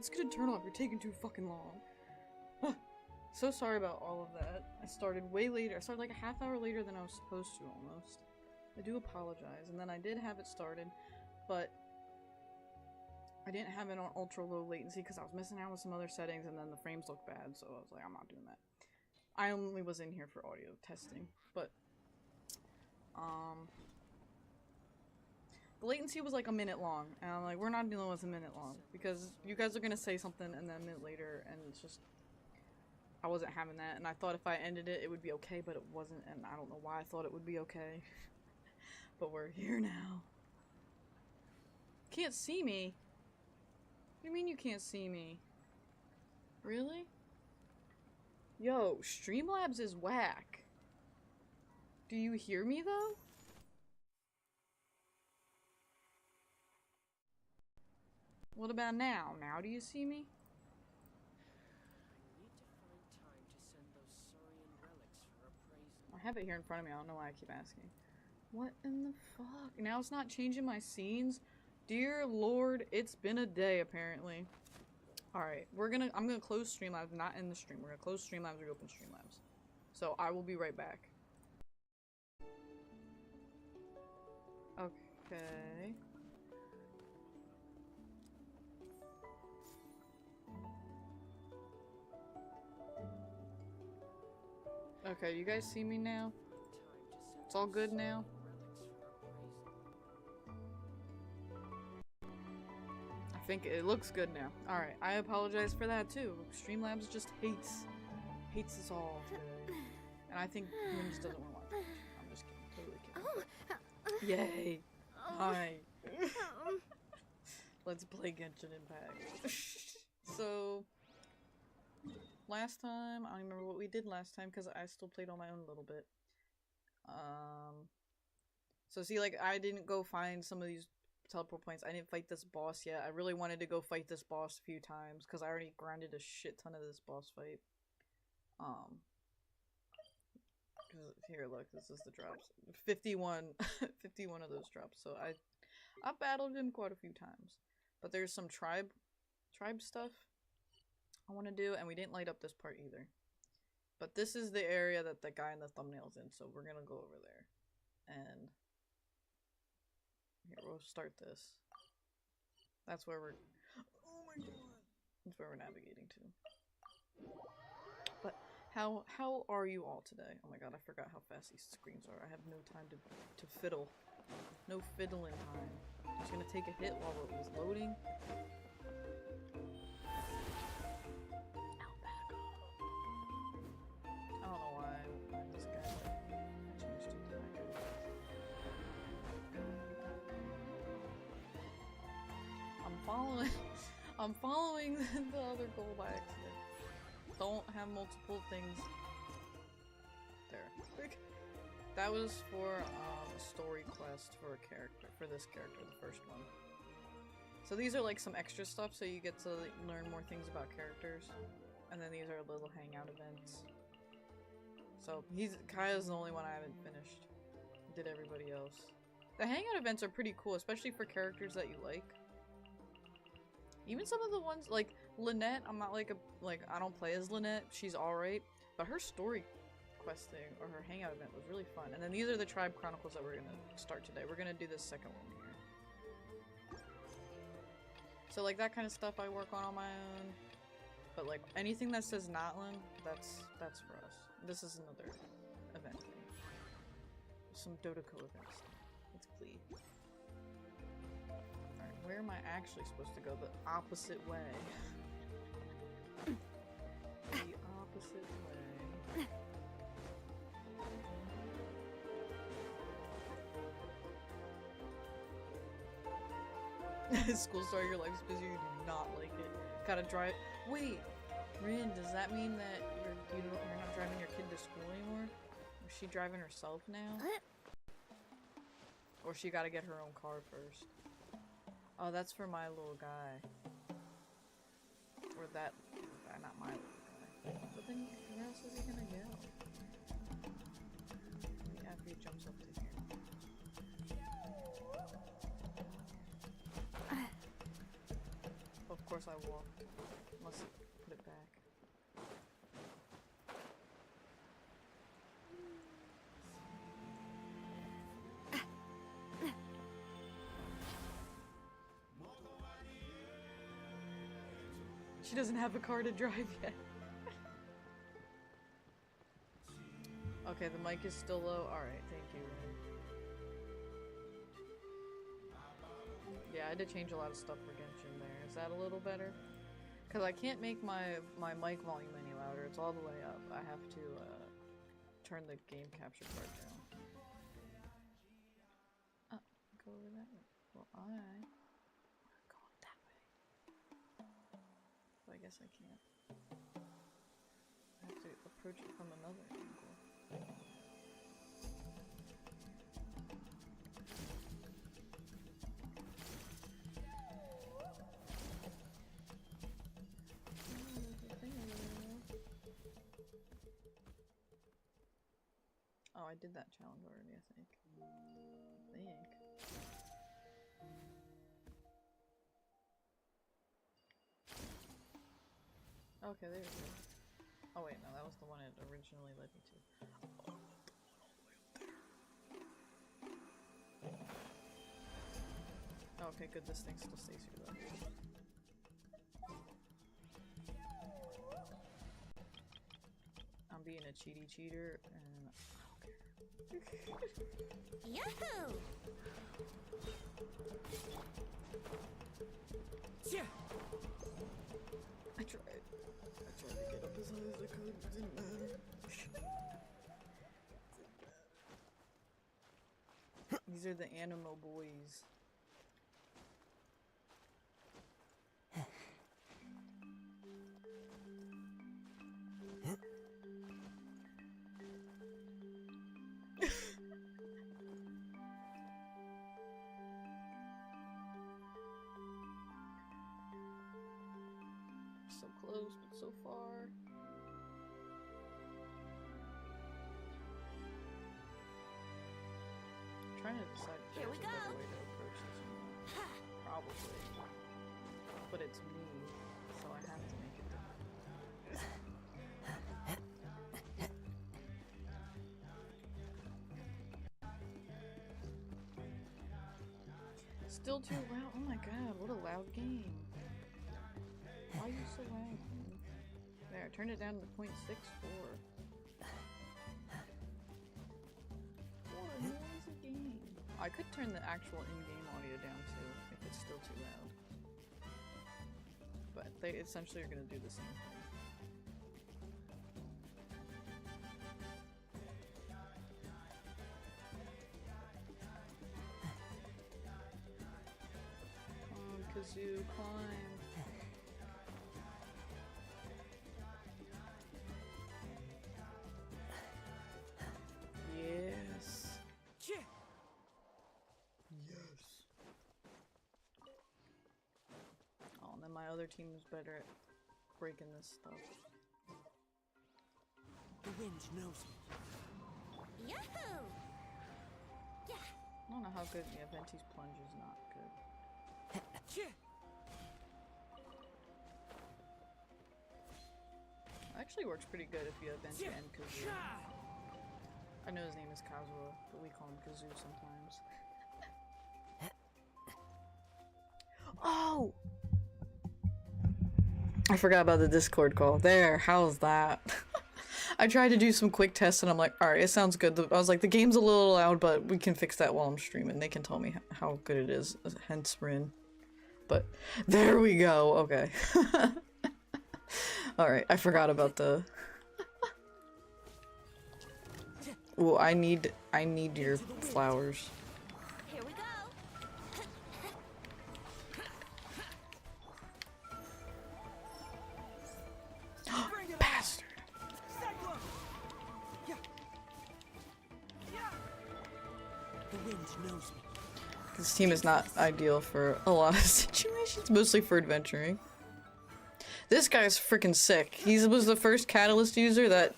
it's gonna turn off. You're taking too fucking long. So sorry about all of that. I started way later. I started like a half hour later than I was supposed to, almost. I do apologize. And then I did have it started, but I didn't have it on ultra low latency because I was messing around with some other settings and then the frames looked bad, so I was like, I'm not doing that. I only was in here for audio testing, but the latency was like a minute long, and I'm like, we're not dealing with a minute long because you guys are gonna say something and then a minute later, and it's just, I wasn't having that, and I thought if I ended it, it would be okay, but it wasn't, and I don't know why I thought it would be okay. But we're here now. Can't see me? What do you mean you can't see me? Really? Yo, Streamlabs is whack. Do you hear me though? What about now? Now do you see me? I have it here in front of me. I don't know why I keep asking. What in the fuck? Now it's not changing my scenes? Dear Lord, it's been a day apparently. Alright, I'm gonna close Streamlabs, not end the stream. We're gonna close Streamlabs, reopen Streamlabs. So I will be right back. Okay. Okay, you guys see me now? It's all good now? I think it looks good now. Alright, I apologize for that too. Streamlabs just hates us all today. And I think Moon just doesn't want to watch. I'm just kidding, totally kidding. Yay! Hi! Let's play Genshin Impact. So, last time, I don't remember what we did last time because I still played on my own a little bit. So see, like, I didn't go find some of these teleport points. I didn't fight this boss yet. I really wanted to go fight this boss a few times because I already grinded a shit ton of this boss fight. Here, look, this is the drops. 51 of those drops. So I battled him quite a few times. But there's some tribe stuff I want to do, and we didn't light up this part either. But this is the area that the guy in the thumbnail's in, so we're gonna go over there. And here, we'll start this. That's where we're, oh my god! That's where we're navigating to. But how are you all today? Oh my god, I forgot how fast these screens are. I have no time to fiddle. No fiddling time. Just gonna take a hit while it was loading. I don't know why this guy changed it to that guy. I'm following the other goal by accident. Don't have multiple things. There. That was for a story quest for a character, for this character, the first one. So these are like some extra stuff, so you get to learn more things about characters. And then these are little hangout events. So Kaya's the only one I haven't finished. Did everybody else. The hangout events are pretty cool, especially for characters that you like. Even some of the ones like Lynette, I'm not like I don't play as Lynette, she's alright, but her story questing or her hangout event was really fun. And then these are the Tribe Chronicles that we're gonna start today. We're gonna do this second one here. So like that kind of stuff I work on my own. But like anything that says Natlan, that's for us. This is another event thing. Some Dodoko events. Let's play. Alright, where am I actually supposed to go? The opposite way. The opposite way. School start, your life's busy, you do not like it. Gotta drive. Wait, Rin, does that mean that you're not driving your kid to school anymore? Is she driving herself now? Or she gotta get her own car first? Oh, that's for my little guy. Or that, not my little guy. But then, where else is he gonna go? Maybe after he jumps up to here. Of course Unless I walked. Unless I put it back. She doesn't have a car to drive yet. Okay, the mic is still low. Alright, thank you, Ren. Yeah, I had to change a lot of stuff for Genshin there. Is that a little better? Because I can't make my mic volume any louder. It's all the way up. I have to turn the game capture card down. Go over that way. Well, I'm going that way. So I guess I can't. I have to approach it from another angle. Oh, I did that challenge already, I think. Okay, there we go. Oh wait, no, that was the one it originally led me to. Oh, okay, good, this thing still stays here though. I'm being a cheater, and I don't care. Yahoo! Yeah. I tried to get up as high as I could, it didn't matter. These are the Animo boys. So close, but so far. I'm trying to decide if there's a better way to approach this one. Probably. But it's me, so I have to make it different. Still too loud. Oh my god, what a loud game. Why are you so loud? There, turn it down to 0.64. What a noisy game. I could turn the actual in-game audio down too, if it's still too loud. But they essentially are gonna do the same thing. Come on, Kazoo, climb. Yes. Yes. Oh, and then my other team is better at breaking this stuff. The wind knows me. Yahoo! Yeah. I don't know how good. Yeah, Venti's plunge is not good. Actually works pretty good if you have Venti and Kazoo. I know his name is Kazuha, but we call him Kazoo sometimes. Oh! I forgot about the Discord call. There, how's that? I tried to do some quick tests and I'm like, alright, it sounds good. I was like, the game's a little loud, but we can fix that while I'm streaming. They can tell me how good it is, hence Rin. But there we go, okay. Alright, I forgot about the... Well, I need your flowers. Here we go. Bastard! The wind knows me. This team is not ideal for a lot of situations, mostly for adventuring. This guy's freaking sick. He was the first Catalyst user that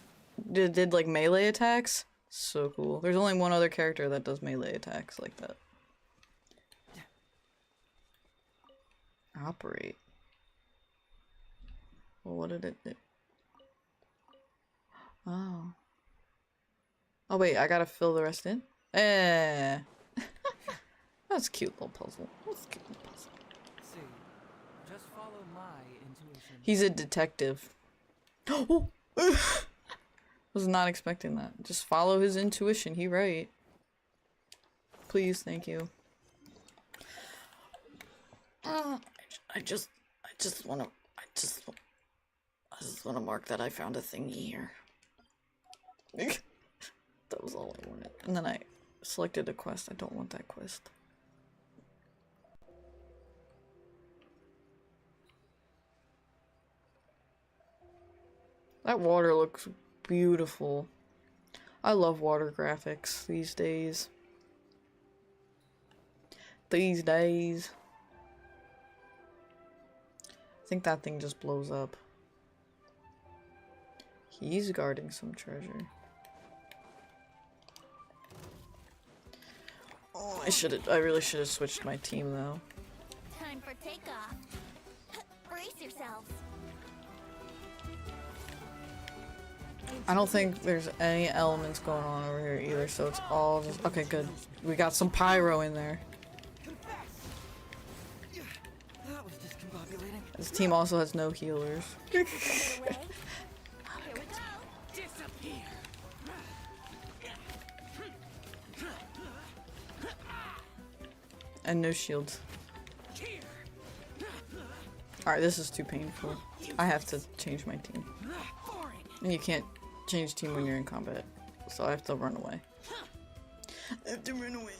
did like melee attacks. So cool. There's only one other character that does melee attacks like that. Operate. Well, what did it do? Oh. Oh wait, I gotta fill the rest in? Eh. That's a cute little puzzle. That's a cute little puzzle. See, just follow my intuition. He's a detective. Oh! Was not expecting that. Just follow his intuition. He right. Please, thank you. I just wanna mark that I found a thingy here. That was all I wanted. And then I selected a quest. I don't want that quest. That water looks beautiful. I love water graphics these days. I think that thing just blows up. He's guarding some treasure. Oh, I really should have switched my team though. Time for takeoff. Brace yourselves. I don't think there's any elements going on over here either, so it's all just okay, good. We got some pyro in there. That was discombobulating. This team also has no healers. Here we go. Disappear. And no shields. Alright, this is too painful. I have to change my team. And you can't change team when you're in combat. So I have to run away. I have to run away.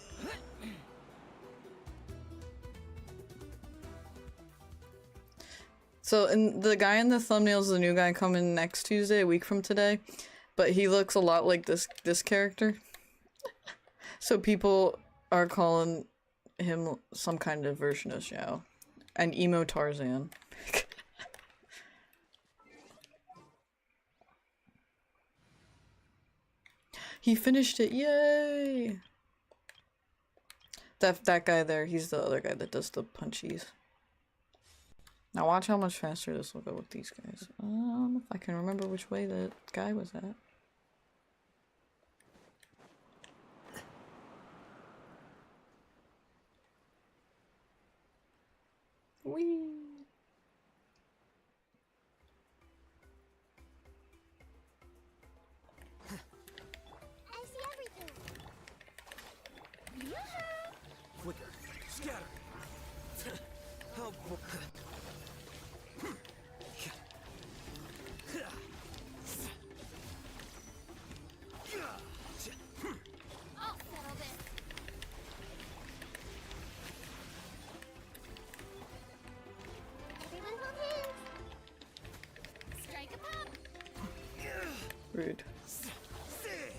So, and the guy in the thumbnail is the new guy coming next Tuesday, a week from today. But he looks a lot like this character. So people are calling him some kind of version of Xiao. And emo Tarzan. He finished it, yay! That guy there, he's the other guy that does the punchies. Now watch how much faster this will go with these guys. I don't know if I can remember which way that guy was at. Whee! I see everything. Flicker. Scatter. Help. I'll settle this. Everyone hold hands. Strike a pop. Rude. This way.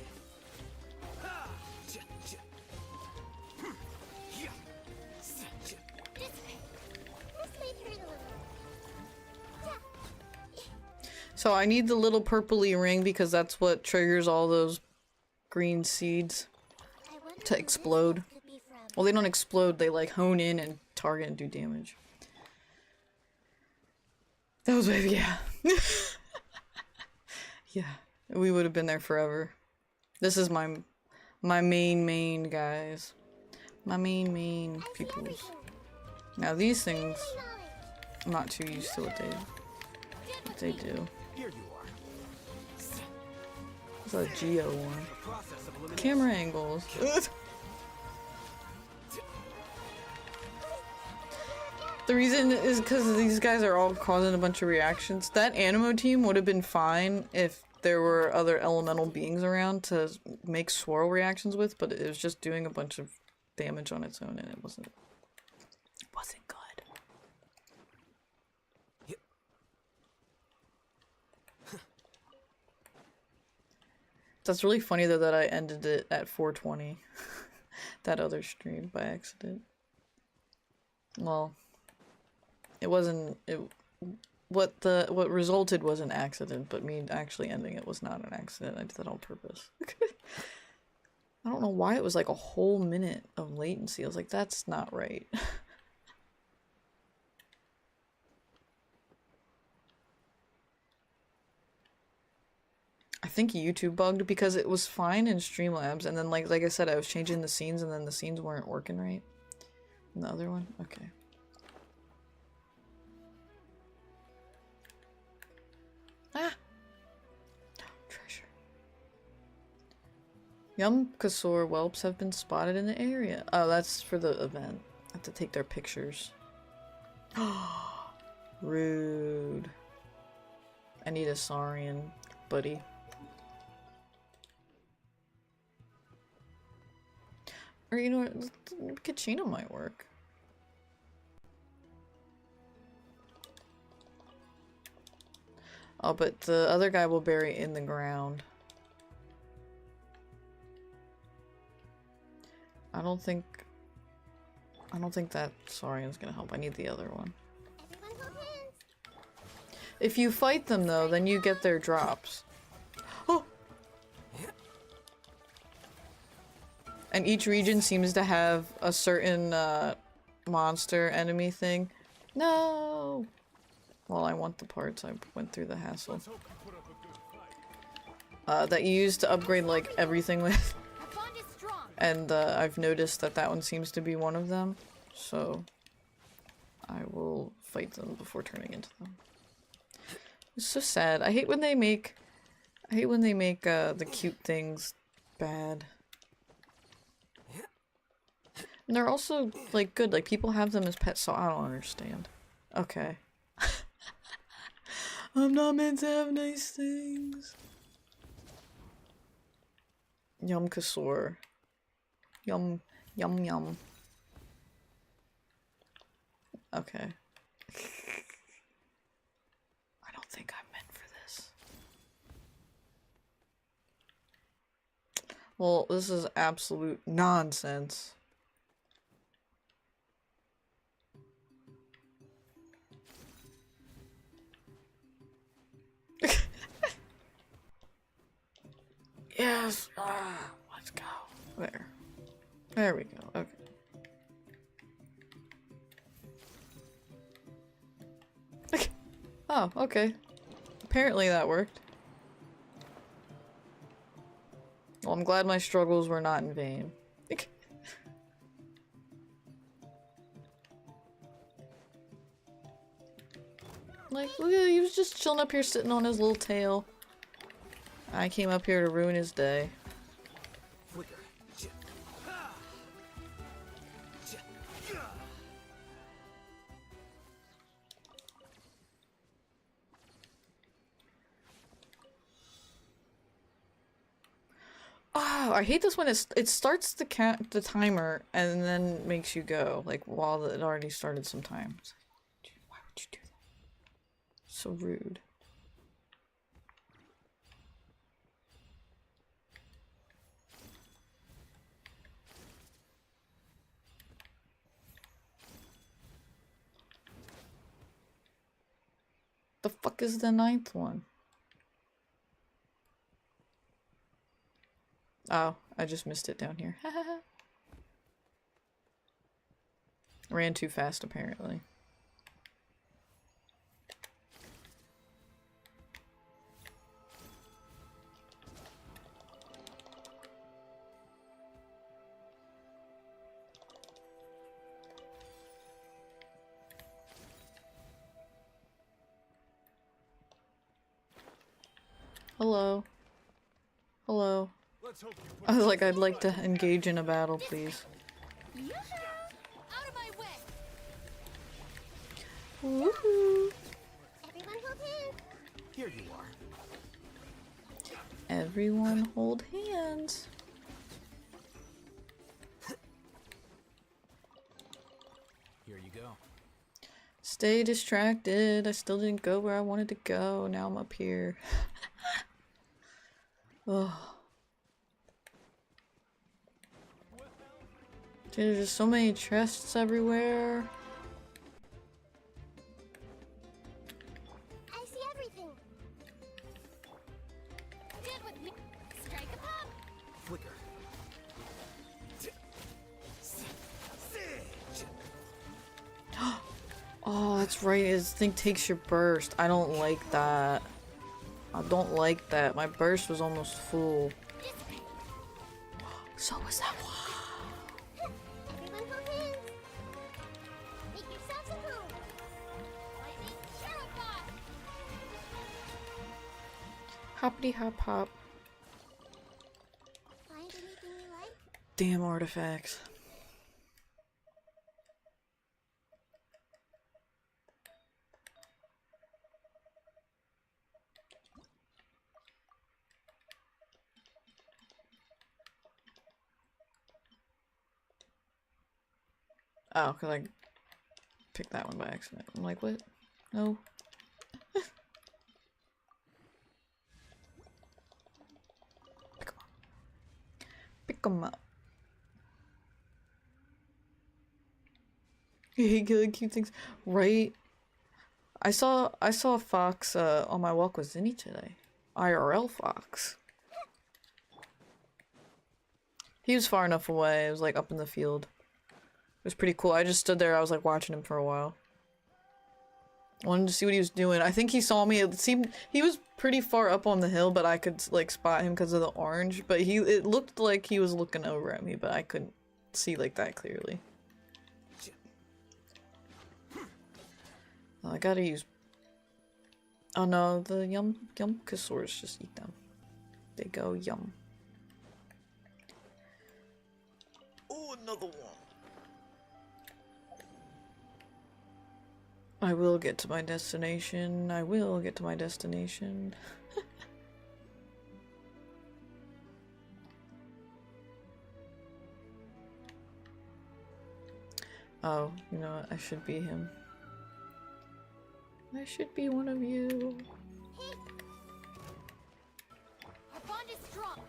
This may hurt a little. So I need the little purpley ring because that's what triggers all those green seeds I wonder to who this explode. could be from. Well, they don't explode, they like hone in and target and do damage. That was wavy, yeah. Yeah, we would have been there forever. This is my main guys. My main peoples. Now these things, I'm not too used to what they do. Here you are. It's a Geo one. The process of elimination. Camera angles. The reason is because these guys are all causing a bunch of reactions. That Animo team would have been fine if there were other elemental beings around to make swirl reactions with, but it was just doing a bunch of damage on its own and it wasn't good. That's really funny though that I ended it at 4:20. That other stream by accident. Well, it wasn't what resulted was an accident, but me actually ending it was not an accident. I did that on purpose. I don't know why it was like a whole minute of latency. I was like, that's not right. think YouTube bugged because it was fine in Streamlabs, and then like I said, I was changing the scenes, and then the scenes weren't working right. And the other one, okay. Ah, treasure. Kasor whelps have been spotted in the area. Oh, that's for the event. I have to take their pictures. Rude. I need a Saurian buddy. Or you know what? Kachina might work. Oh, but the other guy will bury in the ground. I don't think that Saurian's gonna help. I need the other one. If you fight them though, then you get their drops. Oh! And each region seems to have a certain monster enemy thing. No! Well, I want the parts. I went through the hassle. That you use to upgrade like everything with. And I've noticed that that one seems to be one of them. So I will fight them before turning into them. It's so sad. I hate when they make the cute things bad. And they're also like good, like people have them as pets, so I don't understand. Okay. I'm not meant to have nice things. Yum Kasor. Yum yum yum. Okay. I don't think I'm meant for this. Well, this is absolute nonsense. Yes! Let's go. There. There we go. Okay. Okay. Oh, okay. Apparently that worked. Well, I'm glad my struggles were not in vain. Like, look at, he was just chilling up here sitting on his little tail. I came up here to ruin his day. Oh, I hate this when it starts the timer and then makes you go, like while it already started some time. Why would you do that? So rude. The fuck is the 9th one? Oh, I just missed it down here. Ran too fast, apparently. Hello. Hello. I was like, I'd like to engage in a battle, please. Out of my way. Woohoo! Everyone hold hands. Here you are. Everyone hold hands. Here you go. Stay distracted. I still didn't go where I wanted to go. Now I'm up here. Ugh. Dude, there's so many chests everywhere. I see everything. Get with me. Strike a pop. Flicker. Oh, that's right. His thing takes your burst. I don't like that. I don't like that. My burst was almost full. So was that one. Everyone for his. Make yourselves at home. Lightning terrified. Hoppity hop hop. Find anything you like? Damn artifacts. Oh, cause I picked that one by accident. I'm like, what? No. Pick 'em up. Pick 'em up. Hey, killing cute things, right? I saw a fox on my walk with Zinni today. IRL fox. He was far enough away. It was like up in the field. It was pretty cool. I just stood there. I was like watching him for a while. I wanted to see what he was doing. I think he saw me. It seemed he was pretty far up on the hill, but I could like spot him because of the orange. But it looked like he was looking over at me, but I couldn't see like that clearly. Oh, I gotta use. Oh no, the Yumkasaurs just eat them. They go yum. Oh, another one. I will get to my destination. I will get to my destination. Oh, you know what? I should be him. I should be one of you. Hey. Our bond is strong.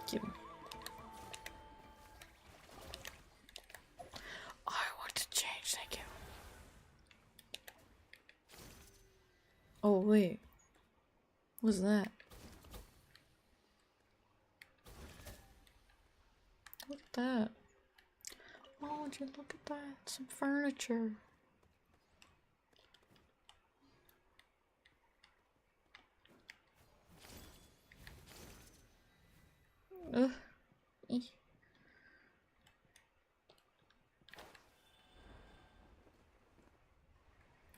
Give him. I want to change, thank you. Oh wait. What's that? Look at that. Oh, would you look at that? Some furniture. Ugh.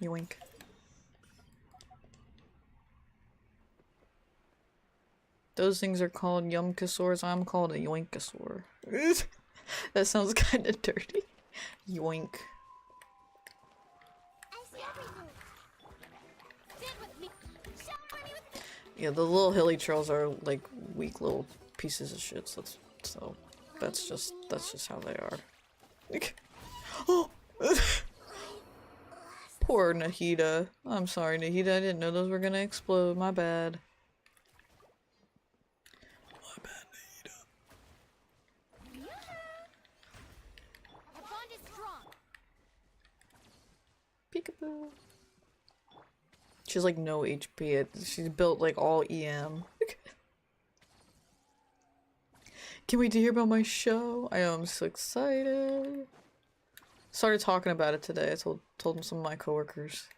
Yoink. Those things are called Yumkasaurs. I'm called a Yoinkasaur. That sounds kind of dirty. Yoink. I see everything. Stand with me. Shower me with. Yeah, the little hilly trails are like weak little pieces of shit. That's just how they are. Oh, poor Nahida. I'm sorry, Nahida. I didn't know those were gonna explode. My bad. My bad, Nahida. Our bond is strong. Peekaboo. She has like no HP. She's built like all EM. Can't wait to hear about my show. I am so excited. Started talking about it today. I told some of my coworkers.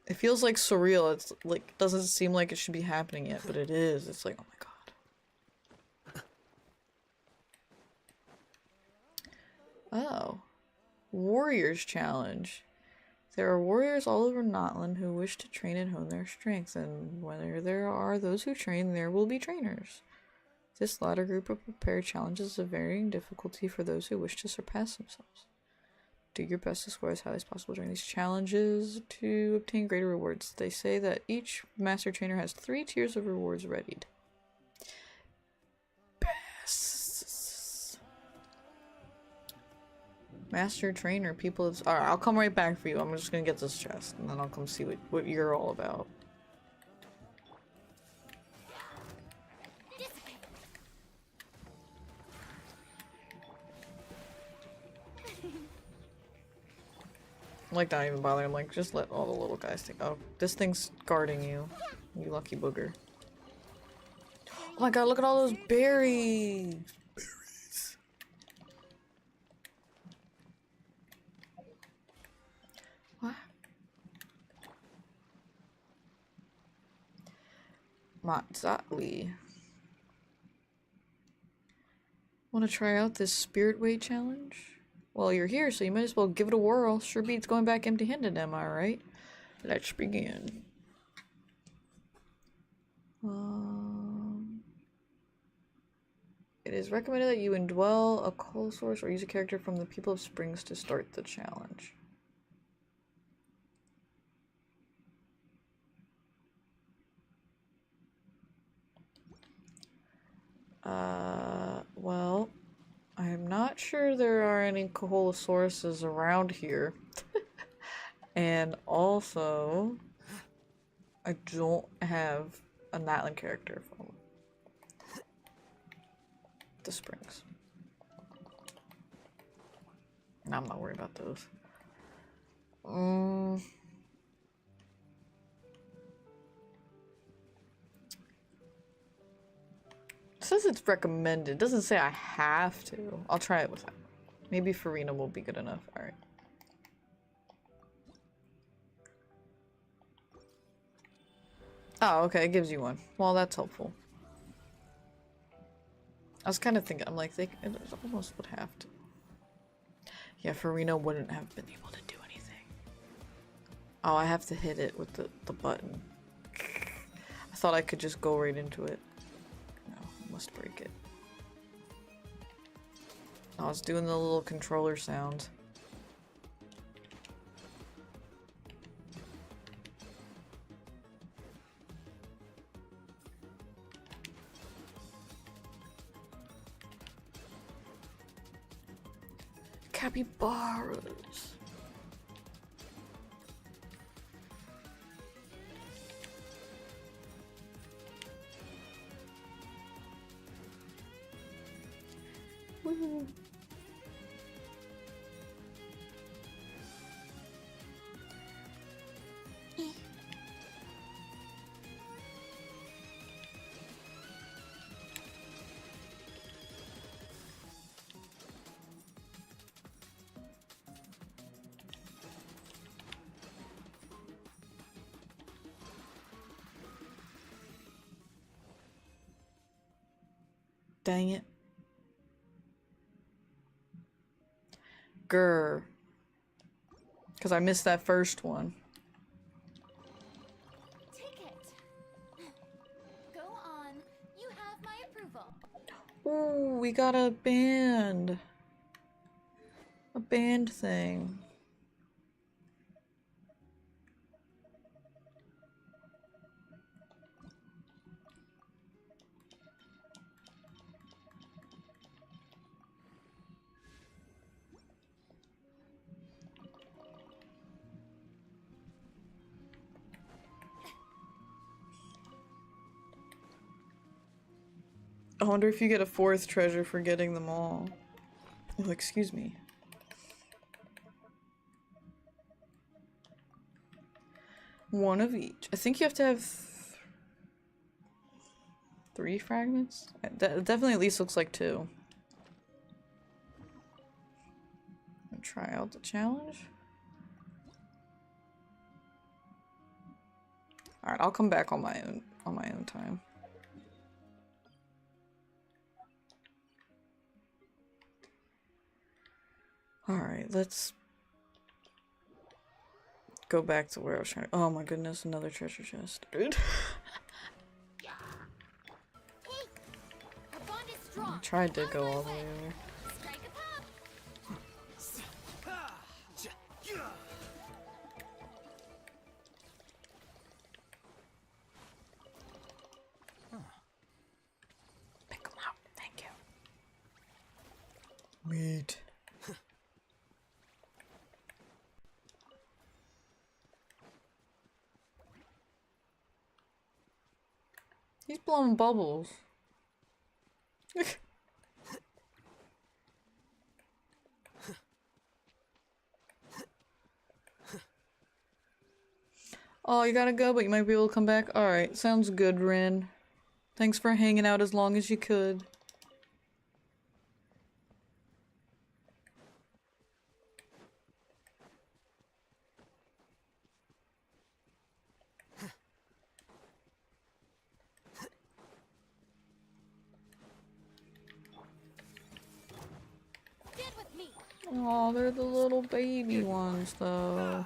It feels like surreal. It's like doesn't seem like it should be happening yet, but it is. It's like, oh my god. Oh. Warriors challenge. There are warriors all over Natlan who wish to train and hone their strength, and whether there are those who train, there will be trainers. This latter group will prepare challenges of varying difficulty for those who wish to surpass themselves. Do your best to score as highly as possible during these challenges to obtain greater rewards. They say that each master trainer has 3 tiers of rewards readied. Best. Master trainer, people. Alright, I'll come right back for you. I'm just gonna get this chest, and then I'll come see what you're all about. I'm like not even bothering. I'm like, just let all the little guys take. Oh, this thing's guarding you. You lucky booger. Oh my god, look at all those berries! Matzatli. Want to try out this Spirit Way challenge? Well, you're here, so you might as well give it a whirl. Sure beats going back empty-handed, am I right? Let's begin. It is recommended that you indwell a coal source or use a character from the People of Springs to start the challenge. Well, I am not sure there are any Coholosauruses around here. And also, I don't have a Natlan character from the Springs. No, I'm not worried about those. It says it's recommended. It doesn't say I have to. I'll try it with that. Maybe Farina will be good enough. Alright. Oh, okay. It gives you one. Well, that's helpful. I was kind of thinking, I'm like, it almost would have to. Yeah, Farina wouldn't have been able to do anything. Oh, I have to hit it with the button. I thought I could just go right into it. No, I must break it. I was doing the little controller sound. Capybaras. Woo. Dang it. Grr. Because I missed that first one. Take it. Go on. You have my approval. Ooh, we got a band. A band thing. I wonder if you get a fourth treasure for getting them all. Oh, excuse me. One of each. I think you have to have 3 fragments? That definitely at least looks like 2. Try out the challenge. Alright, I'll come back on my own time. Alright, let's go back to where I was trying to— oh my goodness, another treasure chest. Dude. I tried to go all the way over. Pick them up, thank you. Meat. He's blowing bubbles. Oh, you gotta go, but you might be able to come back? Alright, sounds good, Rin. Thanks for hanging out as long as you could. Oh, they're the little baby ones, though.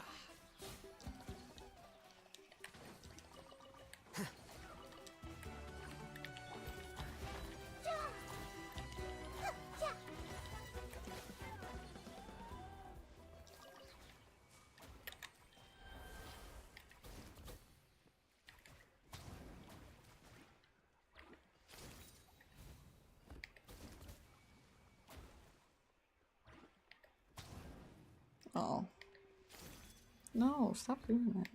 Oh. No, stop doing that.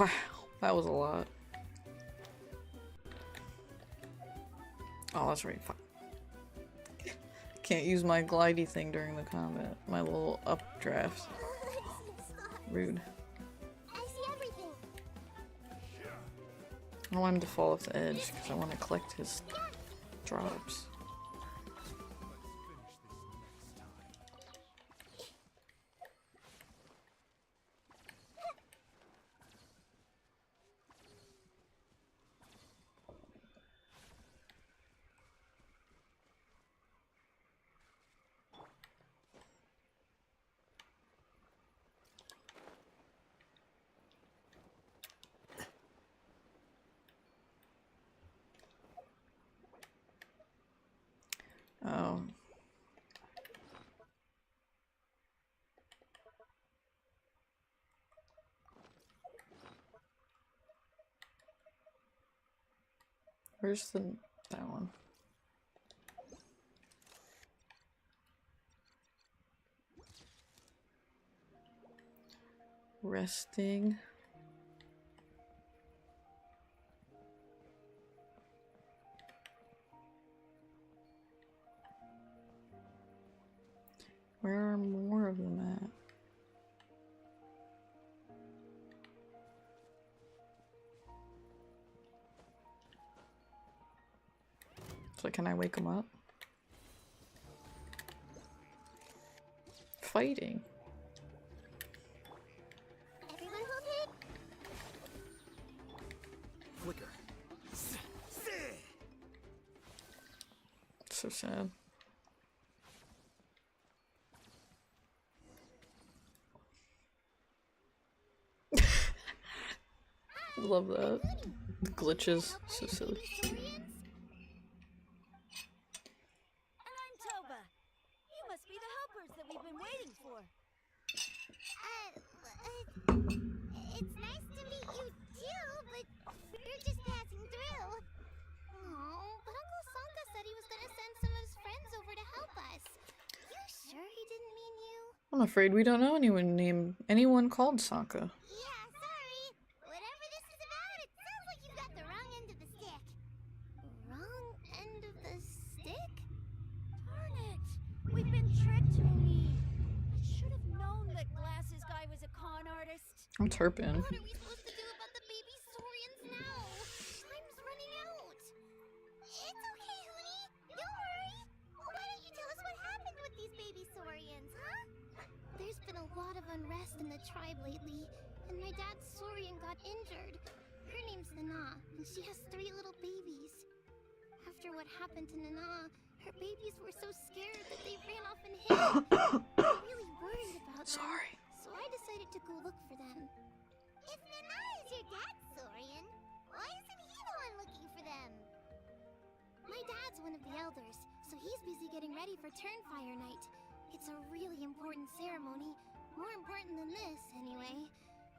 Wow, that was a lot. Oh, that's right. Fuck. Can't use my glidey thing during the combat. My little updraft. Rude. I see everything. I want him to fall off the edge because I want to collect his drops. Oh. Where's that one? Resting. Where are more of them at? So can I wake them up? Fighting. Everyone okay? Flicker. So sad. Love that. The glitches. So silly. And I'm Toba. You must be the helpers that we've been waiting for. It's nice to meet you too, but we're just passing through. Oh, but Uncle Sanka said he was gonna send some of his friends over to help us. You sure he didn't mean you? I'm afraid we don't know anyone called Sanka. Yeah, sorry. Whatever this is about, it sounds like you got the wrong end of the stick. Wrong end of the stick? Darn it! We've been tricked, Tony. I should have known that Glasses guy was a con artist. I'm Turpin. What are we supposed to do about the baby saurians now? Time's running out. It's okay, Huni. Don't worry. Why don't you tell us what happened with these baby saurians, huh? There's been a lot of unrest in the tribe lately, and my dad's saurian got injured. Her name's Nana, and she has 3 little babies. After what happened to Nana, her babies were so scared that they ran off and hid. I'm really worried about them. Sorry. So I decided to go look for them. If Nana is your dad's saurian, why isn't he the one looking for them? My dad's one of the elders, so he's busy getting ready for Turnfire Night. It's a really important ceremony, more important than this, anyway.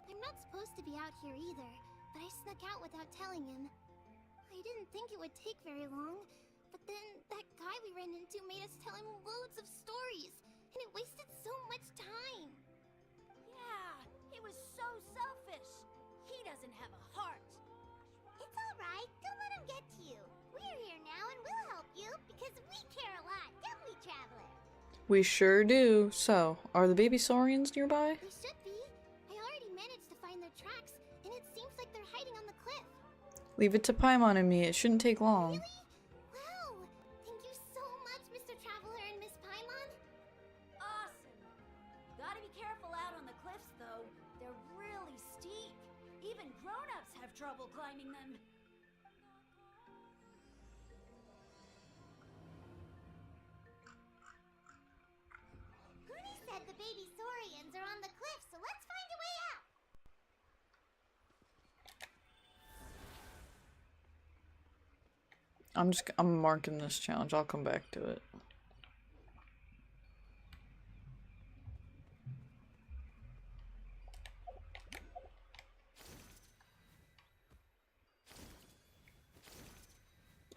I'm not supposed to be out here either, but I snuck out without telling him. I didn't think it would take very long, but then that guy we ran into made us tell him loads of stories, and it wasted so much time. Yeah, he was so selfish. He doesn't have a heart. It's alright, don't let him get to you. We're here now and we'll help you, because we care a lot, don't we, Traveler? We sure do. So, are the baby saurians nearby? They should be. I already managed to find their tracks, and it seems like they're hiding on the cliff. Leave it to Paimon and me. It shouldn't take long. Really? Wow! Thank you so much, Mr. Traveler and Miss Paimon. Awesome. Gotta be careful out on the cliffs, though. They're really steep. Even grown-ups have trouble. trouble climbing them. Goody said the baby saurians are on the cliff, so let's find a way out. I'm marking this challenge. I'll come back to it.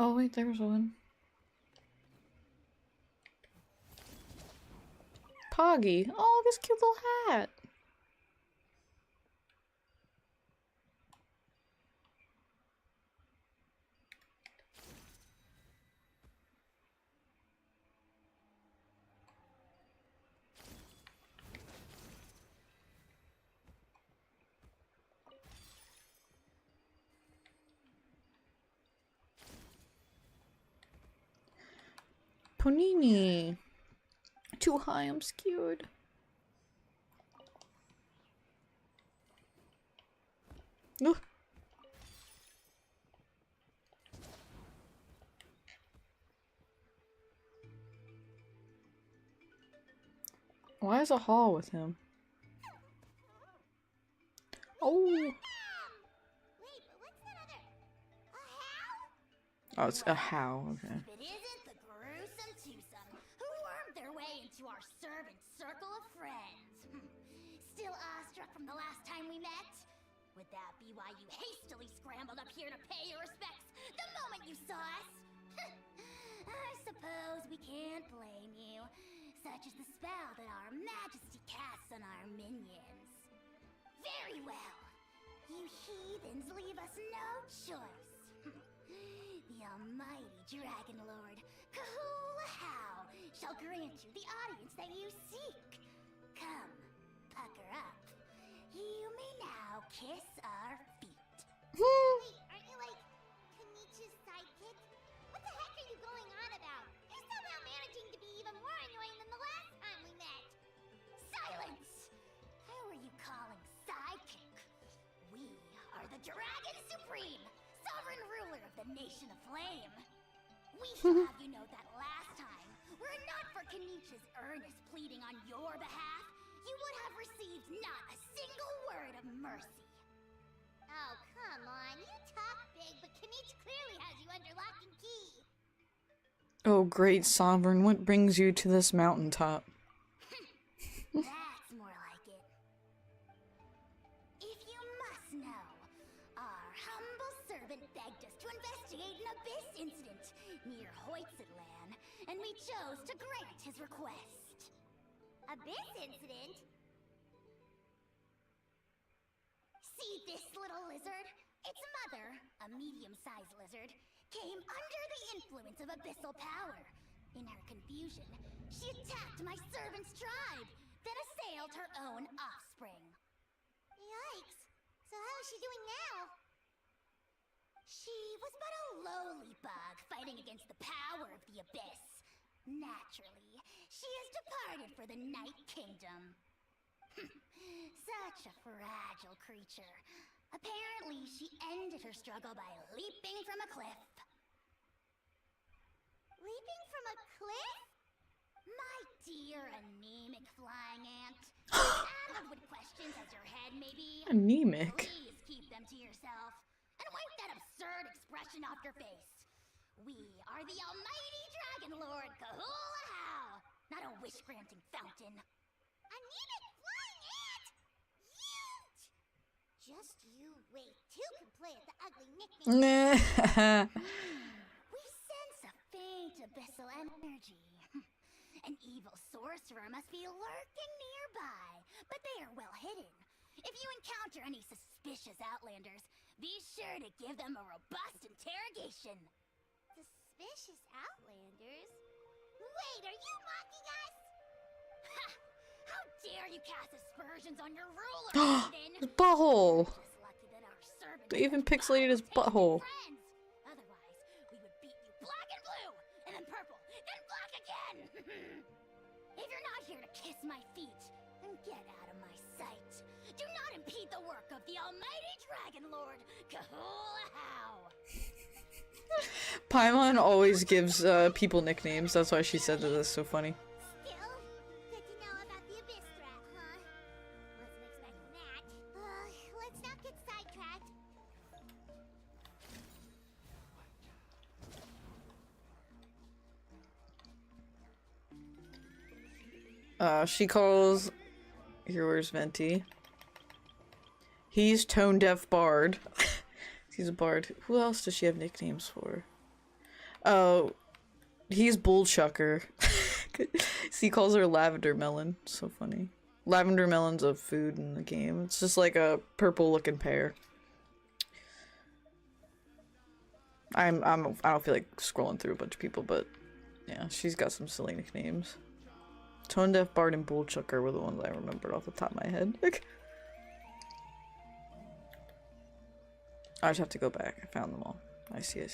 Oh wait, there's one. Poggy. Oh, this cute little hat. Panini. Too high, I'm scared. Ugh. Why is a hall with him? Oh. Wait, but what's that other? A how? Oh, it's a how. Okay. If it isn't the gruesome twosome who wormed their way into our servant circle of friends. Still awestruck from the last time we met? Would that be why you hastily scrambled up here to pay your respects the moment you saw us? I suppose we can't blame you. Such is the spell that our majesty casts on our minions. Very well. You heathens leave us no choice. The almighty Dragon Lord, Kahula-How, shall grant you the audience that you seek. Come, pucker up. You may now kiss our feet. Wait, aren't you like Kenich's sidekick? What the heck are you going on about? You're somehow managing to be even more annoying than the last time we met. Silence! Who are you calling sidekick? We are the Dragon Supreme, sovereign ruler of the Nation of Flame. We shall have you know that last time, were it not for Kenich's earnest pleading on your behalf, you would have received not a single word of mercy. Oh, come on. You talk big, but Kinich clearly has you under lock and key. Oh, great sovereign, what brings you to this mountaintop? That's more like it. If you must know, our humble servant begged us to investigate an abyss incident near Hoytsidlan, and we chose to grant his request. Abyss incident? See this little lizard? Its mother, a medium-sized lizard, came under the influence of abyssal power. In her confusion, she attacked my servant's tribe, then assailed her own offspring. Yikes! So how is she doing now? She was but a lowly bug fighting against the power of the abyss. Naturally, she has departed for the Night Kingdom. Such a fragile creature. Apparently, she ended her struggle by leaping from a cliff. Leaping from a cliff? My dear anemic flying ant. Addled with questions as your head may be. Anemic? Please keep them to yourself. And wipe that absurd expression off your face. We are the almighty Dragon Lord Kahula-How, not a wish-granting fountain. Anemic flying ant! Huge! Just you wait. Two can play at the ugly nickname. We sense a faint abyssal energy. An evil sorcerer must be lurking nearby, but they are well hidden. If you encounter any suspicious outlanders, be sure to give them a robust interrogation. Suspicious outlanders? Wait, are you mocking us? Ha! How dare you cast aspersions on your ruler, Eden? His butthole! Just lucky that our servant They even has pixelated his taken butthole. friends. Otherwise, we would beat you black and blue, and then purple, then black again! If you're not here to kiss my feet, then get out of my sight. Do not impede the work of the almighty Dragon Lord Kahula-how. Paimon always gives people nicknames. That's why she said that. That's so funny. Still, good to know about the Abyss threat, huh? Wasn't expecting that. Let's not get sidetracked. She calls. Here, where's Venti? He's Tone Deaf Bard. He's a bard. Who else does she have nicknames for? Oh, he's Bullchucker. He calls her Lavender Melon. So funny. Lavender Melon's a food in the game. It's just like a purple-looking pear. I don't feel like scrolling through a bunch of people, but yeah, she's got some silly nicknames. Tone Deaf Bard and Bullchucker were the ones I remembered off the top of my head. I just have to go back. I found them all. I see.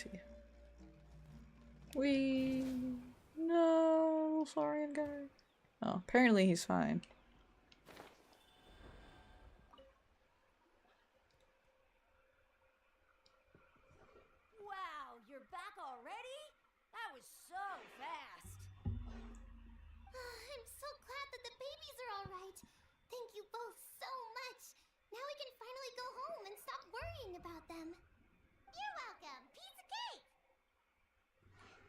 No, sorry, guy. Oh, apparently he's fine. Wow, you're back already? That was so fast. I'm so glad that the babies are all right. Thank you both so much. Now we can finally go home and stop worrying about them. You're welcome. Piece of cake.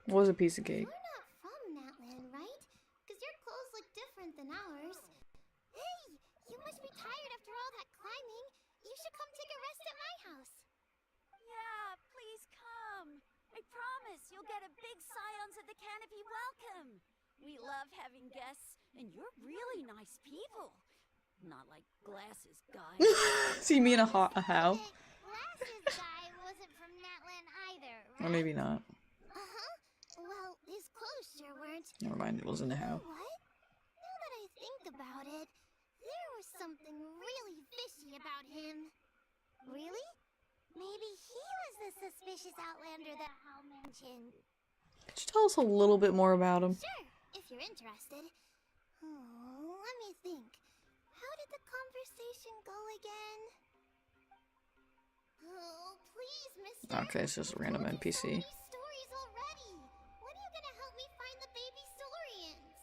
What was a piece of cake? You're not from Natlan, right? Because your clothes look different than ours. Hey, you must be tired after all that climbing. You should come take a rest at my house. Yeah, please come. I promise you'll get a big Scions of the Canopy welcome. We love having guests, and you're really nice people. Not like Glasses guy. See me in a how? Glasses guy wasn't from Natlan either, right? Or maybe not. Well, his clothes sure weren't. Never mind, it wasn't a how. What? Now that I think about it, there was something really fishy about him. Really? Maybe he was the suspicious Outlander that Hal mentioned. Could you tell us a little bit more about him? Sure, if you're interested. Oh, let me think. How did the conversation go again? Oh, please, mister. Okay, it's just a random I've told you NPC. so many stories already. When are you gonna help me find the baby Saurians?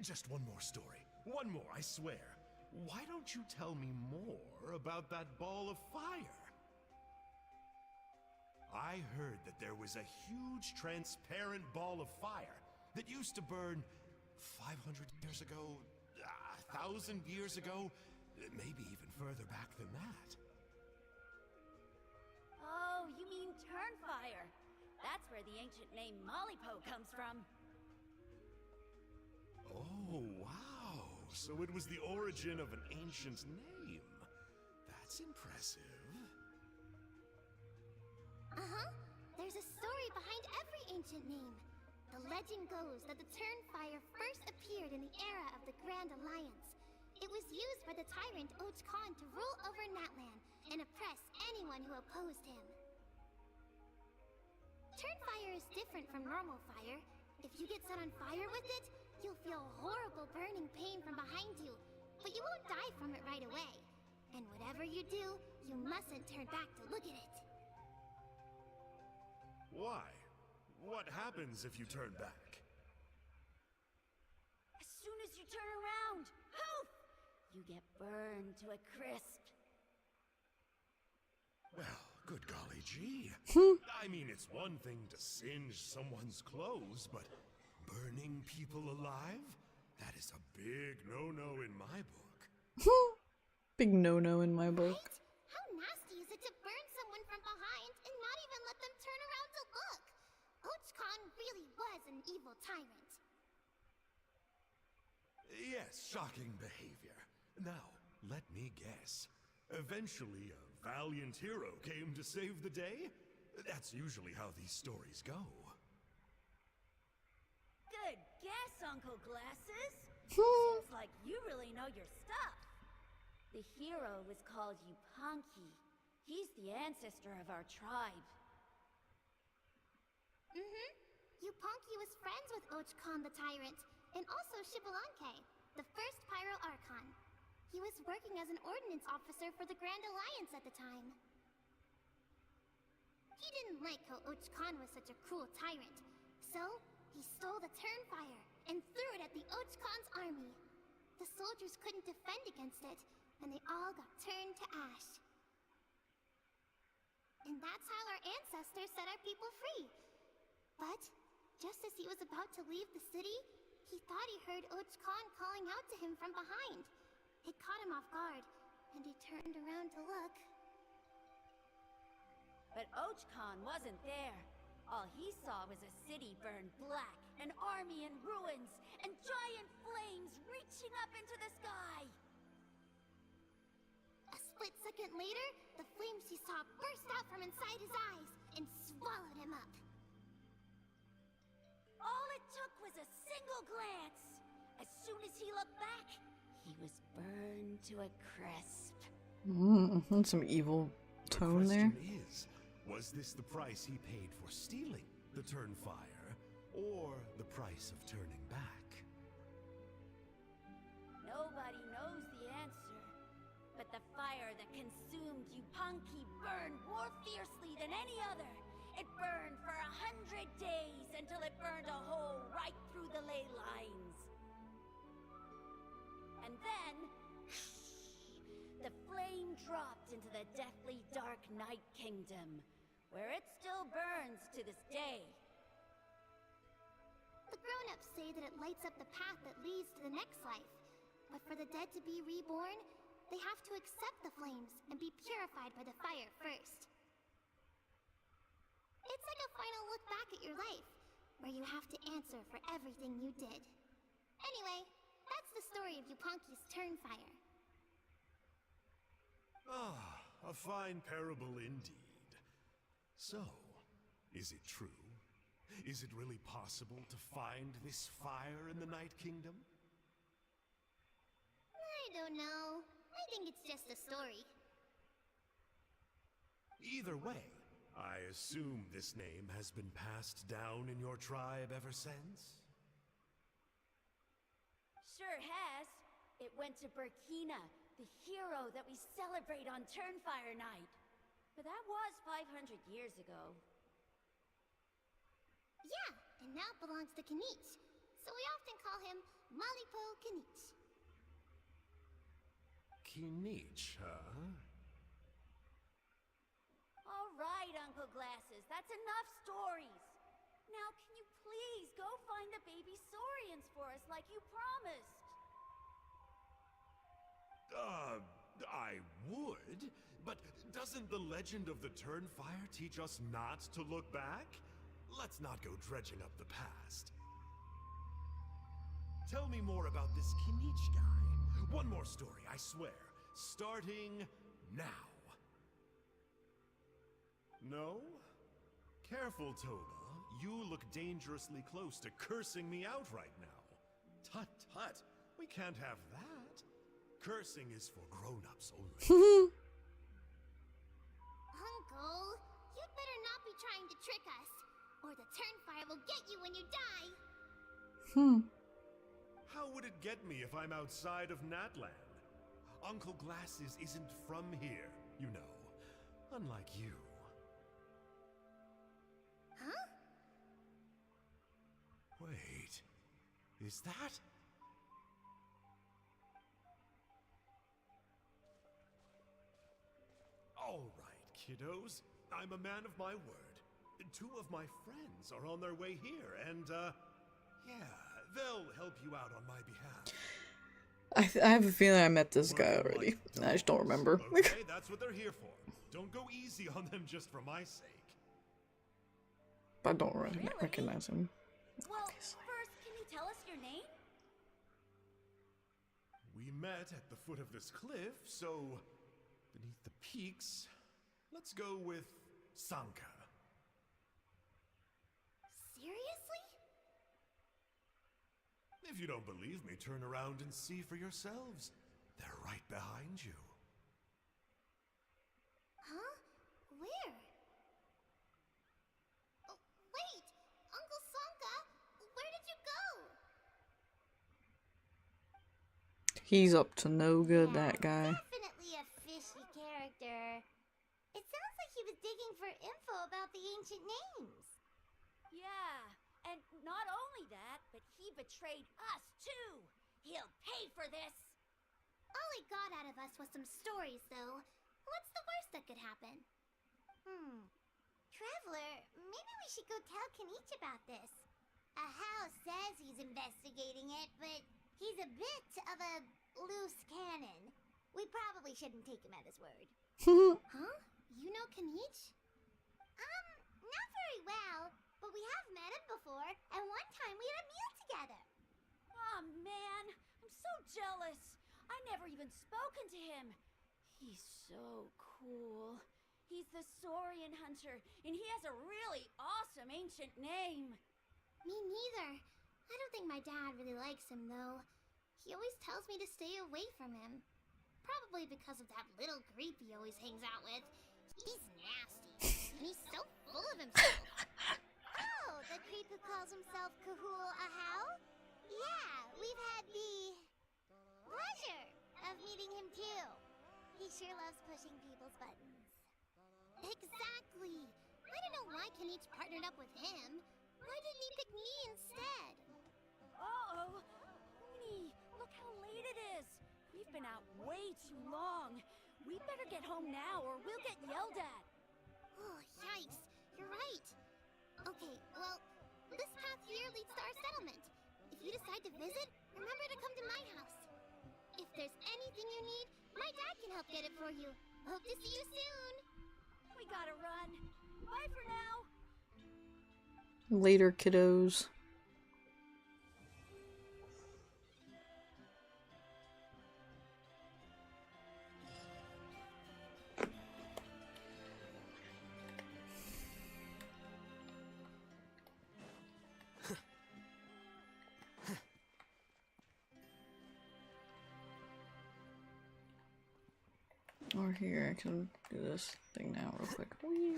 Just one more story. One more, I swear. Why don't you tell me more about that ball of fire? I heard that there was a huge transparent ball of fire that used to burn 500 years ago, 1,000 years ago, maybe even further back than that. Oh, you mean Turnfire. That's where the ancient name Mollypo comes from. Oh, wow. So it was the origin of an ancient name. That's impressive. There's a story behind every ancient name. The legend goes that the Turnfire first appeared in the era of the Grand Alliance. It was used by the tyrant Khan to rule over Natlan and oppress anyone who opposed him. Turnfire is different from normal fire. If you get set on fire with it, you'll feel horrible burning pain from behind you, but you won't die from it right away. And whatever you do, you mustn't turn back to look at it. Why? What happens if you turn back? As soon as you turn around, poof! You get burned to a crisp. Well, good golly gee. I mean, it's one thing to singe someone's clothes, but burning people alive? That is a big no-no in my book. Big no-no in my book. Right? How nasty is it to burn someone from behind and not even let them turn around to look? Khan really was an evil tyrant. Yes, shocking behavior. Now, let me guess. Eventually, a valiant hero came to save the day? That's usually how these stories go. Good guess, Uncle Glasses. Seems like you really know your stuff. The hero was called Yupanqui. He's the ancestor of our tribe. Yupanqui was friends with Khan the Tyrant, and also Shibalanke, the first Pyro Archon. He was working as an ordnance officer for the Grand Alliance at the time. He didn't like how Och Khan was such a cruel tyrant, so he stole the Turnfire and threw it at the Och Khan's army. The soldiers couldn't defend against it, and they all got turned to ash. And that's how our ancestors set our people free. But just as he was about to leave the city, he thought he heard Och Khan calling out to him from behind. It caught him off guard, and he turned around to look. But Och Khan wasn't there. All he saw was a city burned black, an army in ruins, and giant flames reaching up into the sky. A split second later, the flames he saw burst out from inside his eyes and swallowed him up. All it took was a single glance. As soon as he looked back, he was burned to a crisp. That's some evil tone there. The question is, was this the price he paid for stealing the Turnfire, or the price of turning back? Nobody knows the answer. But the fire that consumed Yupanqui burned more fiercely than any other. It burned for 100 days until it burned a hole right through the ley lines. And then, the flame dropped into the deathly dark Night Kingdom, where it still burns to this day. The grown-ups say that it lights up the path that leads to the next life. But for the dead to be reborn, they have to accept the flames and be purified by the fire first. It's like a final look back at your life, where you have to answer for everything you did. Anyway, that's the story of Yupanqui's Turnfire. Ah, a fine parable indeed. So, is it true? Is it really possible to find this fire in the Night Kingdom? I don't know. I think it's just a story. Either way, I assume this name has been passed down in your tribe ever since? Sure has. It went to Burkina, the hero that we celebrate on Turnfire Night. But that was 500 years ago. Yeah, and now it belongs to Kinich, so we often call him Malipo Kinich. Kinich, huh? All right, Uncle Glasses, that's enough stories. Now, can you please go find the baby Saurians for us like you promised? I would, but doesn't the legend of the Turnfire teach us not to look back? Let's not go dredging up the past. Tell me more about this Kinich guy. One more story, I swear. Starting now. No? Careful, Toba. You look dangerously close to cursing me out right now. Tut tut. We can't have that. Cursing is for grown-ups only. Uncle, you'd better not be trying to trick us, or the Turnfire will get you when you die. How would it get me if I'm outside of Natlan? Uncle Glasses isn't from here, you know. Unlike you. Huh? Wait, is that? All right, kiddos. I'm a man of my word. 2 of my friends are on their way here, and, yeah, they'll help you out on my behalf. I have a feeling I met this guy already. I just don't remember. Okay, that's what they're here for. Don't go easy on them just for my sake. I don't recognize him. Well, first, can you tell us your name? We met at the foot of this cliff, so beneath the peaks, let's go with Sanka. Seriously? If you don't believe me, turn around and see for yourselves. They're right behind you. Huh? Where? Oh, wait! Uncle Sanka, where did you go? He's up to no good, that guy. Definitely a fishy character. It sounds like he was digging for info about the ancient names. Yeah, and not only that, but he betrayed us too. He'll pay for this. All he got out of us was some stories, though. What's the worst that could happen? Traveler, maybe we should go tell Kinich about this. Ahau says he's investigating it, but he's a bit of a loose cannon. We probably shouldn't take him at his word. Huh? You know Kinich? Not very well, but we have met him before, and one time we had a meal together. Oh man, I'm so jealous. I never even spoken to him. He's so cool. He's the Saurian hunter, and he has a really awesome ancient name. Me neither. I don't think my dad really likes him, though. He always tells me to stay away from him. Probably because of that little creep he always hangs out with. He's nasty, and he's so full of himself. Oh, the creep who calls himself Kahul Ahau? Yeah, we've had the pleasure of meeting him too. He sure loves pushing people's buttons. Exactly. I don't know why Kinich partnered up with him. Why didn't he pick me instead? Uh-oh. Honey, look how late it is. We've been out way too long. We better get home now or we'll get yelled at. Oh, yikes. You're right. Okay, well, this path here leads to our settlement. If you decide to visit, remember to come to my house. If there's anything you need, my dad can help get it for you. Hope to see you soon. We gotta run. Bye for now. Later, kiddos. Or here, I can do this thing now real quick. Whee!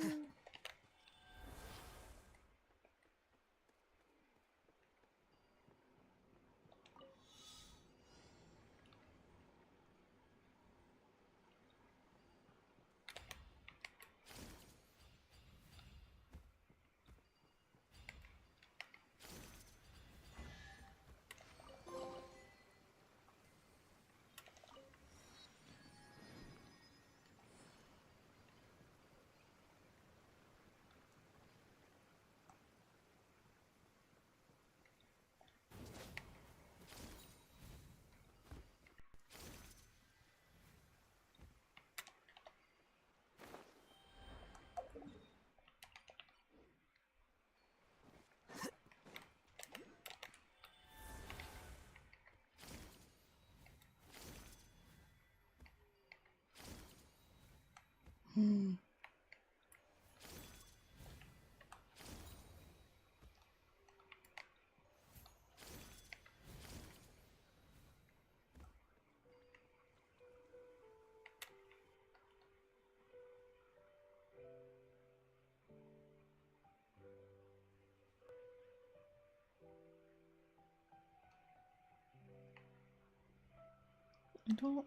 I don't.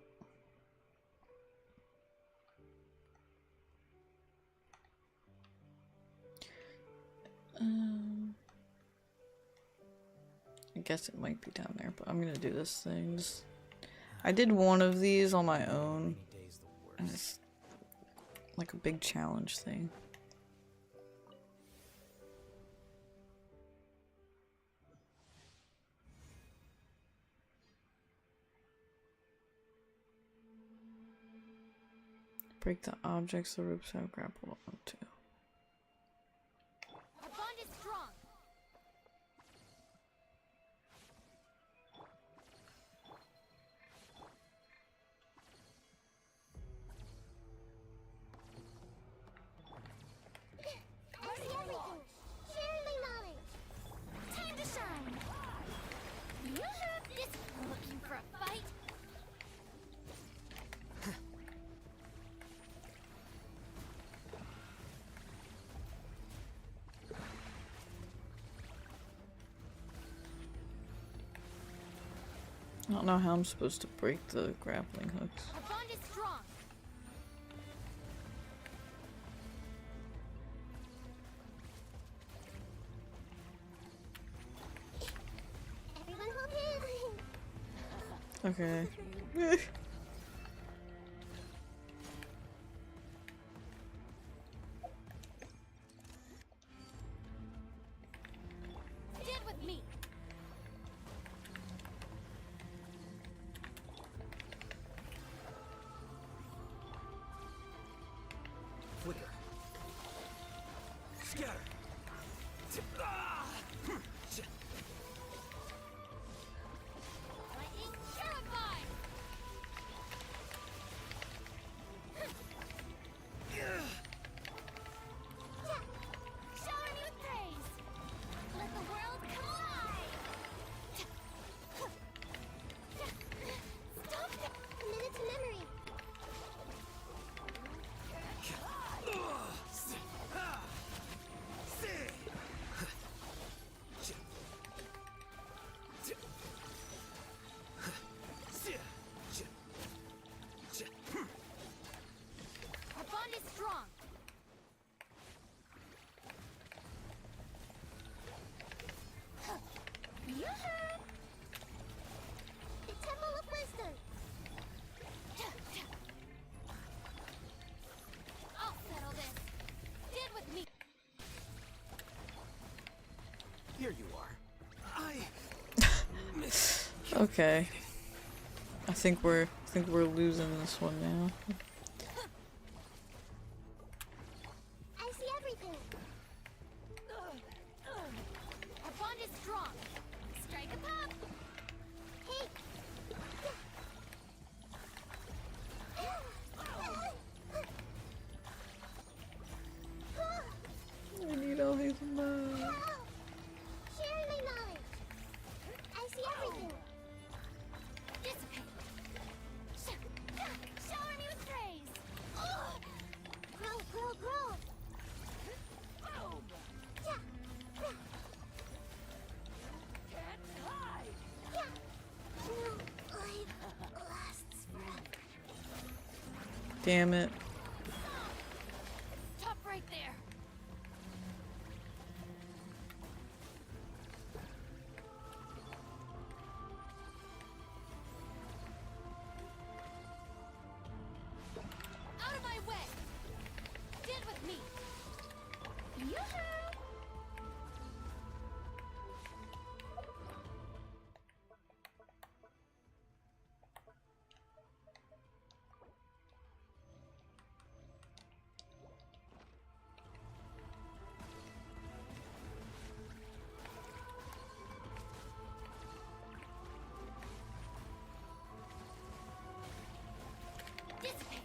I guess it might be down there, but I'm gonna do this thing. I did one of these on my own, and it's like a big challenge thing. Break the objects the ropes have grappled onto. Our bond is strong. I see everything. Sharing my knowledge. Time to shine. You have this looking for a fight? don't know how I'm supposed to break the grappling hooks. Our bond is strong. Everyone hold hands. Okay. Stand with me. Flicker. Scatter. Lightning terrified. Shower me with praise. Let the world come alive. Stop that. A minute to memory. Our bond is strong. Yoo-hoo! The Temple of Wisdom. I'll settle this. Stand with me. Here you are. Okay. I think we're losing this one now. I see everything. Our bond is strong. Strike a pop. Hey. I need all his love. Sharing my knowledge. I see everything. Dissipate. Shower me with praise. Grow, grow, grow. Can't hide. No life lasts forever. Damn it. Stop right there. Out of my way. Stand with me. Yoo-hoo! Dissipate.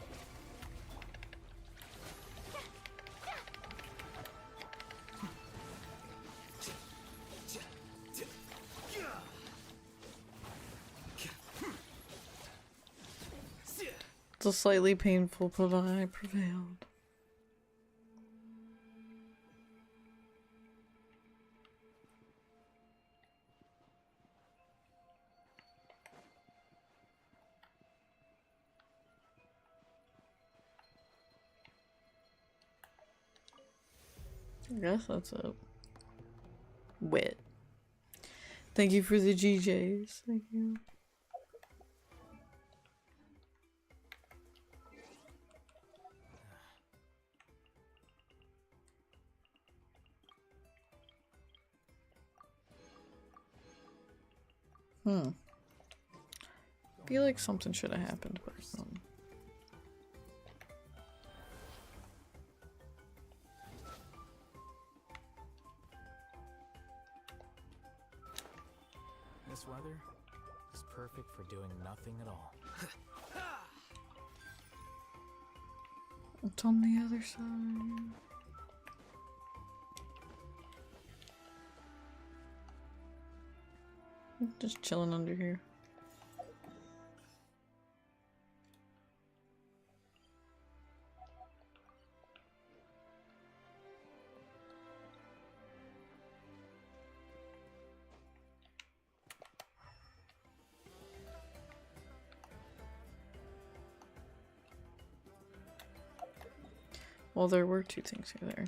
It's slightly painful, but I prevailed. I guess that's it. Wit. Thank you for the GJs. Thank you. Feel like something should have happened, but This weather is perfect for doing nothing at all. it's on the other side. Just chilling under here. Well, there were two things here there.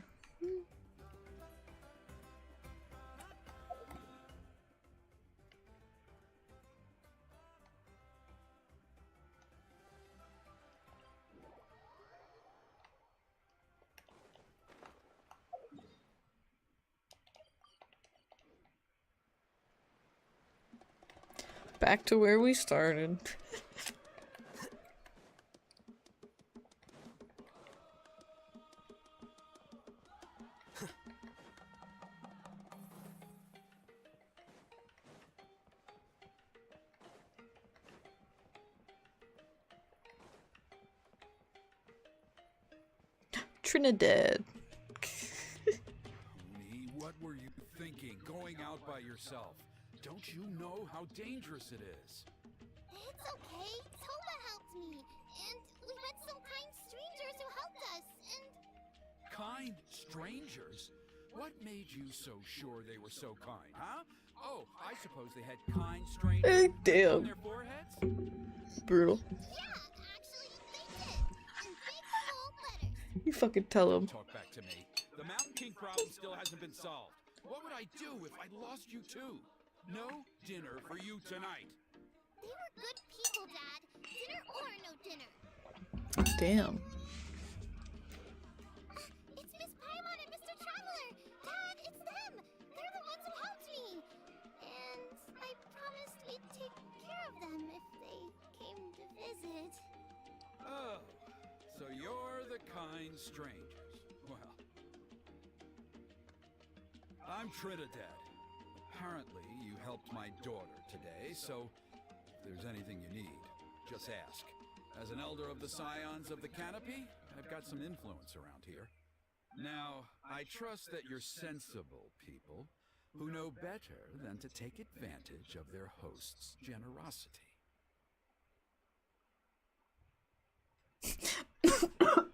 Back to where we started. Trinidad. Tony, what were you thinking going out by yourself? Don't you know how dangerous it is? It's okay. Toma helped me. And we met some kind strangers who helped us. And Kind strangers? What made you so sure they were so kind, huh? Oh, I suppose they had kind strangers on Damn. their foreheads? Brutal. yeah, actually, they did. In big, bold letters. You fucking tell him. Talk back to me. The Mountain King problem still hasn't been solved. What would I do if I lost you too? No dinner for you tonight. They were good people, Dad. Dinner or no dinner. Damn. It's Miss Paimon and Mr. Traveler. Dad, it's them. They're the ones who helped me. And I promised we'd take care of them if they came to visit. Oh, so you're the kind strangers. Well, I'm Trinidad. Apparently, you helped my daughter today, so if there's anything you need, just ask. As an elder of the Scions of the Canopy, I've got some influence around here. Now, I trust that you're sensible people who know better than to take advantage of their host's generosity.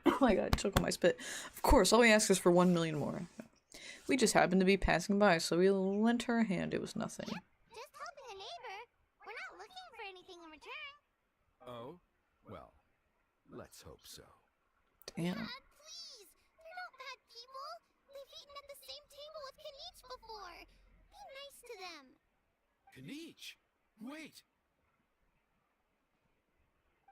Oh my god, choke on my spit. Of course, all we ask is for 1 million more. We just happened to be passing by, so we lent her a hand. It was nothing. Just helping a neighbor. We're not looking for anything in return. Oh? Well, let's hope so. Damn. Dad, please. They're not bad people. They've eaten at the same table with Kinich before. Be nice to them. Kinich! Wait!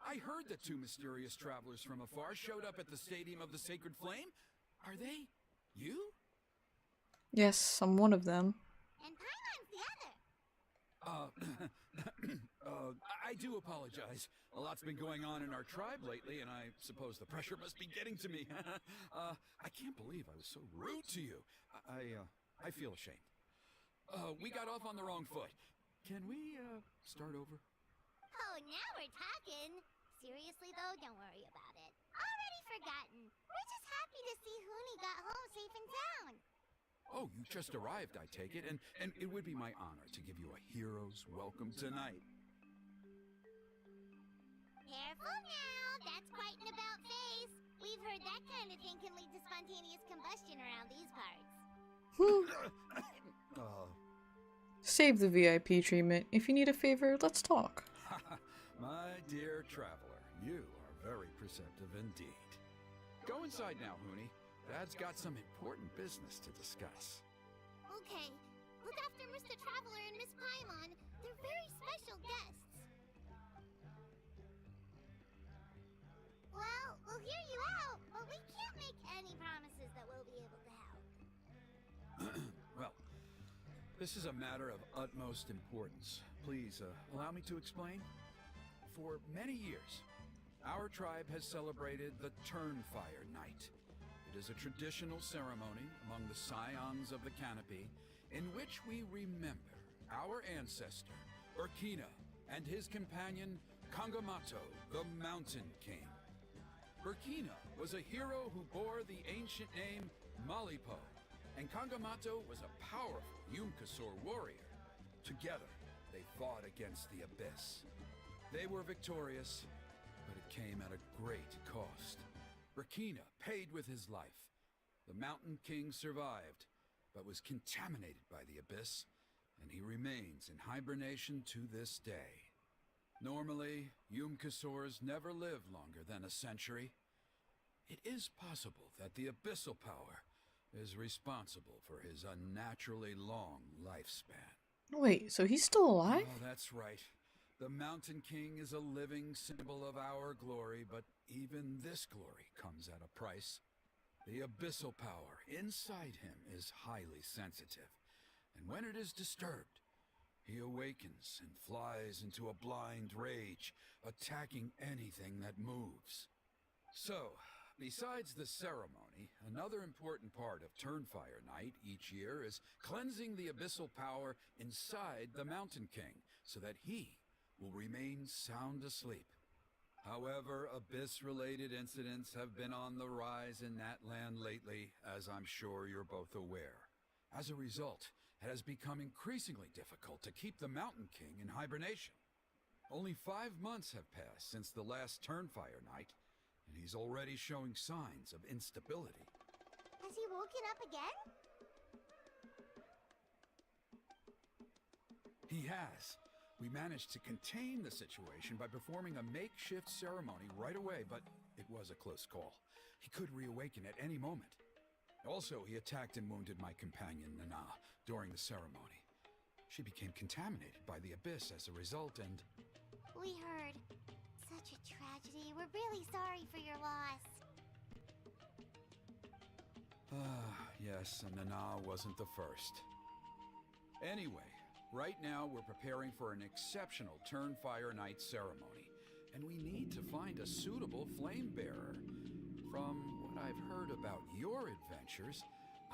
I heard that two mysterious travelers from afar showed up at the Stadium of the Sacred Flame. Are they you? Yes, I'm one of them. And Paimon's the other. I do apologize. A lot's been going on in our tribe lately, and I suppose the pressure must be getting to me. I can't believe I was so rude to you. I feel ashamed. We got off on the wrong foot. Can we, start over? Oh, now we're talking. Seriously, though, don't worry about it. Already forgotten. We're just happy to see Huni got home safe and sound. Oh, you just arrived, I take it, and it would be my honor to give you a hero's welcome tonight. Careful now. That's quite an about face. We've heard that kind of thing can lead to spontaneous combustion around these parts. Save the VIP treatment. If you need a favor, let's talk. My dear traveler, you are very perceptive indeed. Go inside now, Huni. Dad's got some important business to discuss. Okay. Look after Mr. Traveler and Miss Paimon. They're very special guests. Well, we'll hear you out, but we can't make any promises that we'll be able to help. Well, this is a matter of utmost importance. Please, allow me to explain. For many years, our tribe has celebrated the Turnfire Night. It is a traditional ceremony among the Scions of the Canopy in which we remember our ancestor, Urkina, and his companion, Kangamato, the Mountain King. Urkina was a hero who bore the ancient name Malipo, and Kangamato was a powerful Yumkasor warrior. Together, they fought against the Abyss. They were victorious, but it came at a great cost. Urkina paid with his life. The Mountain King survived, but was contaminated by the Abyss, and he remains in hibernation to this day. Normally, Yumkasors never live longer than a century. It is possible that the abyssal power is responsible for his unnaturally long lifespan. Wait, so he's still alive? Oh, that's right. The Mountain King is a living symbol of our glory, but even this glory comes at a price. The abyssal power inside him is highly sensitive, and when it is disturbed, he awakens and flies into a blind rage, attacking anything that moves. So, besides the ceremony, another important part of Turnfire Night each year is cleansing the abyssal power inside the Mountain King, so that he will remain sound asleep. However, abyss-related incidents have been on the rise in Natlan lately, as I'm sure you're both aware. As a result, it has become increasingly difficult to keep the Mountain King in hibernation. Only 5 months have passed since the last Turnfire Night, and he's already showing signs of instability. Has he woken up again? He has. We managed to contain the situation by performing a makeshift ceremony right away, but it was a close call. He could reawaken at any moment. Also, he attacked and wounded my companion, Nana, during the ceremony. She became contaminated by the abyss as a result, and... We heard. Such a tragedy. We're really sorry for your loss. Yes, and Nana wasn't the first. Anyway, right now we're preparing for an exceptional Turnfire Night ceremony, and we need to find a suitable flame bearer. From what I've heard about your adventures,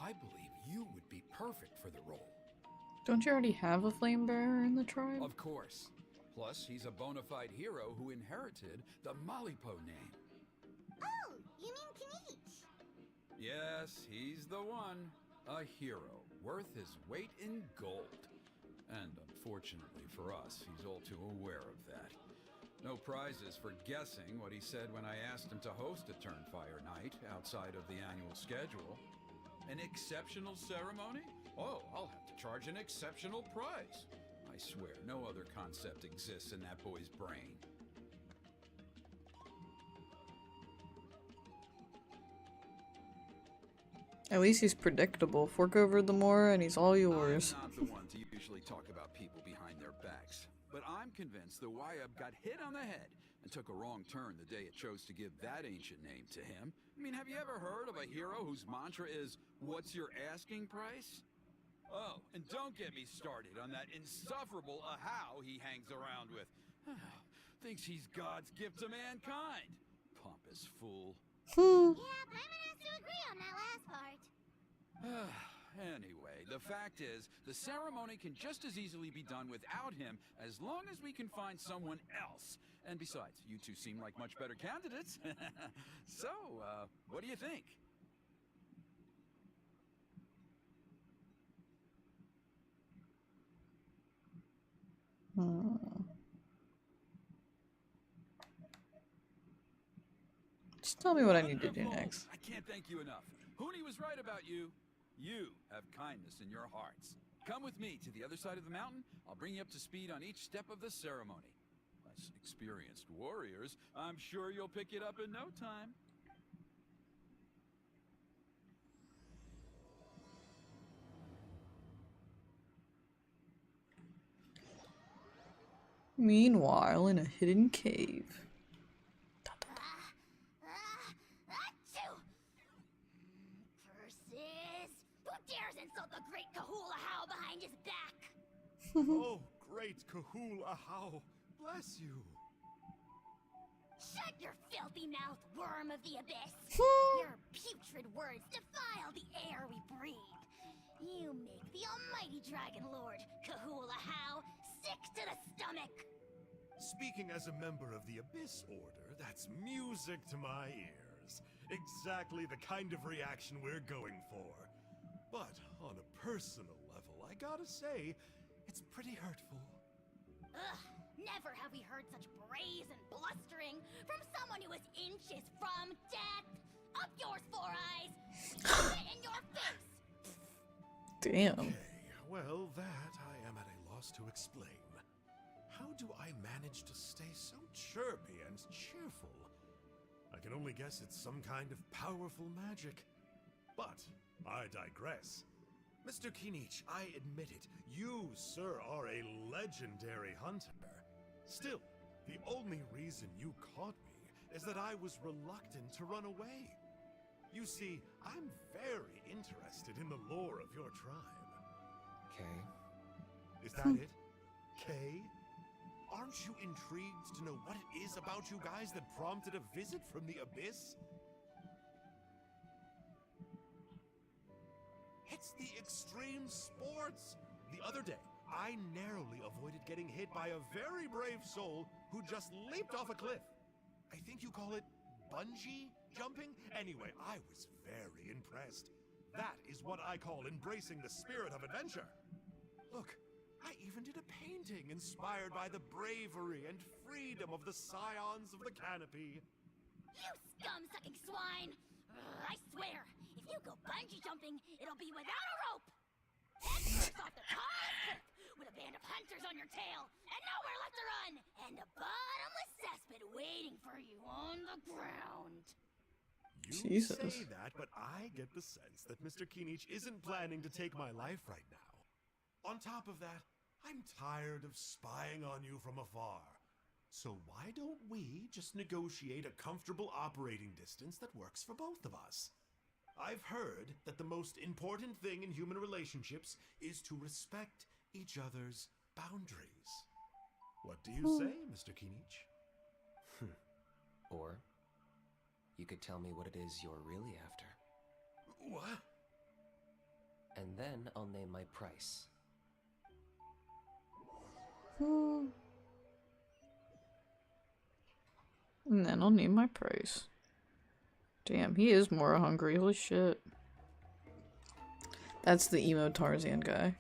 I believe you would be perfect for the role. Don't you already have a flame bearer in the tribe? Of course. Plus, he's a bona fide hero who inherited the Malipo name. Oh, you mean Kinich? Yes, he's the one. A hero, worth his weight in gold. And unfortunately for us, he's all too aware of that. No prizes for guessing what he said when I asked him to host a Turnfire Night outside of the annual schedule. An exceptional ceremony? Oh, I'll have to charge an exceptional price. I swear, no other concept exists in that boy's brain. At least he's predictable. Fork over the more and he's all yours. I'm not the one to usually talk about people behind their backs, but I'm convinced the YUB got hit on the head and took a wrong turn the day it chose to give that ancient name to him. I mean, have you ever heard of a hero whose mantra is, "What's your asking price?" Oh, and don't get me started on that insufferable Ahau he hangs around with. Thinks he's God's gift to mankind. Pompous fool. Yeah, Paimon has to agree on that last part. Anyway, the fact is, the ceremony can just as easily be done without him as long as we can find someone else. And besides, you two seem like much better candidates. So, what do you think? Just tell me what I need to do next. I can't thank you enough. Huni was right about you. You have kindness in your hearts. Come with me to the other side of the mountain. I'll bring you up to speed on each step of the ceremony. As experienced warriors, I'm sure you'll pick it up in no time. Meanwhile, in a hidden cave. Achoo! Versus... Who dares insult the great Kahula How behind his back? Oh, great Kahul Ahau, bless you. Shut your filthy mouth, worm of the abyss! Your putrid words defile the air we breathe. You make the almighty Dragon Lord, Kahula How, sick to the stomach. Speaking as a member of the Abyss Order, that's music to my ears. Exactly the kind of reaction we're going for. But on a personal level, I gotta say, it's pretty hurtful. Ugh, never have we heard such brazen blustering from someone who is inches from death. Up yours, Four Eyes! Right in your face! Damn. Okay, well, that I am at a loss to explain. How do I manage to stay so chirpy and cheerful? I can only guess it's some kind of powerful magic. But I digress. Mr. Kinich, I admit it, you, sir, are a legendary hunter. Still, the only reason you caught me is that I was reluctant to run away. You see, I'm very interested in the lore of your tribe. Okay. Is that it? Kay? Aren't you intrigued to know what it is about you guys that prompted a visit from the abyss? It's the extreme sports! The other day, I narrowly avoided getting hit by a very brave soul who just leaped off a cliff. I think you call it bungee jumping? Anyway, I was very impressed. That is what I call embracing the spirit of adventure. Look, I even did a painting inspired by the bravery and freedom of the scions of the canopy. You scum-sucking swine! I swear, if you go bungee jumping, it'll be without a rope! And first off the tallest cliff, with a band of hunters on your tail, and nowhere left to run, and a bottomless cesspit waiting for you on the ground. You Jesus. say that, but I get the sense that Mr. Kinich isn't planning to take my life right now. On top of that, I'm tired of spying on you from afar. So why don't we just negotiate a comfortable operating distance that works for both of us? I've heard that the most important thing in human relationships is to respect each other's boundaries. What do you say, Mr. Kinich? Or you could tell me what it is you're really after. What? And then I'll name my price. And then I'll name my price. Damn, he is more hungry. Holy shit. That's the emo Tarzan guy.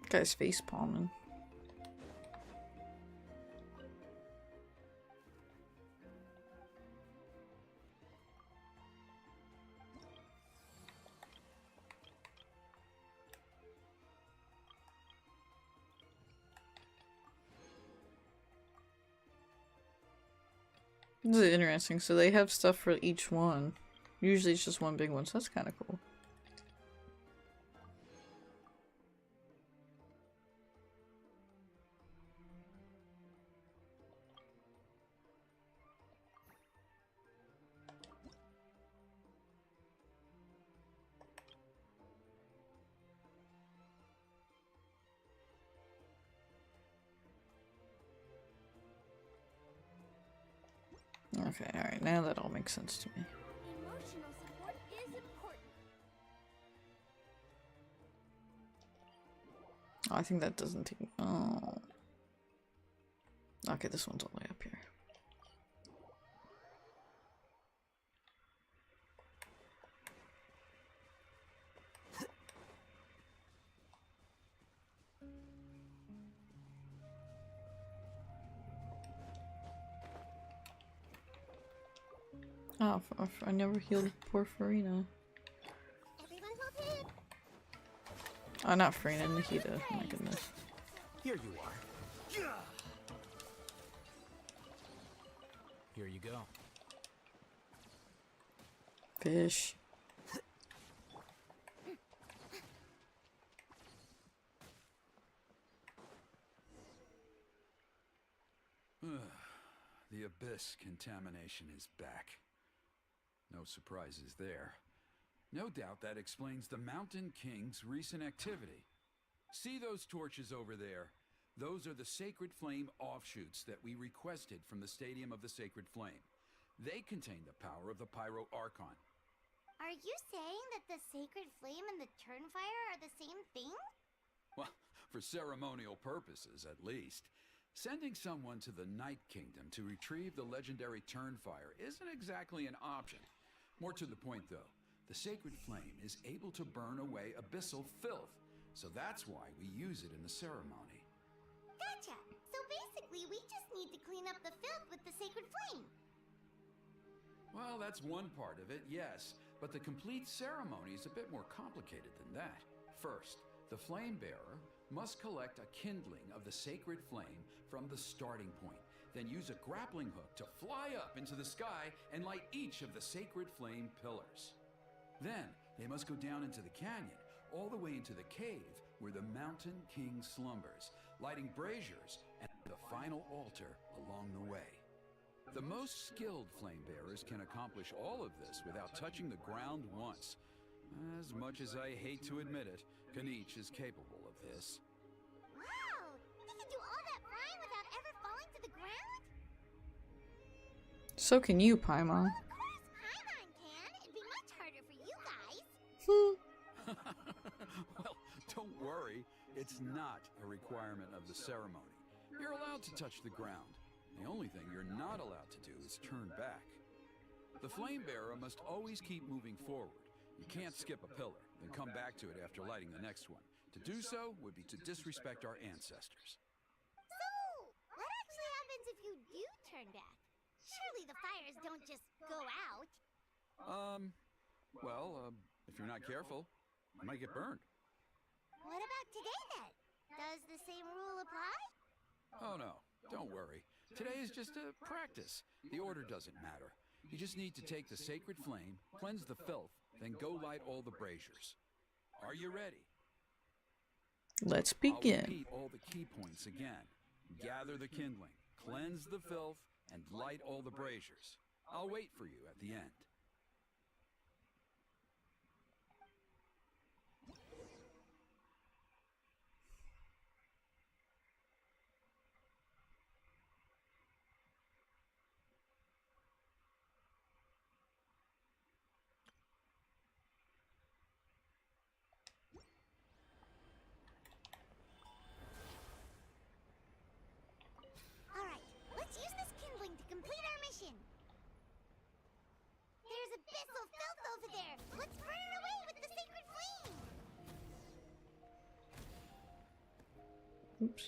Guy's face palming. This is interesting. So they have stuff for each one. Usually it's just one big one, so that's kind of cool. Okay, alright, now that all makes sense to me. Emotional support is important. Oh, I think that doesn't take. Oh. Okay, this one's all the way up here. Oh, I never healed poor Farina. Everyone hold it. Oh, not Farina, Nikita. Oh my goodness. Here you are. Here you go. Fish. The abyss contamination is back. No surprises there. No doubt that explains the Mountain King's recent activity. See those torches over there? Those are the Sacred Flame offshoots that we requested from the Stadium of the Sacred Flame. They contain the power of the Pyro Archon. Are you saying that the Sacred Flame and the Turnfire are the same thing? Well, for ceremonial purposes, at least. Sending someone to the Night Kingdom to retrieve the legendary Turnfire isn't exactly an option. More to the point, though, the Sacred Flame is able to burn away abyssal filth, so that's why we use it in the ceremony. Gotcha! So basically, we just need to clean up the filth with the Sacred Flame. Well, that's one part of it, yes, but the complete ceremony is a bit more complicated than that. First, the Flame Bearer must collect a kindling of the sacred flame from the starting point, then use a grappling hook to fly up into the sky and light each of the sacred flame pillars. Then they must go down into the canyon, all the way into the cave where the Mountain King slumbers, lighting braziers and the final altar along the way. The most skilled flame bearers can accomplish all of this without touching the ground once. As much as I hate to admit it, Kinich is capable of this. Wow! He can do all that flying without ever falling to the ground? So can you, Paimon. Of course, Paimon can. It'd be much harder for you guys. Well, don't worry. It's not a requirement of the ceremony. You're allowed to touch the ground. The only thing you're not allowed to do is turn back. The flame bearer must always keep moving forward. You can't skip a pillar, then come back to it after lighting the next one. To do so would be to disrespect our ancestors. So, what actually happens if you do turn back? Surely the fires don't just go out. If you're not careful, you might get burned. What about today then? Does the same rule apply? Oh no, don't worry. Today is just a practice. The order doesn't matter. You just need to take the sacred flame, cleanse the filth, then go light all the braziers. Are you ready? Let's I'll begin. repeat all the key points again. Gather the kindling, cleanse the filth, and light all the braziers. I'll wait for you at the end. Alright, let's use this kindling to complete our mission. There's a abyssal filth over there. Let's burn it away with the sacred flame. Oops.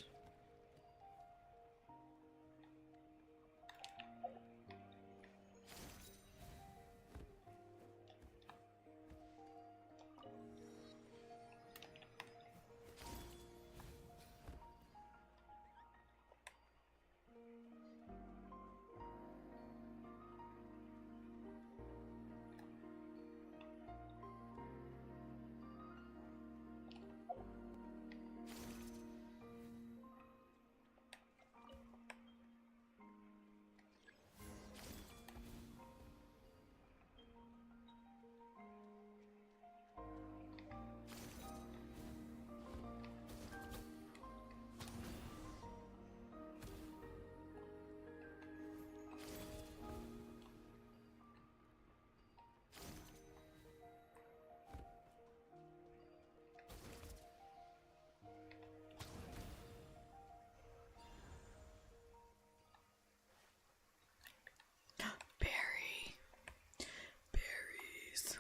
Berries.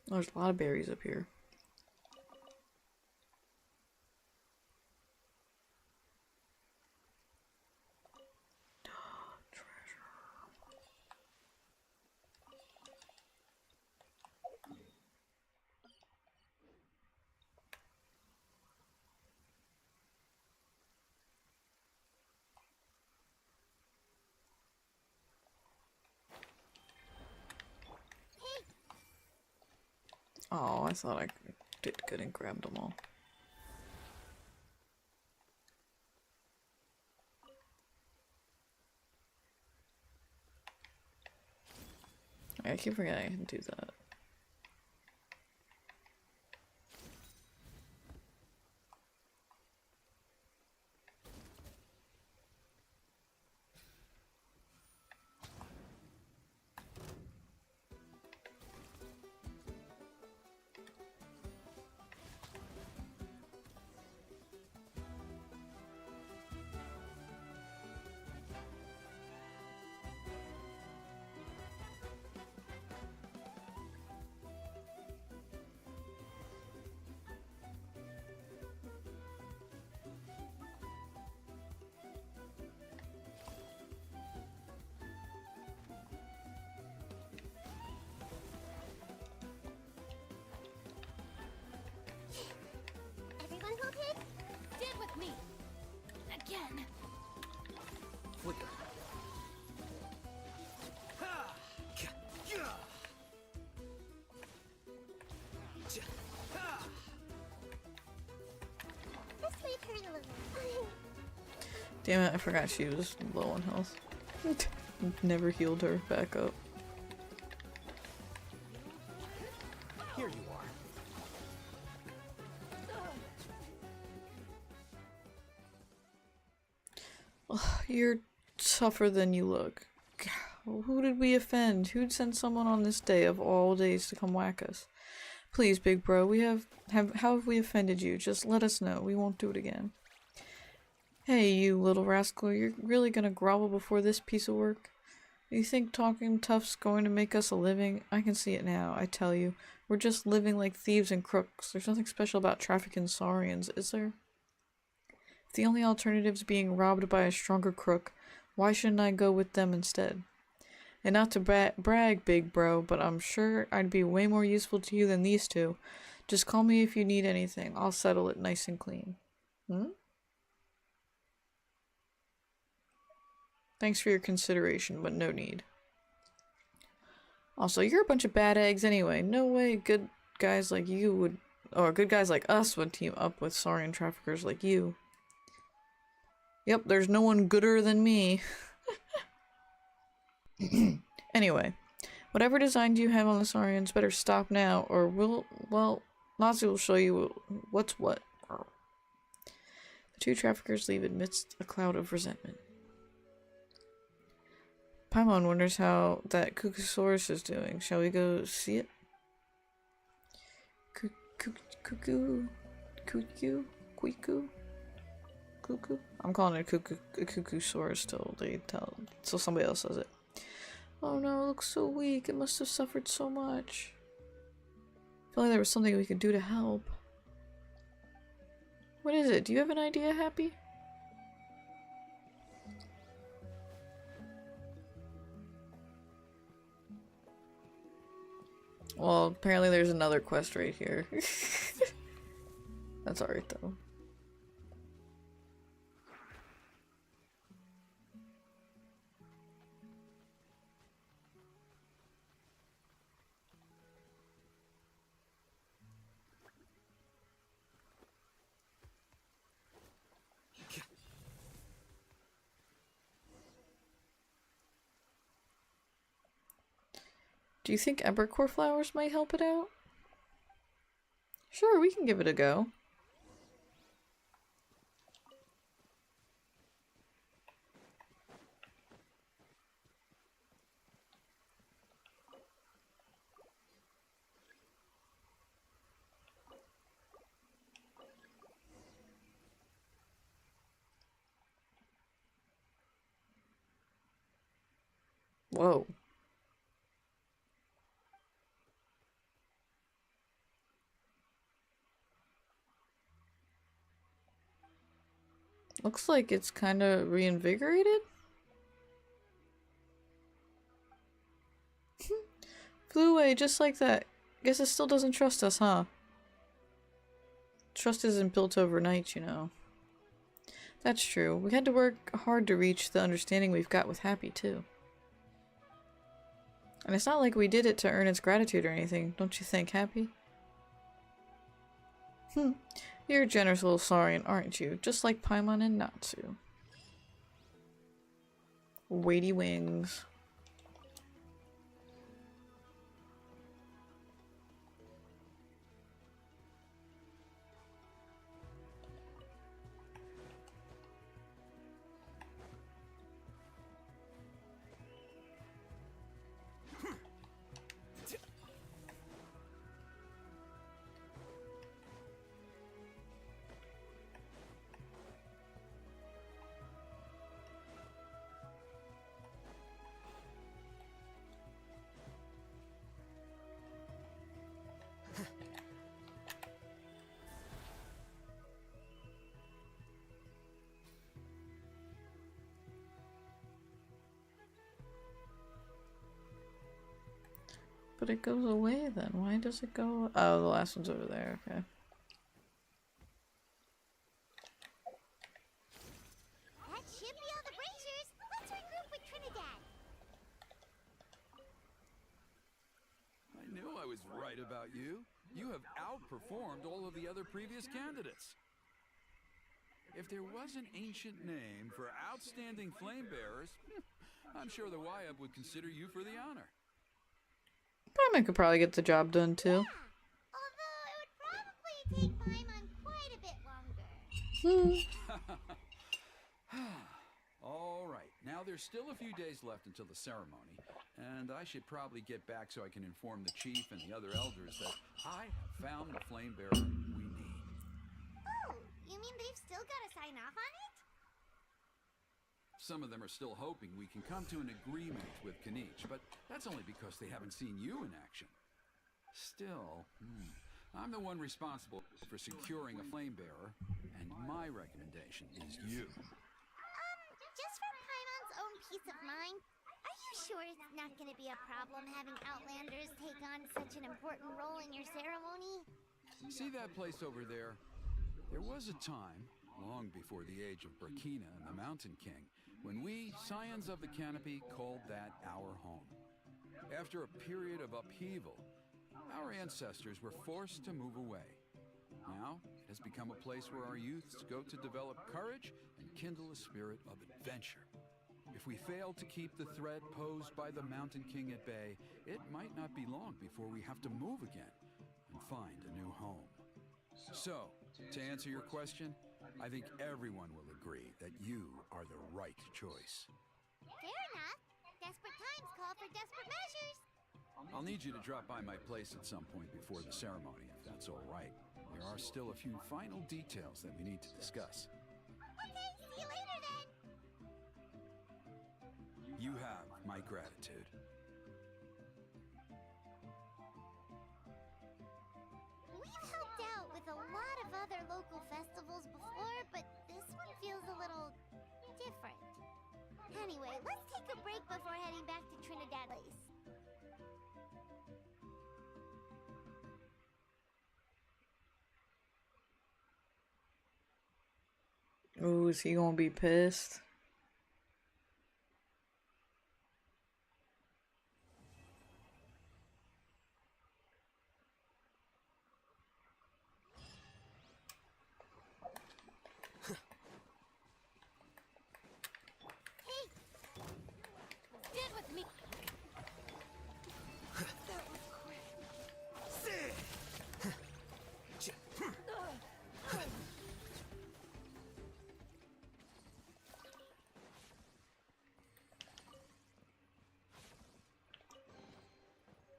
There's a lot of berries up here. Oh, I thought I did good and grabbed them all. I keep forgetting I can do that. Damn it, I forgot she was low on health. Never healed her back up. Here you are. You're tougher than you look. Who did we offend? Who'd send someone on this day of all days to come whack us? Please, big bro, how have we offended you? Just let us know. We won't do it again. Hey, you little rascal, you're really gonna grovel before this piece of work? You think talking tough's going to make us a living? I can see it now, I tell you. We're just living like thieves and crooks. There's nothing special about trafficking saurians, is there? If the only alternative's being robbed by a stronger crook, why shouldn't I go with them instead? And not to brag, big bro, but I'm sure I'd be way more useful to you than these two. Just call me if you need anything. I'll settle it nice and clean. Thanks for your consideration, but no need. Also, you're a bunch of bad eggs anyway. No way good guys like you would, or good guys like us would team up with saurian traffickers like you. Yep, there's no one gooder than me. Anyway, whatever designs you have on the saurians better stop now, or Nazi will show you what's what. The two traffickers leave amidst a cloud of resentment. Paimon wonders how that Kukusaurus is doing. Shall we go see it? Cuckoo? I'm calling it Kukusaurus till somebody else says it. Oh no, it looks so weak. It must have suffered so much. If only there was something we could do to help. What is it? Do you have an idea, Happy? Well, apparently there's another quest right here. That's alright though. Do you think Embercore flowers might help it out? Sure, we can give it a go. Whoa. Looks like it's kind of reinvigorated. Flew away just like that. Guess it still doesn't trust us, huh? Trust isn't built overnight, you know. That's true. We had to work hard to reach the understanding we've got with Happy, too. And it's not like we did it to earn its gratitude or anything, don't you think, Happy? You're a generous little saurian, aren't you? Just like Paimon and Natsu. Weighty wings. But it goes away then. Why does it go? Oh, the last one's over there. Okay. That should be all the Braziers. Let's regroup with Trinidad. I knew I was right about you. You have outperformed all of the other previous candidates. if there was an ancient name for outstanding flame bearers, I'm sure the Wyab would consider you for the honor. Paimon could probably get the job done too. Although it would probably take Paimon quite a bit longer. All right, now there's still a few days left until the ceremony, and I should probably get back so I can inform the chief and the other elders that I have found the flame bearer we need. Oh, you mean they've still got to sign off on it? Some of them are still hoping we can come to an agreement with Kinich, but that's only because they haven't seen you in action. Still, I'm the one responsible for securing a flame bearer, and my recommendation is you. Just for Paimon's own peace of mind, are you sure it's not going to be a problem having Outlanders take on such an important role in your ceremony? See that place over there? There was a time, long before the age of Burkina and the Mountain King, when we, Scions of the Canopy, called that our home. After a period of upheaval, our ancestors were forced to move away. Now, it has become a place where our youths go to develop courage and kindle a spirit of adventure. If we fail to keep the threat posed by the Mountain King at bay, it might not be long before we have to move again and find a new home. So, to answer your question, I think everyone will agree that you are the right choice. Fair enough. Desperate times call for desperate measures. I'll need you to drop by my place at some point before the ceremony, if that's all right. There are still a few final details that we need to discuss. Okay, see you later then. You have my gratitude. We've helped out with a lot of other local festivals before, but this one feels a little different. Anyway, let's take a break before heading back to Trinidad Place. Ooh, is he gonna be pissed? Get with me.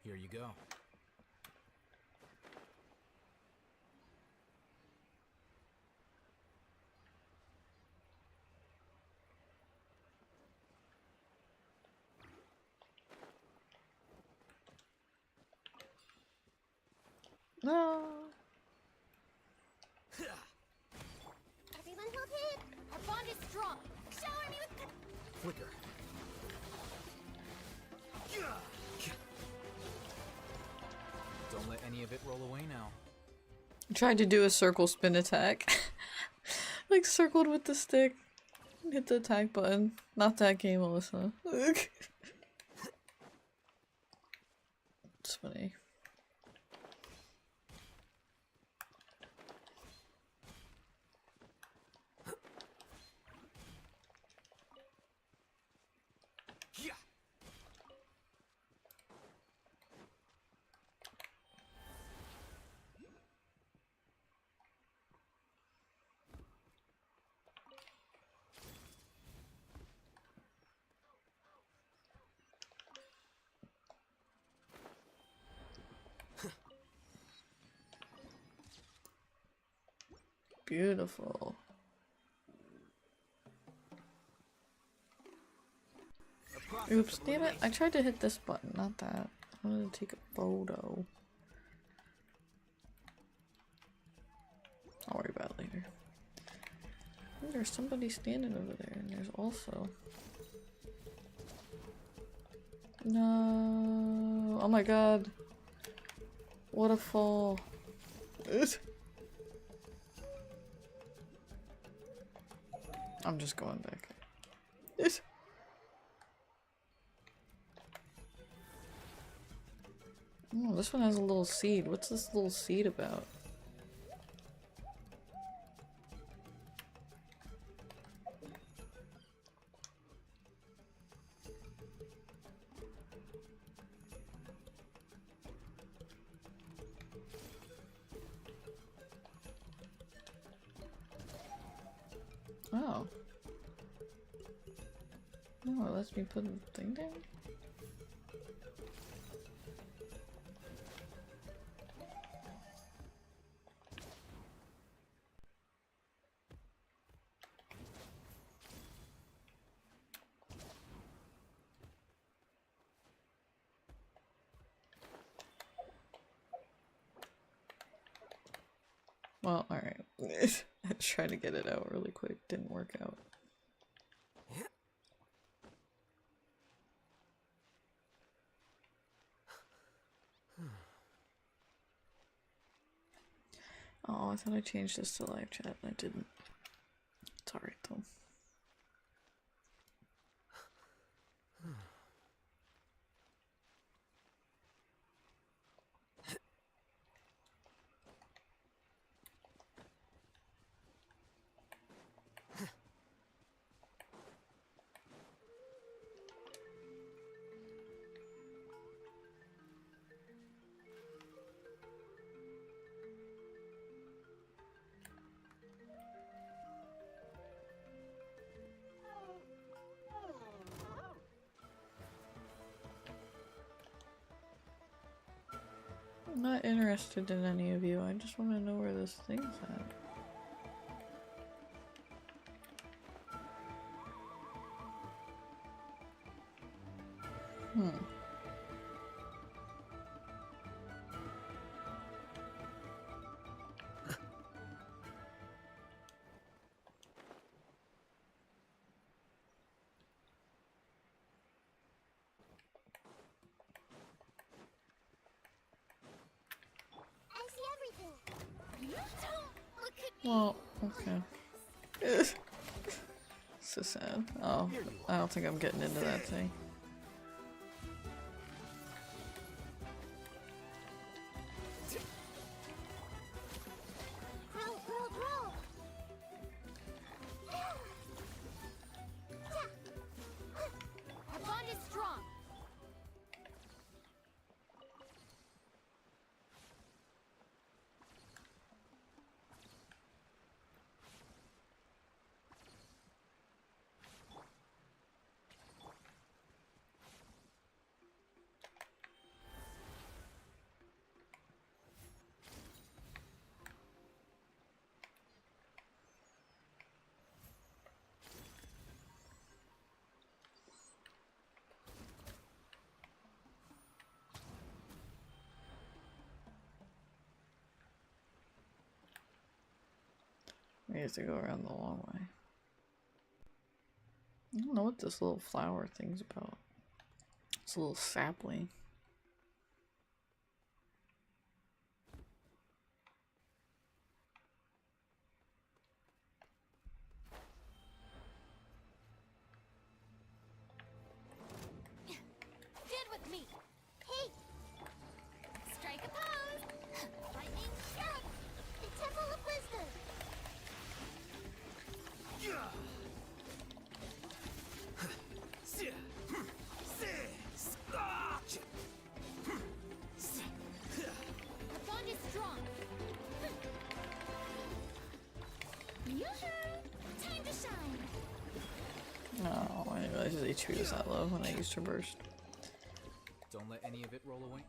Here you go. No. Everyone hold it. Our bond is strong. Shower me with... Flicker. Don't let any of it roll away now. I tried to do a circle spin attack. Like circled with the stick. Hit the attack button. Not that game, Alyssa. It's funny. Beautiful. Oops, damn it. I tried to hit this button, not that. I wanted to take a photo. I'll worry about it later. Ooh, there's somebody standing over there, and there's also... No. Oh my god. What a fall. I'm just going back. Oh, this one has a little seed. What's this little seed about? Oh. No, it lets me put the thing down? Well, alright. I tried to get it out really quick, didn't work out. Oh, I thought I changed this to live chat and I didn't. It's alright though. I'm not interested in any of you, I just want to know where this thing's at. I see everything. Don't look at me. Well, okay. So sad. Oh, I don't think I'm getting into that thing. Grow, grow, grow. Our bond is strong. We have to go around the long way. I don't know what this little flower thing's about. It's a little sapling. Get with me. Hey, Strike a pose. lightning shot. The Temple of Wisdom. Our bond is strong. Yoo-hoo! Time to shine. Oh, I didn't realize his HP was that low when I used her burst. Don't let any of it roll away.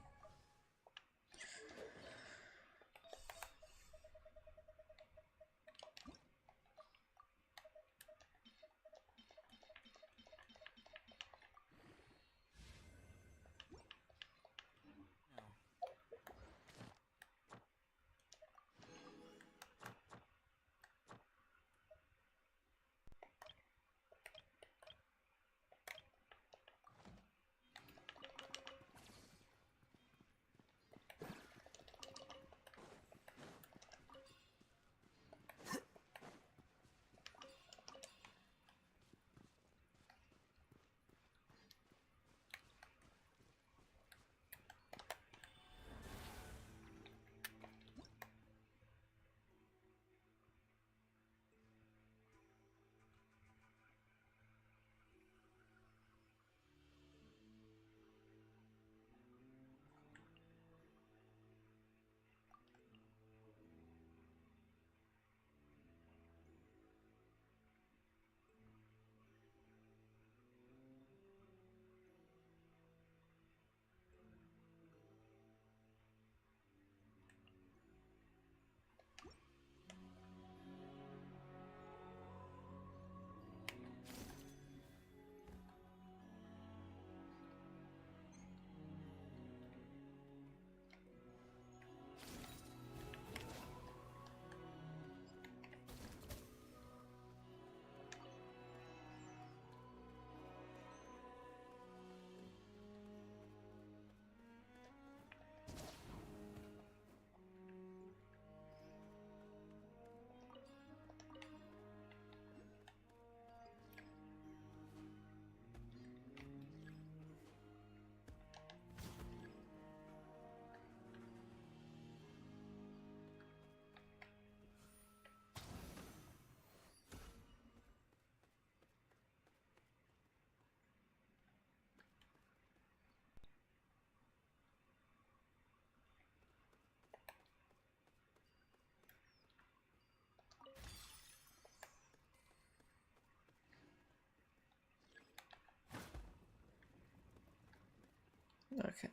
Okay.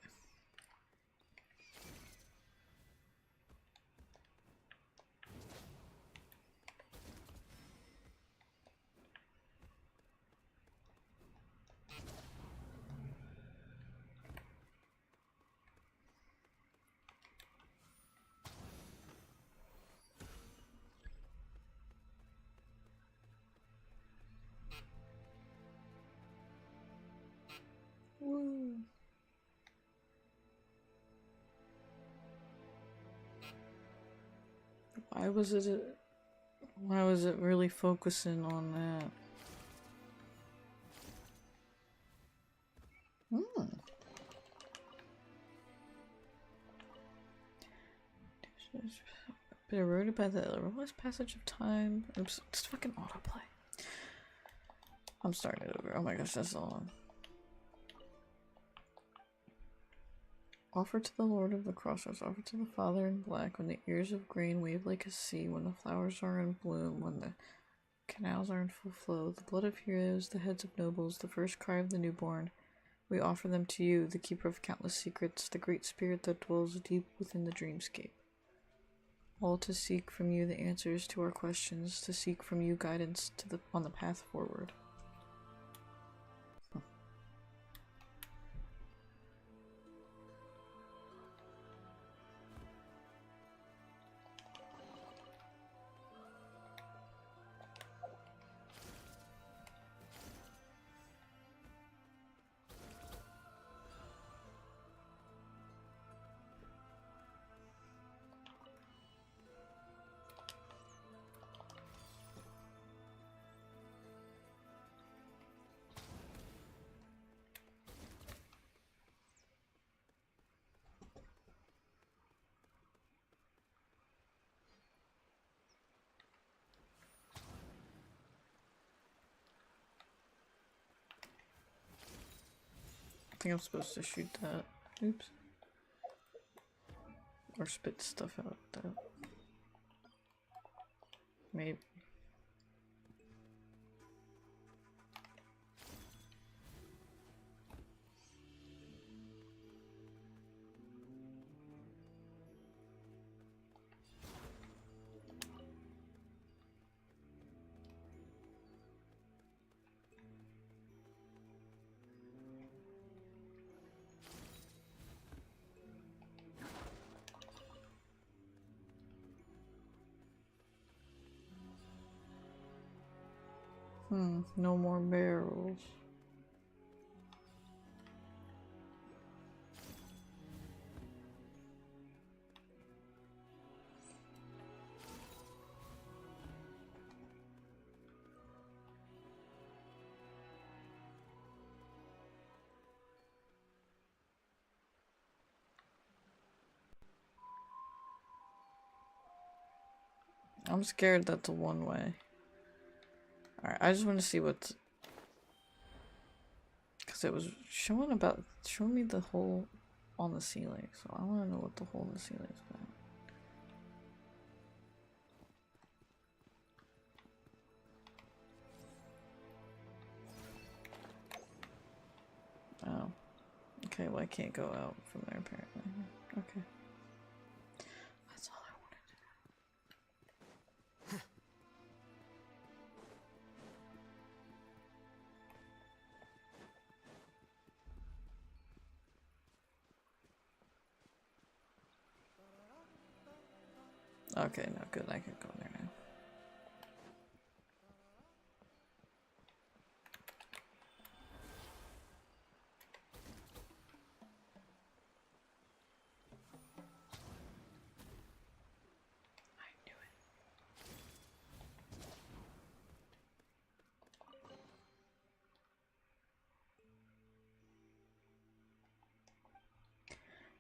Woo. Why was it really focusing on that? Hmm. Been eroded by the relentless passage of time. Oops, just fucking autoplay. I'm starting it over. Oh my gosh, that's so long. Offer to the Lord of the Crossroads, offer to the Father in black, when the ears of grain wave like a sea, when the flowers are in bloom, when the canals are in full flow, the blood of heroes, the heads of nobles, the first cry of the newborn. We offer them to you, the keeper of countless secrets, the great spirit that dwells deep within the dreamscape. All to seek from you the answers to our questions, to seek from you guidance on the path forward. I think I'm supposed to shoot that. Oops. Or spit stuff out that. Maybe. No more barrels. I'm scared that's a one way. Alright, I just want to see what's... Because it was showing me the hole on the ceiling, so I want to know what the hole in the ceiling is about. Oh. Okay, well I can't go out from there apparently. Okay. That's all I wanted to know. Okay, no good, I can go there now. I knew it.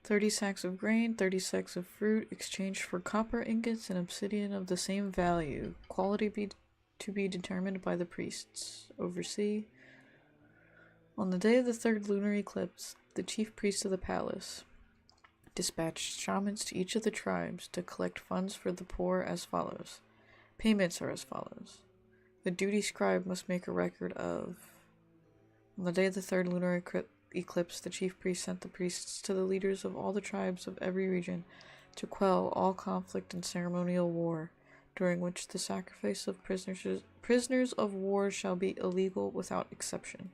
"30 sacks of grain, 30 sacks of fruit, exchanged for copper ingots and obsidian of the same value. Quality to be determined by the priests. Oversee. On the day of the third lunar eclipse, the chief priest of the palace dispatched shamans to each of the tribes to collect funds for the poor as follows. Payments are as follows. The duty scribe must make a record of... On the day of the third lunar eclipse, the chief priest sent the priests to the leaders of all the tribes of every region to quell all conflict and ceremonial war, during which the sacrifice of prisoners of war shall be illegal without exception.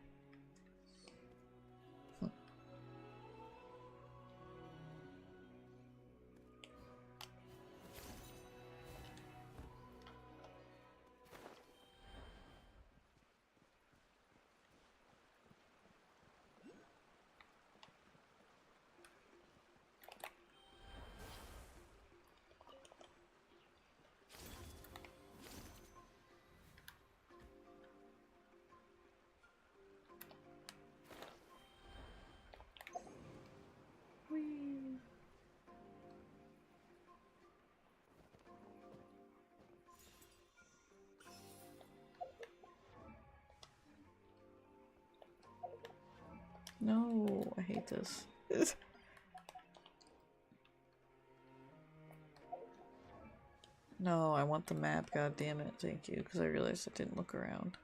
No, I hate this. No, I want the map, god damn it, thank you, because I realized I didn't look around.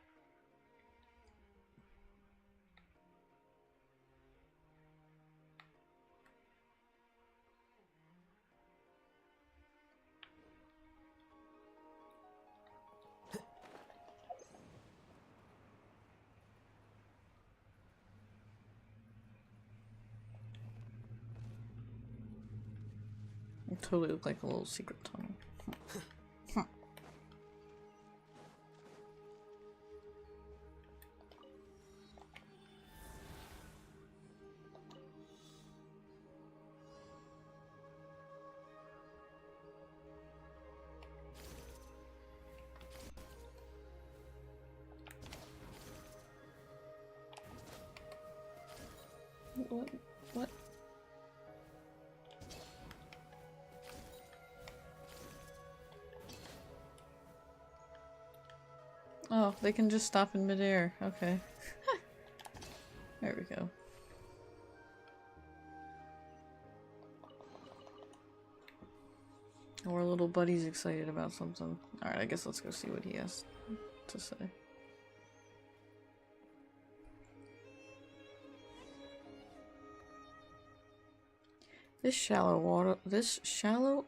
It totally looked like a little secret tunnel. What? Oh, they can just stop in midair. Okay. There we go. Our little buddy's excited about something. Alright, I guess let's go see what he has to say. This shallow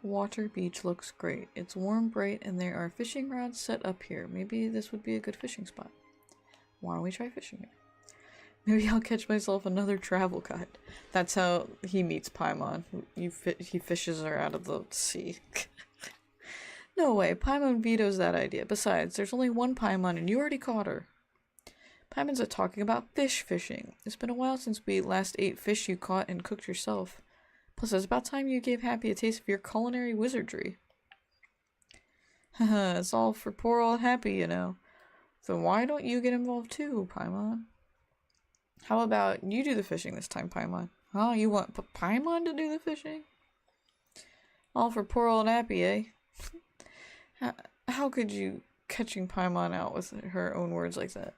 water beach looks great. It's warm, bright, and there are fishing rods set up here. Maybe this would be a good fishing spot. Why don't we try fishing here? Maybe I'll catch myself another travel guide. That's how he meets Paimon. He fishes her out of the sea. No way, Paimon vetoes that idea. Besides, there's only one Paimon and you already caught her. Paimon's are talking about fish fishing. It's been a while since we last ate fish you caught and cooked yourself. Plus, it's about time you gave Happy a taste of your culinary wizardry. Haha, it's all for poor old Happy, you know. So why don't you get involved too, Paimon? How about you do the fishing this time, Paimon? Oh, you want Paimon to do the fishing? All for poor old Happy, eh? How could you catching Paimon out with her own words like that?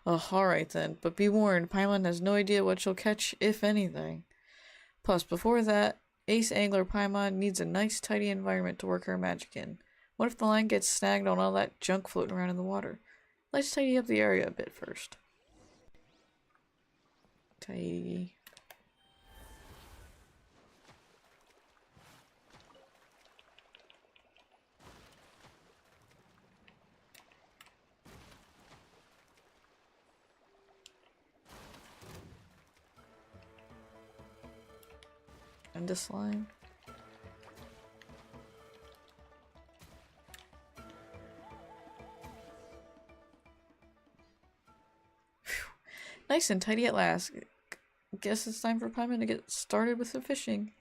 Oh, alright then, but be warned, Paimon has no idea what she'll catch, if anything. Plus, before that, Ace Angler Paimon needs a nice, tidy environment to work her magic in. What if the line gets snagged on all that junk floating around in the water? Let's tidy up the area a bit first. Tidy. And a slime. Phew. Nice and tidy at last. Guess it's time for Paimon to get started with the fishing.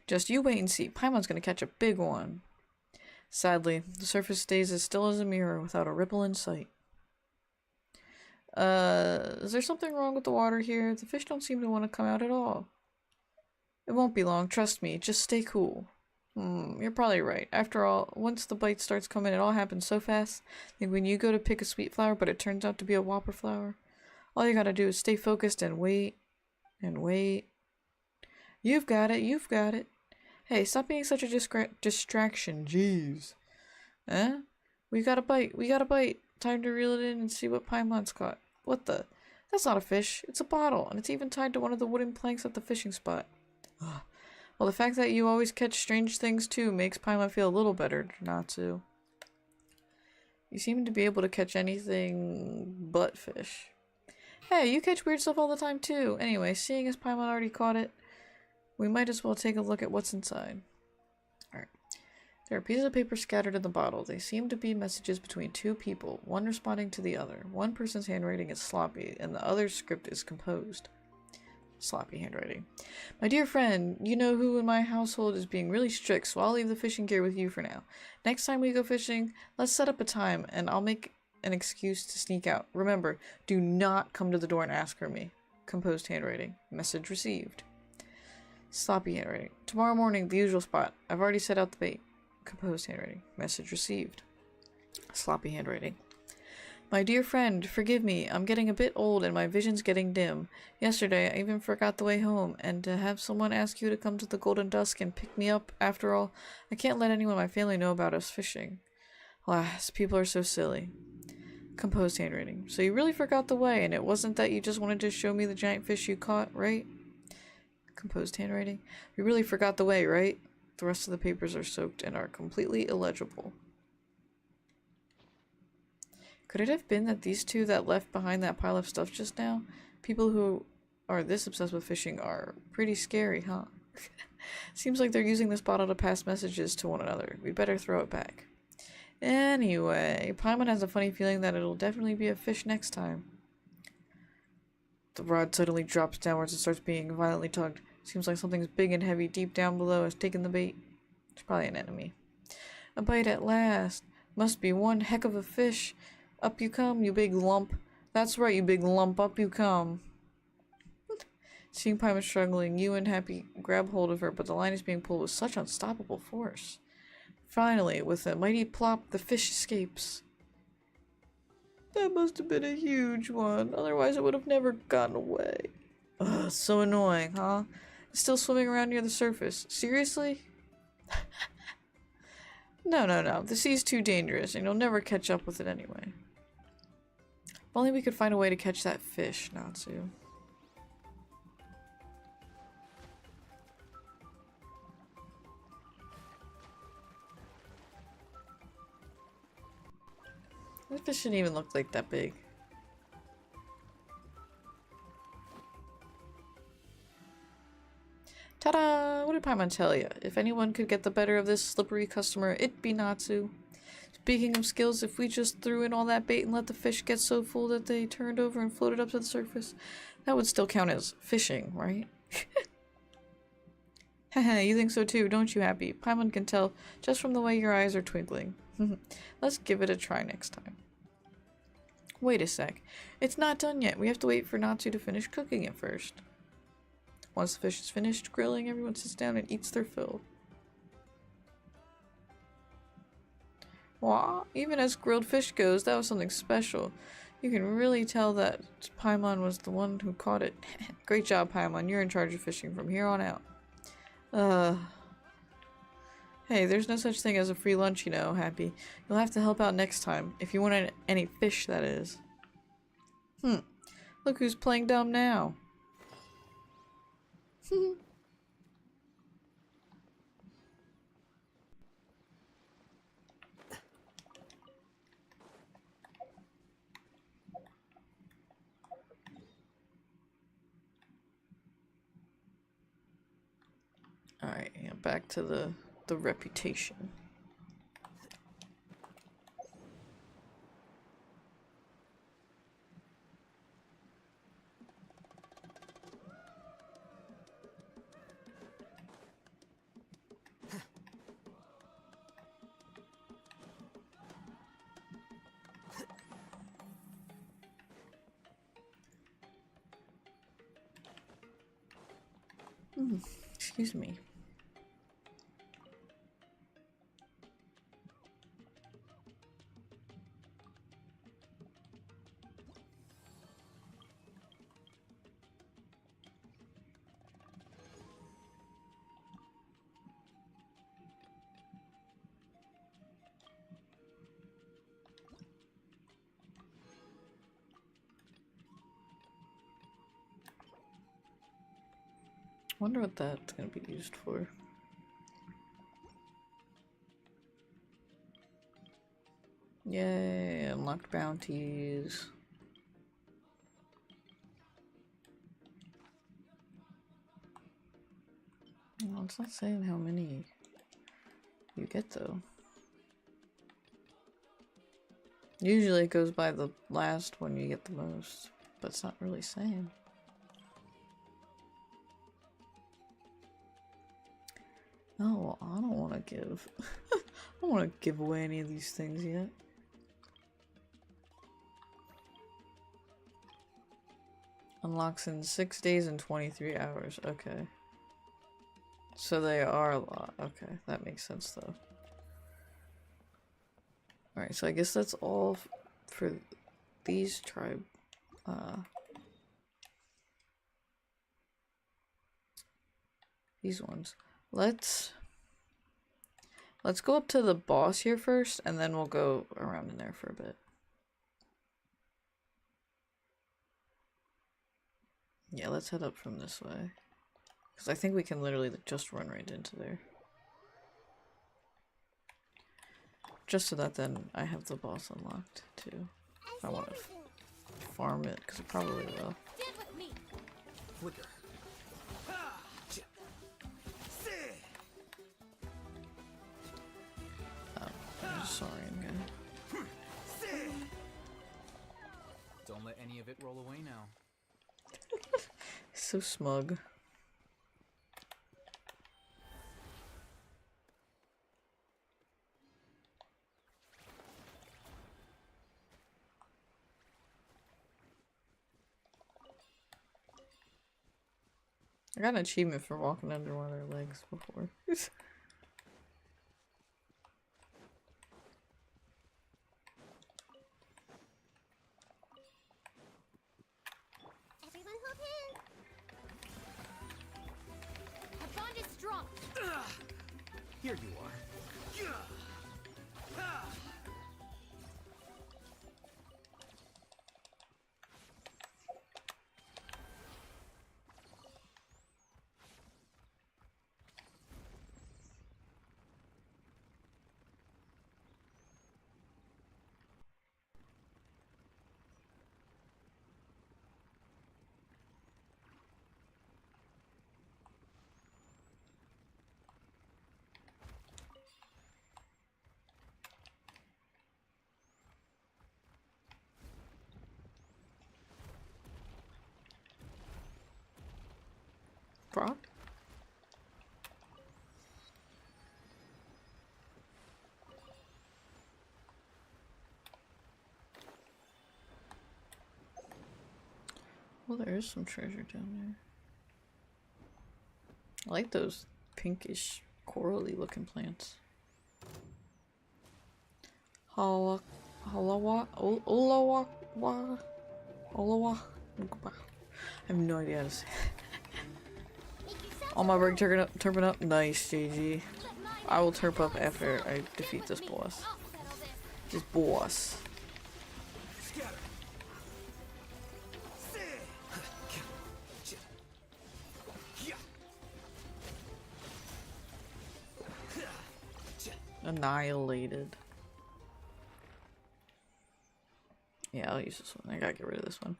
Just you wait and see. Paimon's gonna catch a big one. Sadly, the surface stays as still as a mirror without a ripple in sight. Is there something wrong with the water here? The fish don't seem to want to come out at all. It won't be long, trust me. Just stay cool. You're probably right. After all, once the bite starts coming, it all happens so fast. Like when you go to pick a sweet flower, but it turns out to be a whopper flower. All you gotta do is stay focused and wait. And wait. You've got it, you've got it. Hey, stop being such a distraction, jeez. We got a bite, we got a bite. Time to reel it in and see what Paimon's caught. What the? That's not a fish. It's a bottle, and it's even tied to one of the wooden planks at the fishing spot. Ugh. Well, the fact that you always catch strange things too makes Paimon feel a little better not to. You seem to be able to catch anything but fish. Hey, you catch weird stuff all the time too. Anyway, seeing as Paimon already caught it, we might as well take a look at what's inside. Alright. There are pieces of paper scattered in the bottle. They seem to be messages between two people, one responding to the other. One person's handwriting is sloppy, and the other's script is composed. Sloppy handwriting. My dear friend, you know who in my household is being really strict, so I'll leave the fishing gear with you for now. Next time we go fishing, let's set up a time, and I'll make an excuse to sneak out. Remember, do not come to the door and ask for me. Composed handwriting. Message received. Sloppy handwriting. Tomorrow morning, the usual spot. I've already set out the bait. Composed handwriting. Message received. Sloppy handwriting. My dear friend, forgive me. I'm getting a bit old and my vision's getting dim. Yesterday, I even forgot the way home, and to have someone ask you to come to the Golden Dusk and pick me up, after all, I can't let anyone in my family know about us fishing. Alas, people are so silly. Composed handwriting. So you really forgot the way, and it wasn't that you just wanted to show me the giant fish you caught, right? Composed handwriting. You really forgot the way, right? The rest of the papers are soaked and are completely illegible. Could it have been that these two that left behind that pile of stuff just now? People who are this obsessed with fishing are pretty scary, huh? Seems like they're using this bottle to pass messages to one another. We better throw it back. Anyway, Paimon has a funny feeling that it'll definitely be a fish next time. The rod suddenly drops downwards and starts being violently tugged. Seems like something's big and heavy deep down below has taken the bait. It's probably an enemy. A bite at last. Must be one heck of a fish. Up you come, you big lump. That's right, you big lump. Up you come. Seeing Paimon struggling, you and Happy grab hold of her, but the line is being pulled with such unstoppable force. Finally, with a mighty plop, the fish escapes. That must have been a huge one, otherwise it would have never gotten away. Ugh, so annoying, huh? It's still swimming around near the surface. Seriously? No. The sea's too dangerous, and you'll never catch up with it anyway. If only we could find a way to catch that fish, Natsu. That fish shouldn't even look like that big. Ta-da! What did Paimon tell you? If anyone could get the better of this slippery customer, it'd be Natsu. Speaking of skills, if we just threw in all that bait and let the fish get so full that they turned over and floated up to the surface, that would still count as fishing, right? Haha, you think so too, don't you, Happy? Paimon can tell just from the way your eyes are twinkling. Let's give it a try next time. Wait a sec. It's not done yet. We have to wait for Natsu to finish cooking it first. Once the fish is finished grilling, everyone sits down and eats their fill. Wow, even as grilled fish goes, that was something special. You can really tell that Paimon was the one who caught it. Great job, Paimon. You're in charge of fishing from here on out. Hey, there's no such thing as a free lunch, you know, Happy. You'll have to help out next time. If you want any fish, that is. Look who's playing dumb now. Alright, yeah, back to the reputation. Excuse me. Wonder what that's gonna be used for. Yay, unlocked bounties. Well, it's not saying how many you get though. Usually it goes by the last one you get the most, but it's not really saying. Oh, I don't want to give. I don't want to give away any of these things yet. Unlocks in 6 days and 23 hours. Okay. So they are a lot. Okay, that makes sense though. Alright, so I guess that's all for these tribe. These ones. Let's go up to the boss here first, and then we'll go around in there for a bit. Yeah, let's head up from this way. Because I think we can literally just run right into there. Just so that then I have the boss unlocked, too. If I want to farm it, because it probably will. Flicker. I'm sorry, I'm gonna... Don't let any of it roll away now. So smug. I got an achievement for walking under one of their legs before. Everyone hold hands. Our bond is strong. Here you are. Brock? Well, there is some treasure down there. I like those pinkish, corally looking plants. Olawa. I have no idea how to say it. All my rig turping up. Nice, JG. I will turp up after I defeat this boss. This boss. Annihilated. Yeah, I'll use this one. I gotta get rid of this one.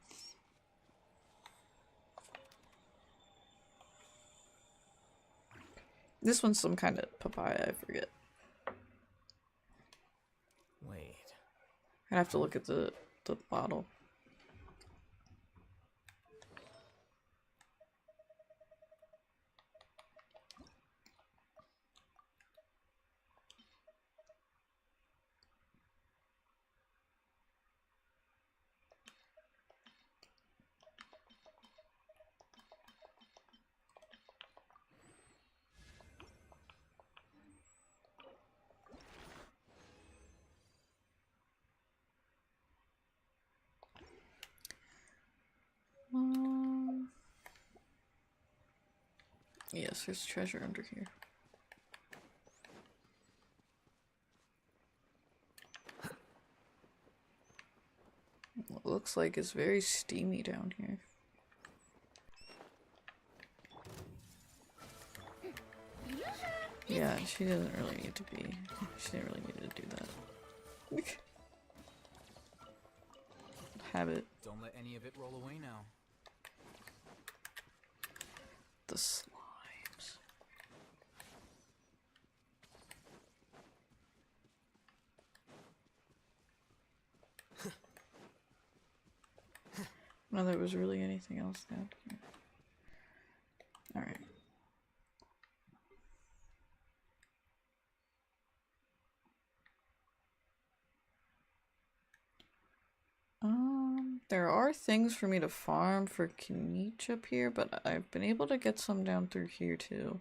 This one's some kind of papaya, I forget. Wait. I'd have to look at the bottle. Yes, there's treasure under here. It looks like it's very steamy down here. Yeah, she doesn't really need to be. She didn't really need to do that. Habit. Don't let any of it roll away now. The slimes. No, there was really anything else down here. Alright. There are things for me to farm for Kinich up here, but I've been able to get some down through here too.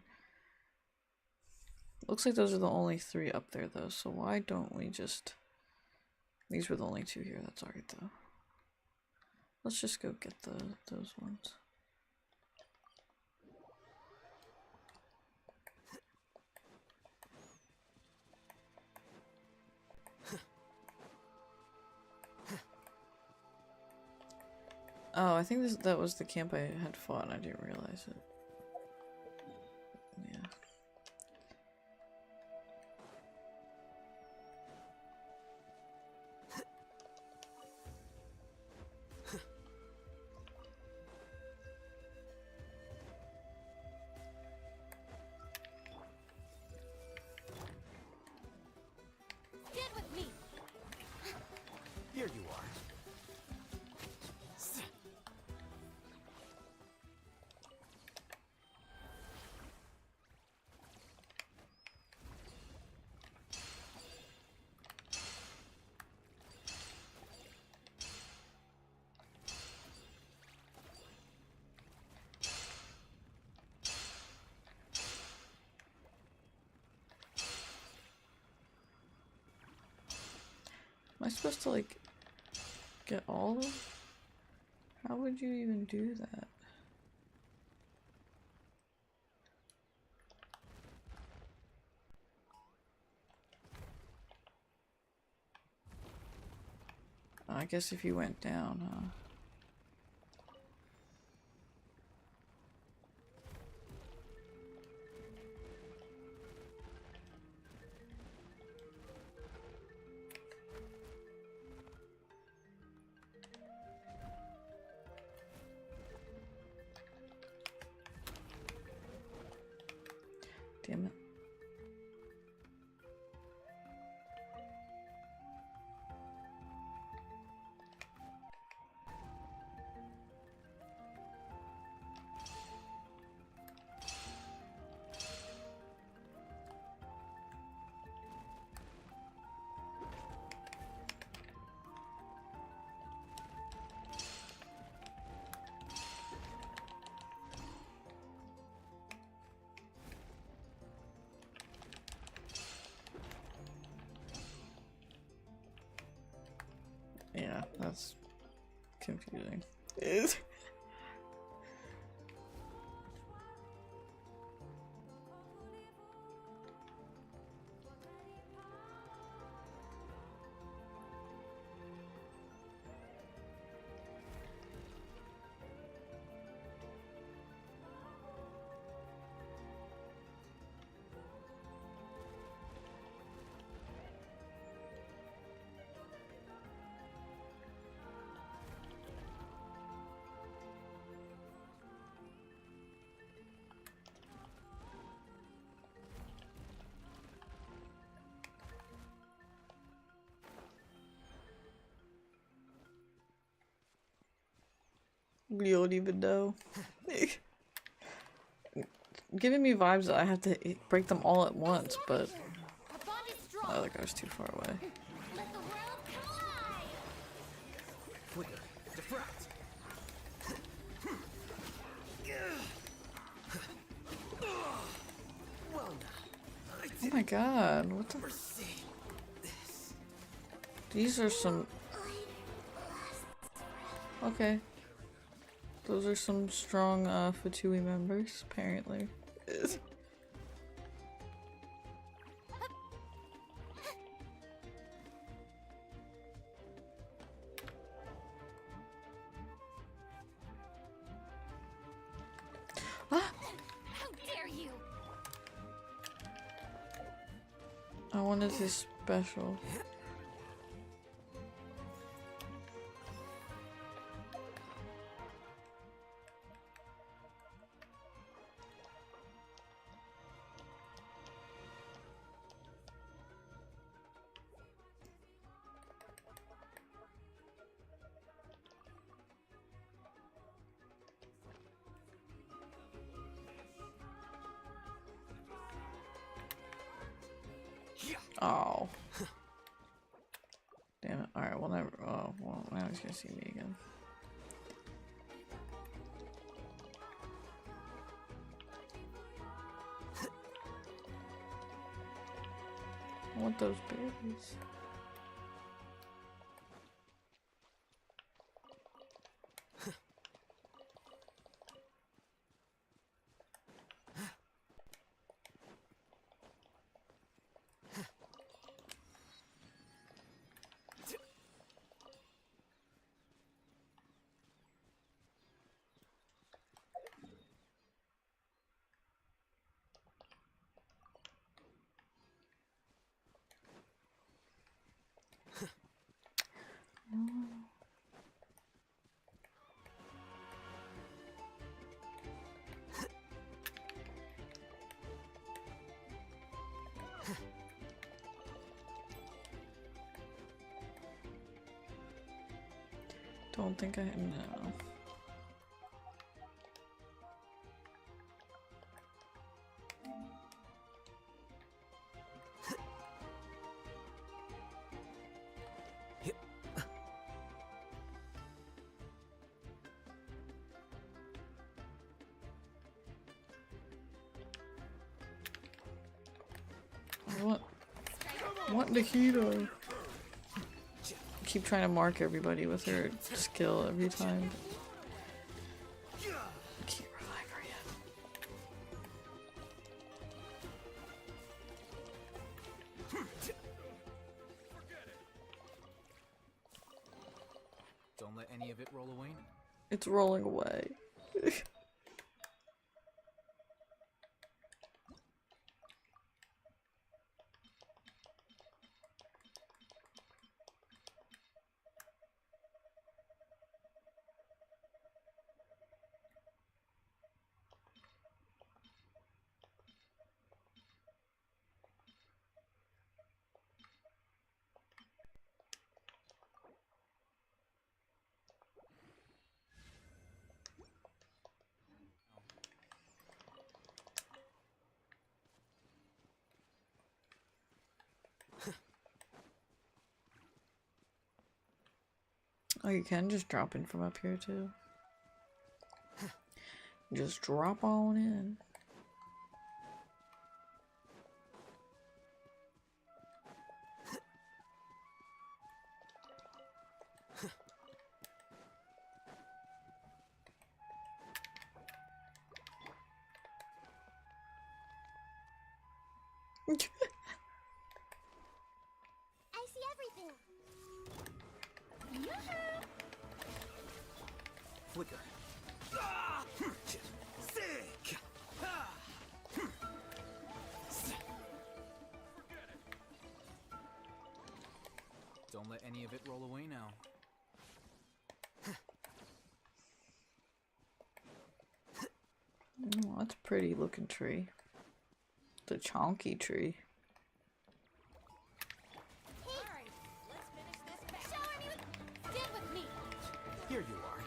Looks like those are the only 3 up there though, so why don't we just... These were the only 2 here, that's alright though. Let's just go get those ones. Oh, I think that was the camp I had fought and I didn't realize it. Yeah. Get with me. Here you are. Am I supposed to like get all of? How would you even do that? I guess if you went down, huh? Damn it. Yeah, that's confusing. We don't even know. Giving me vibes that I have to break them all at once, but the other guy's too far away. Let the world collide! Flicker. Defract. Well now. Oh my god, what the? These are some... Okay. Those are some strong Fatui members, apparently. How dare you! That one is his special. Oh. Damn it. Alright, well, never. Oh, well, now he's gonna see me again. I want those berries. Don't think I know. What Nikita? Keep trying to mark everybody with her skill every time. I can't revive her yet. Don't let any of it roll away. It's rolling away. Oh, you can just drop in from up here too. Just drop on in. I see everything. Flicker. Don't let any of it roll away now. Oh, that's a pretty looking tree. The chonky tree. Here you are.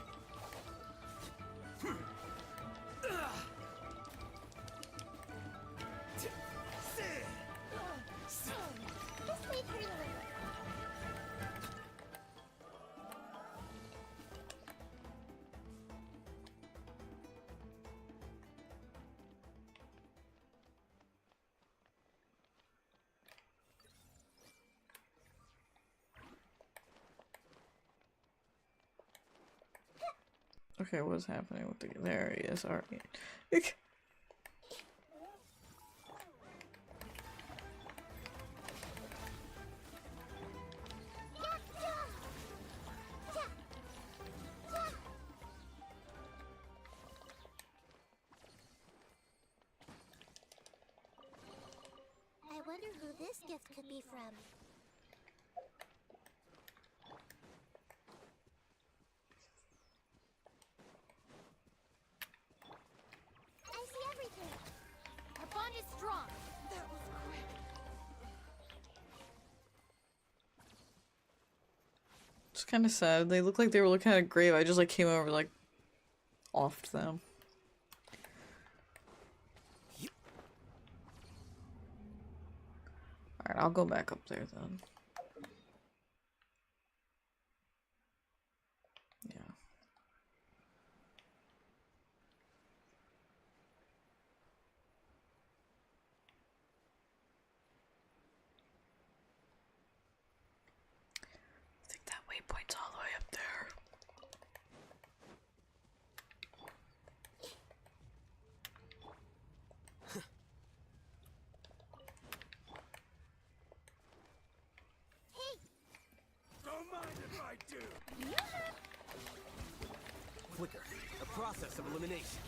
Just wait for your little. Okay, what's happening with the? There he is. Alright. I wonder who this gift could be from. I see everything. Our bond is strong. That was quick. It's kind of sad. They look like they were looking at a grave. I just like came over like offed them. Alright, I'll go back up there then. Yeah. I think that waypoint's all the way up there. Don't mind if I do. Flicker, a process of elimination.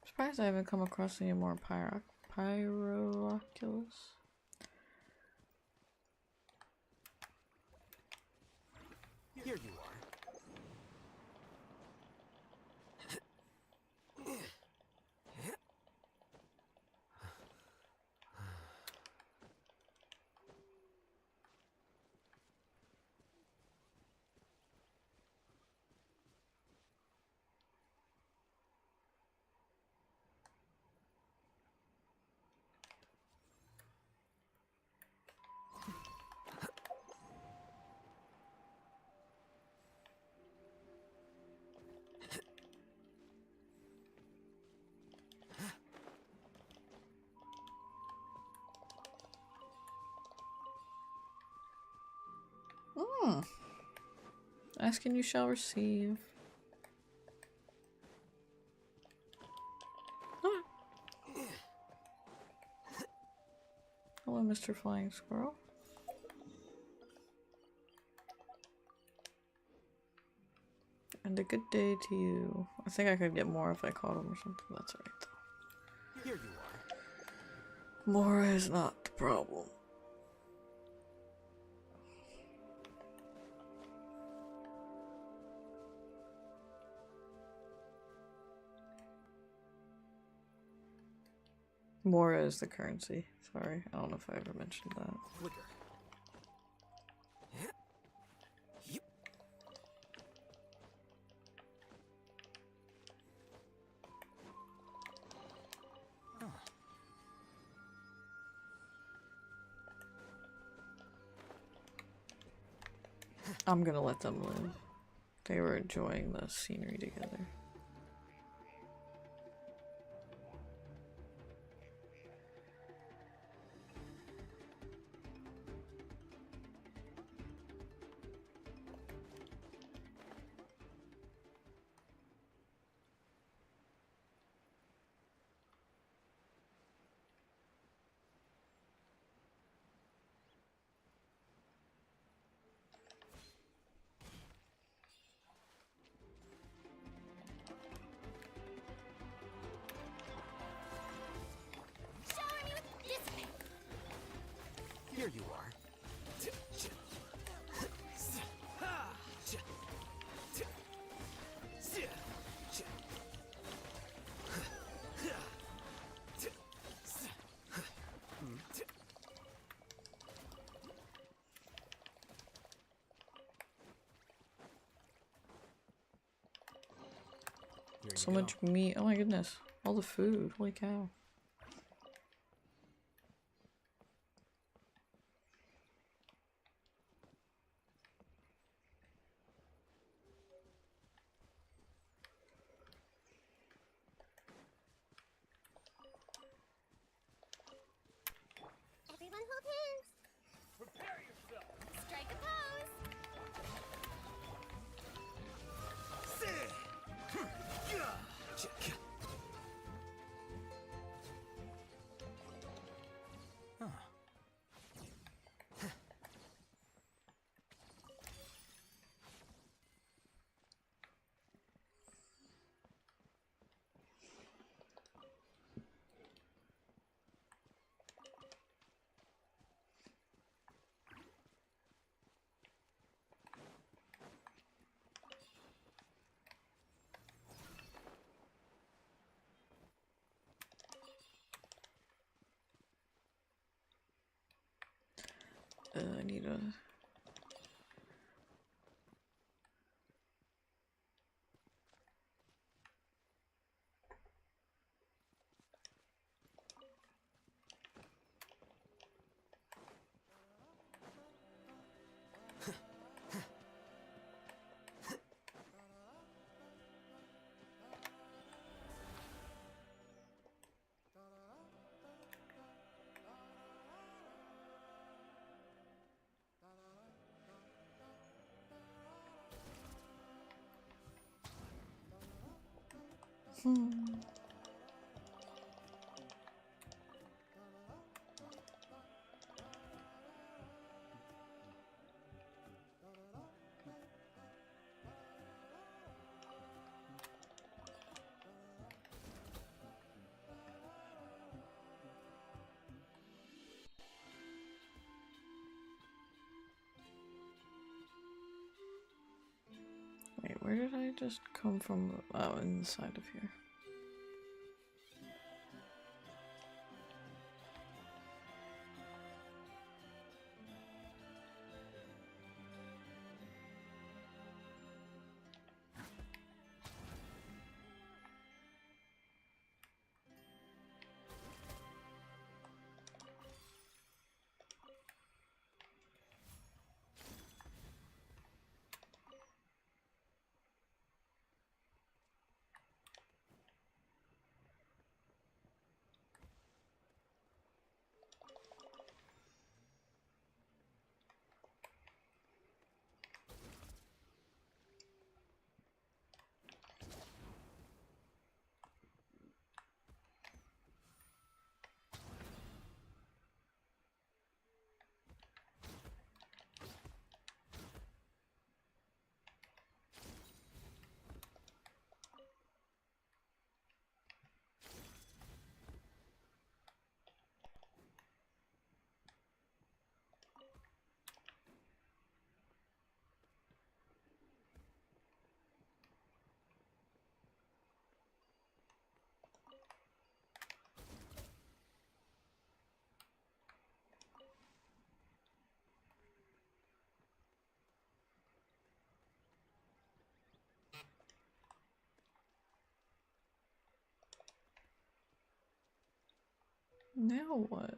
Surprised I haven't come across any more Pyrooculus. Here you are. Ask and you shall receive. Ah. Hello, Mr. Flying Squirrel. And a good day to you. I think I could get more if I caught him or something. That's alright though. Here you are. More is not the problem. Mora is the currency. Sorry, I don't know if I ever mentioned that. Flicker. I'm gonna let them live. They were enjoying the scenery together. Here you are. So much meat. Oh my goodness. All the food. Holy cow. Everyone hold hands. Prepare yourself. Strike a pose. Huh. I need a... Wait, where did I just come from? Oh, inside of here. Now what?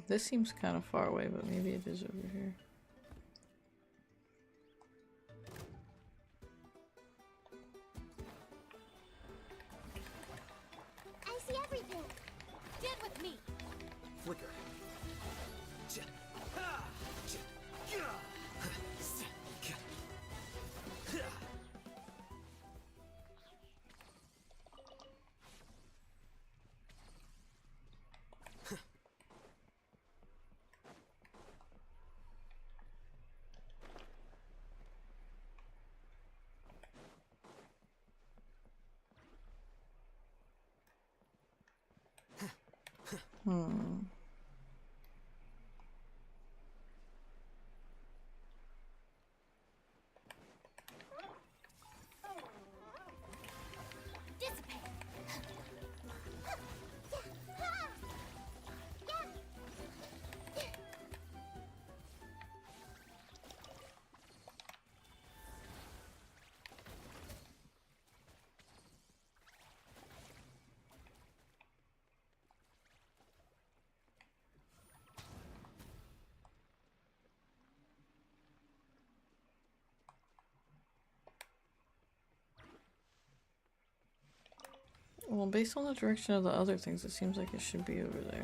This seems kind of far away, but maybe it is over here. I see everything. Get with me! Flicker. Hmm. Dissipate. Well, based on the direction of the other things, it seems like it should be over there.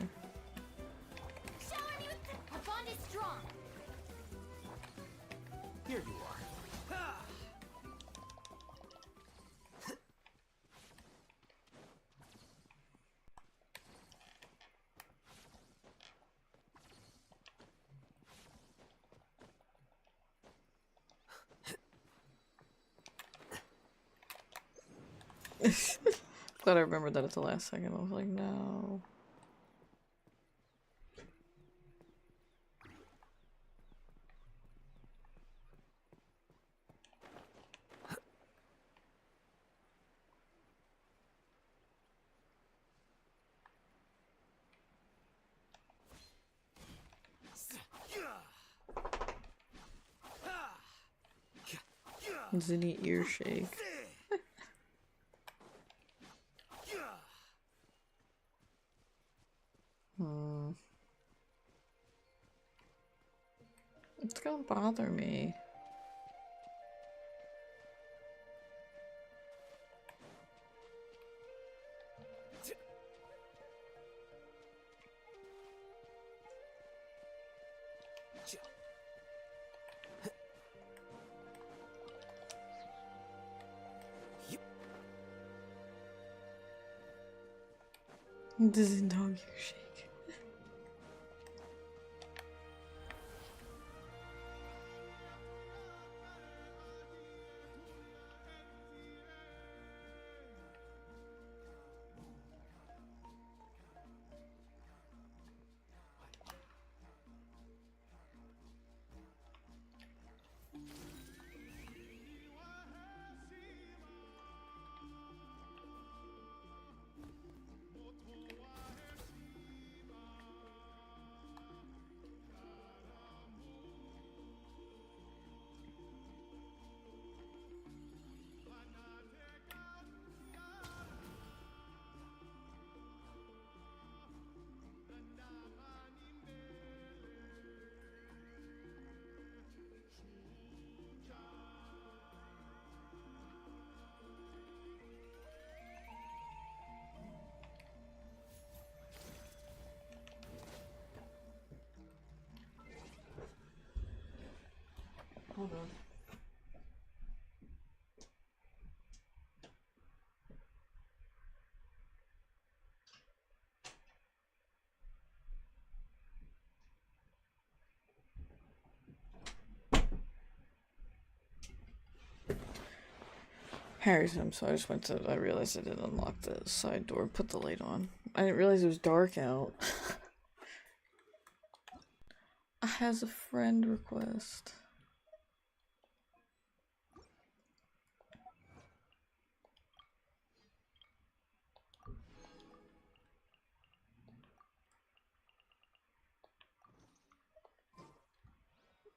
Shower me with our bond is strong. Here you are. Glad I remembered that at the last second. I was like, no. Zinni ear shake. Hmm. It's gonna bother me. This is dog ear shake. Hold on. Harry's home, so I just went to. I realized I didn't unlock the side door, put the light on. I didn't realize it was dark out. Has a friend request.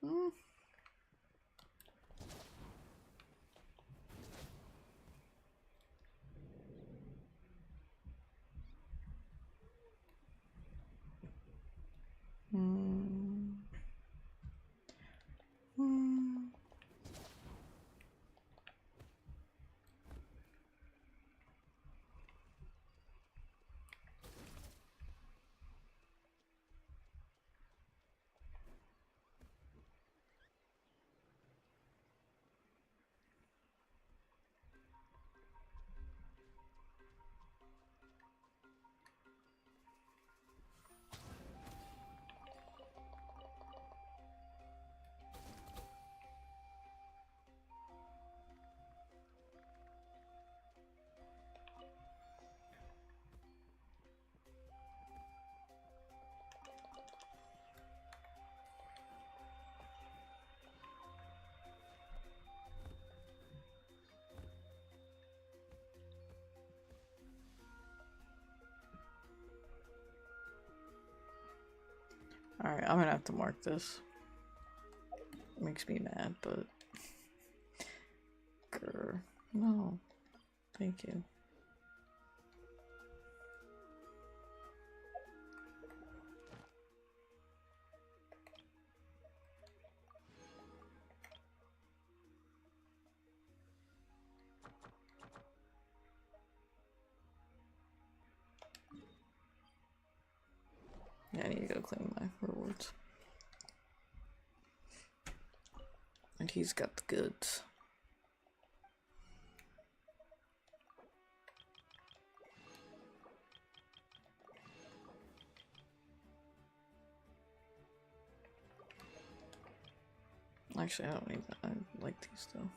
Hmm. Hmm. Hmm. Alright, I'm gonna have to mark this. Makes me mad, but... Grr. No. Thank you. Yeah, I need to go claim my rewards. And he's got the goods. Actually, I don't need that. I like these though.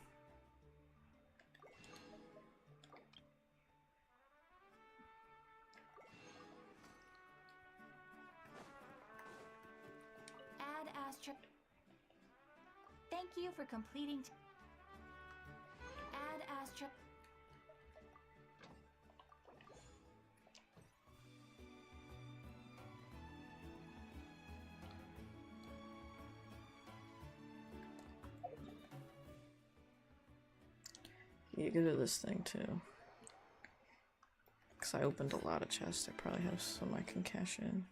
Add Astra. Thank you for completing. Add Astra. You go to this thing too. Because I opened a lot of chests. I probably have some I can cash in.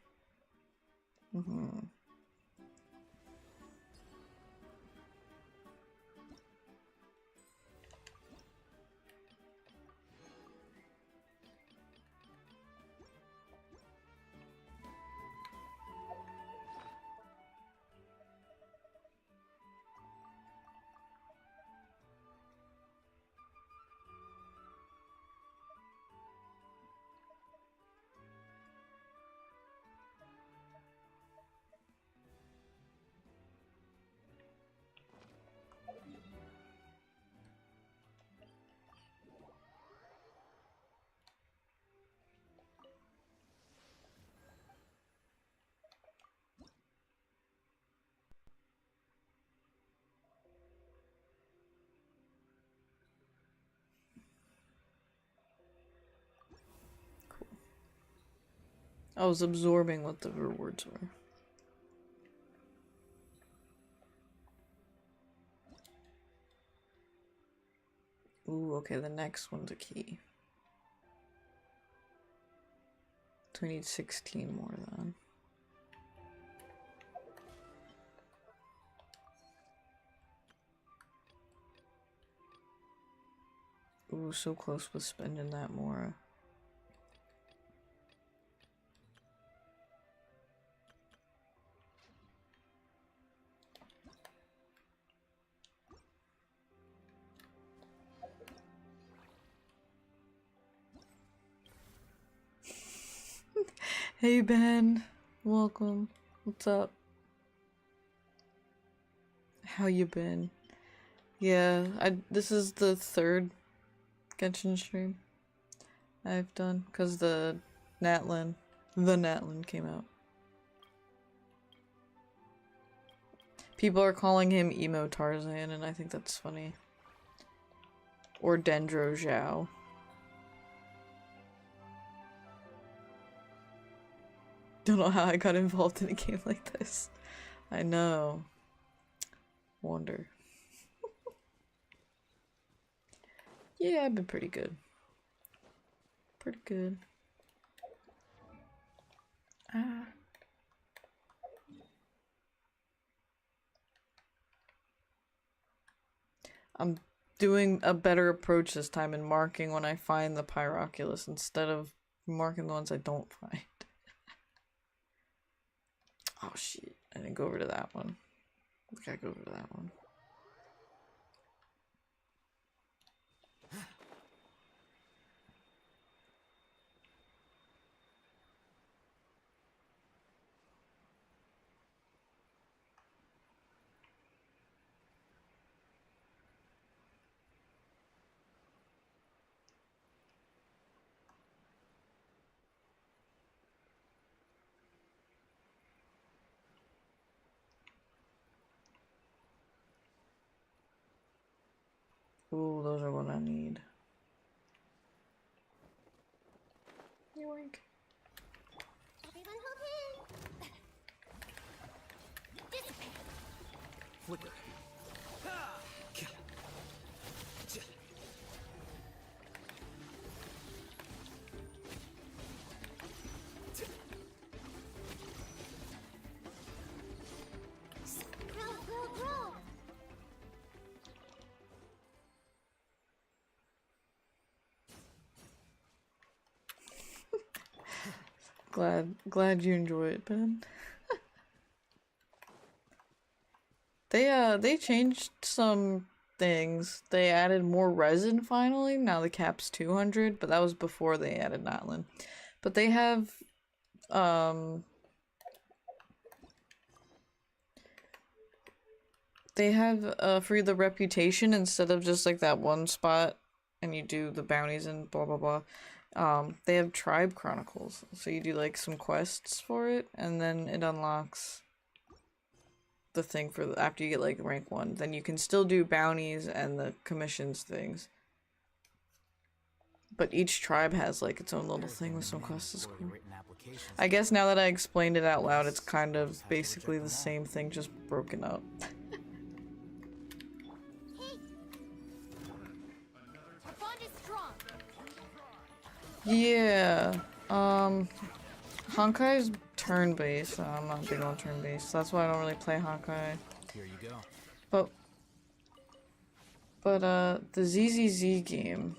I was absorbing what the rewards were. Ooh, okay, the next one's a key. So we need 16 more then. Ooh, so close with spending that more. Hey Ben, welcome. What's up? How you been? Yeah, this is the third Genshin stream I've done because the Natlan came out. People are calling him Emo Tarzan, and I think that's funny. Or Dendro Zhao. Don't know how I got involved in a game like this. I know. Wonder. Yeah, I've been pretty good. Pretty good. Ah. I'm doing a better approach this time and marking when I find the Pyroculus instead of marking the ones I don't find. Oh shit, I didn't go over to that one. I gotta go over to that one. Ooh, those are what I need. Yoink. Everyone hold flicker. Roll. Glad you enjoy it, Ben. They changed some things. They added more resin finally. Now the cap's 200, but that was before they added Natlan. But they have for the reputation, instead of just like that one spot and you do the bounties and blah blah blah. They have Tribe Chronicles. So you do like some quests for it and then it unlocks the thing for the, after you get like rank 1. Then you can still do bounties and the commissions things. But each tribe has like its own little thing with some quests. Is cool. I guess now that I explained it out loud, it's kind of basically the same thing, just broken up. Yeah, Honkai's turn-based. I'm not big on turn-based. That's why I don't really play Honkai. Here you go. But the ZZZ game,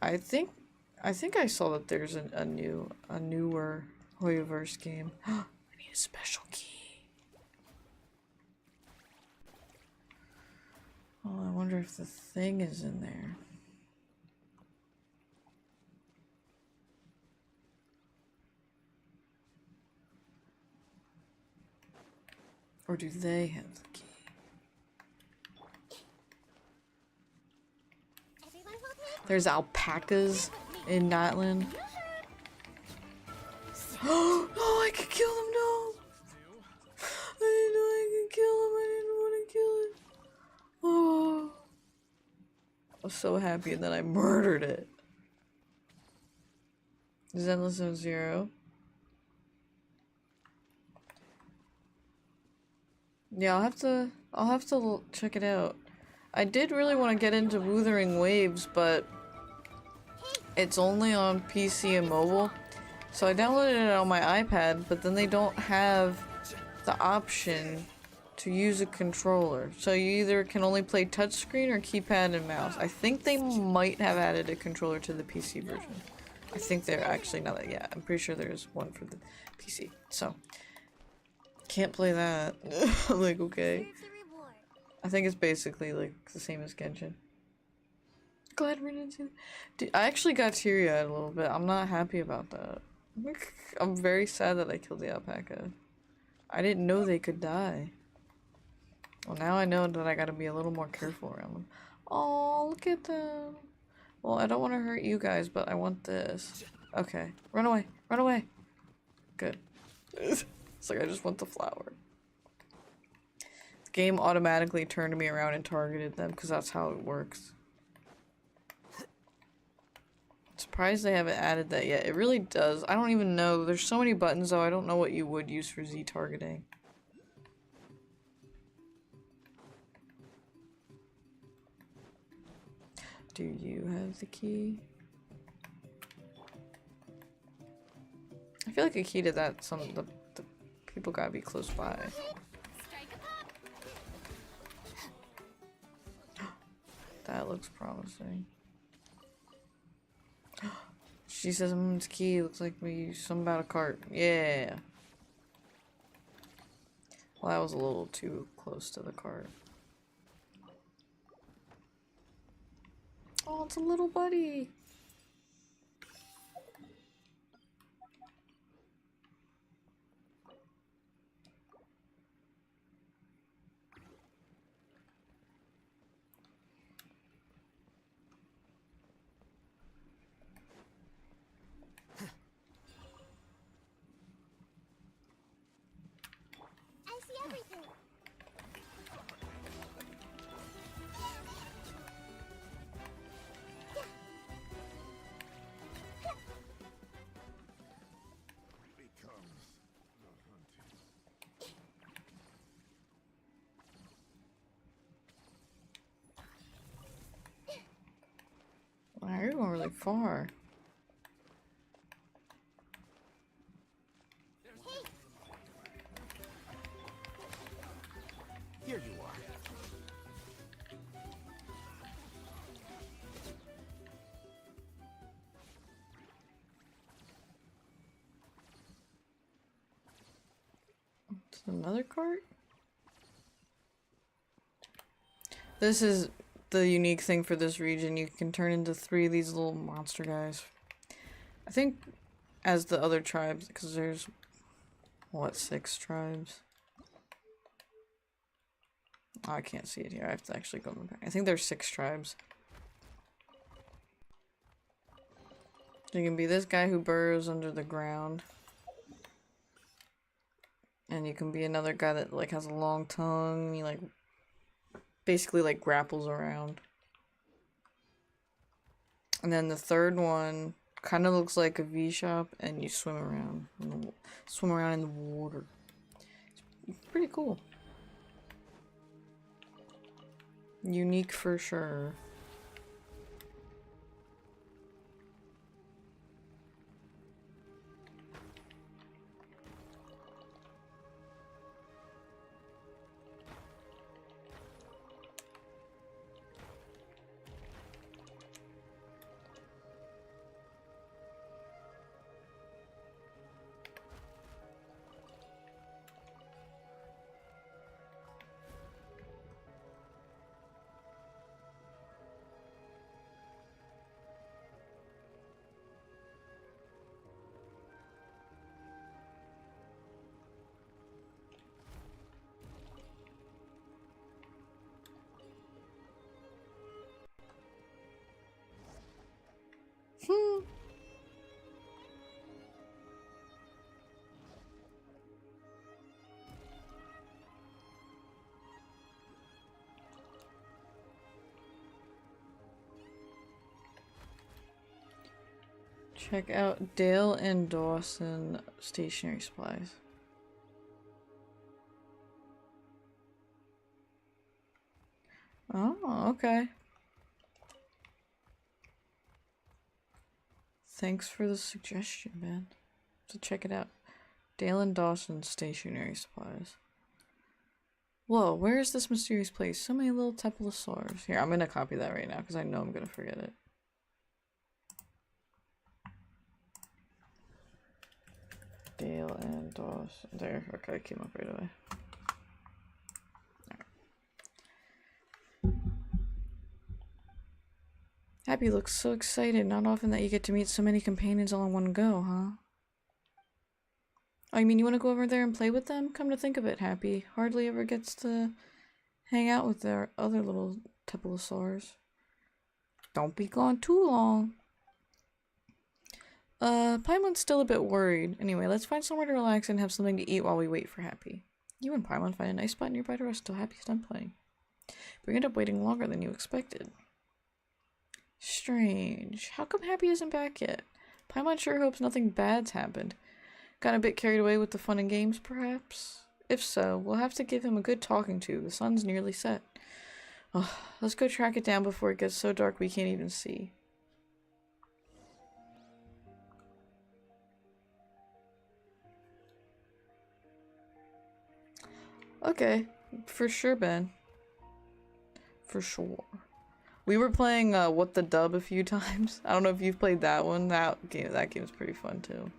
I think I saw that there's a newer Hoyoverse game. I need a special key. Oh, I wonder if the thing is in there. Or do they have the key? There's alpacas in Natlan. Oh, no, I could kill them, no! I didn't know I could kill him, I didn't want to kill it. Oh. I was so happy and then I murdered it. Zenless Zone 0. Yeah, I'll have to check it out. I did really want to get into Wuthering Waves, but it's only on PC and mobile. So I downloaded it on my iPad, but then they don't have the option to use a controller. So you either can only play touchscreen or keypad and mouse. I think they might have added a controller to the PC version. I think they're actually not. Yeah, I'm pretty sure there's one for the PC. So can't play that. Like, okay. I think it's basically like the same as Genshin. Glad we're into. Dude, I actually got teary-eyed a little bit. I'm not happy about that. I'm very sad that I killed the alpaca. I didn't know they could die. Well, now I know that I gotta be a little more careful around them. Oh, look at them. Well, I don't want to hurt you guys, but I want this. Okay. Run away. Run away. Good. It's like I just want the flower. The game automatically turned me around and targeted them because that's how it works. Surprised they haven't added that yet. It really does. I don't even know. There's so many buttons though. I don't know what you would use for Z targeting. Do you have the key? I feel like a key to that, the people gotta be close by. That looks promising. She says it's key. Looks like we something about a cart. Yeah. Well, that was a little too close to the cart. Oh, it's a little buddy. I see everything. far. Here you are. It's another cart? This is the unique thing for this region. You can turn into 3 of these little monster guys. I think as the other tribes, because there's, what, 6 tribes? Oh, I can't see it here. I have to actually go back. I think there's 6 tribes. You can be this guy who burrows under the ground. And you can be another guy that like has a long tongue. He like basically like grapples around. And then the third one kind of looks like a V-shop, and you swim around in the water. It's pretty cool. Unique for sure. Check out Dale and Dawson stationery supplies. Oh, okay. Thanks for the suggestion, man. So check it out. Dale and Dawson stationery supplies. Whoa, where is this mysterious place? So many little Tepalosaurs. Here, I'm gonna copy that right now because I know I'm gonna forget it. Dale and Dawson. There, okay, it came up right away. Right. Happy looks so excited. Not often that you get to meet so many companions all in one go, huh? Oh, you mean you want to go over there and play with them? Come to think of it, Happy hardly ever gets to hang out with their other little Tepalosaurs. Don't be gone too long. Paimon's still a bit worried. Anyway, let's find somewhere to relax and have something to eat while we wait for Happy. You and Paimon find a nice spot nearby to rest till Happy's done playing. But we end up waiting longer than you expected. Strange. How come Happy isn't back yet? Paimon sure hopes nothing bad's happened. Got a bit carried away with the fun and games, perhaps? If so, we'll have to give him a good talking to. The sun's nearly set. Oh, let's go track it down before it gets so dark we can't even see. Okay, for sure, Ben. For sure. We were playing What the Dub a few times. I don't know if you've played that one. That game's pretty fun too.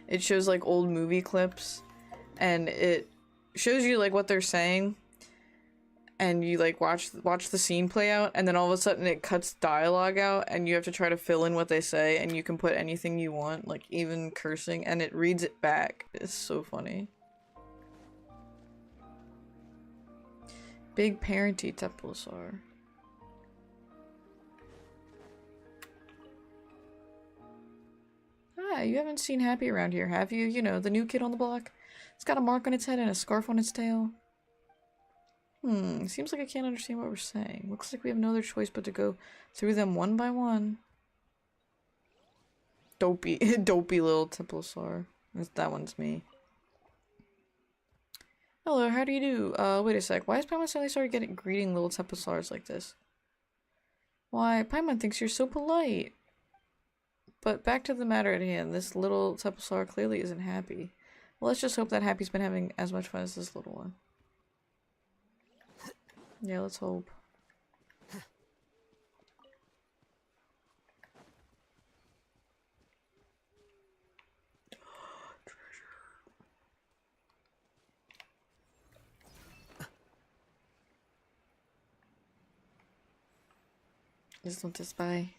It shows like old movie clips, and it shows you like what they're saying, and you like watch the scene play out, and then all of a sudden it cuts dialogue out, and you have to try to fill in what they say, and you can put anything you want, like even cursing, and it reads it back. It's so funny. Big parenty Tepalosaur. Ah, you haven't seen Happy around here, have you? You know, the new kid on the block. It's got a mark on its head and a scarf on its tail. Seems like I can't understand what we're saying. Looks like we have no other choice but to go through them one by one. Dopey little Tepalosaur. That one's me. Hello, how do you do? Wait a sec. Why has Paimon suddenly started greeting little Tepalosaurs like this? Why, Paimon thinks you're so polite. But back to the matter at hand, this little Teplosaur clearly isn't happy. Well, let's just hope that Happy's been having as much fun as this little one. Yeah, let's hope. Just want to spy.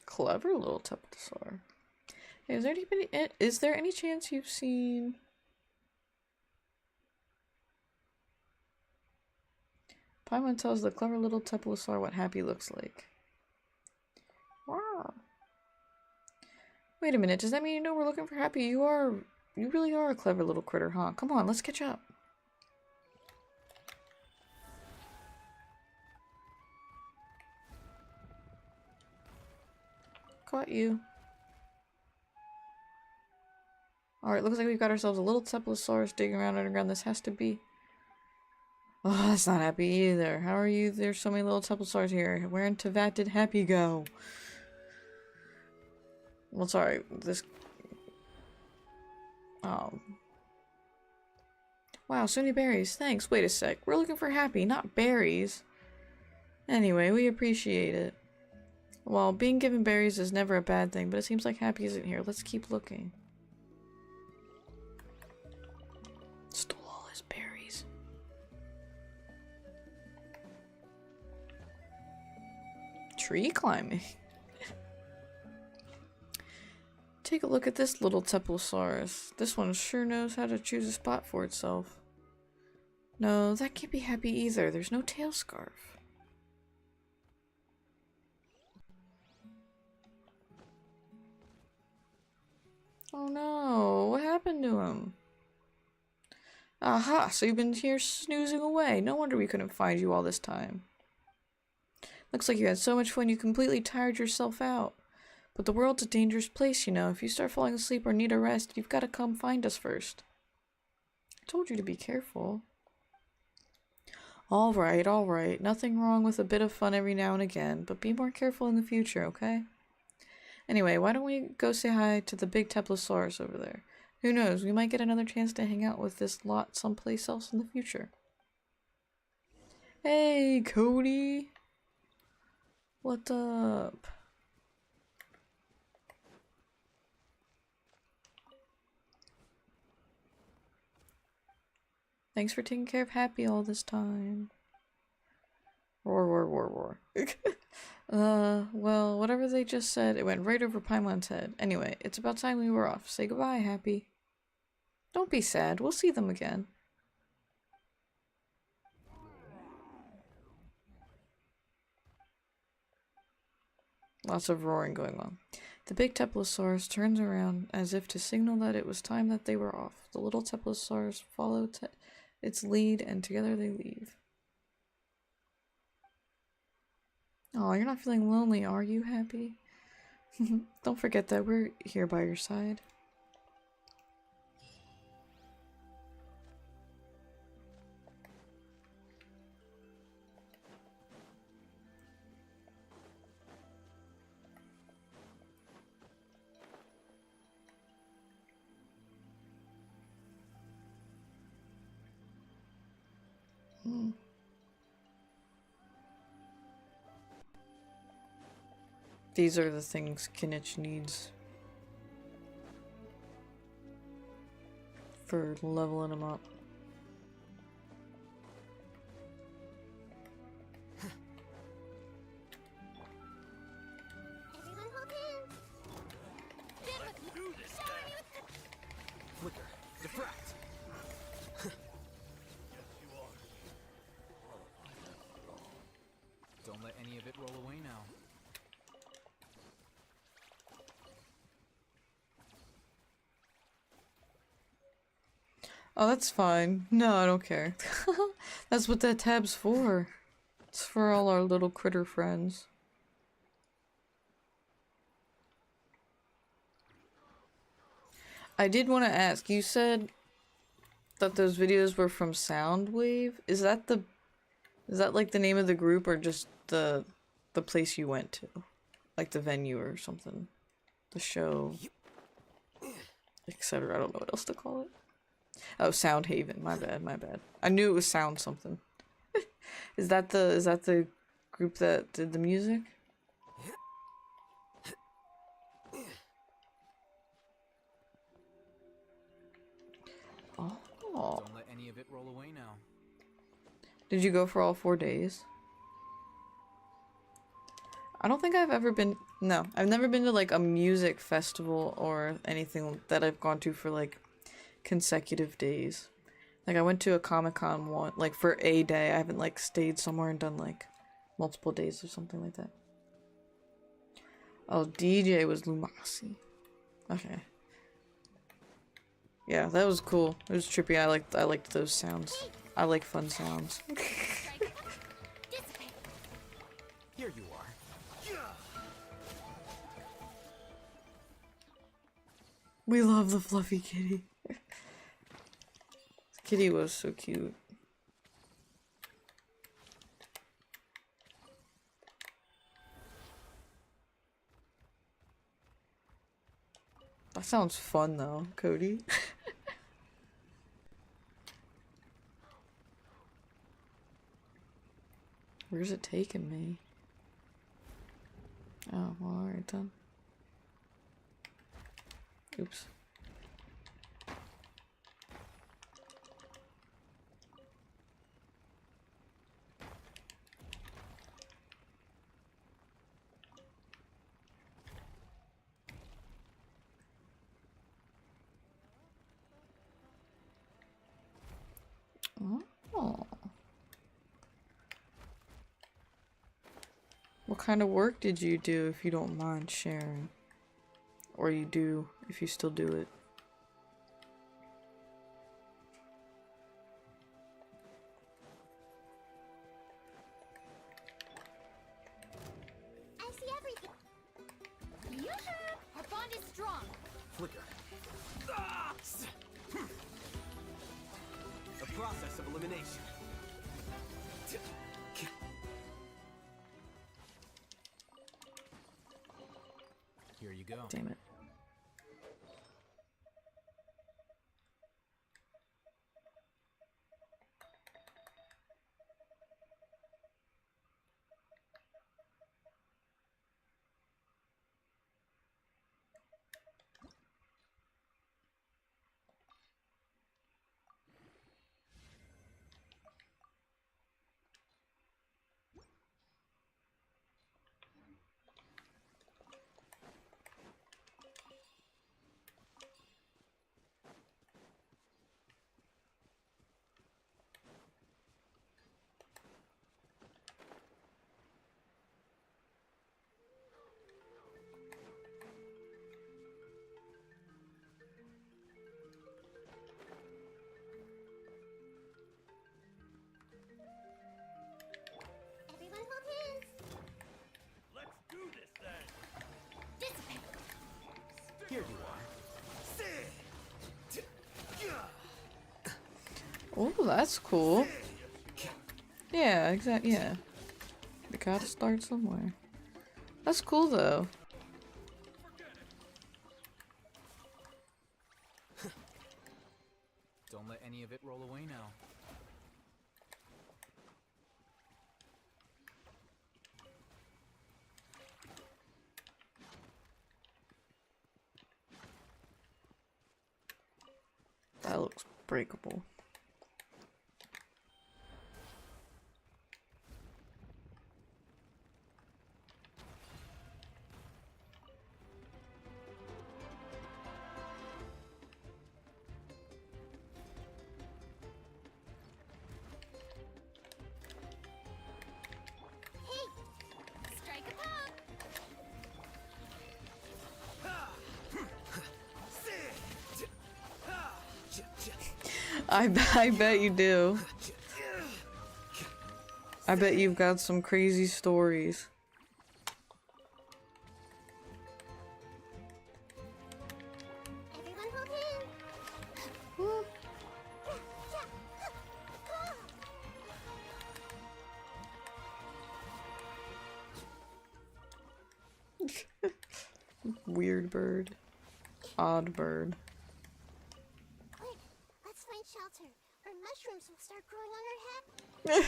Clever little Teplosaur. Hey, is there any chance you've seen... Paimon tells the clever little Teplosaur what Happy looks like. Wow. Wait a minute, does that mean you know we're looking for Happy? You really are a clever little critter, huh? Come on, let's catch up. Caught you. Alright, looks like we've got ourselves a little Teplosaurus digging around underground. This has to be... Oh, that's not Happy either. How are you? There's so many little Teplosaurs here. Where in Tevat did Happy go? Well, sorry. This... Oh. Wow, so many berries. Thanks. Wait a sec. We're looking for Happy, not berries. Anyway, we appreciate it. Well, being given berries is never a bad thing, but it seems like Happy isn't here. Let's keep looking. Stole all his berries. Tree climbing. Take a look at this little Teplosaurus. This one sure knows how to choose a spot for itself. No, that can't be Happy either. There's no tail scarf. Oh no, what happened to him? Aha, so you've been here snoozing away. No wonder we couldn't find you all this time. Looks like you had so much fun you completely tired yourself out. But the world's a dangerous place, you know. If you start falling asleep or need a rest, you've got to come find us first. I told you to be careful. Alright, alright. Nothing wrong with a bit of fun every now and again, but be more careful in the future, okay? Anyway, why don't we go say hi to the big Teplosaurus over there? Who knows, we might get another chance to hang out with this lot someplace else in the future. Hey, Cody! What's up? Thanks for taking care of Happy all this time. Roar, roar, roar, roar. Well, whatever they just said, it went right over Paimon's head. Anyway, it's about time we were off. Say goodbye, Happy. Don't be sad. We'll see them again. Lots of roaring going on. The big Teplosaurus turns around as if to signal that it was time that they were off. The little Teplosaurus follow its lead, and together they leave. Oh, you're not feeling lonely, are you, Happy? Don't forget that we're here by your side. These are the things Kinich needs for leveling him up. Everyone hold hands. Flicker. Diffract. Don't let any of it roll away now. Oh, that's fine. No, I don't care. That's what that tab's for. It's for all our little critter friends. I did want to ask, you said that those videos were from Soundwave? Is that like the name of the group or just the place you went to? Like the venue or something? The show, etc. I don't know what else to call it. Oh, Sound Haven. My bad, my bad. I knew it was Sound something. Is that the group that did the music? Oh. Don't let any of it roll away now. Did you go for all 4 days? I don't think I've ever been. No, I've never been to like a music festival or anything that I've gone to for like consecutive days. Like I went to a Comic-Con one, like for a day. I haven't like stayed somewhere and done like multiple days or something like that. Oh, DJ was Lumasi. Okay. Yeah, that was cool. It was trippy. I liked those sounds. I like fun sounds. Here you are. We love the fluffy kitty. Kitty was so cute. That sounds fun though, Cody. Where's it taking me? Oh, well, alright then. Oops. Oh. What kind of work did you do, if you don't mind sharing? Or you do, if you still do it? I see everything. Yoo-hoo! Our bond is strong. Flicker. The process of elimination. Here you go. Damn it. Everyone hold hands. Let's do this then. Dissipate. Here you are. Oh, that's cool. Yeah, exactly. Yeah. We gotta start somewhere. That's cool though. Don't let any of it roll away now. That looks breakable. Strike a pop. I bet you do. I bet you've got some crazy stories. Everyone hold hands. Weird bird. Odd bird. Quick, let's find shelter, or mushrooms will start growing on our head.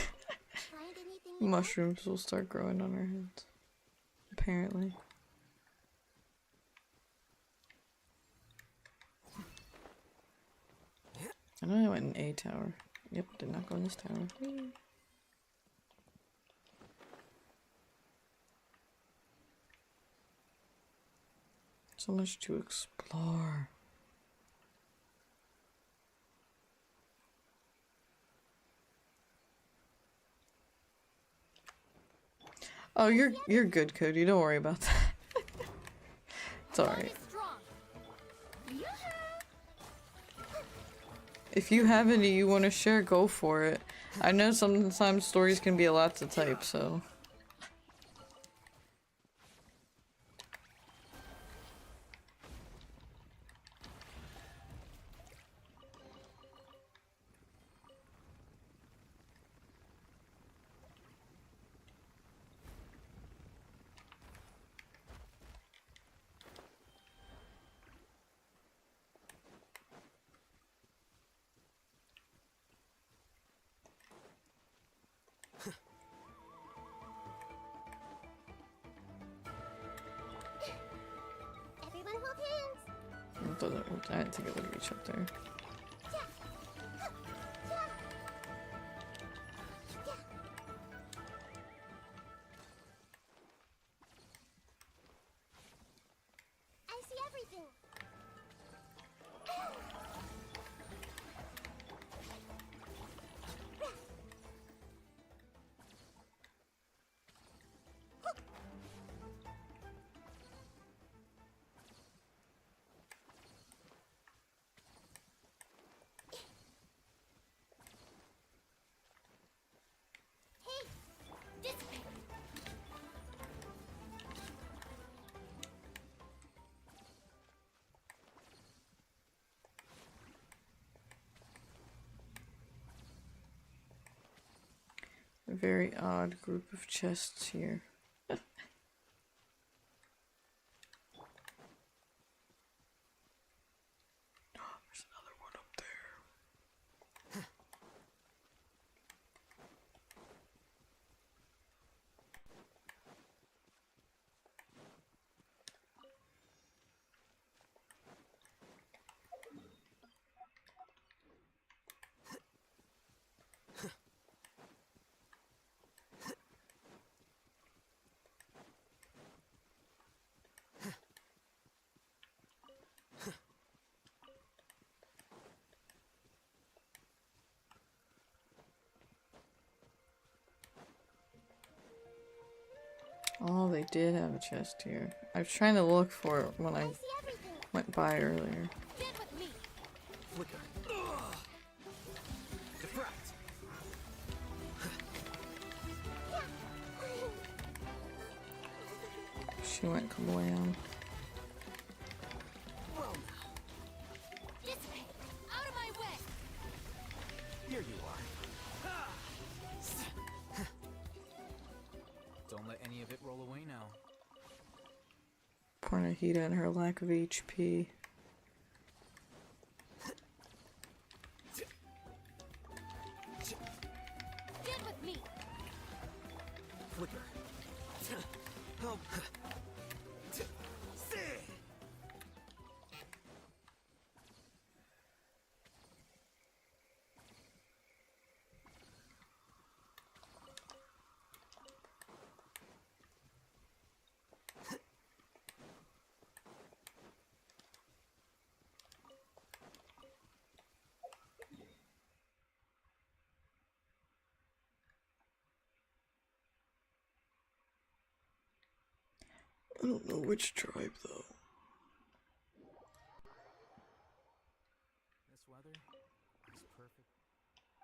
Find anything you want? Mushrooms will start growing on our heads. Apparently. I know I went in A tower. Yep, did not go in this tower. Whee. So much to explore. Oh, you're good, Cody. Don't worry about that. It's alright. If you have any you want to share, go for it. I know sometimes stories can be a lot to type, so... Everyone hold hands. I didn't think it would reach up there. I see everything. Hey, dissipate. A very odd group of chests here. There's another one up there. Oh, they did have a chest here. I was trying to look for it when I I see everything. went by earlier. Get with me. Flicker. Diffract. She went kablam. Well, Dissipate. Out of my way. here you are. Don't let any of it roll away now. Poor Nahida and her lack of HP. Get with me. Flicker. Help. I don't know which tribe though. This weather is perfect thing at all.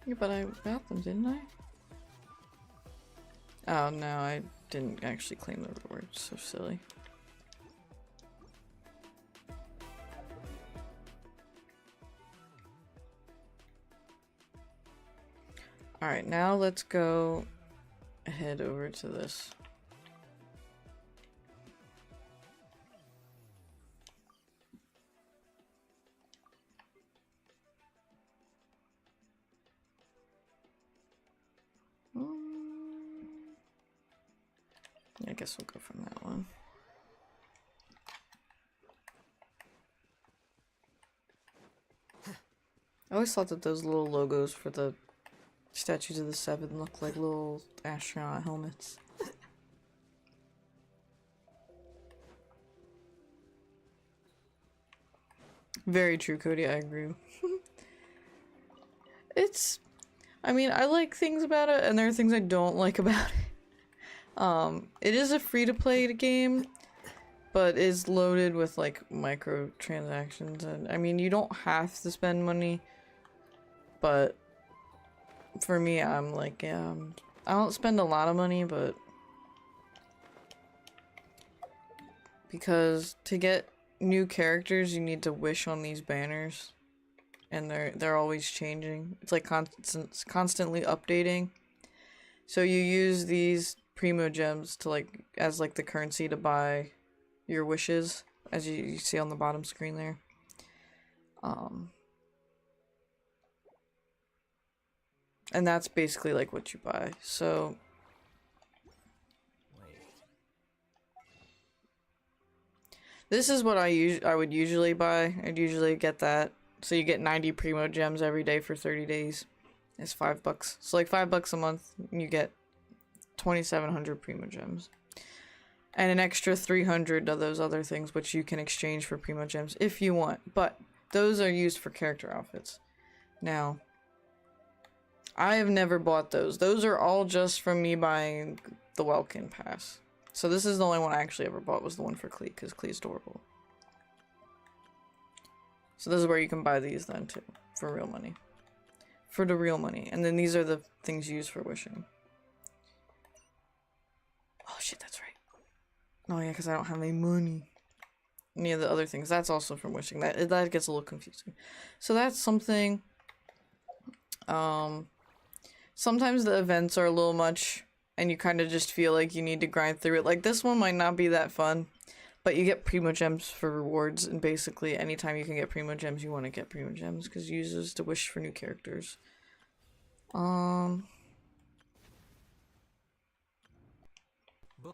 Yeah, but I got them, didn't I? Oh no, I didn't actually claim the reward. So silly. Alright, now let's go head over to this. I guess we'll go from that one. I always thought that those little logos for the statues of the Seven look like little astronaut helmets. Very true, Cody, I agree. I mean, I like things about it, and there are things I don't like about it. It is a free-to-play game, but is loaded with, like, microtransactions, and, I mean, you don't have to spend money, but for me, I'm like, yeah, I don't spend a lot of money, but because to get new characters, you need to wish on these banners, and they're always changing. It's like constantly updating. So you use these primo gems to like as like the currency to buy your wishes, as you see on the bottom screen there. And that's basically like what you buy. So this is what I would usually buy. I'd usually get that. So you get 90 primo gems every day for 30 days. It's $5. So like $5 a month, you get 2,700 primo gems. And an extra 300 of those other things, which you can exchange for primo gems if you want. But those are used for character outfits. Now, I have never bought those. Those are all just from me buying the Welkin Pass. So this is the only one I actually ever bought, was the one for Klee, because Klee's adorable. So this is where you can buy these then too, for real money. For the real money. And then these are the things used for wishing. Oh shit, that's right. Oh yeah, because I don't have any money. Any of the other things, that's also from wishing. That gets a little confusing. So that's something. Sometimes the events are a little much, and you kind of just feel like you need to grind through it. Like this one might not be that fun, but you get primo gems for rewards, and basically anytime you can get primo gems, you want to get primo gems because you use those to wish for new characters. Book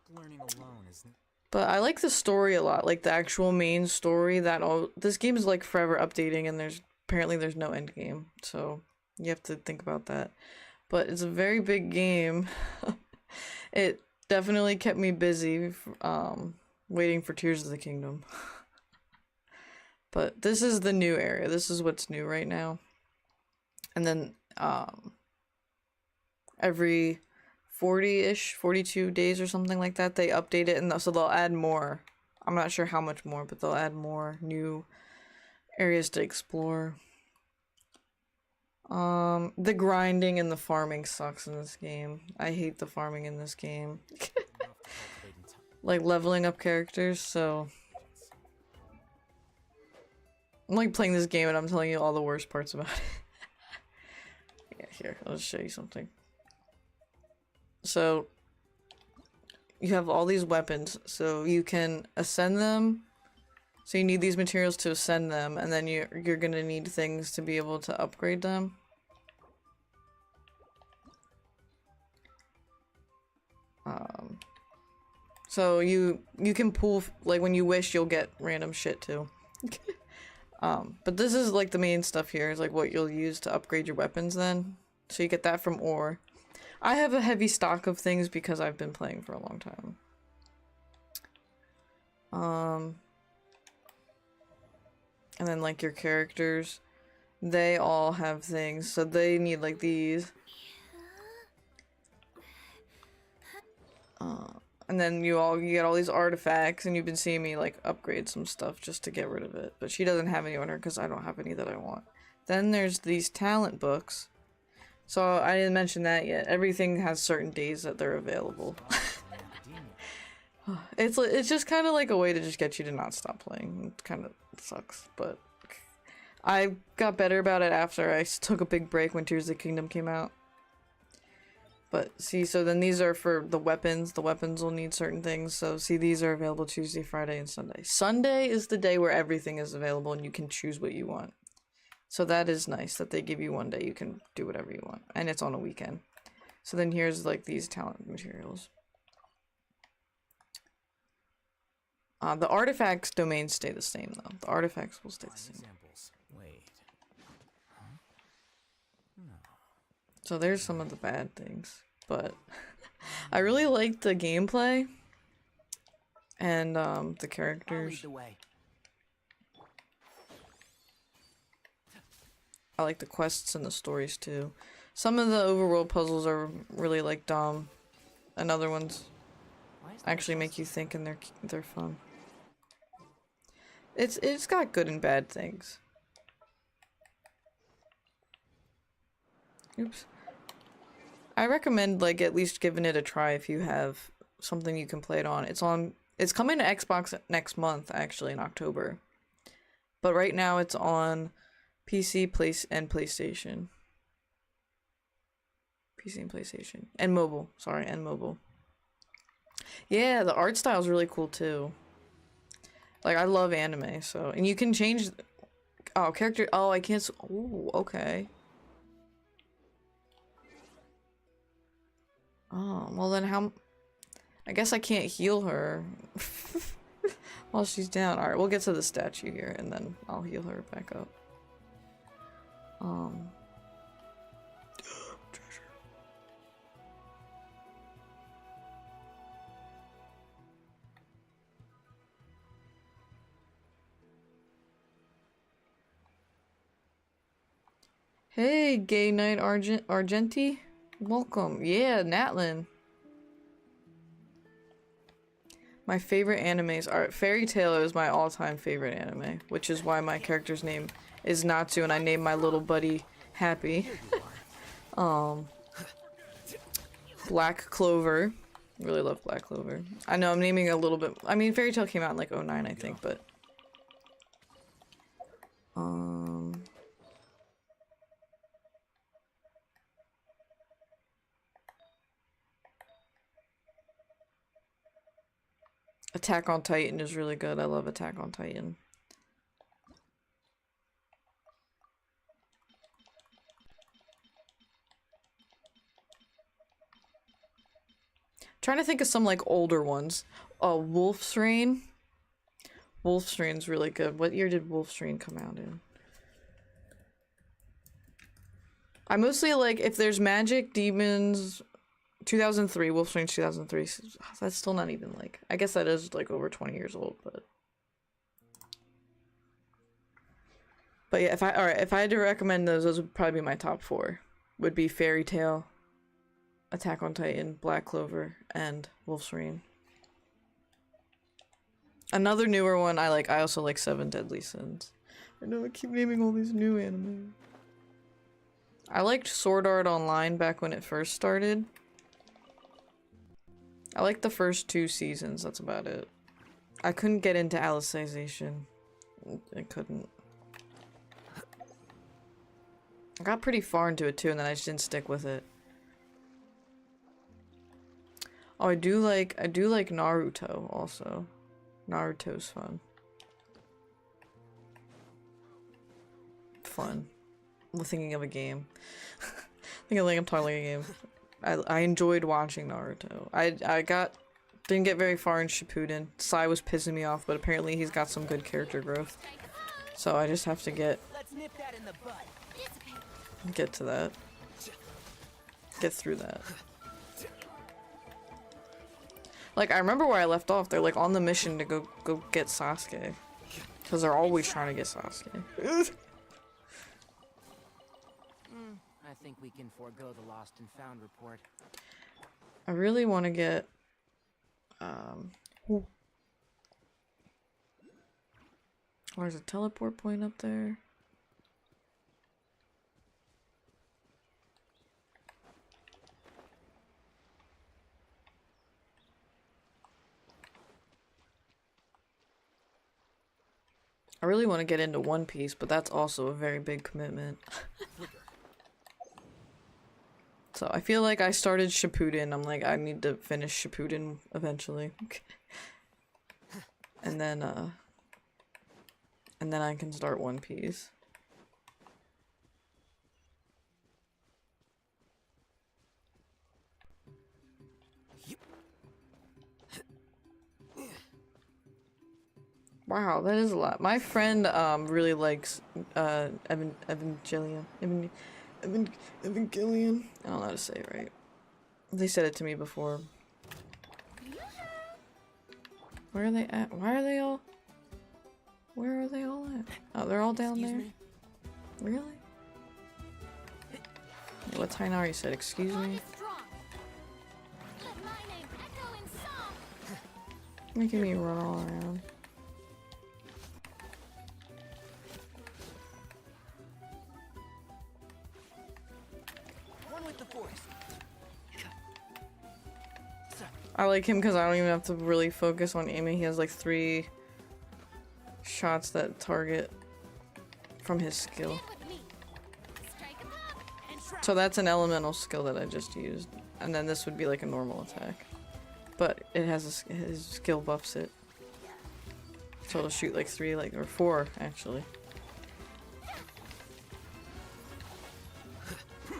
learning alone isn't. But I like the story a lot, like the actual main story. This game is like forever updating, and apparently there's no end game, so you have to think about that. But it's a very big game. It definitely kept me busy, waiting for Tears of the Kingdom. But this is the new area. This is what's new right now. And then, every 40-ish, 42 days or something like that, they update it, and so they'll add more. I'm not sure how much more, but they'll add more new areas to explore. The grinding and the farming sucks in this game. I hate the farming in this game. Like leveling up characters, so I'm like playing this game and I'm telling you all the worst parts about it. Yeah, here, I'll just show you something. So you have all these weapons, so you can ascend them. So you need these materials to ascend them, and then you're gonna need things to be able to upgrade them. So you can pull, like when you wish, you'll get random shit too. But this is like the main stuff here, is like what you'll use to upgrade your weapons then. So you get that from ore. I have a heavy stock of things because I've been playing for a long time. And then like your characters, they all have things, so they need like these. And then you get all these artifacts, and you've been seeing me like upgrade some stuff just to get rid of it. But she doesn't have any on her because I don't have any that I want. Then there's these talent books. So I didn't mention that yet. Everything has certain days that they're available. It's just kind of like a way to just get you to not stop playing. It kind of sucks, but I got better about it after I took a big break when Tears of the Kingdom came out. But see, so then these are for the weapons. The weapons will need certain things. So see, these are available Tuesday, Friday, and Sunday. Sunday is the day where everything is available and you can choose what you want. So that is nice that they give you one day you can do whatever you want. And it's on a weekend. So then here's like these talent materials. The artifacts domains stay the same though. The artifacts will stay the same. Examples. Wait. Huh? No. So there's some of the bad things, but I really liked the gameplay and the I'll lead characters. the way. I like the quests and the stories too. Some of the overworld puzzles are really like dumb, and other ones actually make you think and they're fun. It's got good and bad things. Oops. I recommend like at least giving it a try if you have something you can play it on. It's coming to Xbox next month actually in October. But right now it's on PC, and PlayStation. PC and PlayStation. And mobile. Sorry, and mobile. Yeah, the art style is really cool too. Like, I love anime, so... And you can change... Oh, character... Oh, I can't... Oh, okay. Oh, well then how... I guess I can't heal her while she's down. Alright, we'll get to the statue here, and then I'll heal her back up. Treasure. Hey, Gay Knight Argenti. Welcome. Yeah, Natlan. My favorite animes are... Fairy Tail is my all-time favorite anime, which is why my character's name is Natsu and I named my little buddy Happy. Black Clover. Really love Black Clover. I know I'm naming a little bit... I mean, Fairy Tail came out in like 2009, I think, but... Attack on Titan is really good. I love Attack on Titan. Trying to think of some like older ones. Wolf's Rain. Wolf's Rain's really good. What year did Wolf's Rain come out in? I mostly like if there's magic, demons. 2003, Wolf's Rain 2003. That's still not even like... I guess that is like over 20 years old, but... But yeah, if I had to recommend those would probably be my top 4. Would be Fairy Tail, Attack on Titan, Black Clover, and Wolf's Rain. Another newer one I also like Seven Deadly Sins. I know I keep naming all these new anime. I liked Sword Art Online back when it first started. I like the first 2 seasons, that's about it. I couldn't get into Alicization. I couldn't. I got pretty far into it too, and then I just didn't stick with it. Oh, I do like Naruto also. Naruto's fun. Fun. I'm thinking of a game. I'm talking like a game. I enjoyed watching Naruto. I didn't get very far in Shippuden. Sai was pissing me off, but apparently he's got some good character growth. So I just have to get to that. Get through that. Like, I remember where I left off. They're like on the mission to go get Sasuke. Because they're always trying to get Sasuke. I think we can forego the lost and found report. I really want to get there's a teleport point up there. I really want to get into One Piece, but that's also a very big commitment. So I feel like I started Shippuden. I'm like, I need to finish Shippuden eventually. and then I can start One Piece. Wow, that is a lot. My friend really likes Evangelion. Evangelion. I don't know how to say it right. They said it to me before. Where are they at? Why are they all? Where are they all at? Oh, they're all down there? Really? What Tainari said, excuse me? Making me run all around. I like him because I don't even have to really focus on aiming. He has like 3 shots that target from his skill. So that's an elemental skill that I just used. And then this would be like a normal attack. But it has his skill buffs it. So it'll shoot like 3, or 4 actually.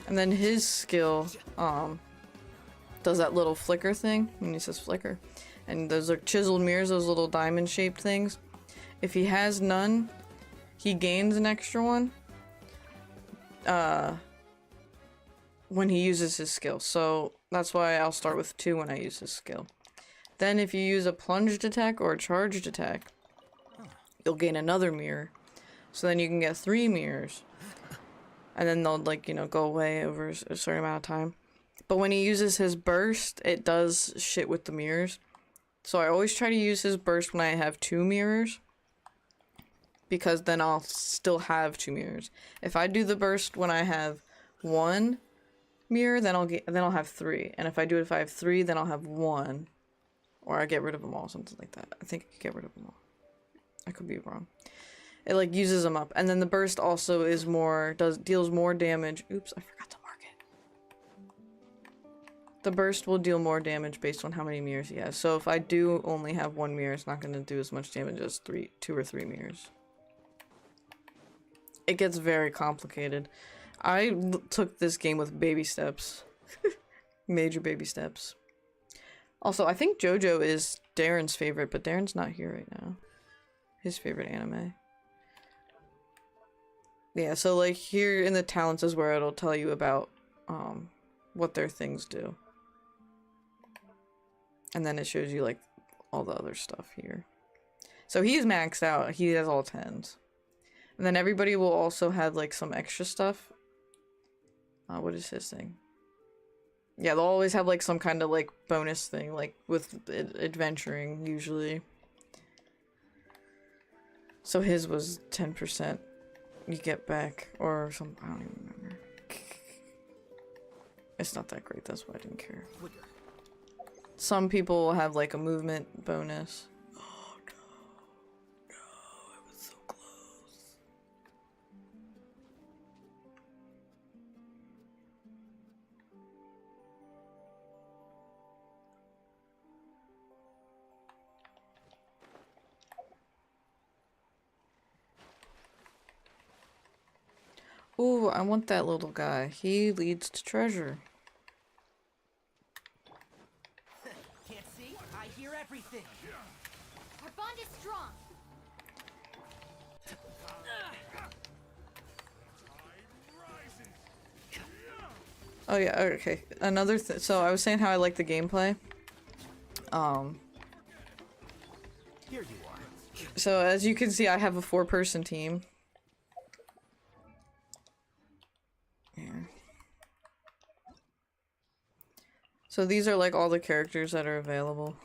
And then his skill, does that little flicker thing, when he says flicker. And those are chiseled mirrors, those little diamond shaped things. If he has none, he gains an extra one when he uses his skill. So that's why I'll start with 2 when I use his skill. Then if you use a plunged attack or a charged attack, you'll gain another mirror. So then you can get 3 mirrors. And then they'll go away over a certain amount of time. But when he uses his burst, it does shit with the mirrors. So I always try to use his burst when I have 2 mirrors. Because then I'll still have 2 mirrors. If I do the burst when I have 1 mirror, then I'll have 3. And if I do it if I have 3, then I'll have 1. Or I get rid of them all, something like that. I think I could get rid of them all. I could be wrong. It uses them up. And then the burst also is deals more damage. Oops, I forgot to mark it. The burst will deal more damage based on how many mirrors he has. So if I do only have 1 mirror, it's not going to do as much damage as 2 or 3 mirrors. It gets very complicated. I took this game with baby steps. Major baby steps. Also, I think JoJo is Darren's favorite, but Darren's not here right now. His favorite anime. Yeah, so here in the talents is where it'll tell you about what their things do. And then it shows you all the other stuff here. So he's maxed out. He has all 10s. And then everybody will also have some extra stuff. What is his thing? Yeah, they'll always have some kind of bonus thing, with adventuring usually. So his was 10%. You get back, or some, I don't even remember. It's not that great, that's why I didn't care. Some people will have a movement bonus. Oh no. No, I was so close. Ooh, I want that little guy. He leads to treasure. Can't see? I hear everything. Our bond is strong. Oh yeah, okay. Another so I was saying how I like the gameplay. Here you are. So as you can see, I have a 4-person team. Here. So these are all the characters that are available.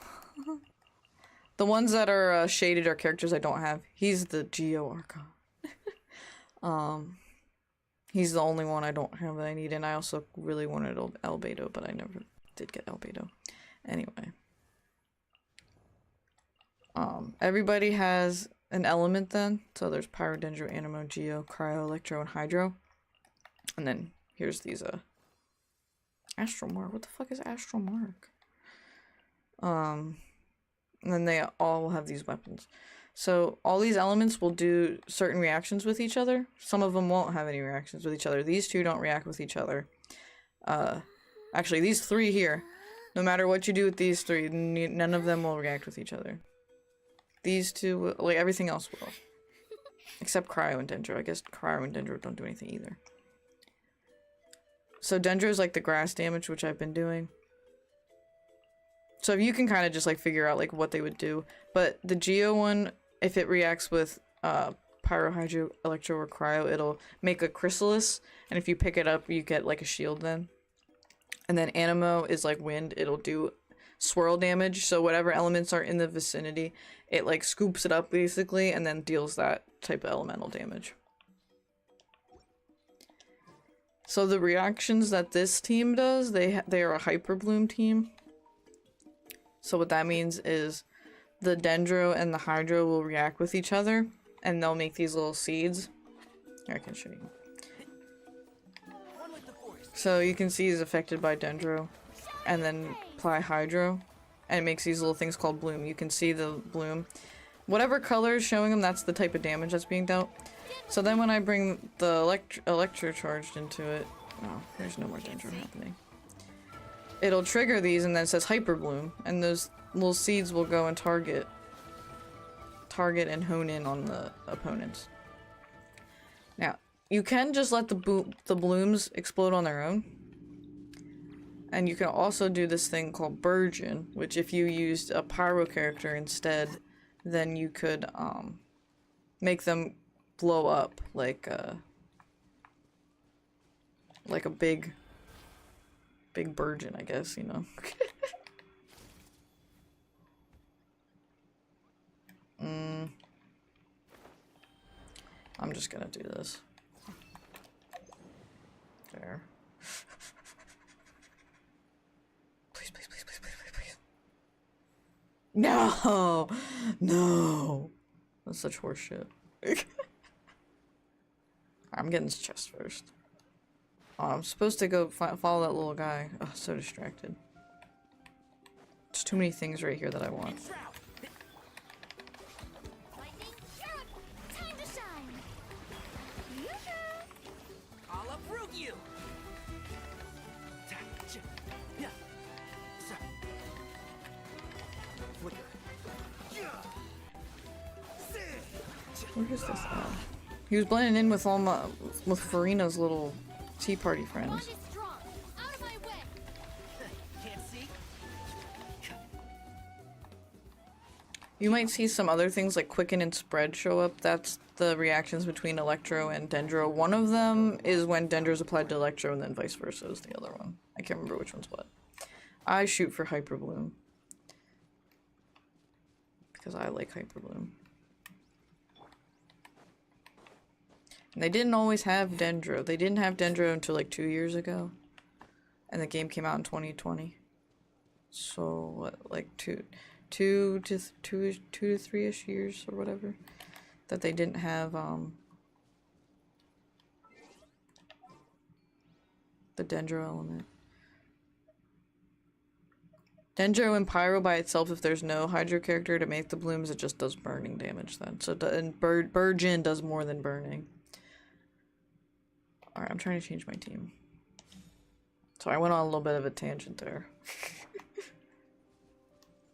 The ones that are shaded are characters I don't have. He's the Geo Archon. He's the only one I don't have that I need, and I also really wanted Albedo, but I never did get Albedo. Anyway. Everybody has an element then. So there's Pyro, Dendro, Anemo, Geo, Cryo, Electro, and Hydro. And then here's these Astral Mark. What the fuck is Astral Mark? And then they all will have these weapons. So all these elements will do certain reactions with each other. Some of them won't have any reactions with each other. These two don't react with each other. Actually, these three here, no matter what you do with these three, none of them will react with each other. These two will, like, everything else will. Except Cryo and Dendro. I guess Cryo and Dendro don't do anything either. So Dendro's like the grass damage, which I've been doing. So you can kind of just like figure out like what they would do. But the Geo one, if it reacts with Pyro, Hydro, Electro, or Cryo, it'll make a Chrysalis. And if you pick it up, you get like a shield then. And then Anemo is like wind. It'll do swirl damage. So whatever elements are in the vicinity, it like scoops it up basically and then deals that type of elemental damage. So the reactions that this team does, they are a Hyper Bloom team. So what that means is the Dendro and the Hydro will react with each other and they'll make these little seeds. Here, I can show you. So you can see he's affected by Dendro and then apply Hydro and it makes these little things called bloom. You can see the bloom. Whatever color is showing them, that's the type of damage that's being dealt. So then when I bring the Electro charged into it, oh, there's no more Dendro happening. It'll trigger these and then it says Hyper Bloom, and those little seeds will go and target and hone in on the opponents. Now, you can just let the blooms explode on their own. And you can also do this thing called Burgeon, which if you used a Pyro character instead, then you could make them blow up like a big Burgeon, I guess, you know. I'm just gonna do this. There. Please, please, please, please, please, please, please. No! No! That's such horseshit. I'm getting his chest first. Oh, I'm supposed to go follow that little guy. Oh, so distracted. There's too many things right here that I want. Time to shine. I'll uproot you! Where is this at? He was blending in with with Farina's little Tea Party friends. You might see some other things like Quicken and Spread show up. That's the reactions between Electro and Dendro. One of them is when Dendro's applied to Electro and then vice versa is the other one. I can't remember which one's what. I shoot for Hyper Bloom. Because I like Hyper Bloom. And they didn't always have Dendro. They didn't have Dendro until like 2 years ago. And the game came out in 2020. So, what, like two to 3-ish years or whatever. That they didn't have, the Dendro element. Dendro and Pyro by itself, if there's no Hydro character to make the blooms, it just does burning damage then. So, and Burgeon does more than burning. Alright, I'm trying to change my team. So I went on a little bit of a tangent there.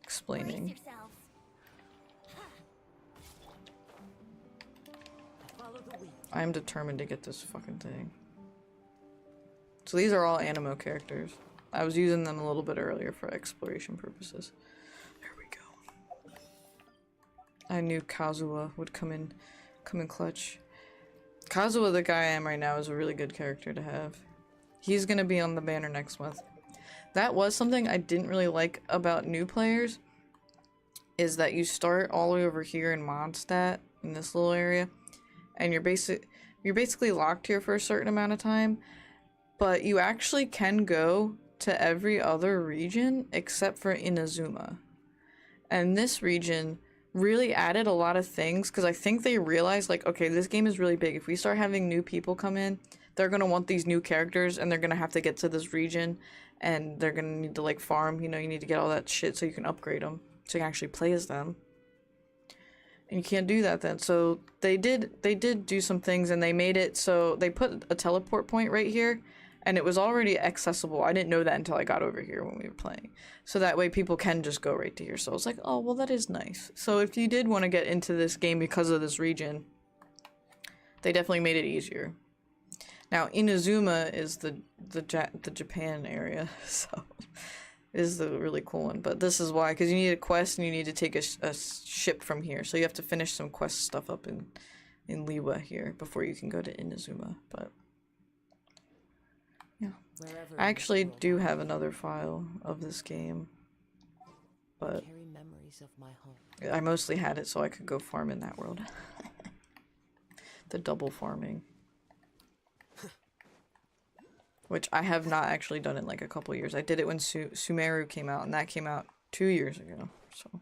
Explaining. I am determined to get this fucking thing. So these are all Anemo characters. I was using them a little bit earlier for exploration purposes. There we go. I knew Kazuha would come in clutch. Kazuha, the guy I am right now, is a really good character to have. He's gonna be on the banner next month. That was something I didn't really like about new players, is that you start all the way over here in Mondstadt, in this little area, and you're basically locked here for a certain amount of time, but you actually can go to every other region except for Inazuma. And this region really added a lot of things, because I think they realized, like, okay, this game is really big. If we start having new people come in, they're gonna want these new characters, and they're gonna have to get to this region, and they're gonna need to, like, farm. You know, you need to get all that shit so you can upgrade them, so you can actually play as them. And you can't do that then. So they did do some things, and they made it so they put a teleport point right here, and it was already accessible. I didn't know that until I got over here when we were playing. So that way people can just go right to here. So I was like, oh, well, that is nice. So if you did want to get into this game because of this region, they definitely made it easier. Now, Inazuma is the Japan area, so is the really cool one. But this is why, because you need a quest and you need to take a ship from here. So you have to finish some quest stuff up in Liwa here before you can go to Inazuma. But yeah, I actually do have another file of this game, but I mostly had it so I could go farm in that world. The double farming. Which I have not actually done in like a couple years. I did it when Sumeru came out, and that came out 2 years ago, so.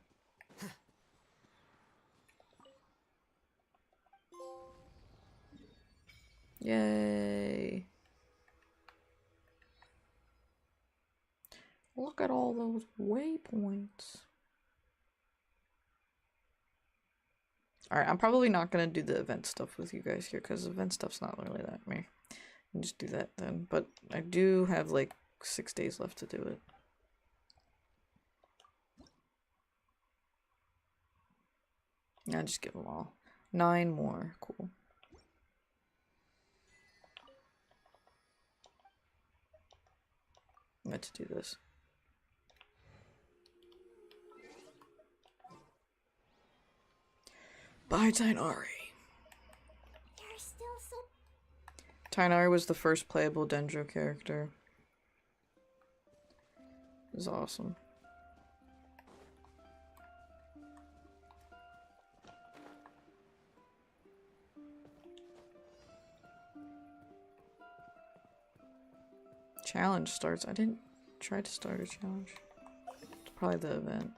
Yay. Look at all those waypoints. Alright, I'm probably not gonna do the event stuff with you guys here, because event stuff's not really that me. Just do that then. But I do have like 6 days left to do it. Yeah, just give them all. 9 more. Cool. Let's do this. Bye, Tainari. You're still so... Tainari was the first playable Dendro character. It was awesome. Challenge starts. I didn't try to start a challenge. It's probably the event.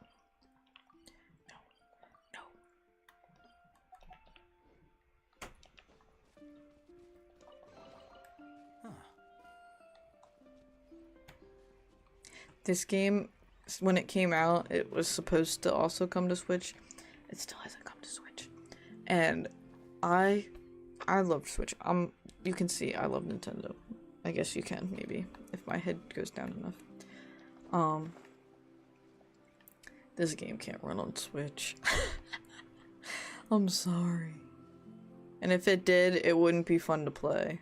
This game, when it came out, it was supposed to also come to Switch. It still hasn't come to Switch. And I love Switch. You can see I love Nintendo. I guess you can, maybe, if my head goes down enough. This game can't run on Switch. I'm sorry. And if it did, it wouldn't be fun to play.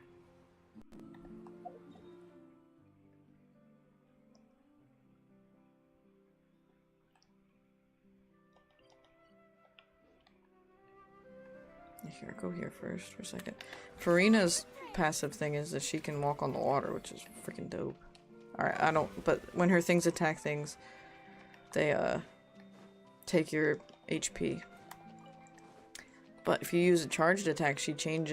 Here, go here first for a second. Farina's passive thing is that she can walk on the water, which is freaking dope. Alright, but when her things attack things, they, take your HP. But if you use a charged attack, she can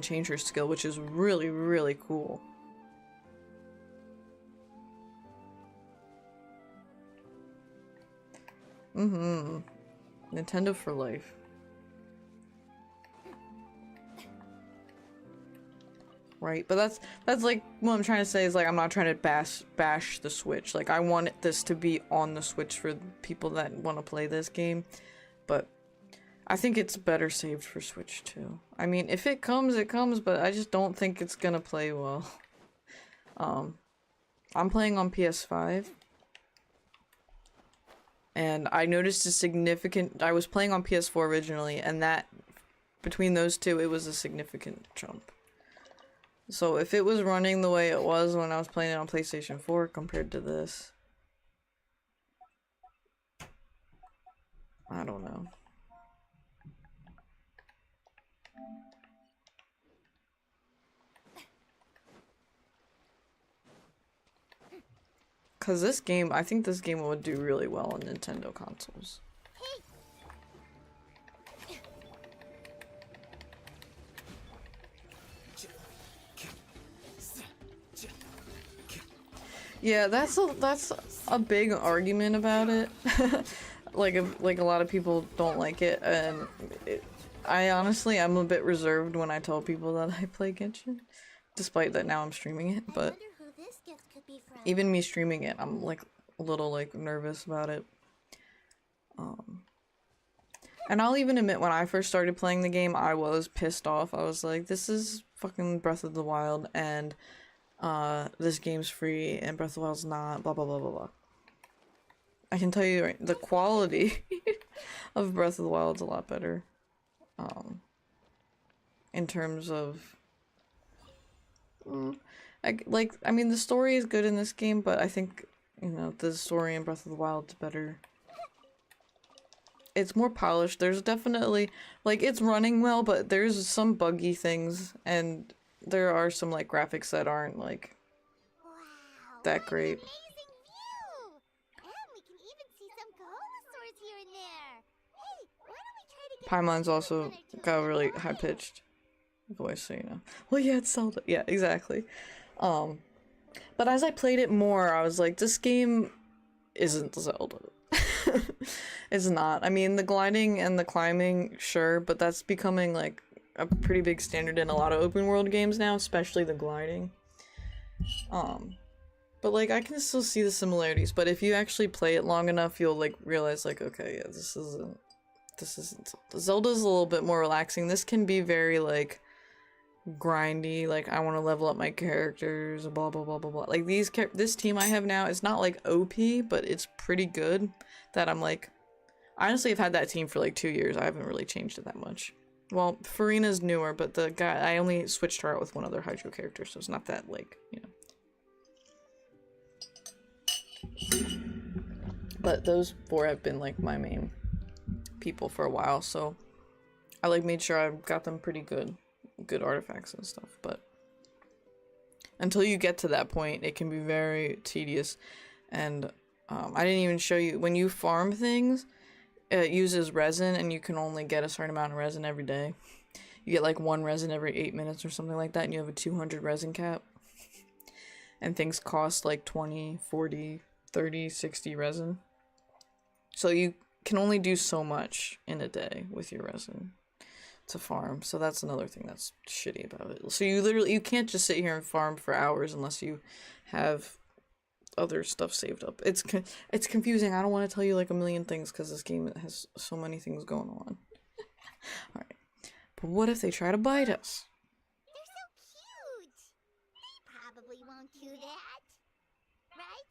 change her skill, which is really, really cool. Nintendo for life. Right, but that's like what I'm trying to say is like I'm not trying to bash the Switch. Like I want this to be on the Switch for people that want to play this game, but I think it's better saved for Switch too. I mean, if it comes, it comes, but I just don't think it's gonna play well. I'm playing on PS5, and I noticed a significant. I was playing on PS4 originally, and that between those two, it was a significant jump. So if it was running the way it was when I was playing it on PlayStation 4 compared to this, I don't know. Cause this game, I think this game would do really well on Nintendo consoles. Yeah, that's a big argument about it. like a lot of people don't like it, and I honestly I'm a bit reserved when I tell people that I play Genshin, despite that now I'm streaming it. But even me streaming it, I'm like a little like nervous about it. And I'll even admit when I first started playing the game, I was pissed off. I was like, this is fucking Breath of the Wild, and this game's free, and Breath of the Wild's not, blah blah blah blah blah. I can tell you, right, the quality of Breath of the Wild is a lot better. In terms of... I mean, the story is good in this game, but I think, you know, the story in Breath of the Wild is better. It's more polished. There's definitely, like, it's running well, but there's some buggy things, and there are some, like, graphics that aren't, like, that great. Amazing view! And we can even see some Kaholosaurs here and there. Hey, why don't we try to get Paimon's also got a really high-pitched voice, so you know. Well, yeah, it's Zelda. Yeah, exactly. But as I played it more, I was like, this game isn't Zelda. It's not. I mean, the gliding and the climbing, sure, but that's becoming like a pretty big standard in a lot of open world games now, especially the gliding. But like I can still see the similarities, but if you actually play it long enough, you'll like realize like, okay, yeah, this isn't Zelda's a little bit more relaxing. This can be very like grindy, like I want to level up my characters, blah blah blah blah blah. Like this team I have now is not like OP, but it's pretty good. That I'm like, honestly, I've had that team for like 2 years. I haven't really changed it that much. Well, Farina's newer, but the guy I only switched her out with one other Hydro character, so it's not that like, you know. But those 4 have been like my main people for a while, so I like made sure I got them pretty good artifacts and stuff. But until you get to that point, it can be very tedious. And I didn't even show you when you farm things, it uses resin, and you can only get a certain amount of resin every day. You get like 1 resin every 8 minutes or something like that, and you have a 200 resin cap. And things cost like 20, 40, 30, 60 resin. So you can only do so much in a day with your resin to farm. So that's another thing that's shitty about it. So you can't just sit here and farm for hours unless you have other stuff saved up. It's confusing. I don't want to tell you like a million things because this game has so many things going on. Alright. But what if they try to bite us? They're so cute! They probably won't do that. Right?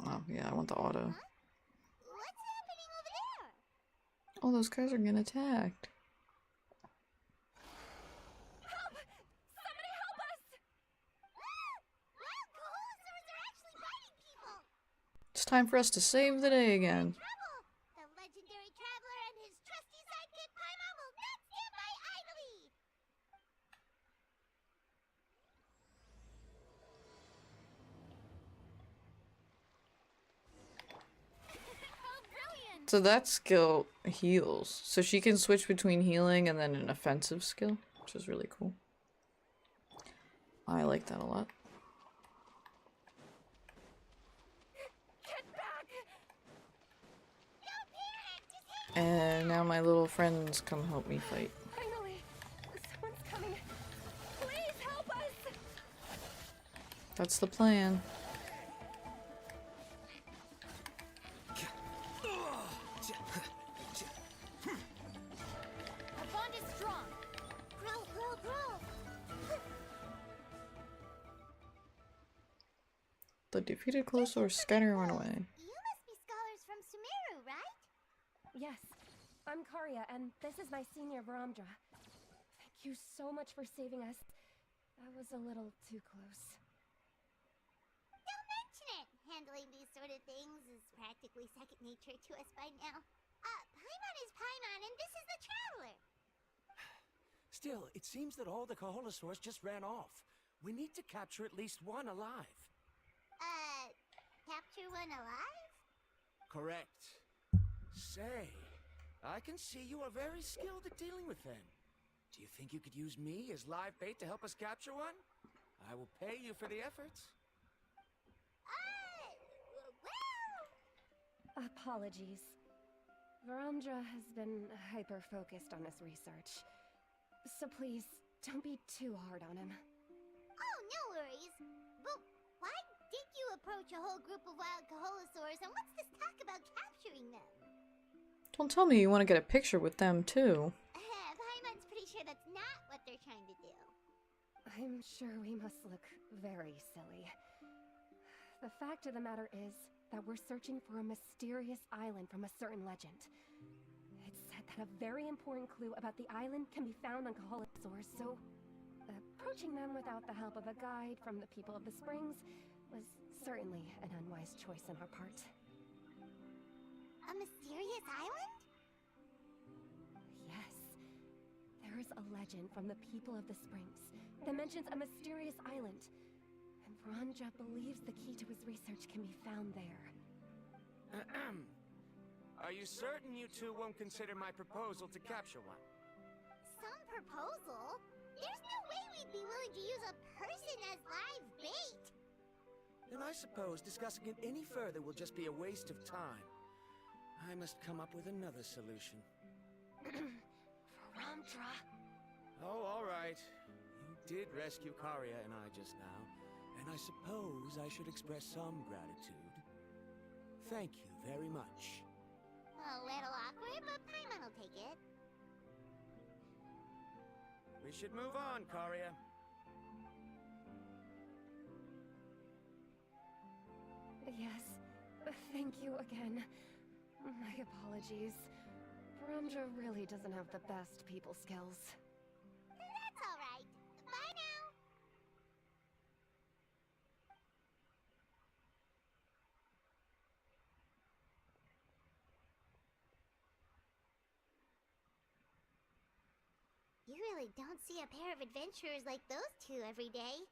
Oh, yeah, I want the auto. Huh? What's happening over there? Oh, those guys are getting attacked. Help! Somebody help us! Wild Kaholosaurs are actually biting people! It's time for us to save the day again. Trouble! The legendary traveler and his trusty sidekick Paimon will not stand by idly! Oh, brilliant! So that skill heals. So she can switch between healing and then an offensive skill, which is really cool. I like that a lot. Get back! And now my little friends come help me fight. Finally! Someone's coming! Please help us! That's the plan. Our bond is strong! Grow, grow, grow! The defeated Colosaurs scatter and run away. You must be scholars from Sumeru, right? Yes, I'm Karya, and this is my senior Varamdra. Thank you so much for saving us. That was a little too close. Don't mention it! Handling these sort of things is practically second nature to us by now. Paimon is Paimon, and this is the Traveler! Still, it seems that all the Kaholosaurs just ran off. We need to capture at least one alive. Capture one alive? Correct. Say, I can see you are very skilled at dealing with them. Do you think you could use me as live bait to help us capture one? I will pay you for the efforts. Well, Apologies. Varamdra has been hyper-focused on his research. So please, don't be too hard on him. Oh, no worries. But why did you approach a whole group of wild Kaholosaurs, and what's this talk about capturing them? Don't tell me you want to get a picture with them, too. Paimon's pretty sure that's not what they're trying to do. I'm sure we must look very silly. The fact of the matter is that we're searching for a mysterious island from a certain legend. It's said that a very important clue about the island can be found on Kaholosaurs, so approaching them without the help of a guide from the people of the Springs was certainly an unwise choice on our part. A mysterious island? Yes. There's a legend from the people of the Springs that mentions a mysterious island. And Varamdra believes the key to his research can be found there. Are you certain you two won't consider my proposal to capture one? Some proposal? There's no way we'd be willing to use a person as live bait! Then I suppose discussing it any further will just be a waste of time. I must come up with another solution. Varamdra. Oh, all right. You did rescue Karia and I just now, and I suppose I should express some gratitude. Thank you very much. A little awkward, but Paimon will take it. We should move on, Karia. Yes, thank you again. My apologies. Varamdra really doesn't have the best people skills. That's alright. Bye now! You really don't see a pair of adventurers like those two every day.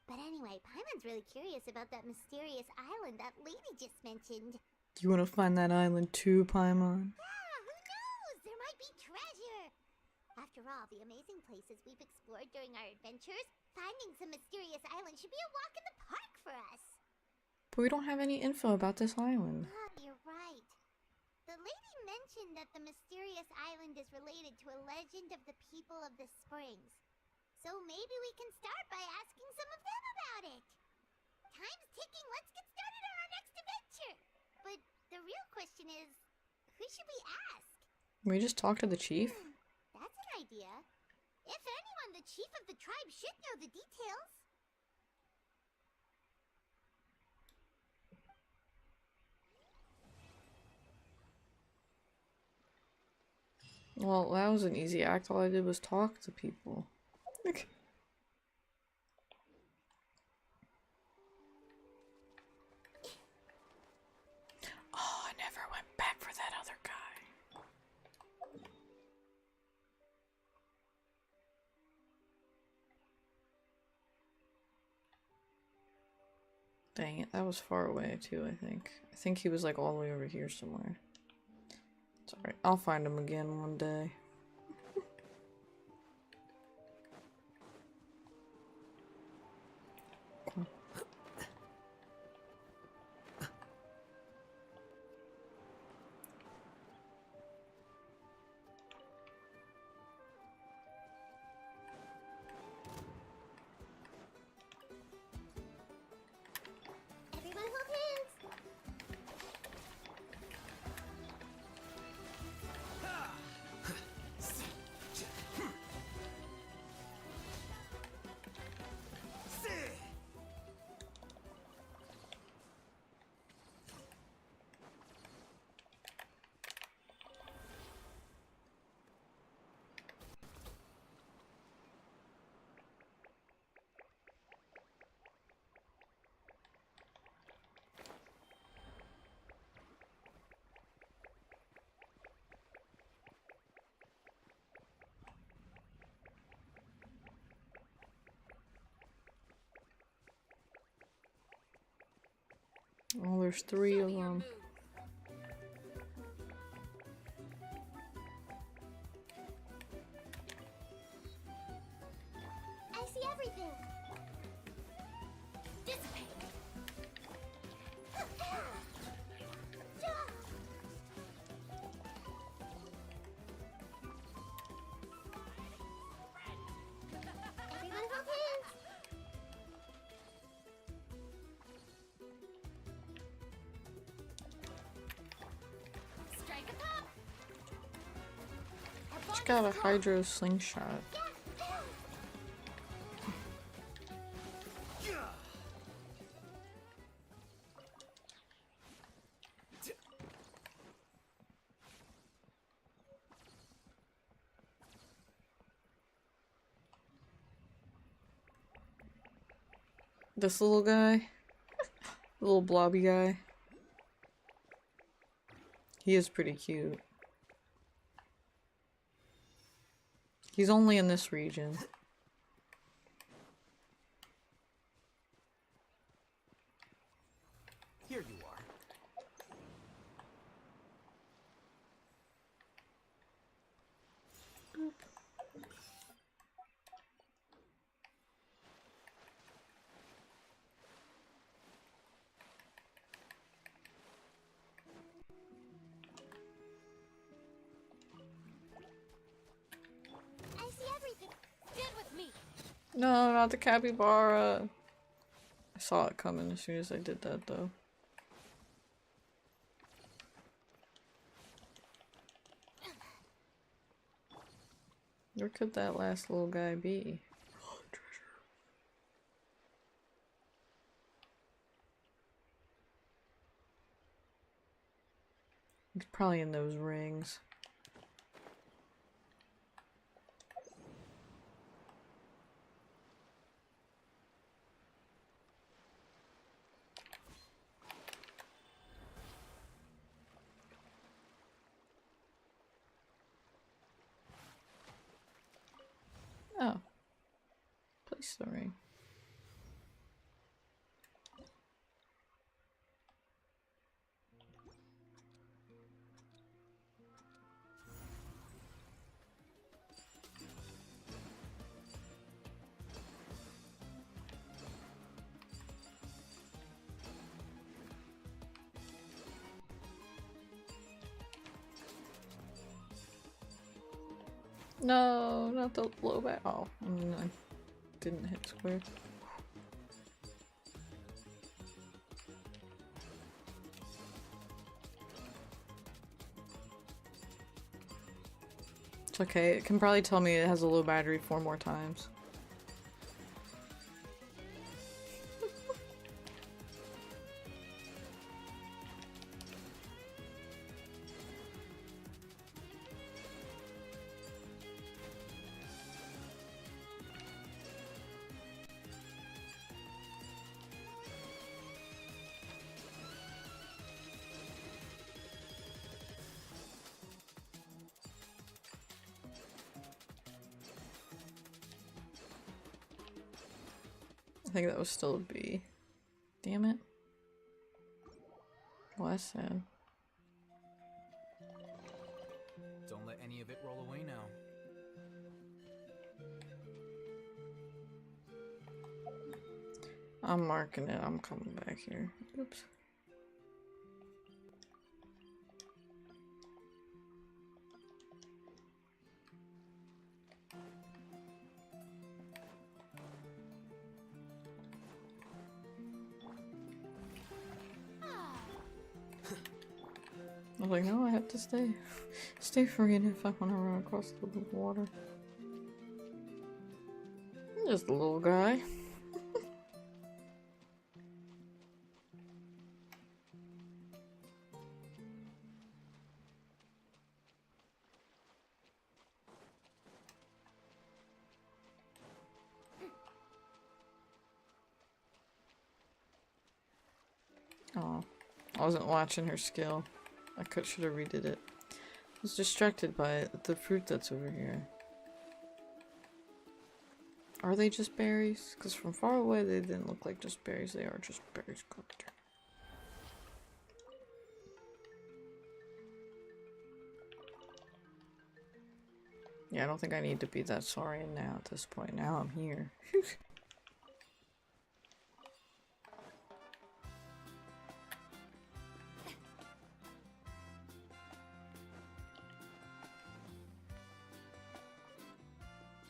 But anyway, Paimon's really curious about that mysterious island that lady just mentioned. Do you want to find that island too, Paimon? Yeah, who knows? There might be treasure! After all, the amazing places we've explored during our adventures, finding some mysterious island should be a walk in the park for us. But we don't have any info about this island. Ah, you're right. The lady mentioned that the mysterious island is related to a legend of the people of the Springs. So maybe we can start by asking some of them about it. Time's ticking, let's get started on our next adventure! But the real question is, who should we ask? Can we just talk to the chief? That's an idea. If anyone, the chief of the tribe should know the details. Well, that was an easy act. All I did was talk to people. Oh, I never went back for that other guy. Dang it, that was far away too, I think. I think he was like all the way over here somewhere. It's alright, I'll find him again one day. Everyone hold hands! Oh, there's 3 of them. I see everything! Dissipate! got a hydro slingshot. This little guy, little blobby guy, he is pretty cute. He's only in this region. Here you are. I see everything. Stand with me. No, not the capybara. I saw it coming as soon as I did that, though. Where could that last little guy be? Oh, treasure. He's probably in those rings. Oh. Place the ring. No, not the low bat. Oh, I didn't hit square. It's okay. It can probably tell me it has a low battery 4 more times. I think that was still a B. Damn it. Well, that's sad. Don't let any of it roll away now. I'm marking it. I'm coming back here. Oops. I was like, no, I have to stay free if I want to run across the water. Just a little guy. Oh, I wasn't watching her skill. I should have redid it. I was distracted by the fruit that's over here. Are they just berries? Because from far away they didn't look like just berries. They are just berries cooked. Yeah, I don't think I need to be that sorry now at this point. Now I'm here.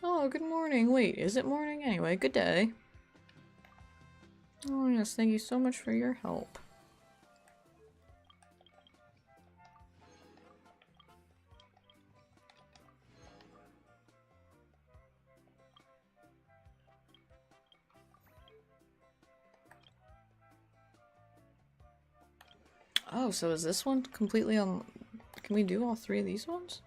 Oh, good morning. Wait, is it morning? Anyway, good day. Oh yes, thank you so much for your help. Oh, so is this one completely on... Can we do all 3 of these ones?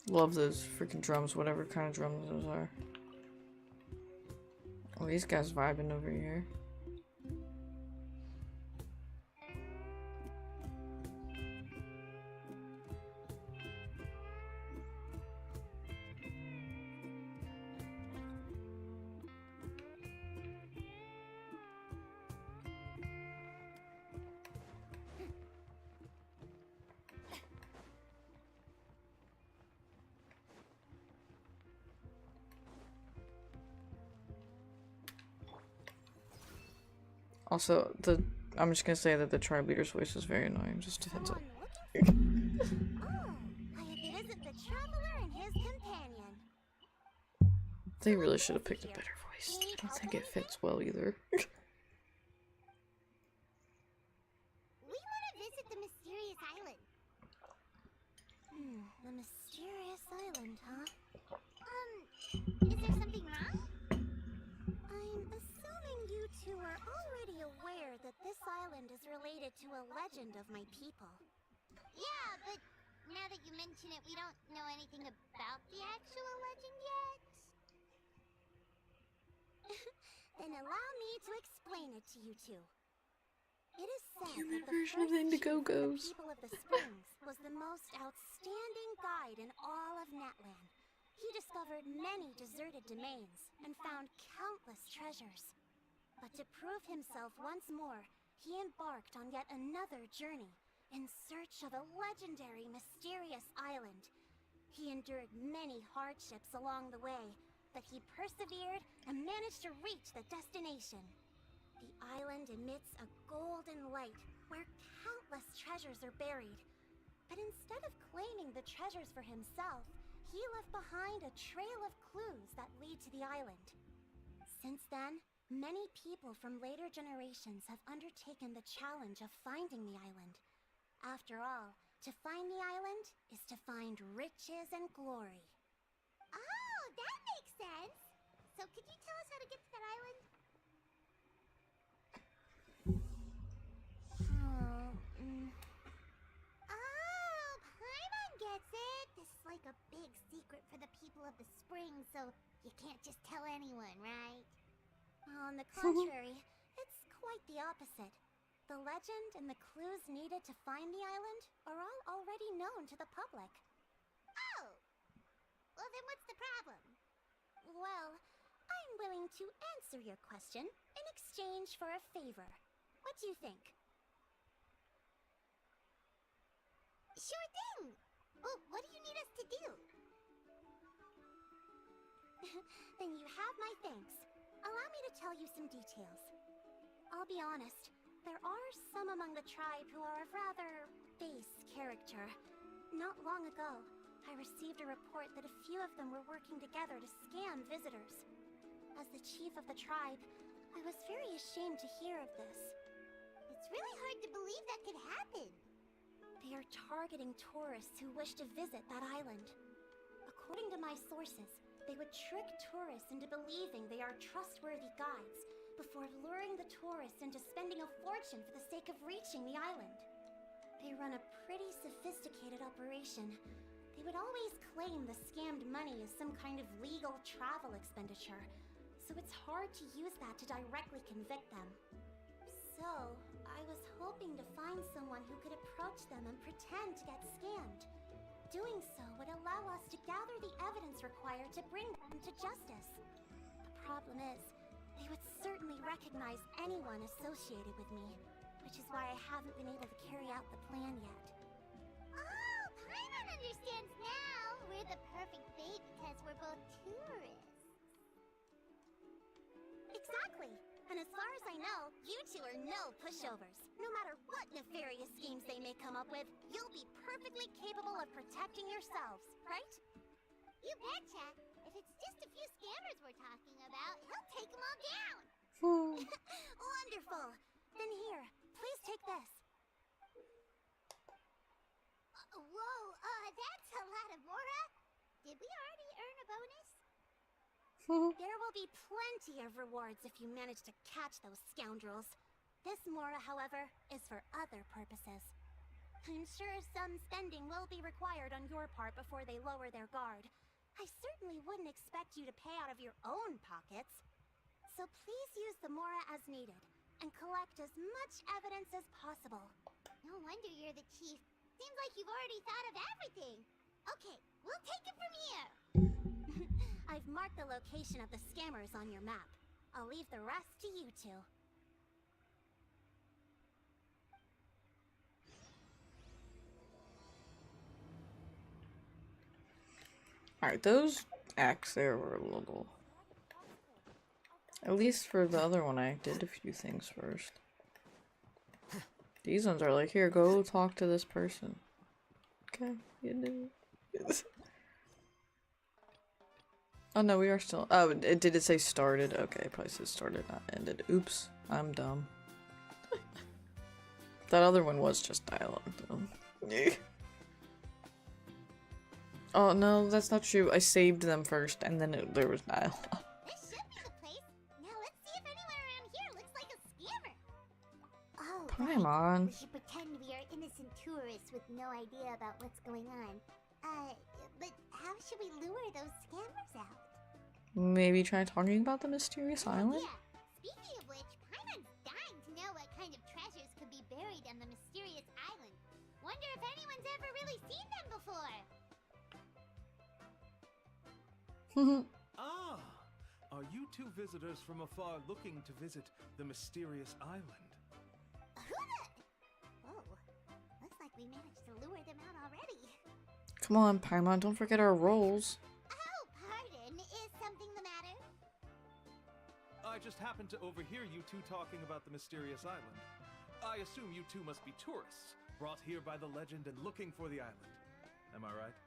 Love those freaking drums, whatever kind of drums those are. Oh, these guys vibing over here. Also, I'm just gonna say that the tribe leader's voice is very annoying, just a heads up. Oh, if it isn't the traveler and his companion. They really should have picked a better voice. I don't think it fits well either. We want to visit the mysterious island. The mysterious island, huh? Is there something wrong? I'm assuming you two are already aware that this island is related to a legend of my people. Yeah, but now that you mention it, we don't know anything about the actual legend yet. Then allow me to explain it to you two. It is said Human that the version of first chief Indigogos. the people of the Springs was the most outstanding guide in all of Natlan. He discovered many deserted domains and found countless treasures. But to prove himself once more, he embarked on yet another journey in search of a legendary, mysterious island. He endured many hardships along the way, but he persevered and managed to reach the destination. The island emits a golden light where countless treasures are buried. But instead of claiming the treasures for himself, he left behind a trail of clues that lead to the island. Since then, many people from later generations have undertaken the challenge of finding the island. After all, to find the island is to find riches and glory. Oh, that makes sense. So could you tell us how to get to that island? Oh, Paimon gets it. This is like a big secret for the people of the spring, so you can't just tell anyone, right? On the contrary, it's quite the opposite. The legend and the clues needed to find the island are all already known to the public. Oh! Well, then what's the problem? Well, I'm willing to answer your question in exchange for a favor. What do you think? Sure thing! Well, what do you need us to do? Then you have my thanks. Allow me to tell you some details. I'll be honest, there are some among the tribe who are of rather base character. Not long ago, I received a report that a few of them were working together to scam visitors. As the chief of the tribe, I was very ashamed to hear of this. It's really hard to believe that could happen. They are targeting tourists who wish to visit that island. According to my sources, they would trick tourists into believing they are trustworthy guides before luring the tourists into spending a fortune for the sake of reaching the island. They run a pretty sophisticated operation. They would always claim the scammed money as some kind of legal travel expenditure, so it's hard to use that to directly convict them. So, I was hoping to find someone who could approach them and pretend to get scammed. Doing so would allow us to gather the evidence required to bring them to justice. The problem is, they would certainly recognize anyone associated with me, which is why I haven't been able to carry out the plan yet. Oh, Paimon understands now! We're the perfect bait because we're both tourists. Exactly! And as far as I know, you two are no pushovers. No matter what nefarious schemes they may come up with, you'll be perfectly capable of protecting yourselves, right? You betcha! If it's just a few scammers we're talking about, he'll take them all down! Wonderful! Then here, please take this. Whoa, that's a lot of Mora. Did we already earn a bonus? There will be plenty of rewards if you manage to catch those scoundrels. This Mora, however, is for other purposes. I'm sure some spending will be required on your part before they lower their guard. I certainly wouldn't expect you to pay out of your own pockets. So please use the Mora as needed, and collect as much evidence as possible. No wonder you're the chief. Seems like you've already thought of everything. Okay, we'll take it from here. I've marked the location of the scammers on your map. I'll leave the rest to you two. Alright, those acts there were a little... At least for the other one, I did a few things first. These ones are like, here, go talk to this person. Okay, you do. Oh no, we are still... Oh, did it say started? Okay, it probably says started, not ended. Oops, I'm dumb. That other one was just dialogue, though. Oh no, that's not true. I saved them first, and then there was dialogue. This should be the place. Now let's see if anyone around here looks like a scammer. Oh, Paimon. We should pretend we are innocent tourists with no idea about what's going on. But how should we lure those scammers out? Maybe try talking about the mysterious island? Yeah. Speaking of which, Paimon's dying to know what kind of treasures could be buried on the mysterious island. Wonder if anyone's ever really seen them before. Ah! Are you two visitors from afar looking to visit the mysterious island? Oh, looks like we managed to lure them out already. Come on, Paimon, don't forget our roles. Oh, pardon. Is something the matter? I just happened to overhear you two talking about the mysterious island. I assume you two must be tourists, brought here by the legend and looking for the island. Am I right?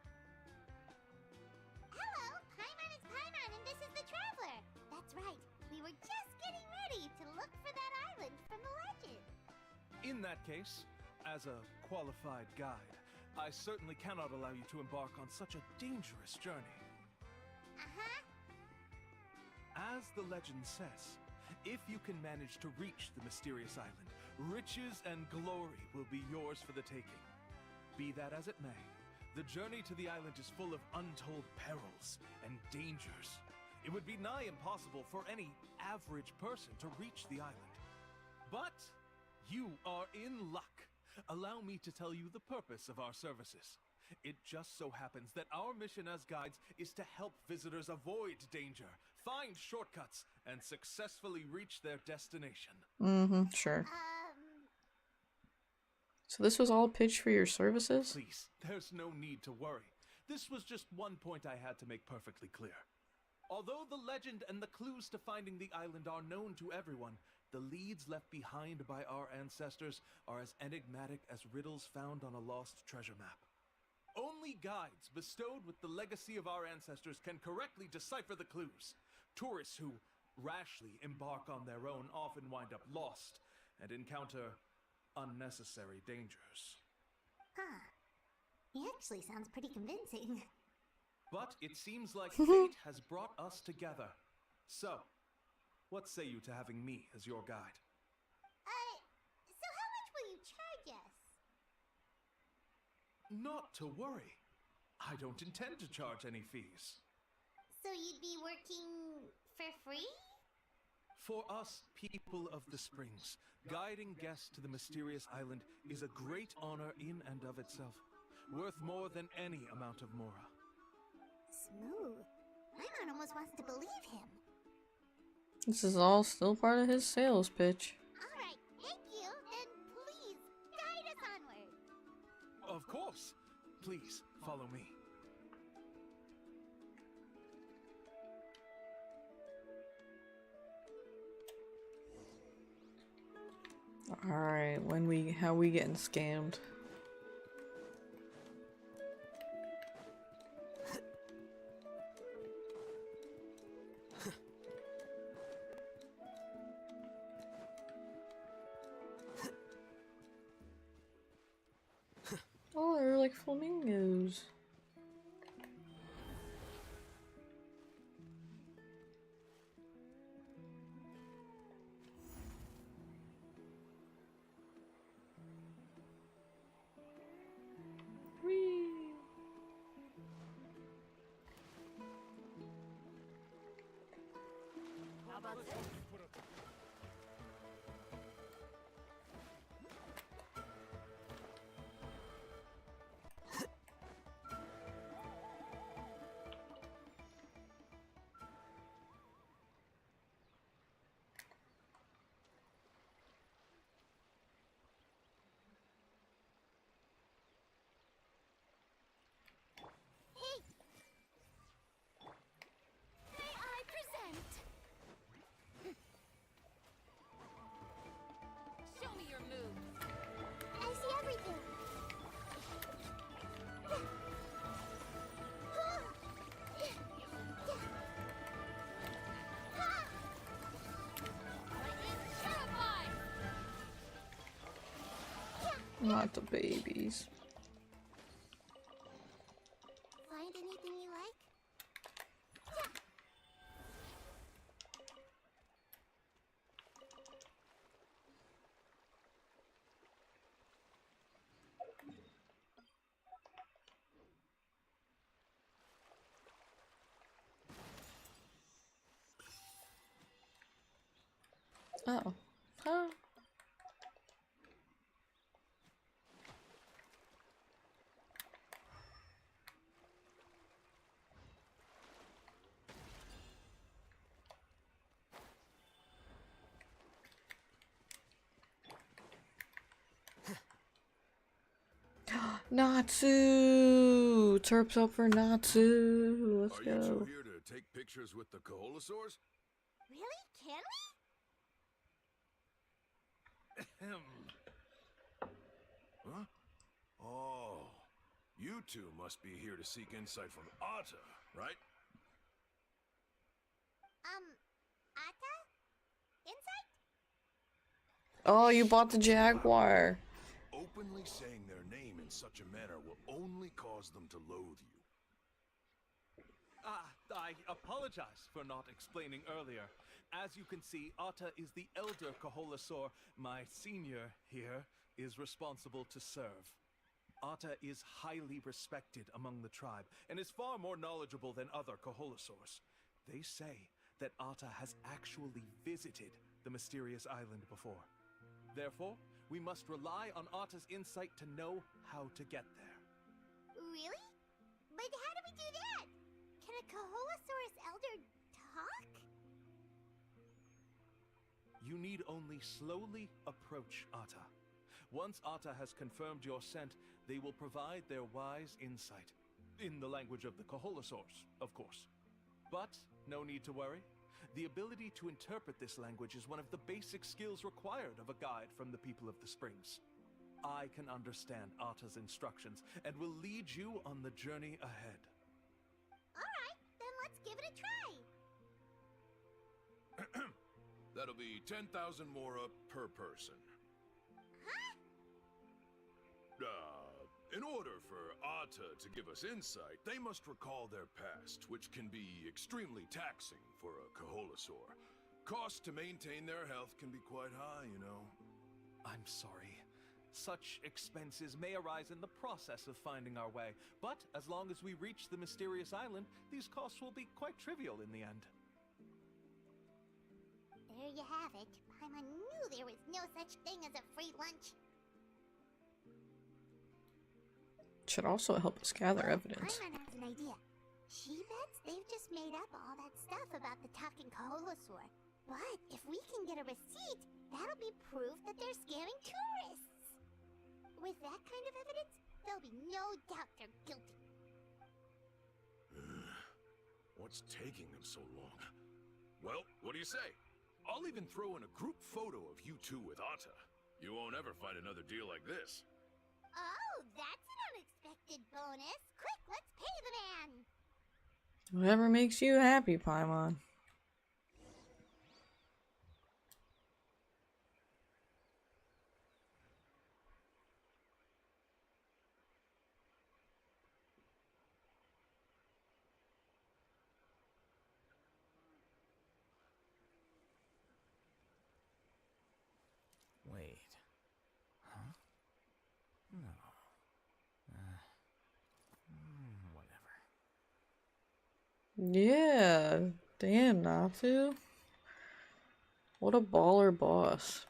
Hello, Paimon is Paimon and this is the Traveler. That's right. We were just getting ready to look for that island from the legend. In that case, as a qualified guide, I certainly cannot allow you to embark on such a dangerous journey. Uh-huh. As the legend says, if you can manage to reach the mysterious island, riches and glory will be yours for the taking. Be that as it may, the journey to the island is full of untold perils and dangers. It would be nigh impossible for any average person to reach the island. But you are in luck. Allow me to tell you the purpose of our services. It just so happens that our mission as guides is to help visitors avoid danger, find shortcuts, and successfully reach their destination. Sure. So this was all pitched for your services? Please, there's no need to worry. This was just one point I had to make perfectly clear. Although the legend and the clues to finding the island are known to everyone, the leads left behind by our ancestors are as enigmatic as riddles found on a lost treasure map. Only guides bestowed with the legacy of our ancestors can correctly decipher the clues. Tourists who rashly embark on their own often wind up lost and encounter unnecessary dangers. Huh. He actually sounds pretty convincing. But it seems like fate has brought us together. So, what say you to having me as your guide? So how much will you charge us? Not to worry. I don't intend to charge any fees. So you'd be working for free? For us, people of the Springs, guiding guests to the mysterious island is a great honor in and of itself, worth more than any amount of Mora. Smooth. Paimon almost wants to believe him. This is all still part of his sales pitch. Alright, thank you, and please, guide us onward. Of course. Please, follow me. Alright, how we getting scammed? Oh, they're like flamingos. about this? May I present? Show me your moves. I see everything. Terrified! Not the babies. Find anything you like? Oh. Huh. Natsu! Terps up for Natsu. Let's Are go. you two here to take pictures with the Koholosaurs? Really? Can we? Huh? Oh, you two must be here to seek insight from Atta, right? Atta? Insight? Oh, you bought the Jaguar. Openly saying their name in such a manner will only cause them to loathe you. I apologize for not explaining earlier. As you can see, Atta is the elder Koholosaur. My senior here is responsible to serve. Atta is highly respected among the tribe and is far more knowledgeable than other Koholosaurs. They say that Atta has actually visited the mysterious island before. Therefore, we must rely on Atta's insight to know how to get there. Really? But how do we do that? Can a Koholosaurus elder talk? You need only slowly approach Atta. Once Atta has confirmed your scent, they will provide their wise insight. In the language of the Koholosaurs, of course. But no need to worry. The ability to interpret this language is one of the basic skills required of a guide from the people of the Springs. I can understand Atta's instructions and will lead you on the journey ahead. Alright, then let's give it a try. That'll be 10,000 mora per person. Huh? In order for Atta to give us insight, they must recall their past, which can be extremely taxing for a Koholosaur. Costs to maintain their health can be quite high, you know. I'm sorry. Such expenses may arise in the process of finding our way, but as long as we reach the mysterious island, these costs will be quite trivial in the end. There you have it. Paimon knew there was no such thing as a free lunch. Should also help us gather evidence. Paimon has an idea. She bets they've just made up all that stuff about the talking Koholosaur. But if we can get a receipt, that'll be proof that they're scamming tourists. With that kind of evidence, there'll be no doubt they're guilty. What's taking them so long? Well, what do you say? I'll even throw in a group photo of you two with Atta. You won't ever find another deal like this. Oh, that's an unexpected bonus. Quick, let's pay the man. Whatever makes you happy, Paimon. Wait. Huh? No. Whatever. Yeah. Damn, Natsu. What a baller boss.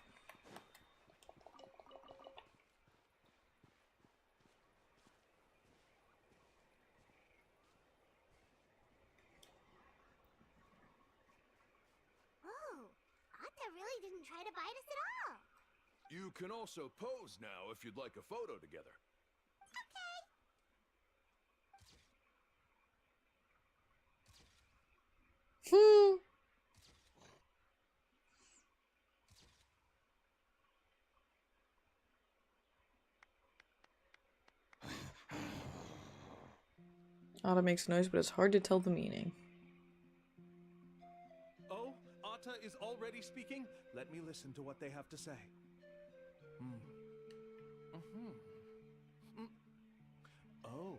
Oh, Atta really didn't try to bite us at all. You can also pose now if you'd like a photo together. Hmm. Atta makes noise, but it's hard to tell the meaning. Oh, Atta is already speaking? Let me listen to what they have to say. Oh,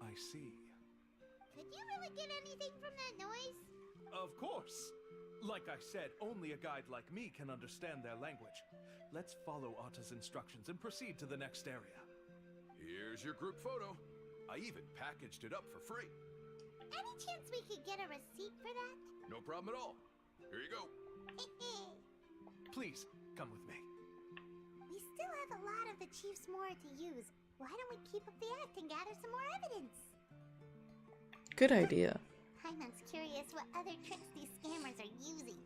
I see. Could you really get anything from that noise? Of course! Like I said, only a guide like me can understand their language. Let's follow Atta's instructions and proceed to the next area. Here's your group photo. I even packaged it up for free. Any chance we could get a receipt for that? No problem at all. Here you go. Please, come with me. We still have a lot of the Chief's Mora to use. Why don't we keep up the act and gather some more evidence? Good idea. Paimon's curious what other tricks these scammers are using.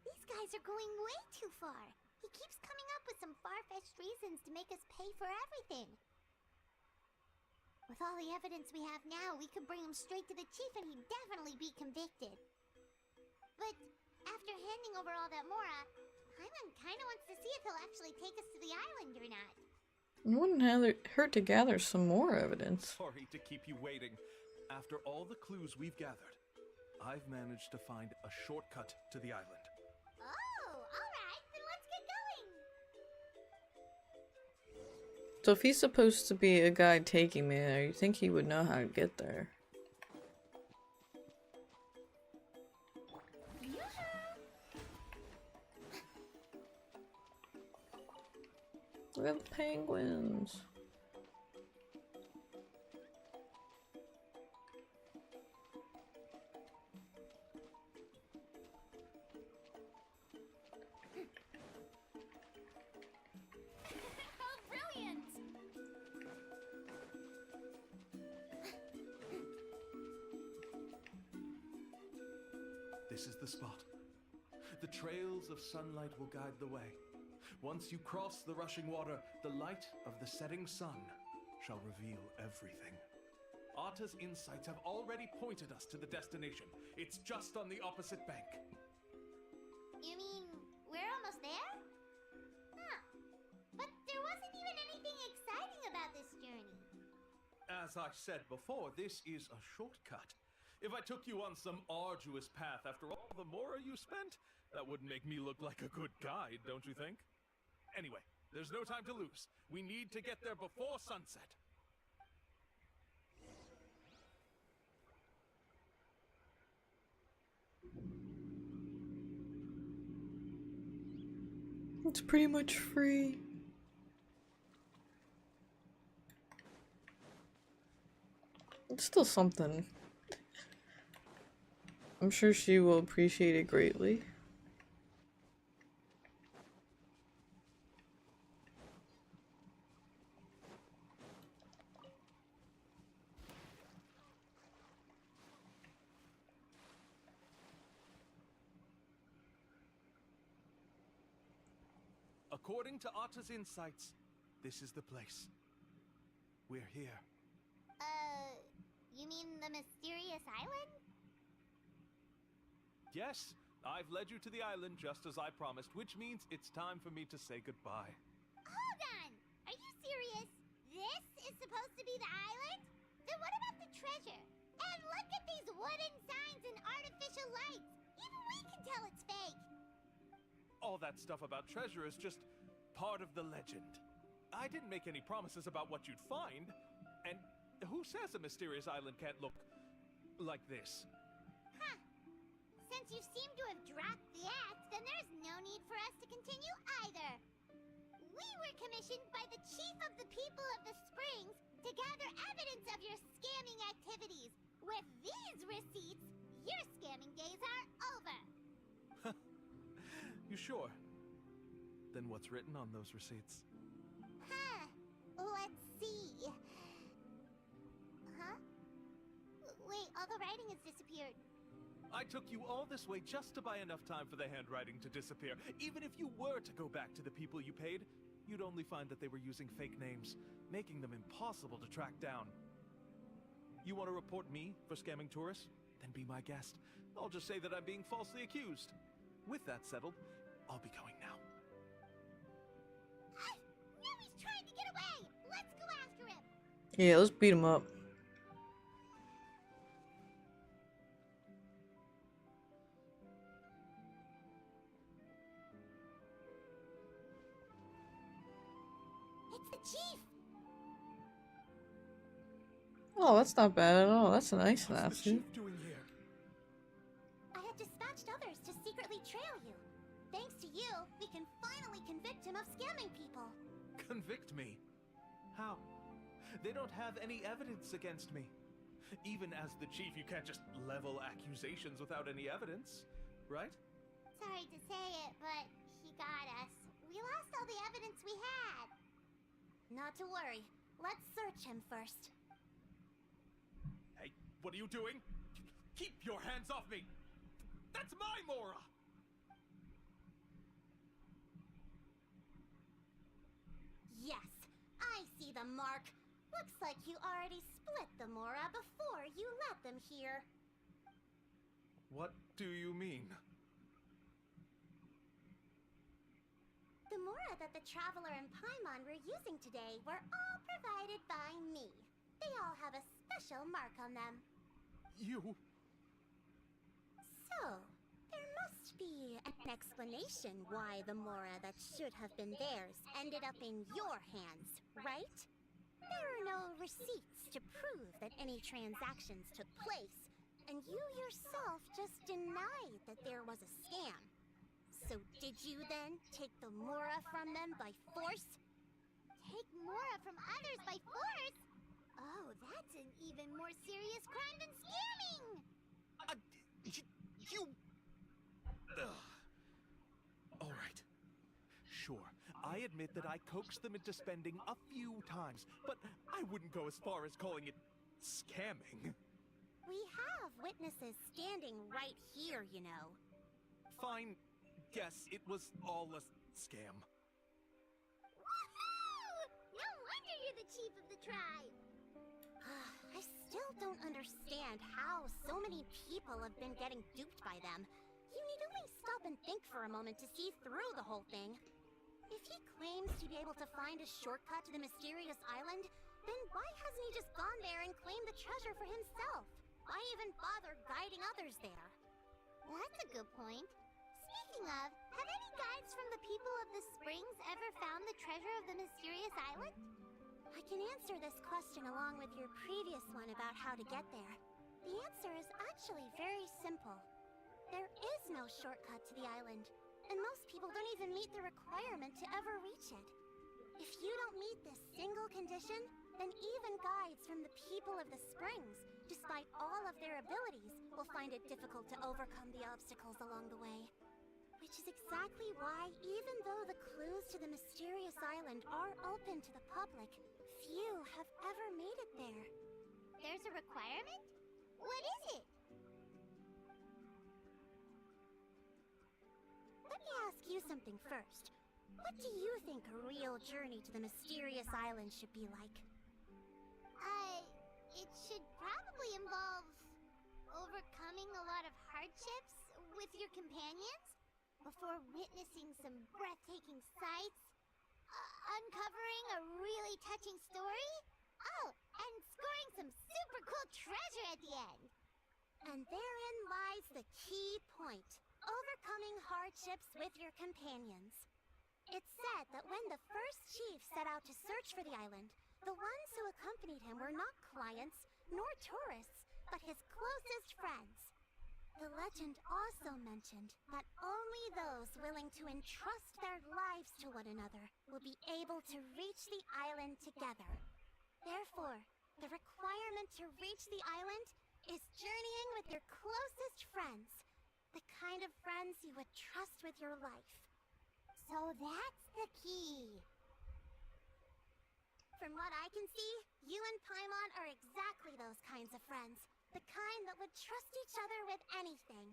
These guys are going way too far. He keeps coming up with some far-fetched reasons to make us pay for everything. With all the evidence we have now, we could bring him straight to the chief and he'd definitely be convicted. But after handing over all that Mora, Paimon kinda wants to see if he'll actually take us to the island or not. It wouldn't hurt to gather some more evidence. Sorry to keep you waiting. After all the clues we've gathered, I've managed to find a shortcut to the island. Oh, alright, then let's get going! So if he's supposed to be a guy taking me there, you think he would know how to get there? Look at the penguins. Oh, brilliant! This is the spot. The trails of sunlight will guide the way. Once you cross the rushing water, the light of the setting sun shall reveal everything. Atta's insights have already pointed us to the destination. It's just on the opposite bank. You mean, we're almost there? Huh. But there wasn't even anything exciting about this journey. As I said before, this is a shortcut. If I took you on some arduous path after all the Mora you spent, that wouldn't make me look like a good guide, don't you think? Anyway, there's no time to lose. We need to get there before sunset. It's pretty much free. It's still something. I'm sure she will appreciate it greatly. According to Atta's insights, this is the place. We're here. You mean the mysterious island? Yes, I've led you to the island just as I promised, which means it's time for me to say goodbye. Hold on! Are you serious? This is supposed to be the island? Then what about the treasure? And look at these wooden signs and artificial lights! Even we can tell it's fake! All that stuff about treasure is just part of the legend. I didn't make any promises about what you'd find. And who says a mysterious island can't look like this? Huh. Since you seem to have dropped the act, then there's no need for us to continue either. We were commissioned by the Chief of the People of the Springs to gather evidence of your scamming activities. With these receipts, your scamming days are over. You sure? Then what's written on those receipts? Huh. Let's see. Huh? Wait, all the writing has disappeared. I took you all this way just to buy enough time for the handwriting to disappear. Even if you were to go back to the people you paid, you'd only find that they were using fake names, making them impossible to track down. You want to report me for scamming tourists? Then be my guest. I'll just say that I'm being falsely accused. With that settled, I'll be going now. Now he's trying to get away! Let's go after him! Yeah, let's beat him up. It's the chief! Oh, that's not bad at all. That's a nice What's the attitude. chief doing here? I have dispatched others to secretly trail you. Thanks to you, we can finally convict him of scamming people. Convict me? How? They don't have any evidence against me. Even as the chief, you can't just level accusations without any evidence, right? Sorry to say it, but he got us. We lost all the evidence we had. Not to worry. Let's search him first. Hey, what are you doing? Keep your hands off me! That's my Mora! Yes, I see the mark. Looks like you already split the Mora before you let them here. What do you mean? The Mora that the Traveler and Paimon were using today were all provided by me. They all have a special mark on them. You... So, there must be an explanation why the Mora that should have been theirs ended up in your hands, right? There are no receipts to prove that any transactions took place, and you yourself just denied that there was a scam. So did you then take the Mora from them by force? Take Mora from others by force? Oh, that's an even more serious crime than scamming! You... All right. Sure, I admit that I coaxed them into spending a few times, but I wouldn't go as far as calling it scamming. We have witnesses standing right here, you know. Fine. Guess it was all a scam. Woohoo! No wonder you're the chief of the tribe! I still don't understand how so many people have been getting duped by them. You need only stop and think for a moment to see through the whole thing. If he claims to be able to find a shortcut to the mysterious island, then why hasn't he just gone there and claimed the treasure for himself? Why even bother guiding others there? That's a good point. Speaking of, have any guides from the people of the Springs ever found the treasure of the mysterious island? I can answer this question along with your previous one about how to get there. The answer is actually very simple. There is no shortcut to the island, and most people don't even meet the requirement to ever reach it. If you don't meet this single condition, then even guides from the people of the Springs, despite all of their abilities, will find it difficult to overcome the obstacles along the way. Which is exactly why, even though the clues to the mysterious island are open to the public, few have ever made it there. There's a requirement? What is it? Let me ask you something first. What do you think a real journey to the mysterious island should be like? It should probably involve overcoming a lot of hardships with your companions before witnessing some breathtaking sights, uncovering a really touching story, and scoring some super cool treasure at the end. And therein lies the key point. Overcoming hardships with your companions. It's said that when the first chief set out to search for the island, the ones who accompanied him were not clients, nor tourists, but his closest friends. The legend also mentioned that only those willing to entrust their lives to one another will be able to reach the island together. Therefore, the requirement to reach the island is journeying with your closest friends. The kind of friends you would trust with your life. So that's the key. From what I can see, you and Paimon are exactly those kinds of friends. The kind that would trust each other with anything.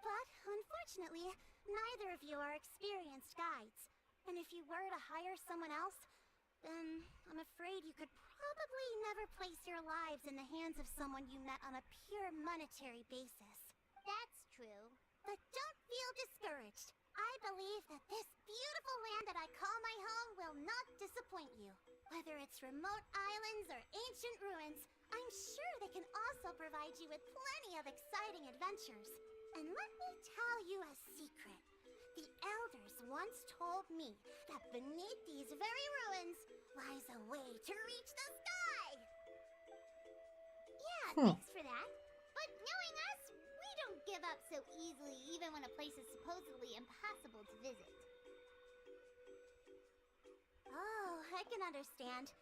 But, unfortunately, neither of you are experienced guides. And if you were to hire someone else, then I'm afraid you could probably never place your lives in the hands of someone you met on a pure monetary basis. That's true. But don't feel discouraged. I believe that this beautiful land that I call my home will not disappoint you. Whether it's remote islands or ancient ruins, I'm sure they can also provide you with plenty of exciting adventures. And let me tell you a secret. The elders once told me that beneath these very ruins lies a way to reach the sky! Yeah, thanks for that. But knowing us, we don't give up so easily even when a place is supposedly impossible to visit. Oh, I can understand.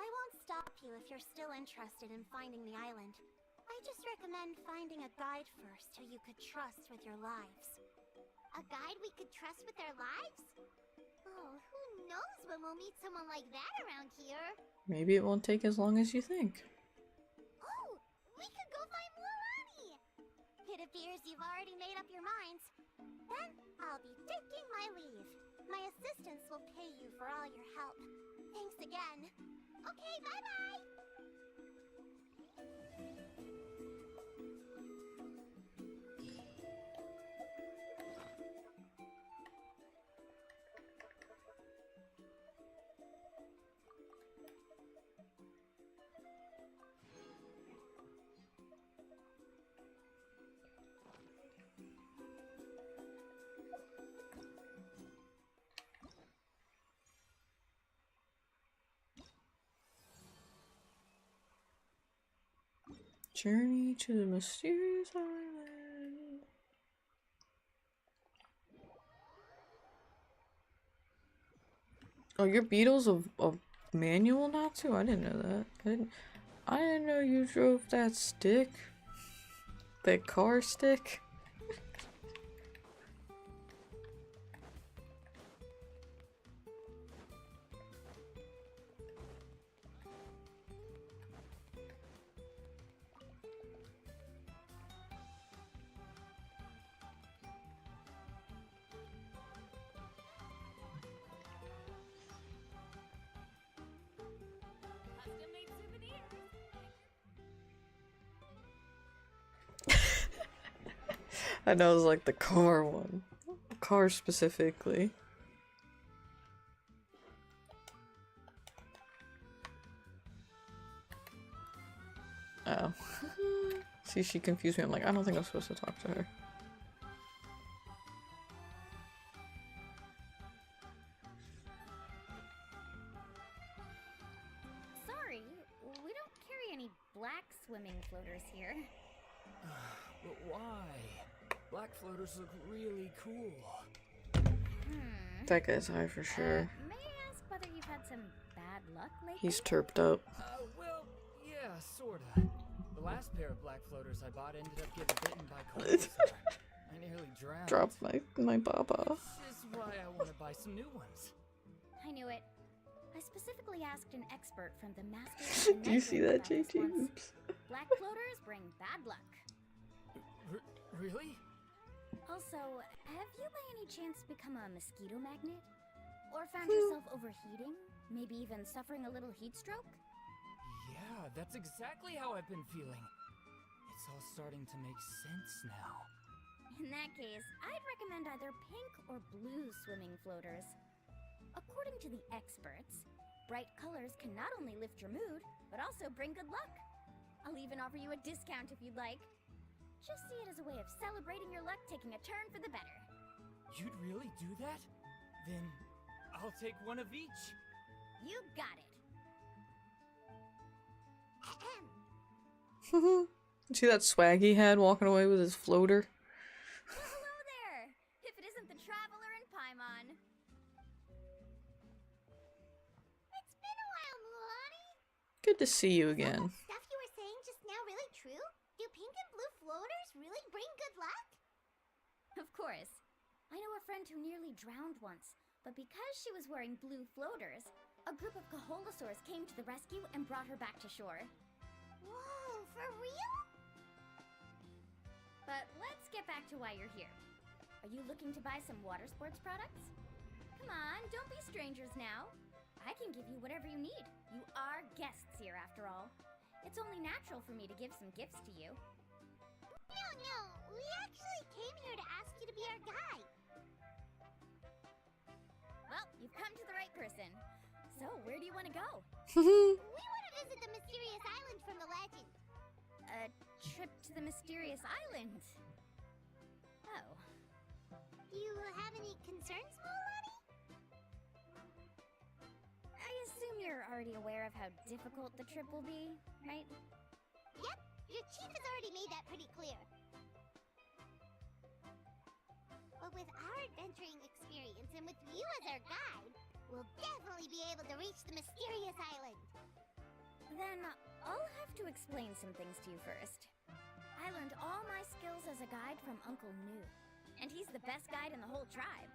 I won't stop you if you're still interested in finding the island. I just recommend finding a guide first who you could trust with your lives. A guide we could trust with our lives? Oh, who knows when we'll meet someone like that around here? Maybe it won't take as long as you think. Oh, we could go find Mulan! It appears you've already made up your minds. Then I'll be taking my leave. My assistants will pay you for all your help. Thanks again. Okay, bye-bye! Journey to the mysterious island. Oh, your Beetle's a manual now too? I didn't know that. I didn't know you drove that stick. That car stick. I know it was like the car one. Car specifically. Oh. See, she confused me. I'm like, I don't think I'm supposed to talk to her. Sorry, we don't carry any black swimming floaters here. But why? Black floaters look really cool. That guy's high for sure. May I ask whether you've had some bad luck lately? He's terped up. Well, yeah, sorta. The last pair of black floaters I bought ended up getting bitten by cold. I nearly drowned. Dropped my baba. This is why I want to buy some new ones. I knew it. I specifically asked an expert from the Master. Do you see that, JJ? Oops. Black floaters bring bad luck. Really? Also, have you by any chance become a mosquito magnet? Or found yourself overheating? Maybe even suffering a little heat stroke? Yeah, that's exactly how I've been feeling. It's all starting to make sense now. In that case, I'd recommend either pink or blue swimming floaters. According to the experts, bright colors can not only lift your mood, but also bring good luck. I'll even offer you a discount if you'd like. Just see it as a way of celebrating your luck taking a turn for the better. You'd really do that? Then I'll take one of each. You got it. See that swag he had walking away with his floater? Well, hello there! If it isn't the Traveler in Paimon. It's been a while, Mulani. Good to see you again. Stuff you were saying just now really true? Do pink and blue floaters really bring good luck? Of course. I know a friend who nearly drowned once, but because she was wearing blue floaters, a group of Kaholosaurs came to the rescue and brought her back to shore. Whoa, for real? But let's get back to why you're here. Are you looking to buy some water sports products? Come on, don't be strangers now. I can give you whatever you need. You are guests here after all. It's only natural for me to give some gifts to you. No, we actually came here to ask you to be our guide. Well, you've come to the right person. So, where do you want to go? We want to visit the mysterious island from the legend. A trip to the mysterious island? Oh. Do you have any concerns, Mulani? I assume you're already aware of how difficult the trip will be, right? Yep, your chief has already made that pretty clear. But with our adventuring experience and with you as our guide, we'll definitely be able to reach the mysterious island. Then I'll have to explain some things to you first. I learned all my skills as a guide from Uncle Nu, and he's the best guide in the whole tribe.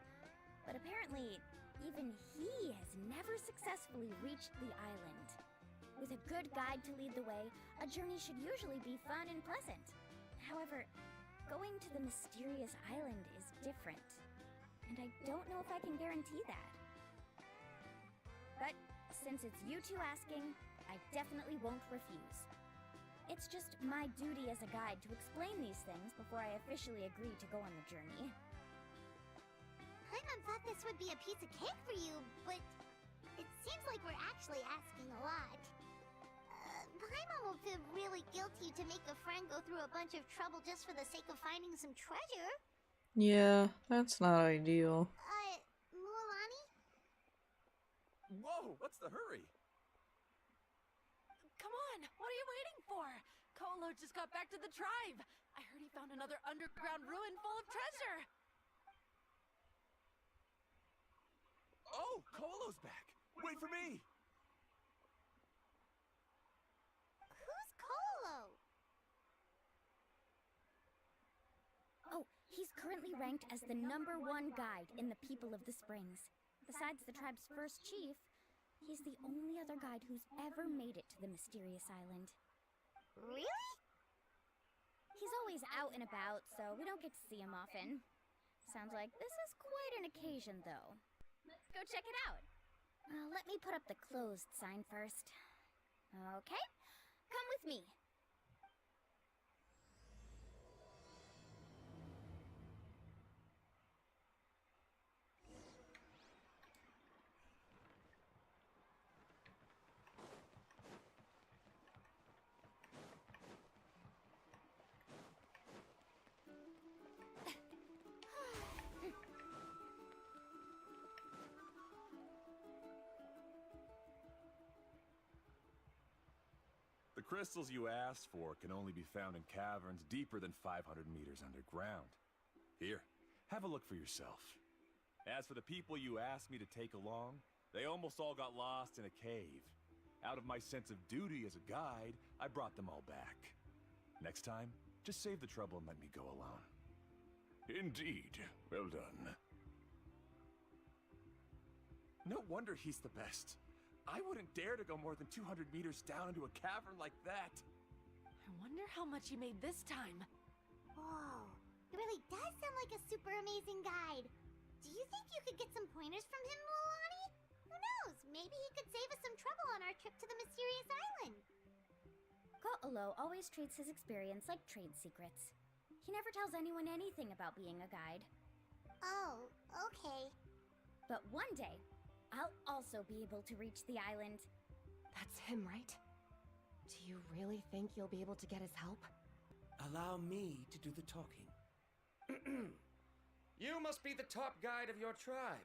But apparently, even he has never successfully reached the island. With a good guide to lead the way, a journey should usually be fun and pleasant. However, going to the mysterious island is different, and I don't know if I can guarantee that. But since it's you two asking, I definitely won't refuse. It's just my duty as a guide to explain these things before I officially agree to go on the journey. Paimon thought this would be a piece of cake for you, but it seems like we're actually asking a lot. Paimon will feel really guilty to make a friend go through a bunch of trouble just for the sake of finding some treasure. Yeah, that's not ideal. Mulani? Whoa, what's the hurry? Come on, what are you waiting for? Kolo just got back to the tribe. I heard he found another underground ruin full of treasure. Oh, Kolo's back. Wait for me. Who's Kolo? Oh, he's currently ranked as the #1 guide in the People of the Springs. Besides the tribe's first chief, he's the only other guide who's ever made it to the mysterious island. Really? He's always out and about, so we don't get to see him often. Sounds like this is quite an occasion, though. Let's go check it out. Let me put up the closed sign first. Okay, come with me. The crystals you asked for can only be found in caverns deeper than 500 meters underground. Here, have a look for yourself. As for the people you asked me to take along, they almost all got lost in a cave. Out of my sense of duty as a guide, I brought them all back. Next time, just save the trouble and let me go alone. Indeed. Well done. No wonder he's the best. I wouldn't dare to go more than 200 meters down into a cavern like that. I wonder how much he made this time. Whoa, he really does sound like a super amazing guide. Do you think you could get some pointers from him, Mulani? Who knows? Maybe he could save us some trouble on our trip to the mysterious island. Ko'olo always treats his experience like trade secrets. He never tells anyone anything about being a guide. Oh, okay. But one day, I'll also be able to reach the island. That's him, right? Do you really think you'll be able to get his help? Allow me to do the talking. You must be the top guide of your tribe.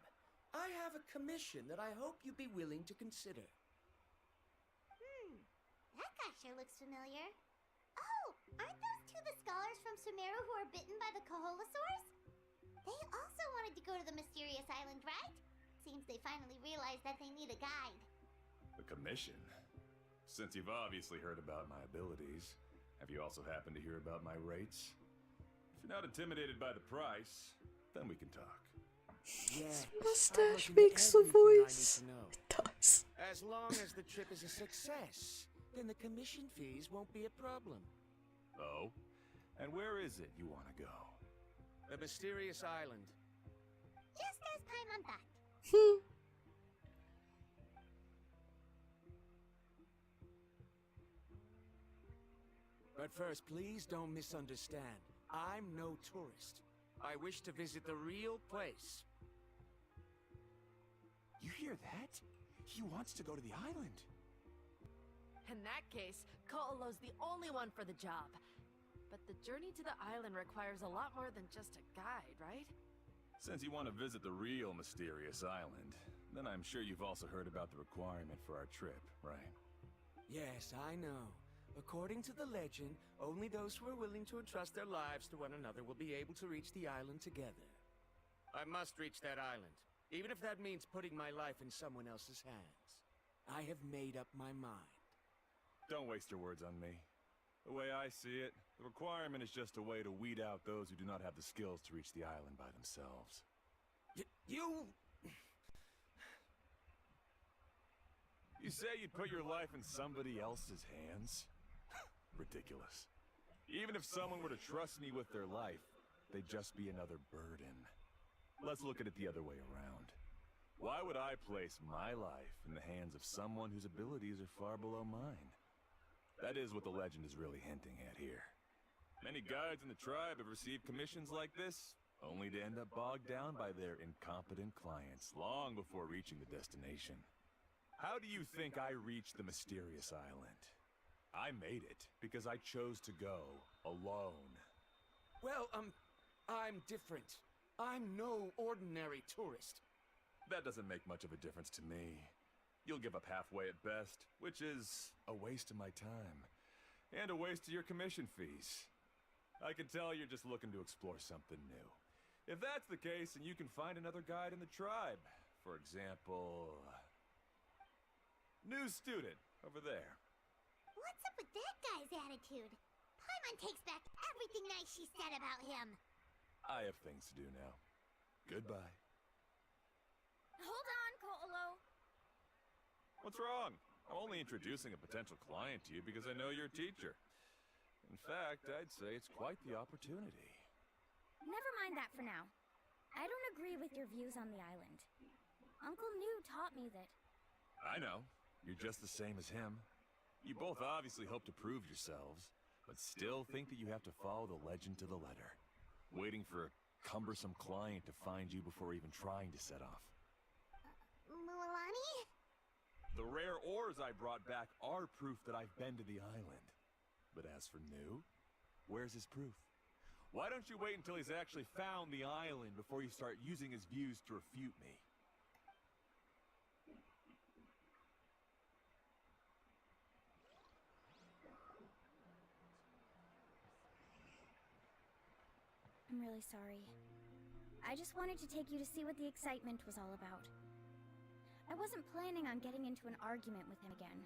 I have a commission that I hope you'd be willing to consider. That guy sure looks familiar. Oh, aren't those two the scholars from Sumeru who are bitten by the Kaholosaurs? They also wanted to go to the mysterious island, right? Seems they finally realized that they need a guide. The commission? Since you've obviously heard about my abilities, have you also happened to hear about my rates? If you're not intimidated by the price, then we can talk. Yeah, Mustache makes the voice. It does. As long as the trip is a success, then the commission fees won't be a problem. Oh? And where is it you want to go? The mysterious island. Just as Paimon thought. But first, please don't misunderstand. I'm no tourist. I wish to visit the real place. You hear that? He wants to go to the island. In that case, Ko'olo's the only one for the job. But the journey to the island requires a lot more than just a guide, right? Since you want to visit the real mysterious island, then I'm sure you've also heard about the requirement for our trip, right? Yes, I know. According to the legend, only those who are willing to entrust their lives to one another will be able to reach the island together. I must reach that island, even if that means putting my life in someone else's hands. I have made up my mind. Don't waste your words on me. The way I see it, the requirement is just a way to weed out those who do not have the skills to reach the island by themselves. You say you'd put your life in somebody else's hands? Ridiculous. Even if someone were to trust me with their life, they'd just be another burden. Let's look at it the other way around. Why would I place my life in the hands of someone whose abilities are far below mine? That is what the legend is really hinting at here. Many guides in the tribe have received commissions like this, only to end up bogged down by their incompetent clients long before reaching the destination. How do you think I reached the mysterious island? I made it because I chose to go alone. Well, I'm different. I'm no ordinary tourist. That doesn't make much of a difference to me. You'll give up halfway at best, which is a waste of my time. And a waste of your commission fees. I can tell you're just looking to explore something new. If that's the case, then you can find another guide in the tribe. For example... new student, over there. What's up with that guy's attitude? Paimon takes back everything nice she said about him. I have things to do now. Goodbye. Hold on, Ko'olo. What's wrong? I'm only introducing a potential client to you because I know you're a teacher. In fact, I'd say it's quite the opportunity. Never mind that for now. I don't agree with your views on the island. Uncle New taught me that... I know. You're just the same as him. You both obviously hope to prove yourselves, but still think that you have to follow the legend to the letter, waiting for a cumbersome client to find you before even trying to set off. Mualani? The rare ores I brought back are proof that I've been to the island. But as for New, where's his proof? Why don't you wait until he's actually found the island before you start using his views to refute me? I'm really sorry. I just wanted to take you to see what the excitement was all about. I wasn't planning on getting into an argument with him again.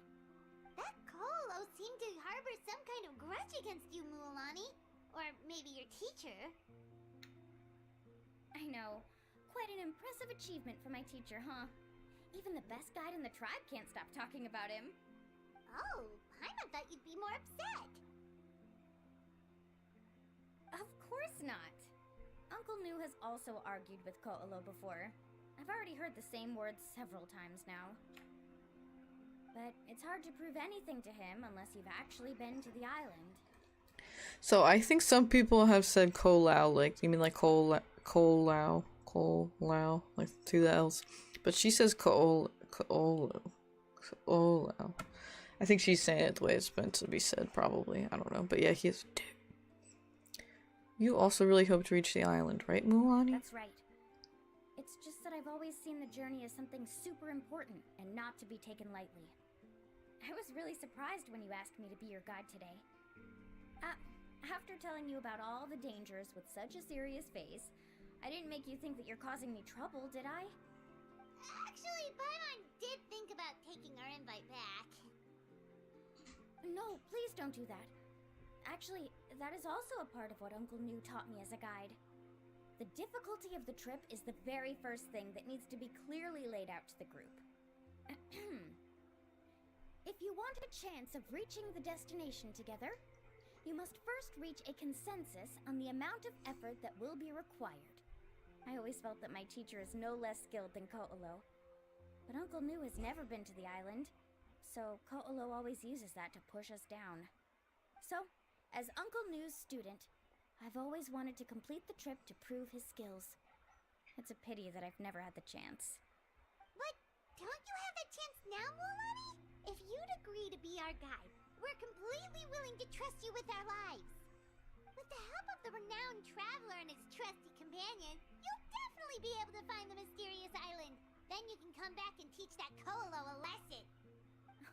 That Ko'olo seemed to harbor some kind of grudge against you, Mualani. Or maybe your teacher. I know. Quite an impressive achievement for my teacher, huh? Even the best guide in the tribe can't stop talking about him. Oh, Paimon thought you'd be more upset. Of course not. Uncle New has also argued with Ko'olo before. I've already heard the same words several times now. But it's hard to prove anything to him unless you've actually been to the island. So I think some people have said Ko'lau, like, you mean like Ko'lau, like two L's. But she says Ko'lau. I think she's saying it the way it's meant to be said, probably. I don't know. But yeah, he is. You also really hope to reach the island, right, Mualani? That's right. It's just that I've always seen the journey as something super important and not to be taken lightly. I was really surprised when you asked me to be your guide today. After telling you about all the dangers with such a serious face, I didn't make you think that you're causing me trouble, did I? Actually, Paimon did think about taking our invite back. No, please don't do that. Actually, that is also a part of what Uncle New taught me as a guide. The difficulty of the trip is the very first thing that needs to be clearly laid out to the group. If you want a chance of reaching the destination together, you must first reach a consensus on the amount of effort that will be required. I always felt that my teacher is no less skilled than Ko'olo. But Uncle New has never been to the island, so Ko'olo always uses that to push us down. So, as Uncle New's student, I've always wanted to complete the trip to prove his skills. It's a pity that I've never had the chance. But don't you have that chance now, Mulani? If you'd agree to be our guide, we're completely willing to trust you with our lives. With the help of the renowned traveler and his trusty companion, you'll definitely be able to find the mysterious island. Then you can come back and teach that Ko'olo a lesson.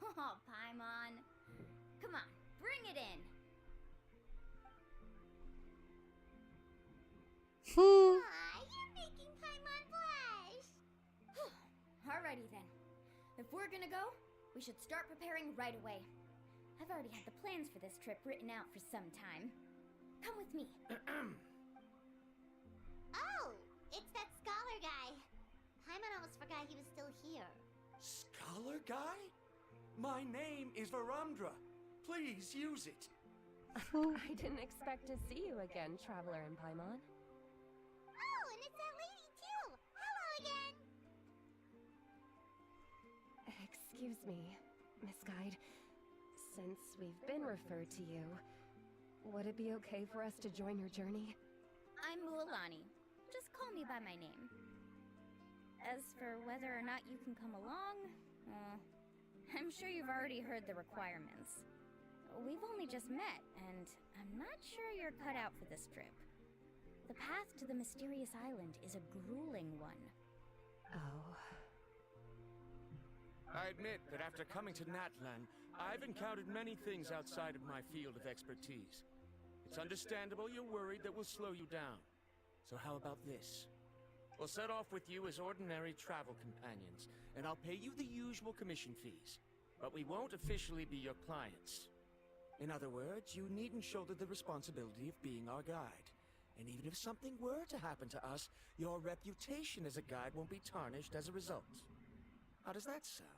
Oh, Paimon. Come on, bring it in. Aw, you're making Paimon blush. Alrighty then. If we're gonna go, we should start preparing right away. I've already had the plans for this trip written out for some time. Come with me. Oh, it's that scholar guy. Paimon almost forgot he was still here. Scholar guy? My name is Varumdra. Please use it. I didn't expect to see you again, Traveler and Paimon. Oh, and it's that lady too. Hello again. Excuse me, Miss Guide. Since we've been referred to you, would it be okay for us to join your journey? I'm Mualani. Just call me by my name. As for whether or not you can come along, I'm sure you've already heard the requirements. We've only just met, and I'm not sure you're cut out for this trip. The path to the mysterious island is a grueling one. Oh. I admit that after coming to Natlan, I've encountered many things outside of my field of expertise. It's understandable you're worried that we'll slow you down. So how about this? We'll set off with you as ordinary travel companions, and I'll pay you the usual commission fees. But we won't officially be your clients. In other words, you needn't shoulder the responsibility of being our guide. And even if something were to happen to us, your reputation as a guide won't be tarnished as a result. How does that sound?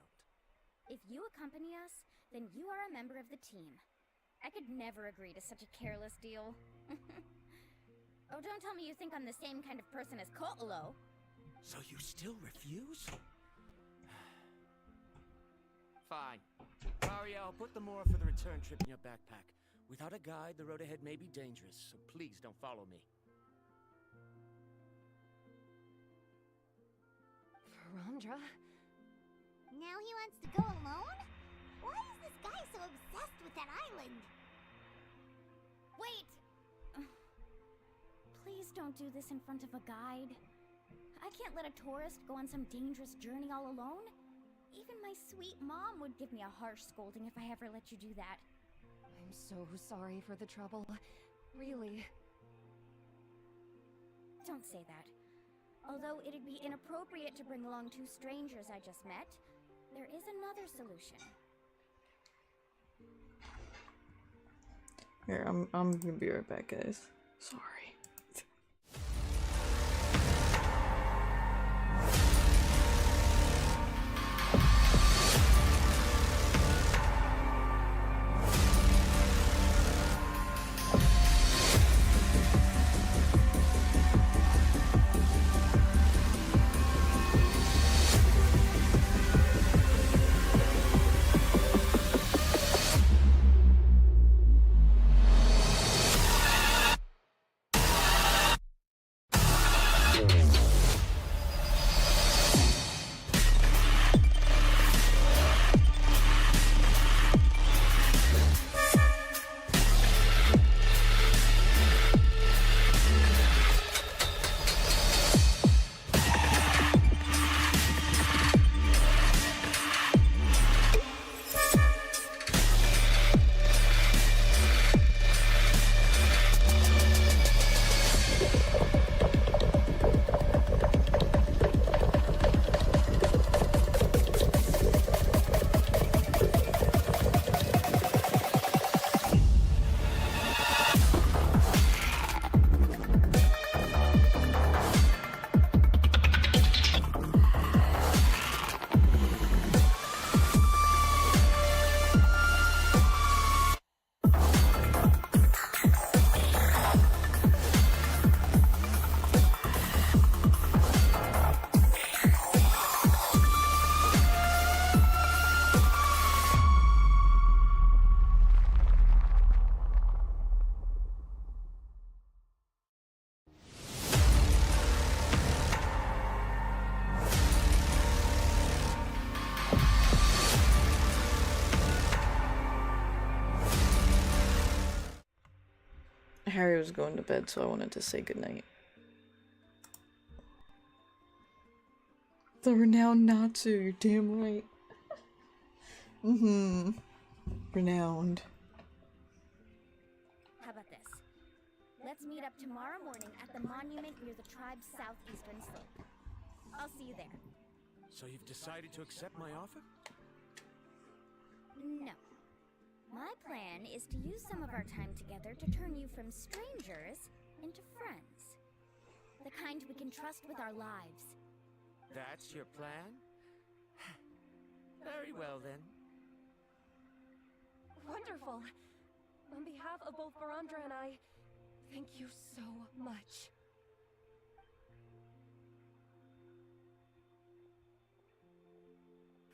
If you accompany us, then you are a member of the team. I could never agree to such a careless deal. Oh, don't tell me you think I'm the same kind of person as Ko'olo. So you still refuse? Fine. Ariel, put the more for the return trip in your backpack. Without a guide, the road ahead may be dangerous, so please don't follow me. Varumdra? Now he wants to go alone? Why is this guy so obsessed with that island? Wait! Please don't do this in front of a guide. I can't let a tourist go on some dangerous journey all alone. Even my sweet mom would give me a harsh scolding if I ever let you do that. I'm so sorry for the trouble. Really. Don't say that. Although it'd be inappropriate to bring along two strangers I just met, there is another solution. Here, I'm gonna be right back, guys. Sorry. Harry was going to bed, so I wanted to say goodnight. The renowned Natsu, you're damn right. Renowned. How about this? Let's meet up tomorrow morning at the monument near the tribe's southeastern slope. I'll see you there. So you've decided to accept my offer? No. My plan is to use some of our time together to turn you from strangers into friends. The kind we can trust with our lives. That's your plan? Very well then. Wonderful. On behalf of both Barandra and I, thank you so much.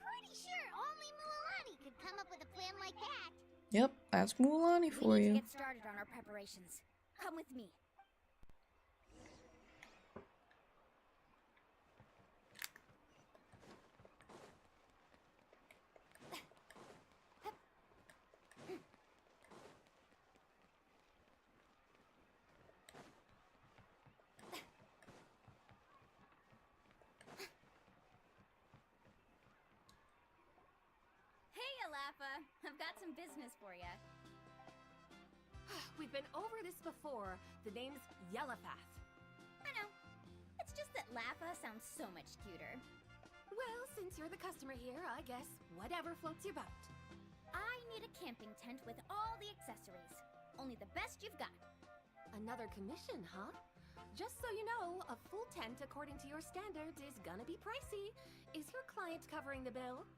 Pretty sure only Mualani could come up with a plan like that. Yep, that's Mualani for We need you. to get started on our preparations. Come with me. Hey, Alafa. I've got some business for you. We've been over this before. The name's Yellowpath. I know. It's just that Lafa sounds so much cuter. Well, since you're the customer here, I guess whatever floats your boat. I need a camping tent with all the accessories. Only the best you've got. Another commission, huh? Just so you know, a full tent according to your standards is gonna be pricey. Is your client covering the bill?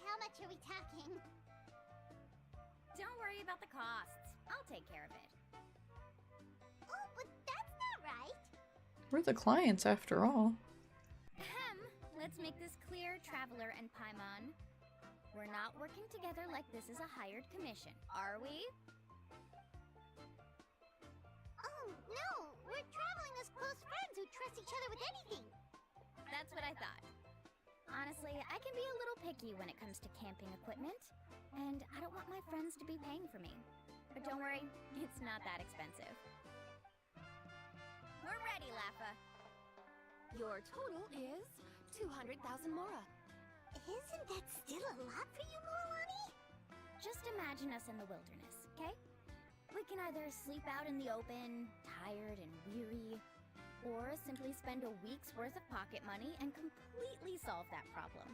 How much are we talking? Don't worry about the costs. I'll take care of it. Oh, but that's not right. We're the clients after all. Ahem. Let's make this clear, Traveler and Paimon. We're not working together like this is a hired commission, are we? Oh, no. We're traveling as close friends who trust each other with anything. That's what I thought. Honestly, I can be a little picky when it comes to camping equipment. And I don't want my friends to be paying for me. But don't worry, it's not that expensive. We're ready, Lafa. Your total is 200,000 mora. Isn't that still a lot for you, Mualani? Just imagine us in the wilderness, okay? We can either sleep out in the open, tired and weary, or simply spend a week's worth of pocket money and completely solve that problem.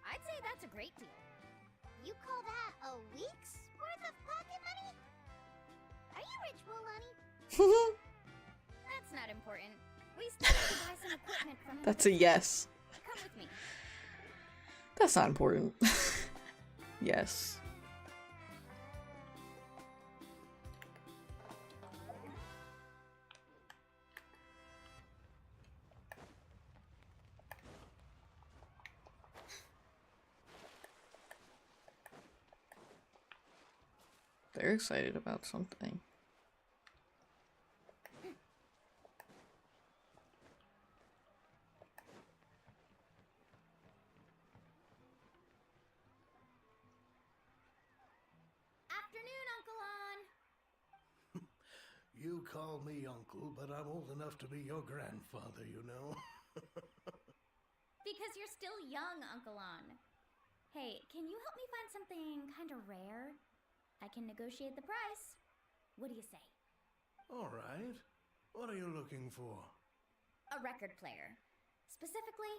I'd say that's a great deal. You call that a week's worth of pocket money? Are you rich, Mualani? That's not important. We still need to buy some equipment from him. That's a yes. Come with me. That's not important. Yes. They're excited about something. Afternoon, Uncle On. You call me uncle, but I'm old enough to be your grandfather, you know. Because you're still young, Uncle On. Hey, can you help me find something kind of rare? I can negotiate the price. What do you say? All right. What are you looking for? A record player. Specifically,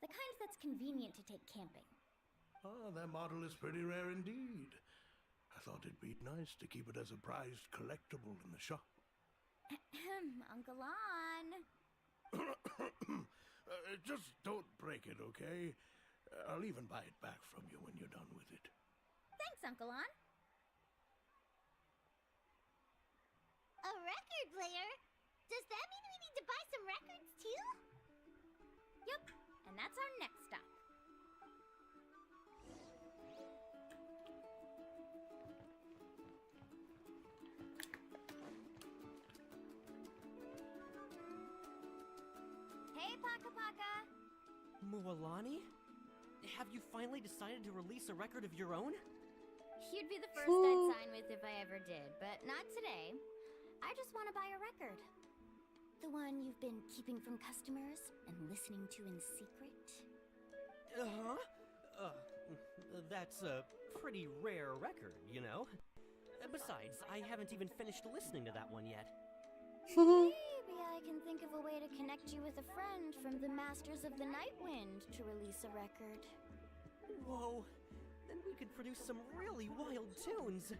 the kind that's convenient to take camping. Oh, that model is pretty rare indeed. I thought it'd be nice to keep it as a prized collectible in the shop. Uncle On. Just don't break it, okay? I'll even buy it back from you when you're done with it. Thanks, Uncle On. A record player? Does that mean we need to buy some records too? Yep, and that's our next stop. Hey, Paka Paka! Mualani? Have you finally decided to release a record of your own? You'd be the first I'd sign with if I ever did, but not today. I just want to buy a record. The one you've been keeping from customers and listening to in secret. That's a pretty rare record, you know? Besides, I haven't even finished listening to that one yet. Maybe I can think of a way to connect you with a friend from the Masters of the Nightwind to release a record. Whoa, then we could produce some really wild tunes.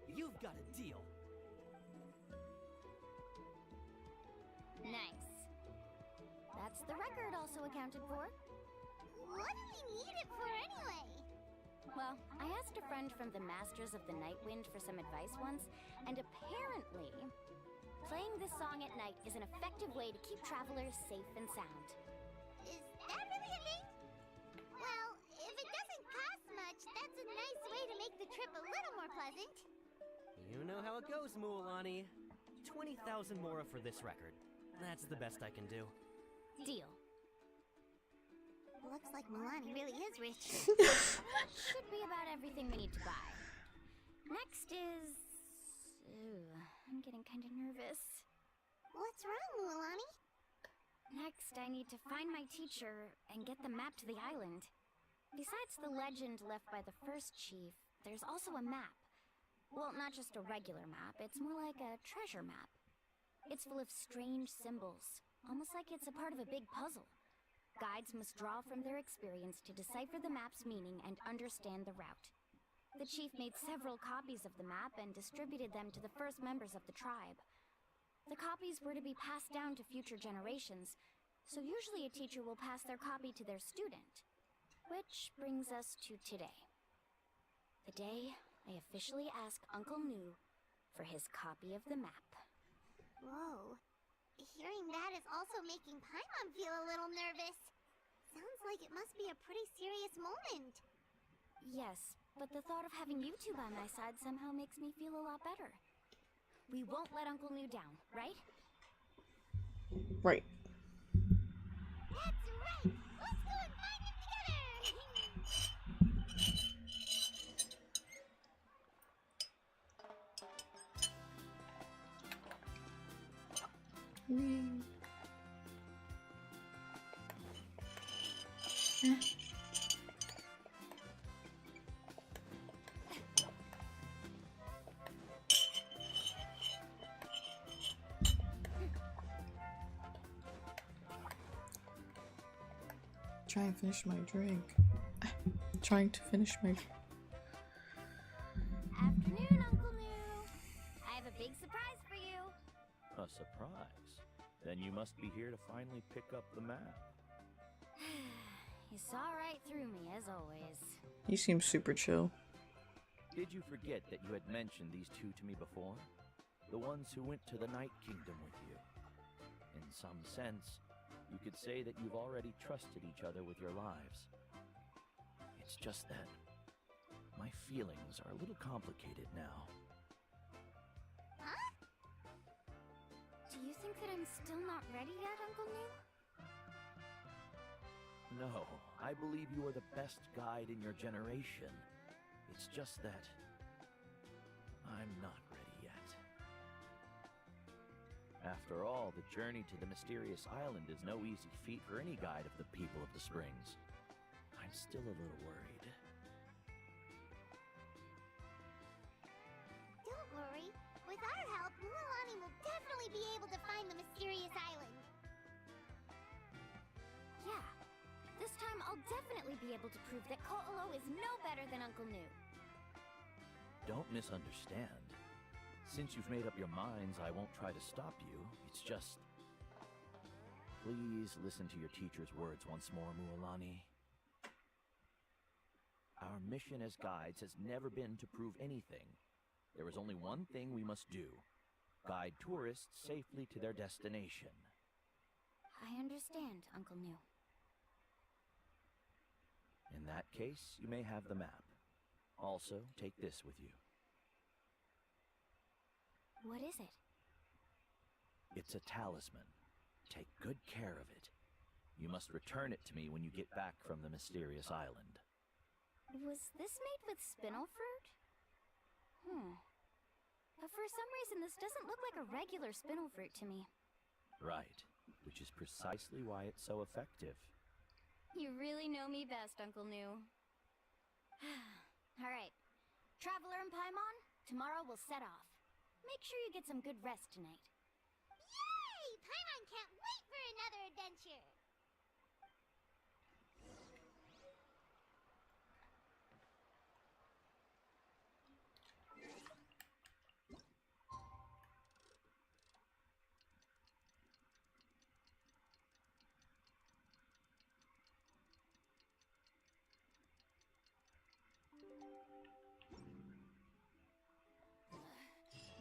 You've got a deal. Nice. That's the record also accounted for. What do we need it for anyway? Well, I asked a friend from the Masters of the Nightwind for some advice once, and apparently, playing this song at night is an effective way to keep travelers safe and sound. Is that really a thing? Well, if it doesn't cost much, that's a nice way to make the trip a little more pleasant. You know how it goes, Mualani. 20,000 mora for this record. That's the best I can do. Deal. Looks like Milani really is rich. That should be about everything we need to buy. Next is... I'm getting kind of nervous. What's wrong, Mualani? Next, I need to find my teacher and get the map to the island. Besides the legend left by the first chief, there's also a map. Well, not just a regular map, it's more like a treasure map. It's full of strange symbols, almost like it's a part of a big puzzle. Guides must draw from their experience to decipher the map's meaning and understand the route. The chief made several copies of the map and distributed them to the first members of the tribe. The copies were to be passed down to future generations, so usually a teacher will pass their copy to their student. Which brings us to today. The day I officially asked Uncle Nu for his copy of the map. Whoa. Hearing that is also making Paimon feel a little nervous. Sounds like it must be a pretty serious moment. Yes, but the thought of having you two by my side somehow makes me feel a lot better. We won't let Uncle Nu down, right? Right. That's right! Let's go and find them together! Try and finish my drink. Trying to finish my. Afternoon, Uncle Nu. I have a big surprise for you. A surprise? Then you must be here to finally pick up the map. You saw right through me, as always. He seems super chill. Did you forget that you had mentioned these two to me before? The ones who went to the Night Kingdom with you. In some sense, you could say that you've already trusted each other with your lives. It's just that my feelings are a little complicated now. Huh? Do you think that I'm still not ready yet, Uncle Nu? No, I believe you are the best guide in your generation. It's just that I'm not ready yet. After all, the journey to the mysterious island is no easy feat for any guide of the people of the Springs. I'm still a little worried. Don't worry. With our help, Mualani will definitely be able to find the mysterious island. Yeah. This time I'll definitely be able to prove that Ko'olo is no better than Uncle Nu. Don't misunderstand. Since you've made up your minds, I won't try to stop you. It's just... Please listen to your teacher's words once more, Mualani. Our mission as guides has never been to prove anything. There is only one thing we must do. Guide tourists safely to their destination. I understand, Uncle Nu. In that case, you may have the map. Also, take this with you. What is it? It's a talisman. Take good care of it. You must return it to me when you get back from the mysterious island. Was this made with spinel fruit? For some reason, this doesn't look like a regular spinel fruit to me. Right, which is precisely why it's so effective. You really know me best, Uncle New. Alright. Traveler and Paimon, tomorrow we'll set off. Make sure you get some good rest tonight. Yay! Paimon can't wait for another adventure!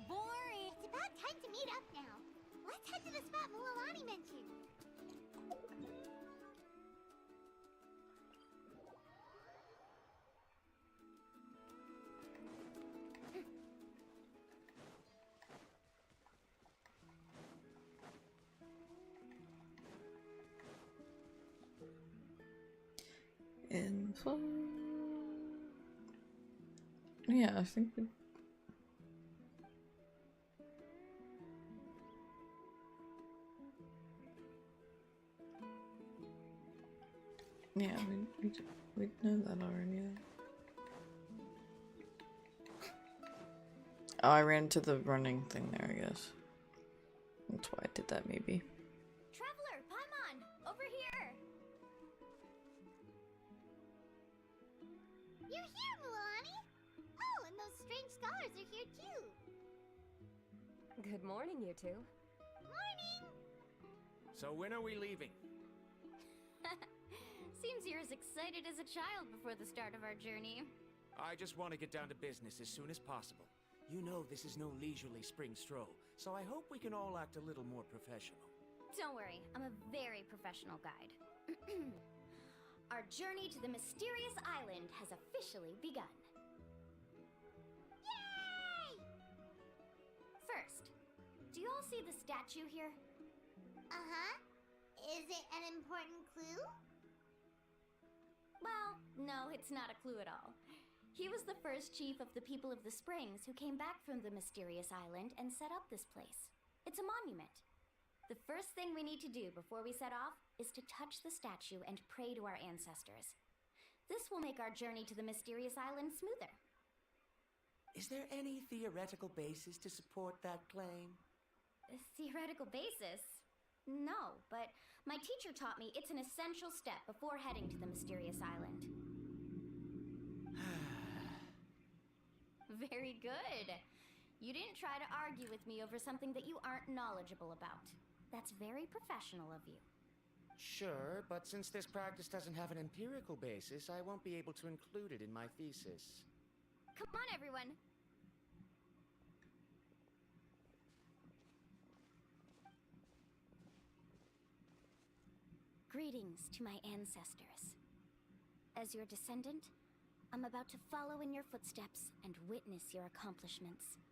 Boring! It's about time to meet up now. Let's head to the spot Mulalani mentioned. Info. Yeah, I think we... Yeah, we know that already. Oh, I ran into the running thing there, I guess. That's why I did that, maybe. Traveler, Paimon, over here! You're here, Mulalani! Oh, and those strange scholars are here too! Good morning, you two. Morning! So when are we leaving? Seems you're as excited as a child before the start of our journey. I just want to get down to business as soon as possible. You know this is no leisurely spring stroll, so I hope we can all act a little more professional. Don't worry, I'm a very professional guide. Our journey to the mysterious island has officially begun. Yay! First, do you all see the statue here? Uh-huh. Is it an important clue? Well, no, it's not a clue at all. He was the first chief of the people of the Springs who came back from the mysterious island and set up this place. It's a monument. The first thing we need to do before we set off is to touch the statue and pray to our ancestors. This will make our journey to the mysterious island smoother. Is there any theoretical basis to support that claim? A theoretical basis? No, but my teacher taught me it's an essential step before heading to the mysterious island. Very good. You didn't try to argue with me over something that you aren't knowledgeable about. That's very professional of you. Sure, but since this practice doesn't have an empirical basis, I won't be able to include it in my thesis. Come on, everyone. Greetings to my ancestors. As your descendant, I'm about to follow in your footsteps and witness your accomplishments.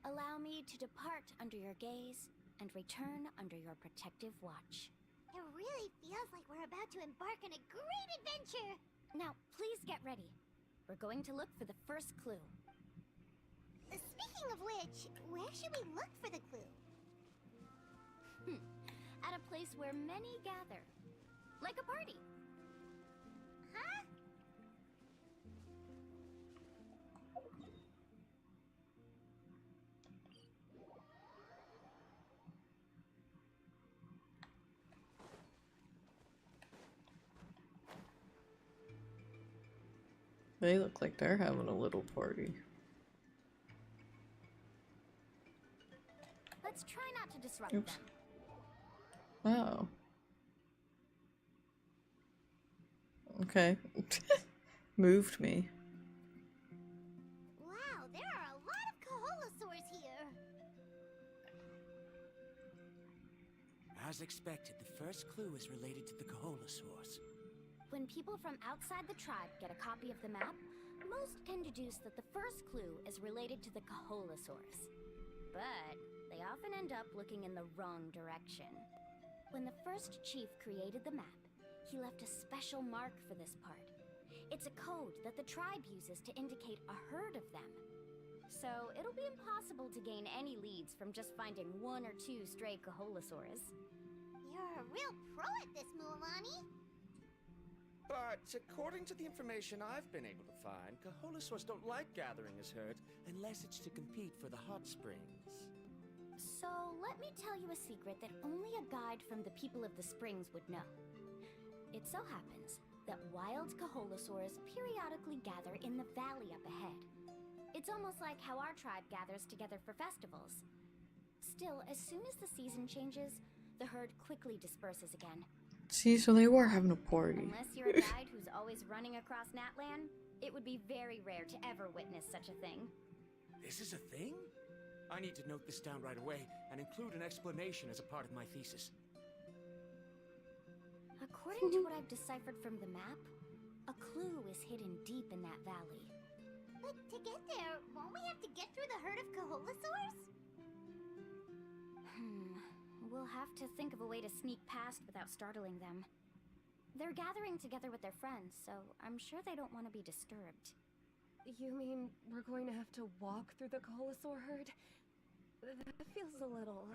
Allow me to depart under your gaze and return under your protective watch. It really feels like we're about to embark on a great adventure! Now, please get ready. We're going to look for the first clue. Speaking of which, where should we look for the clue? At a place where many gather. Like a party. Huh? They look like they're having a little party. Let's try not to disrupt Oops. them. Oh. Okay. Moved me. Wow, there are a lot of Kaholasaurs here! As expected, the first clue is related to the Kaholasaurs. When people from outside the tribe get a copy of the map, most can deduce that the first clue is related to the Kaholasaurs. But they often end up looking in the wrong direction. When the first chief created the map, he left a special mark for this part. It's a code that the tribe uses to indicate a herd of them. So it'll be impossible to gain any leads from just finding 1 or 2 stray Kaholasaurs. You're a real pro at this, Mualani. But according to the information I've been able to find, Kaholasaurs don't like gathering as herd unless it's to compete for the hot springs. So let me tell you a secret that only a guide from the people of the springs would know. It so happens that wild Kaholasaurs periodically gather in the valley up ahead. It's almost like how our tribe gathers together for festivals. Still, as soon as the season changes, the herd quickly disperses again. See, so they were having a party. Unless you're a guide who's always running across Natlan, it would be very rare to ever witness such a thing. This is a thing? I need to note this down right away and include an explanation as a part of my thesis. According to what I've deciphered from the map, a clue is hidden deep in that valley. But to get there, won't we have to get through the herd of Kaholasaurs? We'll have to think of a way to sneak past without startling them. They're gathering together with their friends, so I'm sure they don't want to be disturbed. You mean we're going to have to walk through the Kaholasaur herd? That feels a little...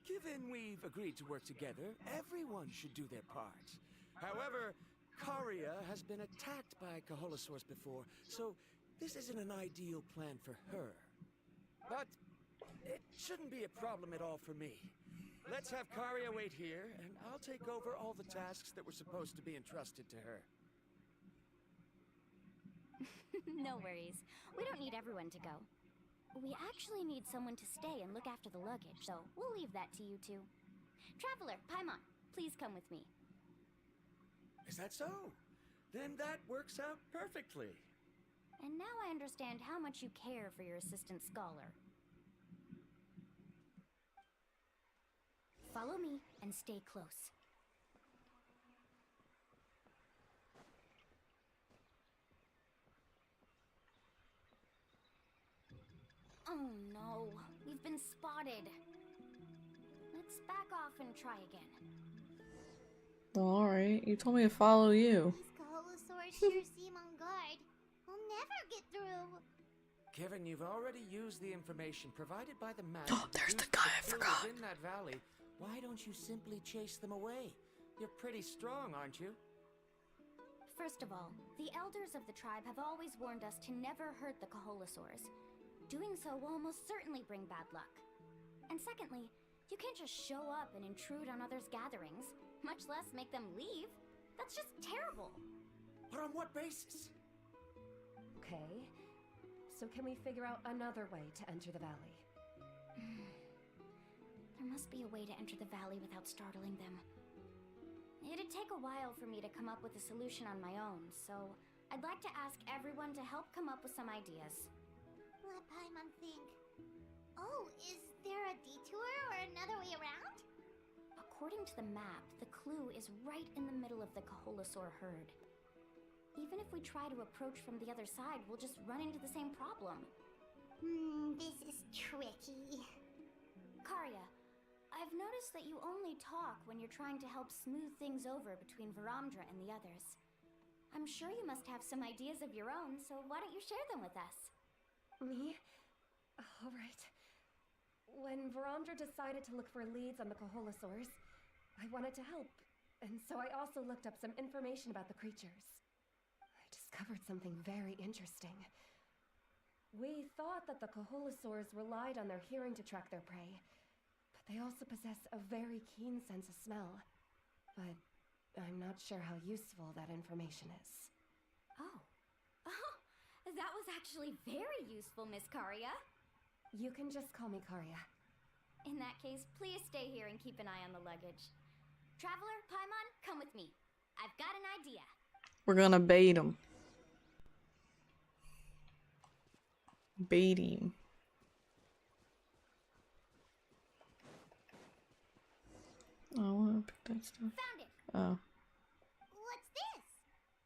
Given we've agreed to work together, everyone should do their part. However, Karia has been attacked by Kaholasaurs before, so this isn't an ideal plan for her. But it shouldn't be a problem at all for me. Let's have Karia wait here, and I'll take over all the tasks that were supposed to be entrusted to her. No worries. We don't need everyone to go. We actually need someone to stay and look after the luggage, so we'll leave that to you two. Traveler, Paimon, please come with me. Is that so? Then that works out perfectly. And now I understand how much you care for your assistant scholar. Follow me and stay close. Oh no, we've been spotted. Let's back off and try again. Alright, you told me to follow you. These Kaholasaurs sure seem on guard. We'll never get through. Kevin, you've already used the information provided by the map. Oh, there's the guy I forgot. In that valley. Why don't you simply chase them away? You're pretty strong, aren't you? First of all, the elders of the tribe have always warned us to never hurt the Kaholasaurs. Doing so will almost certainly bring bad luck. And secondly, you can't just show up and intrude on others' gatherings, much less make them leave. That's just terrible. But on what basis? Okay, so can we figure out another way to enter the valley? There must be a way to enter the valley without startling them. It'd take a while for me to come up with a solution on my own, so I'd like to ask everyone to help come up with some ideas. Let Paimon think. Oh, is there a detour or another way around? According to the map, the clue is right in the middle of the Kaholasaur herd. Even if we try to approach from the other side, we'll just run into the same problem. This is tricky. Karia, I've noticed that you only talk when you're trying to help smooth things over between Varamdra and the others. I'm sure you must have some ideas of your own, so why don't you share them with us? Me? Alright. When Varamdra decided to look for leads on the Kaholasaurs, I wanted to help, and so I also looked up some information about the creatures. I discovered something very interesting. We thought that the Kaholasaurs relied on their hearing to track their prey, but they also possess a very keen sense of smell. But I'm not sure how useful that information is. Oh, that was actually very useful, Miss Karia. You can just call me Karia. In that case, please stay here and keep an eye on the luggage. Traveler, Paimon, come with me. I've got an idea. We're gonna bait him. Bait him. Oh, I wanna pick that stuff. Found it! Oh. What's this?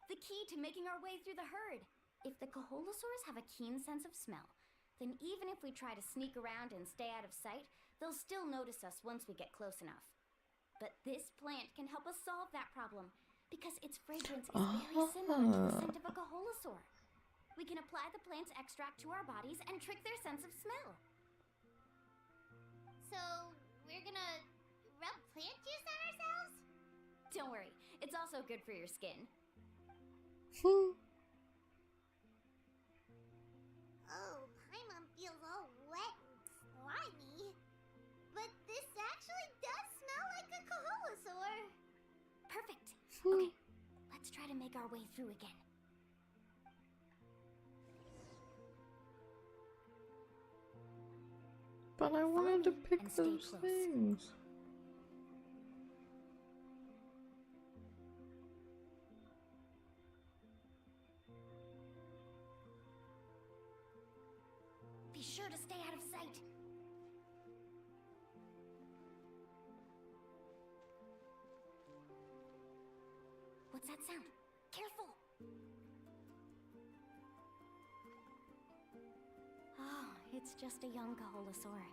The key to making our way through the herd. If the Kaholasaurs have a keen sense of smell, then even if we try to sneak around and stay out of sight, they'll still notice us once we get close enough. But this plant can help us solve that problem, because its fragrance is very similar to the scent of a Kaholasaur. We can apply the plant's extract to our bodies and trick their sense of smell. So, we're gonna rub plant juice on ourselves? Don't worry, it's also good for your skin. Oh, Paimon feels all wet and slimy. But this actually does smell like a Kaholosaur. Perfect. Okay, let's try to make our way through again. But I wanted to pick those things. Be sure to stay out of sight. What's that sound? Careful! Oh, it's just a young Kaholosaur.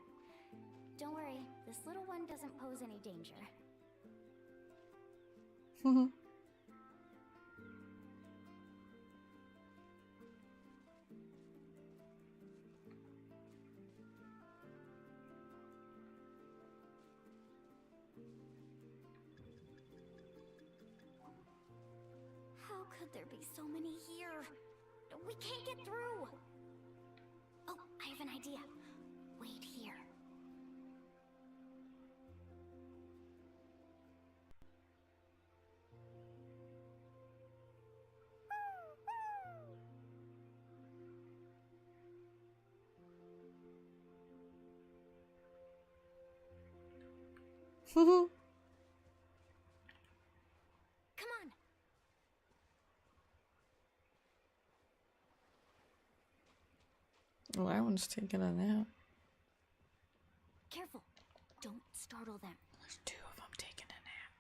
Don't worry, this little one doesn't pose any danger. How could there be so many here? We can't get through! Oh, I have an idea. Wait here. Come on. Well, that one's taking a nap. Careful. Don't startle them. There's two of them taking a nap.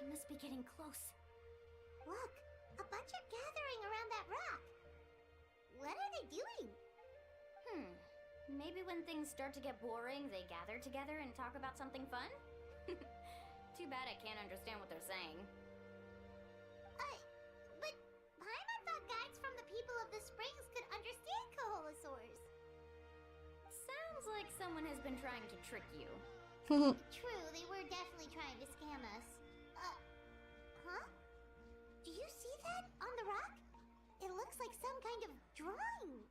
They must be getting close. Look, a bunch are gathering around that rock. What are they doing? Maybe when things start to get boring, they gather together and talk about something fun? Too bad I can't understand what they're saying. But Paimon thought guides from the people of the springs could understand Kaholosaurs. Sounds like someone has been trying to trick you. True, they were definitely trying to scam us. Huh? Do you see that on the rock? It looks like some kind of drawing.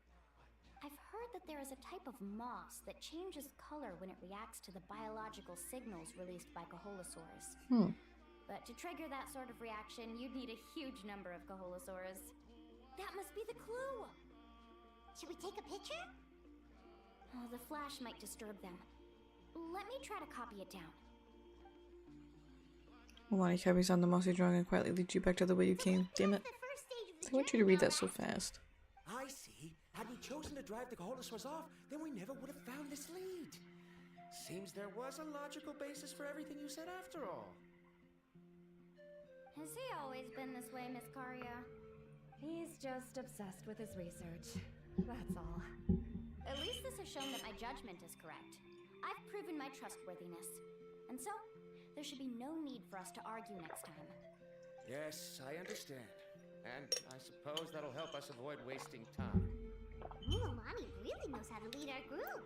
I've heard that there is a type of moss that changes color when it reacts to the biological signals released by Kaholosaurs. But to trigger that sort of reaction, you'd need a huge number of Kaholosaurs. That must be the clue! Should we take a picture? Oh, the flash might disturb them. Let me try to copy it down. Why copies on the mossy drawing and quietly lead you back to the way you came. Damn it. I want you to read that so fast. I see. Had we chosen to drive the Kaholosaurs off, then we never would have found this lead. Seems there was a logical basis for everything you said after all. Has he always been this way, Miss Karia? He's just obsessed with his research. That's all. At least this has shown that my judgment is correct. I've proven my trustworthiness. And so, there should be no need for us to argue next time. Yes, I understand. And I suppose that'll help us avoid wasting time. Mulamani really knows how to lead our group.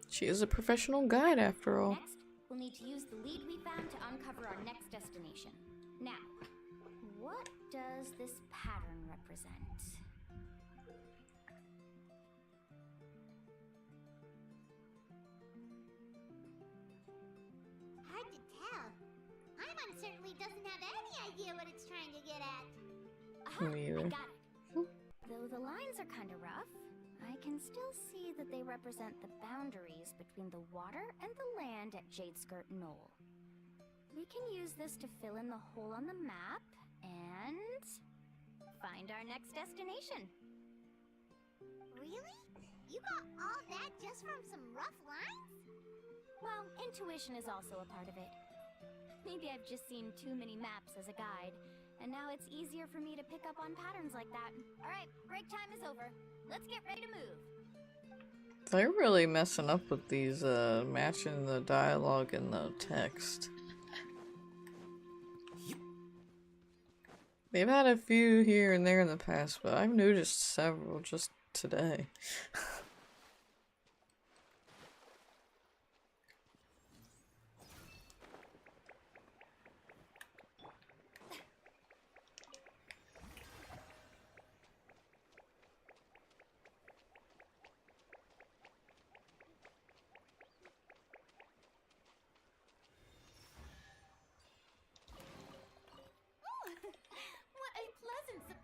She is a professional guide after all. Next, we'll need to use the lead we found to uncover our next destination. Now, what does this pattern represent? Hard to tell. Paimon certainly doesn't have any idea what it's trying to get at. Me I either. got it. Though the lines are kind of rough, I can still see that they represent the boundaries between the water and the land at Jadeskirt Knoll. We can use this to fill in the hole on the map and find our next destination. Really? You got all that just from some rough lines? Well, intuition is also a part of it. Maybe I've just seen too many maps as a guide, and now it's easier for me to pick up on patterns like that. All right, break time is over. Let's get ready to move. They're really messing up with these, matching the dialogue and the text. They've had a few here and there in the past, but I've noticed several just today. What a pleasant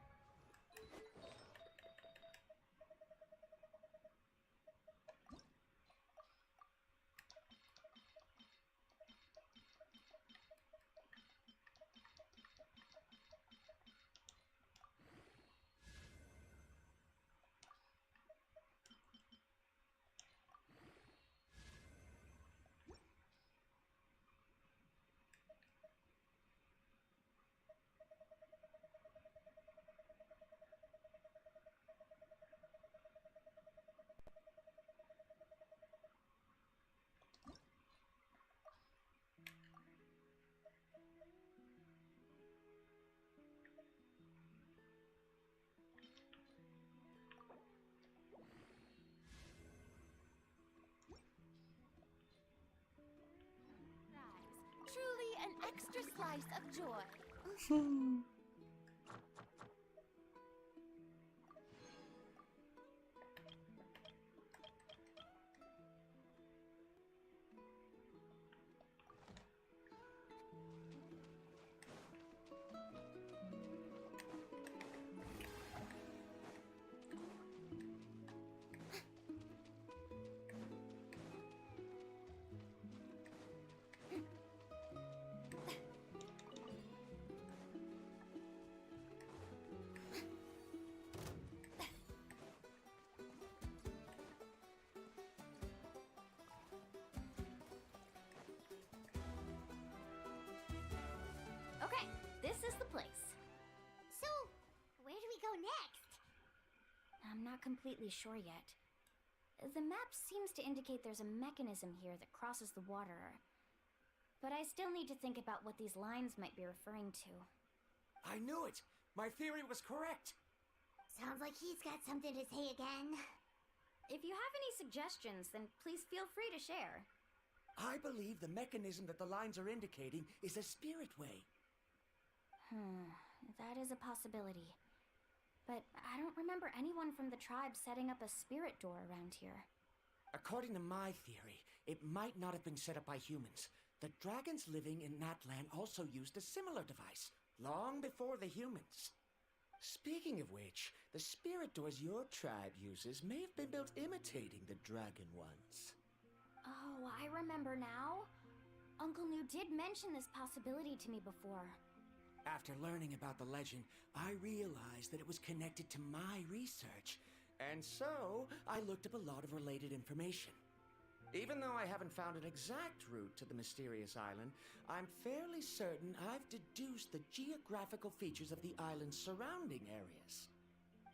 truly an extra slice of joy. Okay, this is the place. So, where do we go next? I'm not completely sure yet. The map seems to indicate there's a mechanism here that crosses the water. But I still need to think about what these lines might be referring to. I knew it! My theory was correct! Sounds like he's got something to say again. If you have any suggestions, then please feel free to share. I believe the mechanism that the lines are indicating is a spirit way. That is a possibility. But I don't remember anyone from the tribe setting up a spirit door around here. According to my theory, it might not have been set up by humans. The dragons living in Natlan also used a similar device, long before the humans. Speaking of which, the spirit doors your tribe uses may have been built imitating the dragon ones. Oh, I remember now. Uncle New did mention this possibility to me before. After learning about the legend, I realized that it was connected to my research, and so I looked up a lot of related information. Even though I haven't found an exact route to the mysterious island, I'm fairly certain I've deduced the geographical features of the island's surrounding areas.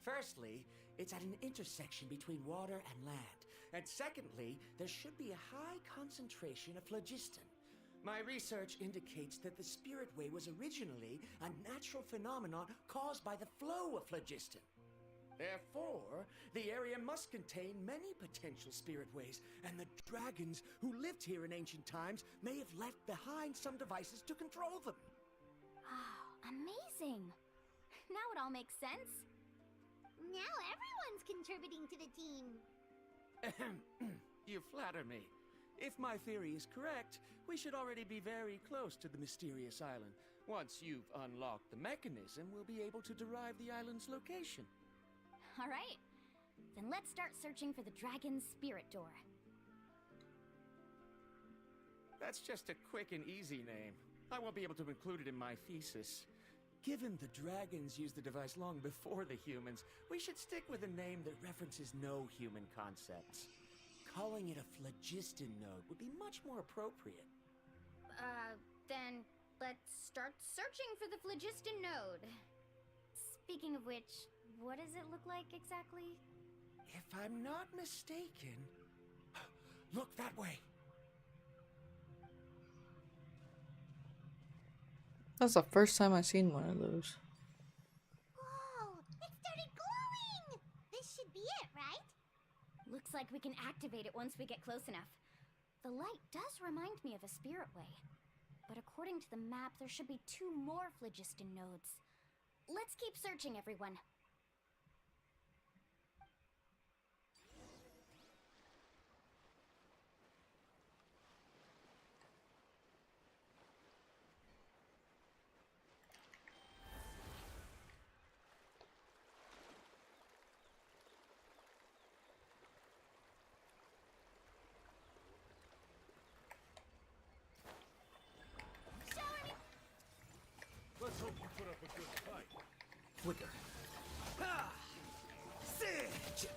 Firstly, it's at an intersection between water and land, and secondly, there should be a high concentration of phlogiston. My research indicates that the Spirit Way was originally a natural phenomenon caused by the flow of phlogiston. Therefore, the area must contain many potential spirit ways, and the dragons who lived here in ancient times may have left behind some devices to control them. Oh, amazing! Now it all makes sense. Now everyone's contributing to the team. You flatter me. If my theory is correct, we should already be very close to the mysterious island. Once you've unlocked the mechanism, we'll be able to derive the island's location. All right. Then let's start searching for the dragon's spirit door. That's just a quick and easy name. I won't be able to include it in my thesis. Given the dragons used the device long before the humans, we should stick with a name that references no human concepts. Calling it a phlogiston node would be much more appropriate. Then let's start searching for the phlogiston node. Speaking of which, what does it look like exactly? If I'm not mistaken, Look that way. That's the first time I've seen one of those. Whoa! It started glowing! This should be it, right? Looks like we can activate it once we get close enough. The light does remind me of a spirit way. But according to the map, there should be 2 more phlogiston nodes. Let's keep searching, everyone. Let's hope you put up a good fight. Flicker. Sage!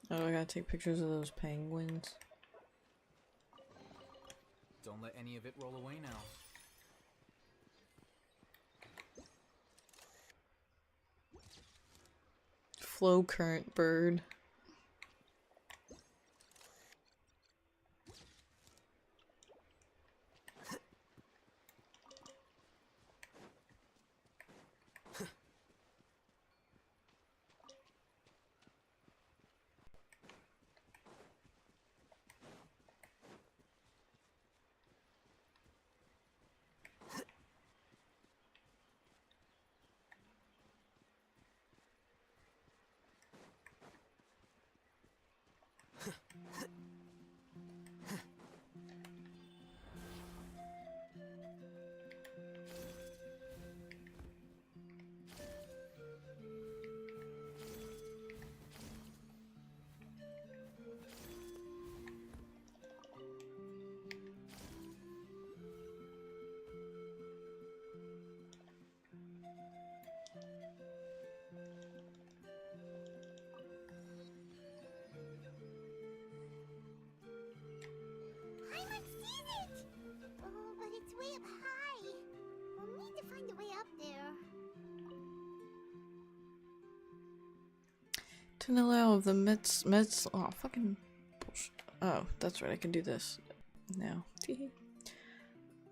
Oh, I gotta take pictures of those penguins. Don't let any of it roll away now. Flow current bird. Paimon sees it! Oh, but it's way up high. We'll need to find a way up there. To allow the meds. Oh, fucking bullshit. Oh, that's right. I can do this now.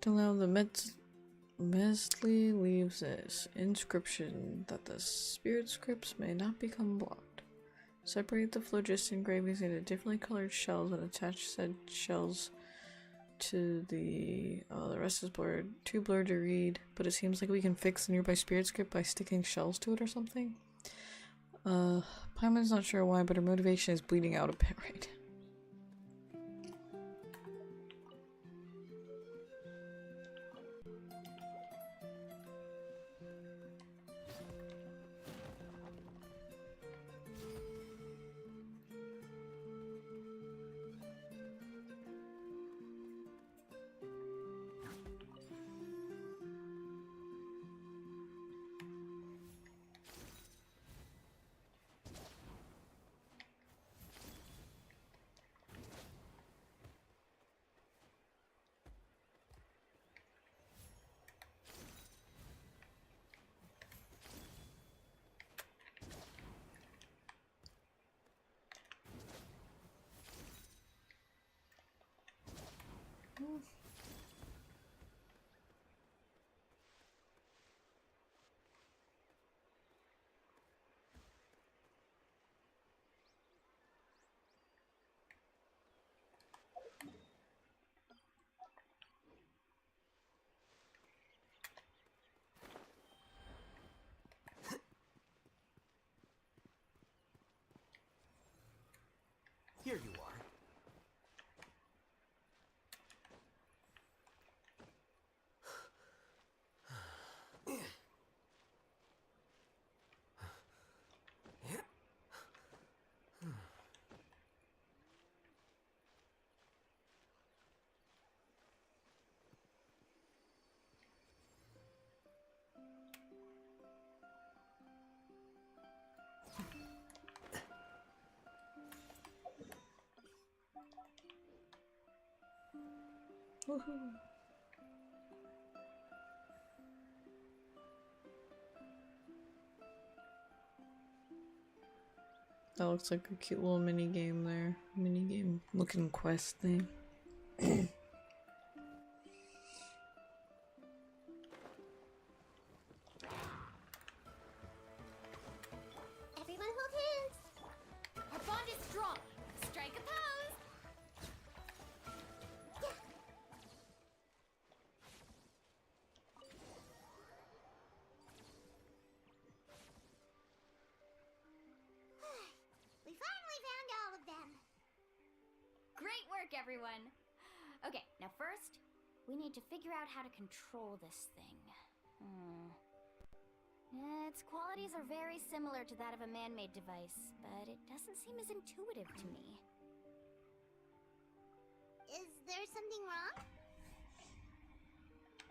To allow the Mesley leaves this inscription that the spirit scripts may not become blocked. Separate the phlogiston engravings into differently colored shells and attach said shells to the rest is blurred. Too blurred to read, but it seems like we can fix the nearby spirit script by sticking shells to it or something. Paimon's not sure why, but her motivation is bleeding out a bit right. Here you are. Woohoo! That looks like a cute little mini game there. Mini game looking quest thing. Everyone hold hands. Our bond is strong. Strike a pose. We finally found all of them. Great work, everyone! Okay, now first, we need to figure out how to control this thing. Its qualities are very similar to that of a man-made device, but it doesn't seem as intuitive to me. Is there something wrong?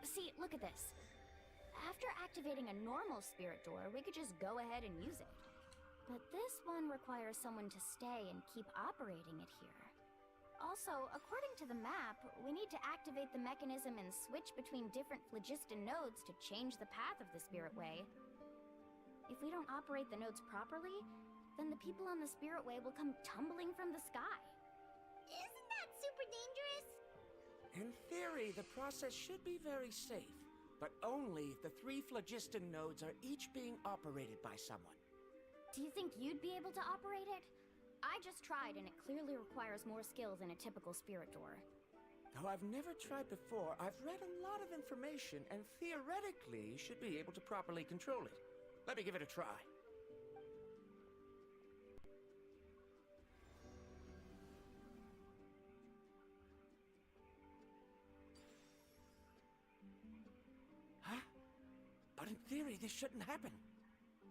See, look at this. After activating a normal spirit door, we could just go ahead and use it. But this one requires someone to stay and keep operating it here. Also, according to the map, we need to activate the mechanism and switch between different phlogiston nodes to change the path of the Spirit Way. If we don't operate the nodes properly, then the people on the Spirit Way will come tumbling from the sky. Isn't that super dangerous? In theory, the process should be very safe, but only if the 3 phlogiston nodes are each being operated by someone. Do you think you'd be able to operate it? I just tried, and it clearly requires more skill than a typical spirit door. Though I've never tried before, I've read a lot of information and theoretically should be able to properly control it. Let me give it a try. Huh? But in theory, this shouldn't happen.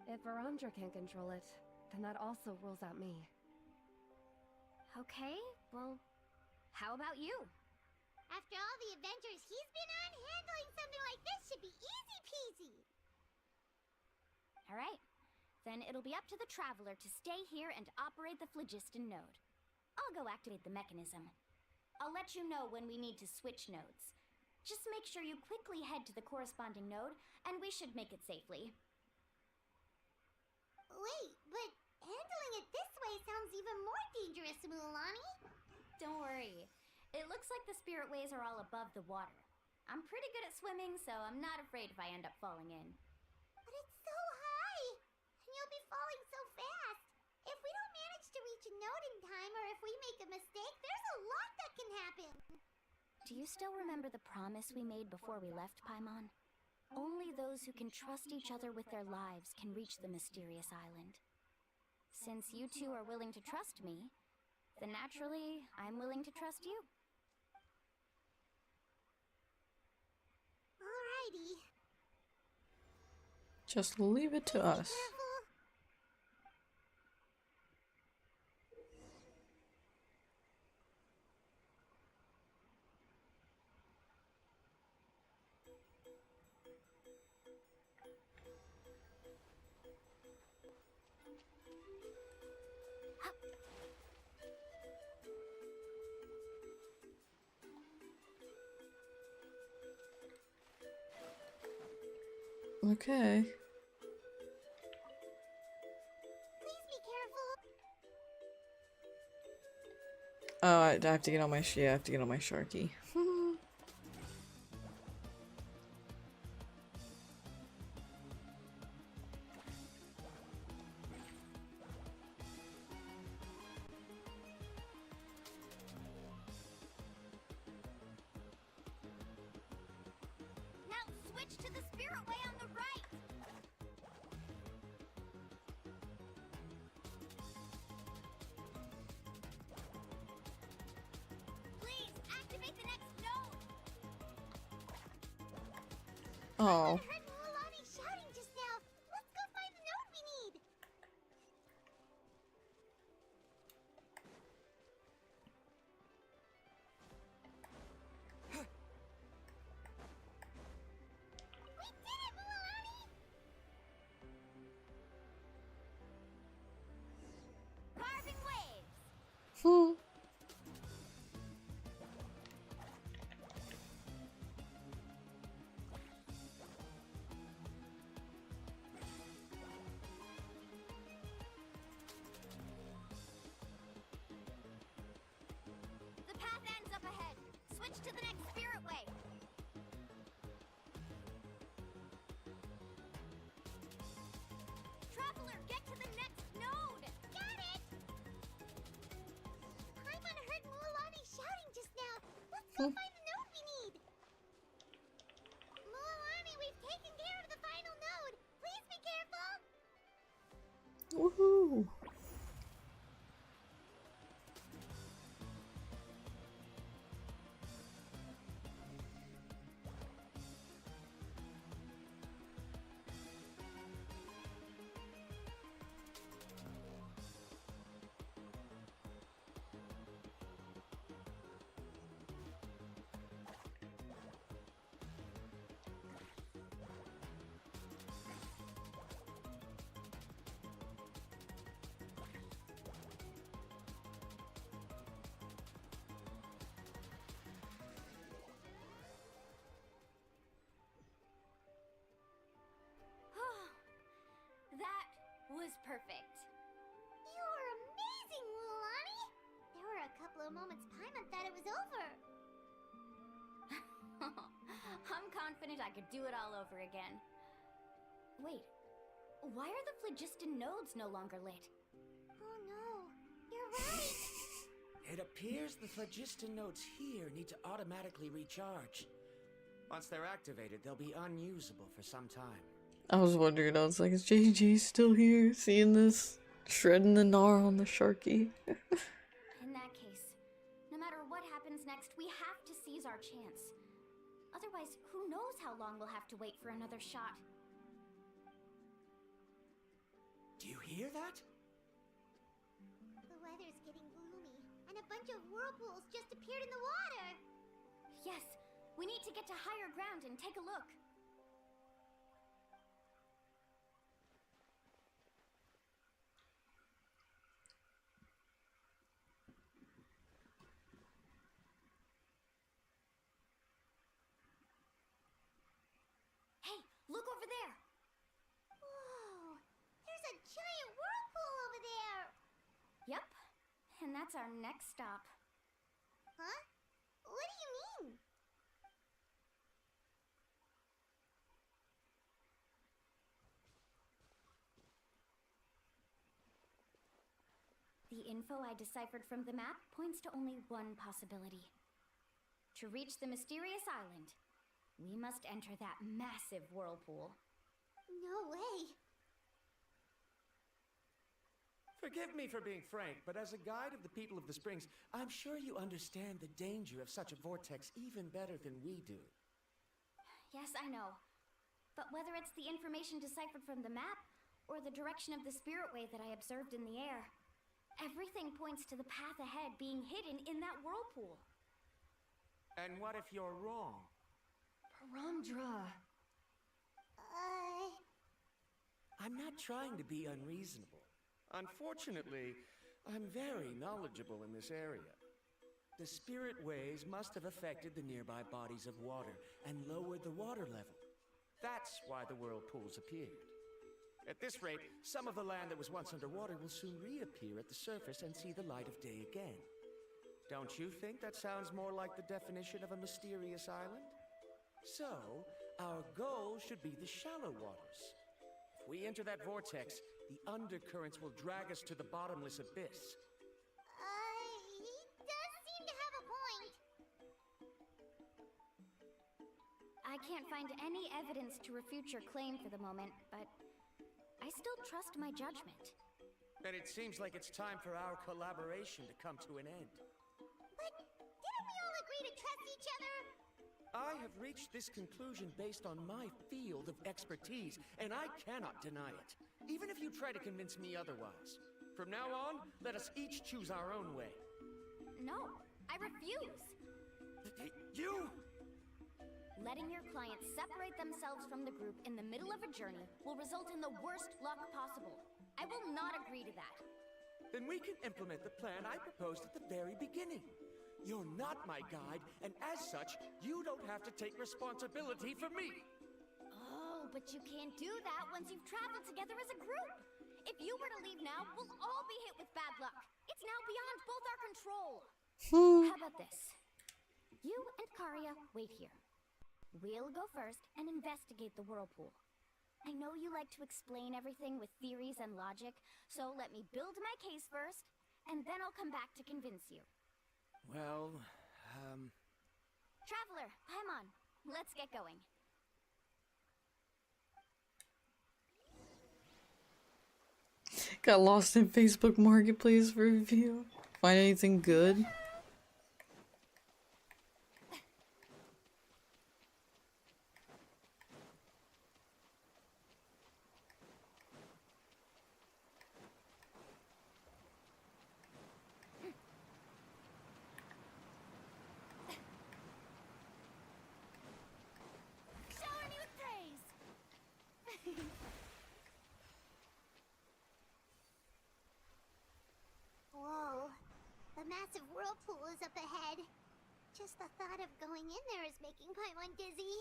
If Verandra can't control it, then that also rules out me. Okay, well, how about you? After all the adventures he's been on, handling something like this should be easy peasy. Alright, then it'll be up to the Traveler to stay here and operate the phlogiston node. I'll go activate the mechanism. I'll let you know when we need to switch nodes. Just make sure you quickly head to the corresponding node, and we should make it safely. Wait, but handling it this way sounds even more dangerous, Mulan. Don't worry. It looks like the spirit ways are all above the water. I'm pretty good at swimming, so I'm not afraid if I end up falling in. But it's so high, and you'll be falling so fast. If we don't manage to reach a node in time, or if we make a mistake, there's a lot that can happen. Do you still remember the promise we made before we left Paimon? Only those who can trust each other with their lives can reach the mysterious island. Since you two are willing to trust me, then naturally, I'm willing to trust you. Alrighty. Just leave it to us. Okay. Please be careful. Oh, I have to get on my I have to get on my Sharky. Now switch to the spirit way on the right. Please activate the next node. Oh. I heard Mulan shouting just now. Let's go find the node we need. We did it, Mulan! Carving waves! Switch to the next spirit way. Traveler, get to the next node. Got it! Paimon heard Mualani shouting just now. Let's go find the node we need. Mualani, we've taken care of the final node. Please be careful. Woohoo! That was perfect. You're amazing, Mualani. There were a couple of moments Paimon thought it was over. I'm confident I could do it all over again. Wait, why are the phlogiston nodes no longer lit? Oh no, you're right. It appears the phlogiston nodes here need to automatically recharge. Once they're activated, they'll be unusable for some time. I was wondering, I was like, is JG still here? Seeing this? Shredding the gnar on the Sharky? In that case, no matter what happens next, we have to seize our chance. Otherwise, who knows how long we'll have to wait for another shot. Do you hear that? The weather's getting gloomy, and a bunch of whirlpools just appeared in the water. Yes, we need to get to higher ground and take a look. Hey, look over there! Whoa, there's a giant whirlpool over there. Yep, and that's our next stop. Huh? What do you mean? The info I deciphered from the map points to only one possibility. To reach the mysterious island, we must enter that massive whirlpool. No way. Forgive me for being frank, but as a guide of the people of the Springs, I'm sure you understand the danger of such a vortex even better than we do. Yes, I know. But whether it's the information deciphered from the map, or the direction of the spirit way that I observed in the air, everything points to the path ahead being hidden in that whirlpool. And what if you're wrong? Paramdra. I'm not trying to be unreasonable. Unfortunately, I'm very knowledgeable in this area. The spirit waves must have affected the nearby bodies of water and lowered the water level. That's why the whirlpools appeared. At this rate, some of the land that was once underwater will soon reappear at the surface and see the light of day again. Don't you think that sounds more like the definition of a mysterious island? So, our goal should be the shallow waters. If we enter that vortex, the undercurrents will drag us to the bottomless abyss. He does seem to have a point. I can't find any evidence to refute your claim for the moment, but I still trust my judgment. Then it seems like it's time for our collaboration to come to an end. But didn't we all agree to trust each other? I have reached this conclusion based on my field of expertise, and I cannot deny it, even if you try to convince me otherwise. From now on, let us each choose our own way. No, I refuse. You! Letting your clients separate themselves from the group in the middle of a journey will result in the worst luck possible. I will not agree to that. Then we can implement the plan I proposed at the very beginning. You're not my guide, and as such, you don't have to take responsibility for me. Oh, but you can't do that once you've traveled together as a group. If you were to leave now, we'll all be hit with bad luck. It's now beyond both our control. How about this? You and Karya wait here. We'll go first and investigate the whirlpool. I know you like to explain everything with theories and logic, so let me build my case first, and then I'll come back to convince you. Well, Traveler, Paimon, let's get going. Got lost in Facebook Marketplace for review. Find anything good? Shower me with praise! Whoa. The massive whirlpool is up ahead. Just the thought of going in there is making Paimon dizzy.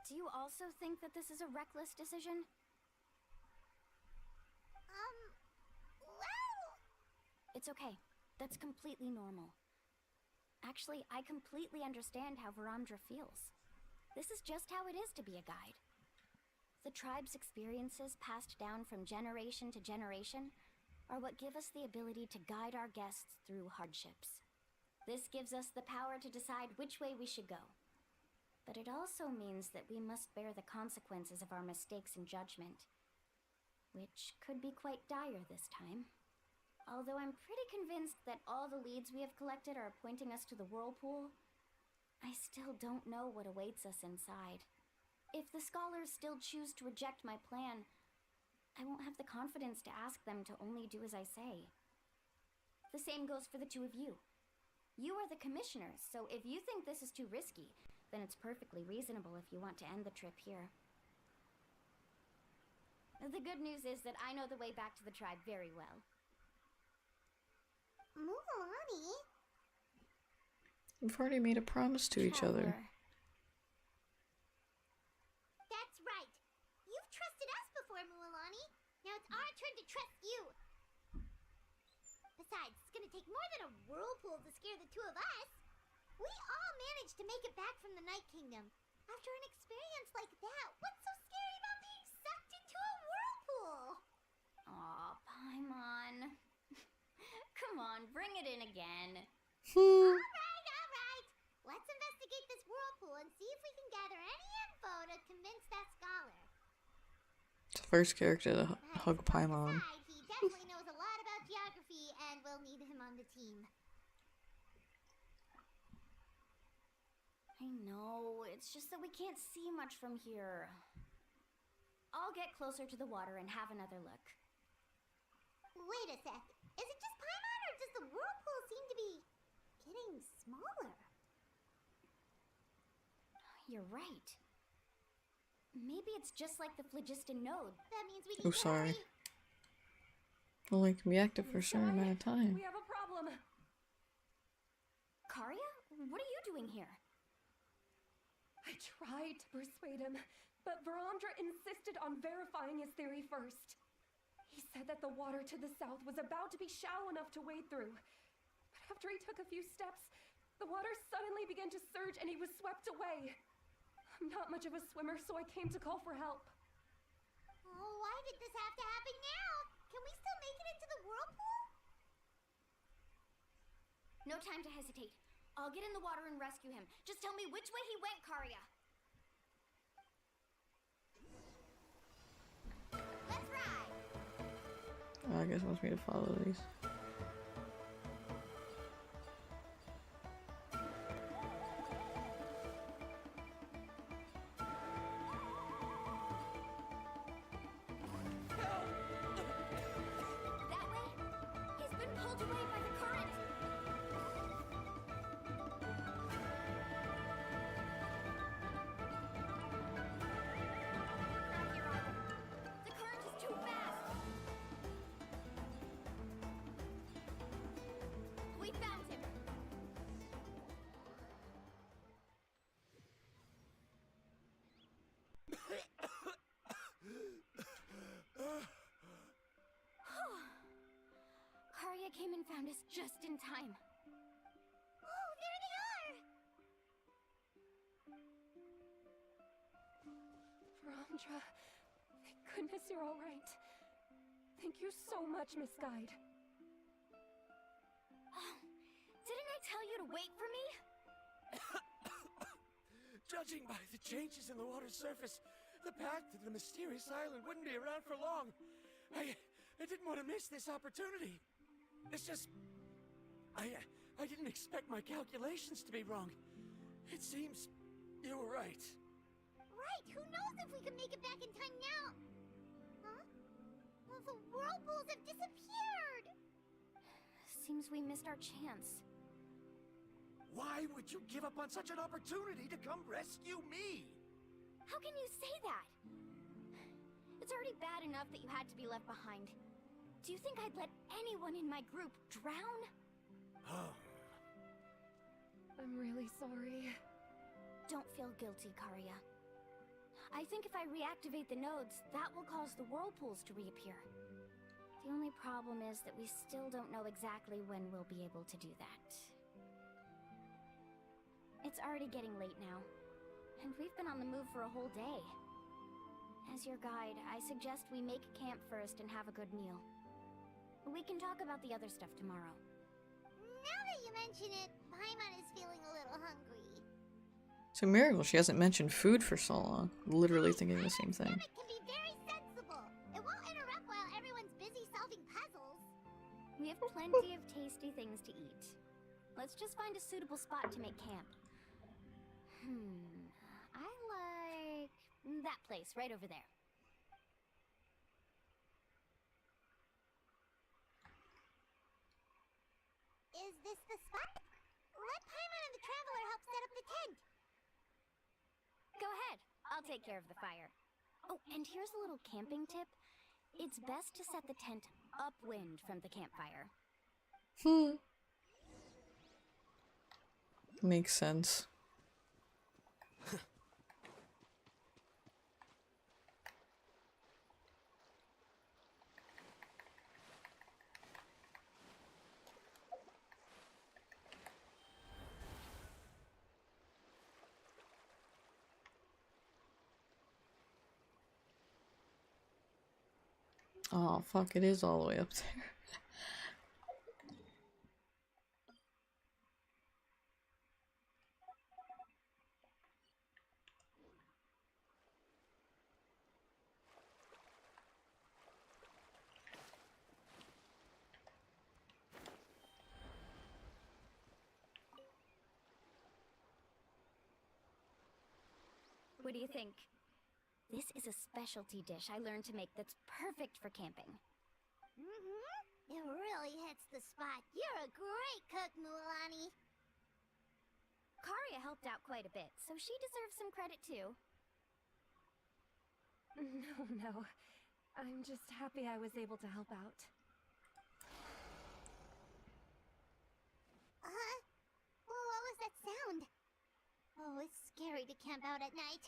Do you also think that this is a reckless decision? Well... It's okay. That's completely normal. Actually, I completely understand how Varamdra feels. This is just how it is to be a guide. The tribe's experiences passed down from generation to generation are what give us the ability to guide our guests through hardships. This gives us the power to decide which way we should go. But it also means that we must bear the consequences of our mistakes in judgment, which could be quite dire this time. Although I'm pretty convinced that all the leads we have collected are pointing us to the whirlpool, I still don't know what awaits us inside. If the scholars still choose to reject my plan, I won't have the confidence to ask them to only do as I say. The same goes for the two of you. You are the commissioners, so if you think this is too risky, then it's perfectly reasonable if you want to end the trip here. The good news is that I know the way back to the tribe very well. Mualani? We've already made a promise to each other. That's right. You've trusted us before, Mualani. Now it's our turn to trust you. Besides, it's gonna take more than a whirlpool to scare the two of us. We all managed to make it back from the Night Kingdom. After an experience like that, what's so scary about being sucked into a whirlpool? Aw, Paimon. Come on, bring it in again. Alright. Let's investigate this whirlpool and see if we can gather any info to convince that scholar. It's the first character to hug Paimon. He definitely knows a lot about geography, and we'll need him on the team. I know, it's just that we can't see much from here. I'll get closer to the water and have another look. Wait a sec. Is it just Paimon, or does the whirlpool seem to be getting smaller? You're right. Maybe it's just like the phlogiston node. That means we Oh, sorry. Only can be active for a certain amount of time. We have a problem. Karya? What are you doing here? I tried to persuade him, but Varamdra insisted on verifying his theory first. He said that the water to the south was about to be shallow enough to wade through. But after he took a few steps, the water suddenly began to surge and he was swept away. I'm not much of a swimmer, so I came to call for help. Oh, why did this have to happen now? Can we still make it into the whirlpool? No time to hesitate. I'll get in the water and rescue him. Just tell me which way he went, Karya. Let's ride! I guess it wants me to follow these. That way? He's been pulled away by the current. The current is too fast. We found him. Karya came and found us just in time. Oh, there they are! Ramdra, thank goodness you're all right. Thank you so much, Miss Guide. Oh, didn't I tell you to wait for me? Judging by the changes in the water's surface, the path to the mysterious island wouldn't be around for long. I didn't want to miss this opportunity. It's just... I didn't expect my calculations to be wrong. It seems you were right. Right, who knows if we can make it back in time now? Huh? Well, the whirlpools have disappeared! Seems we missed our chance. Why would you give up on such an opportunity to come rescue me? How can you say that? It's already bad enough that you had to be left behind. Do you think I'd let anyone in my group drown? I'm really sorry. Don't feel guilty, Karia. I think if I reactivate the nodes, that will cause the whirlpools to reappear. The only problem is that we still don't know exactly when we'll be able to do that. It's already getting late now, and we've been on the move for a whole day. As your guide, I suggest we make camp first and have a good meal. We can talk about the other stuff tomorrow. Now that you mention it, Paimon is feeling a little hungry. It's a miracle she hasn't mentioned food for so long. Literally thinking the same thing. It can be very sensible. It won't interrupt while everyone's busy solving puzzles. We have plenty of tasty things to eat. Let's just find a suitable spot to make camp. I like that place right over there. Is this the spot? Let Paimon and the Traveler help set up the tent. Go ahead. I'll take care of the fire. Oh, and here's a little camping tip. It's best to set the tent upwind from the campfire. Makes sense. Oh, fuck, it is all the way up there. What do you think? This is a specialty dish I learned to make that's perfect for camping. It really hits the spot. You're a great cook, Mualani. Karia helped out quite a bit, so she deserves some credit too. No. I'm just happy I was able to help out. What was that sound? Oh, it's scary to camp out at night.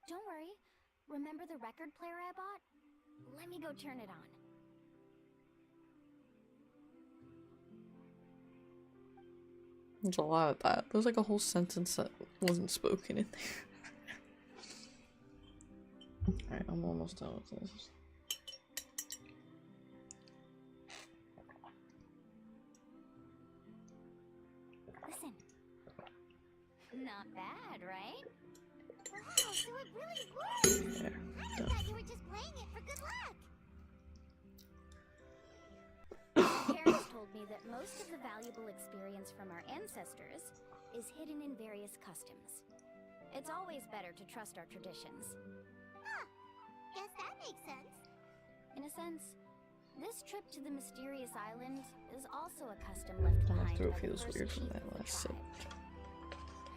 Don't worry. Remember the record player I bought? Let me go turn it on. There's a lot of that. There's like a whole sentence that wasn't spoken in there. Alright, I'm almost done with this. Listen. Not bad, right? Wow, so it really worked! I thought you were just playing it for good luck! Parents told me that most of the valuable experience from our ancestors is hidden in various customs. It's always better to trust our traditions. Huh. Guess that makes sense. In a sense, this trip to the mysterious island is also a custom left My behind throat by the feels first weird from chief that of the last sip. tribe.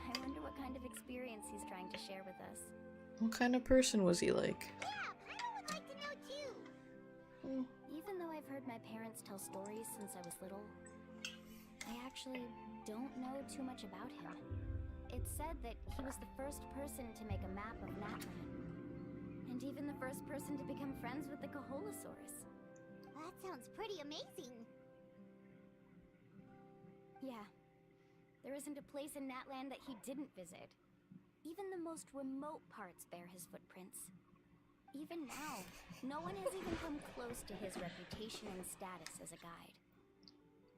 I wonder what kind of experience he's trying to share with us. What kind of person was he like? Yeah, Paimon would like to know too. Even though I've heard my parents tell stories since I was little, I actually don't know too much about him. It's said that he was the first person to make a map of Natlan, and even the first person to become friends with the Kaholasaurus. That sounds pretty amazing. Yeah. There isn't a place in Natlan that he didn't visit. Even the most remote parts bear his footprints. Even now, no one has even come close to his reputation and status as a guide.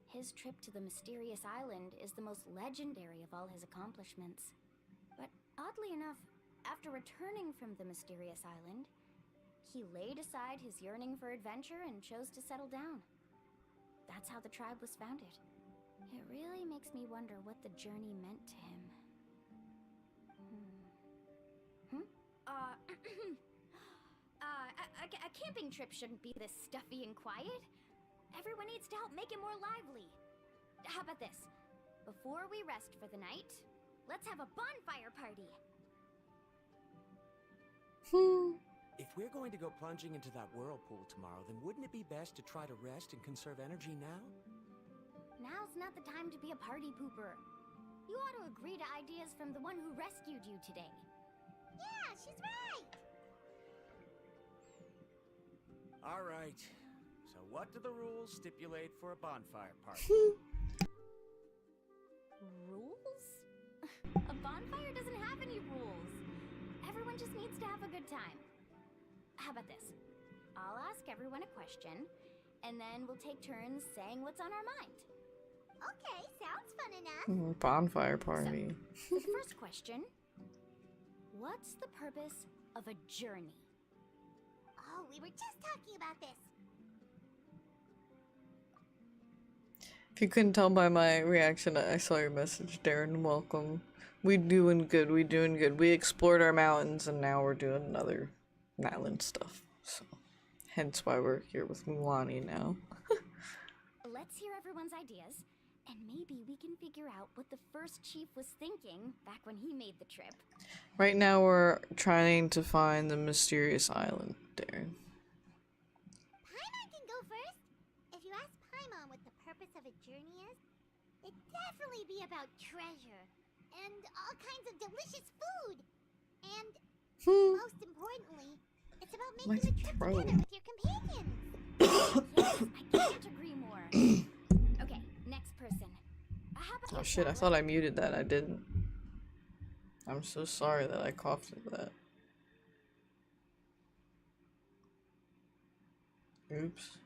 His trip to the mysterious island is the most legendary of all his accomplishments. But oddly enough, after returning from the mysterious island, he laid aside his yearning for adventure and chose to settle down. That's how the tribe was founded. It really makes me wonder what the journey meant to him. A camping trip shouldn't be this stuffy and quiet. Everyone needs to help make it more lively. How about this? Before we rest for the night, let's have a bonfire party. If we're going to go plunging into that whirlpool tomorrow, then wouldn't it be best to try to rest and conserve energy now? Now's not the time to be a party pooper. You ought to agree to ideas from the one who rescued you today. Yeah, she's right! All right. So what do the rules stipulate for a bonfire party? Rules? A bonfire doesn't have any rules. Everyone just needs to have a good time. How about this? I'll ask everyone a question, and then we'll take turns saying what's on our mind. Okay, sounds fun enough. Bonfire party. So the first question, what's the purpose of a journey? Oh, we were just talking about this. If you couldn't tell by my reaction, I saw your message, Darren. Welcome. We doing good. We doing good. We explored our mountains, and now we're doing another Natlan stuff. So, hence why we're here with Mulani now. Let's hear everyone's ideas, and maybe we can figure out what the first chief was thinking back when he made the trip. Right now, we're trying to find the mysterious island, Darren. Paimon can go first. If you ask Paimon what the purpose of a journey is, it'd definitely be about treasure and all kinds of delicious food. And most importantly, it's about making the trip together with your companions. Yes, I can't agree more. Okay, next person. How about Oh shit, I thought I muted that. I didn't. I'm so sorry that I coughed at that. Oops.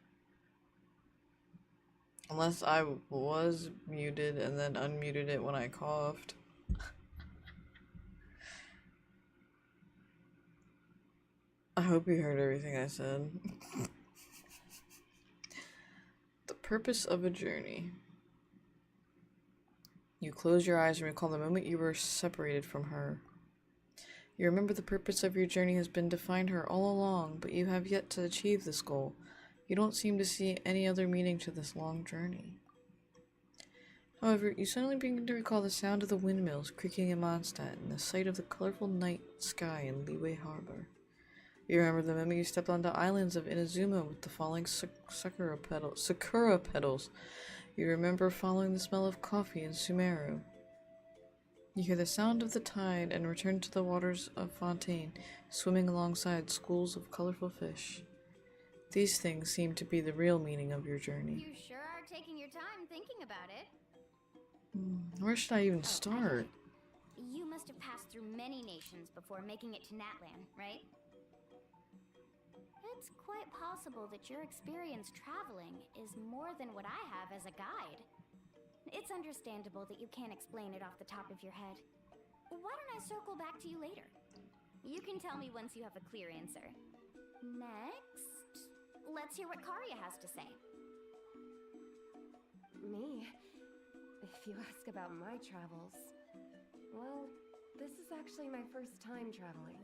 Unless I was muted and then unmuted it when I coughed. I hope you heard everything I said. The purpose of a journey. You close your eyes and recall the moment you were separated from her. You remember the purpose of your journey has been to find her all along, but you have yet to achieve this goal. You don't seem to see any other meaning to this long journey. However, you suddenly begin to recall the sound of the windmills creaking in Mondstadt and the sight of the colorful night sky in Liyue Harbor. You remember the moment you stepped onto islands of Inazuma with the falling sakura petals. You remember following the smell of coffee in Sumeru. You hear the sound of the tide and return to the waters of Fontaine, swimming alongside schools of colorful fish. These things seem to be the real meaning of your journey. You sure are taking your time thinking about it. Where should I even start? You must have passed through many nations before making it to Natlan, right? It's quite possible that your experience traveling is more than what I have as a guide. It's understandable that you can't explain it off the top of your head. Why don't I circle back to you later? You can tell me once you have a clear answer. Next, let's hear what Karia has to say. Me? If you ask about my travels, well, this is actually my first time traveling,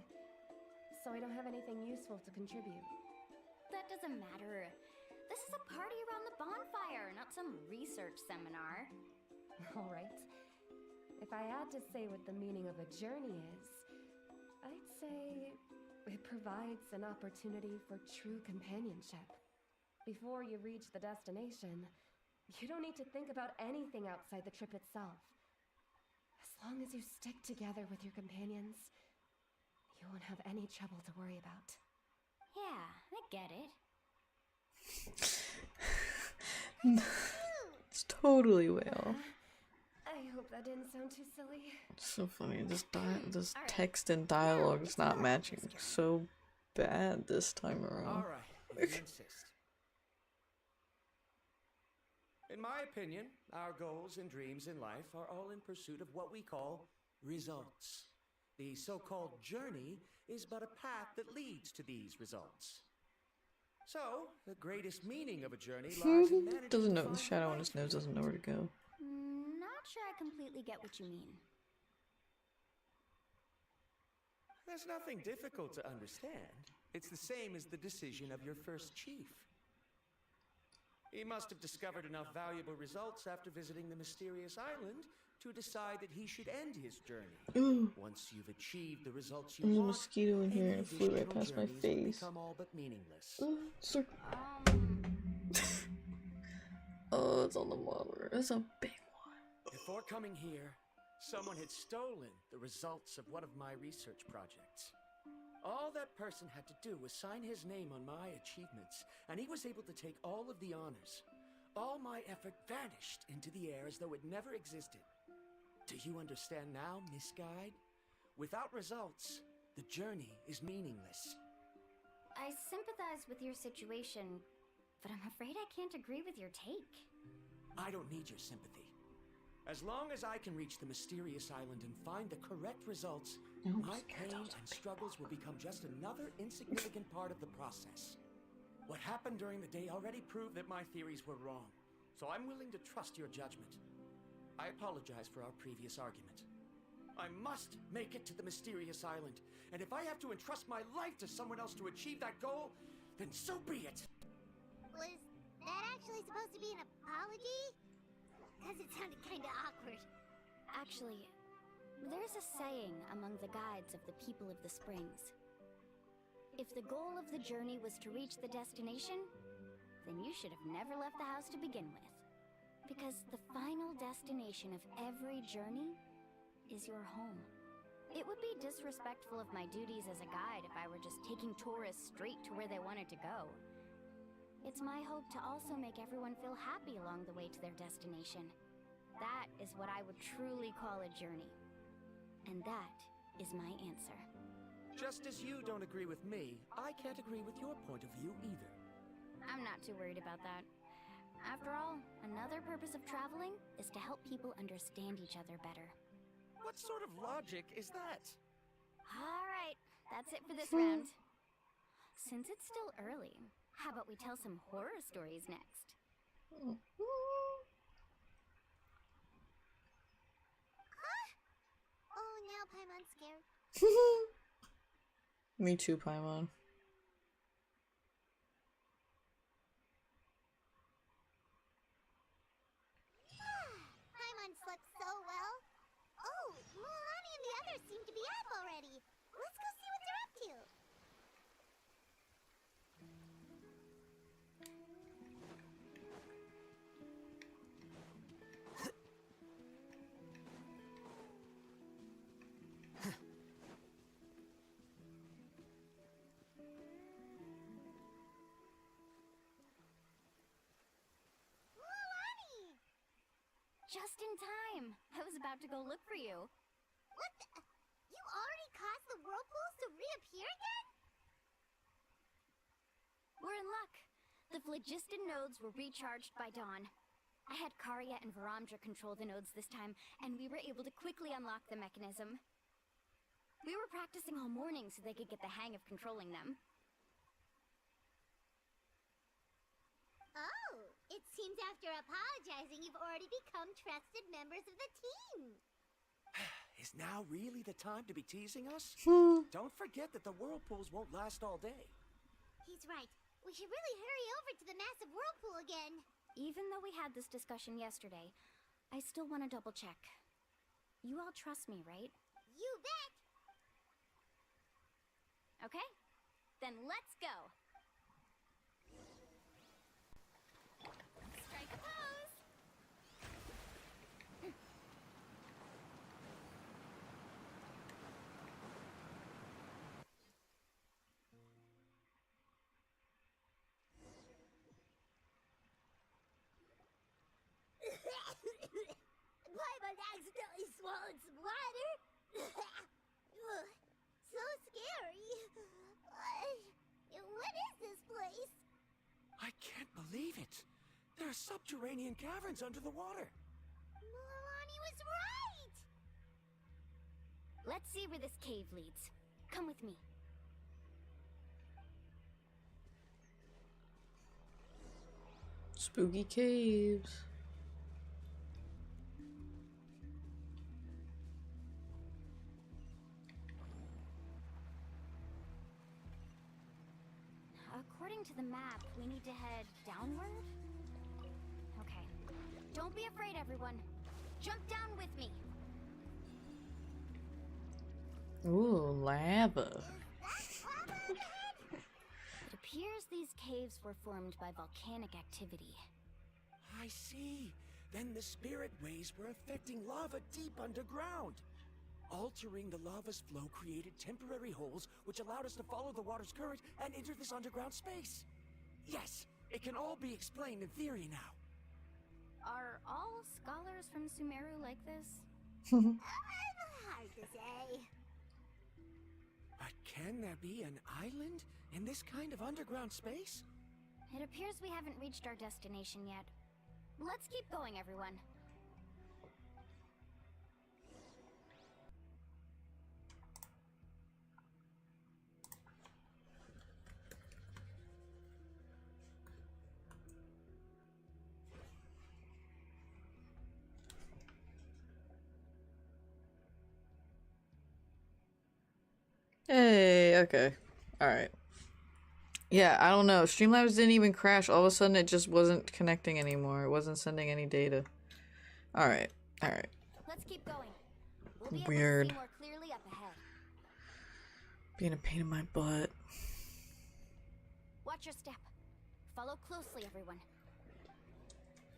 so I don't have anything useful to contribute. That doesn't matter. This is a party around the bonfire, not some research seminar. All right. If I had to say what the meaning of a journey is, I'd say it provides an opportunity for true companionship. Before you reach the destination, you don't need to think about anything outside the trip itself. As long as you stick together with your companions, you won't have any trouble to worry about. Yeah, I get it. It's totally way off. I hope hope that didn't sound too silly. It's so funny. This text and dialogue is not matching so bad this time around. All right, if you insist. In my opinion, our goals and dreams in life are all in pursuit of what we call results. The so-called journey is but a path that leads to these results. So, the greatest meaning of a journey lies in managing Doesn't to know the find shadow on right his nose doesn't know where to go. Not sure I completely get what you mean. There's nothing difficult to understand. It's the same as the decision of your first chief. He must have discovered enough valuable results after visiting the mysterious island to decide that he should end his journey. Ooh. Once you've achieved the results you There's a want, mosquito in here any and it flew right additional past my journeys will face. become all but meaningless. Oh, it's on the monitor. It's a big one. Before coming here, someone had stolen the results of one of my research projects. All that person had to do was sign his name on my achievements, and he was able to take all of the honors. All my effort vanished into the air as though it never existed. Do you understand now, Miss Guide? Without results, the journey is meaningless. I sympathize with your situation, but I'm afraid I can't agree with your take. I don't need your sympathy. As long as I can reach the mysterious island and find the correct results, my pain and struggles will become just another insignificant part of the process. What happened during the day already proved that my theories were wrong, so I'm willing to trust your judgment. I apologize for our previous argument. I must make it to the mysterious island, and if I have to entrust my life to someone else to achieve that goal, then so be it! Was that actually supposed to be an apology? Because it sounded kinda awkward. Actually, there's a saying among the guides of the people of the Springs. If the goal of the journey was to reach the destination, then you should have never left the house to begin with. Because the final destination of every journey is your home. It would be disrespectful of my duties as a guide if I were just taking tourists straight to where they wanted to go. It's my hope to also make everyone feel happy along the way to their destination. That is what I would truly call a journey. And that is my answer. Just as you don't agree with me, I can't agree with your point of view either. I'm not too worried about that. After all, another purpose of traveling is to help people understand each other better. What sort of logic is that? Alright, that's it for this round. Since it's still early, how about we tell some horror stories next? Huh? Oh, now Paimon's scared. Me too, Paimon. Paimon slept so well. Oh, Mulan and the others seem to be up already. Let's go see what they're up to. Just in time! I was about to go look for you. What the? You already caused the whirlpools to reappear again? We're in luck. The phlogiston nodes were recharged by dawn. I had Karya and Varamdra control the nodes this time, and we were able to quickly unlock the mechanism. We were practicing all morning so they could get the hang of controlling them. Oh, it seems after apologizing, you've already become trusted members of the team. Is now really the time to be teasing us? Don't forget that the whirlpools won't last all day. He's right. We should really hurry over to the massive whirlpool again. Even though we had this discussion yesterday, I still want to double check. You all trust me, right? You bet! Okay, then let's go! Strike a pose! Paimon accidentally swallowed some water? Ugh, so scary. What is this place? I can't believe it. There are subterranean caverns under the water. Milani was right! Let's see where this cave leads. Come with me. Spooky caves. According to the map, we need to head downward? Okay. Don't be afraid, everyone. Jump down with me. Ooh, lava. It appears these caves were formed by volcanic activity. I see. Then the spirit waves were affecting lava deep underground. Altering the lava's flow created temporary holes which allowed us to follow the water's current and enter this underground space. Yes, it can all be explained in theory now. Are all scholars from Sumeru like this? Hard to say. But can there be an island in this kind of underground space? It appears we haven't reached our destination yet. Let's keep going, everyone. Hey, okay. Alright. Yeah, I don't know. Streamlabs didn't even crash. All of a sudden it just wasn't connecting anymore. It wasn't sending any data. Alright. Alright. Let's keep going. We'll be Weird. able to see more clearly up ahead. Being a pain in my butt. Watch your step. Follow closely, everyone.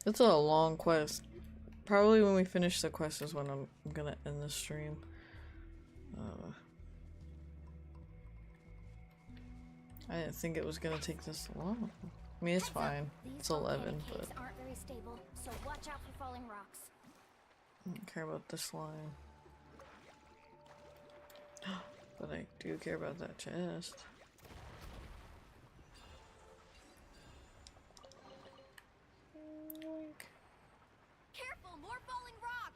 It's a long quest. Probably when we finish the quest is when I'm gonna end the stream. I didn't think it was gonna take this long. I mean, it's fine. It's 11, but Caves aren't very stable, so watch out for falling rocks. I don't care about this line. But I do care about that chest. Careful, more falling rock!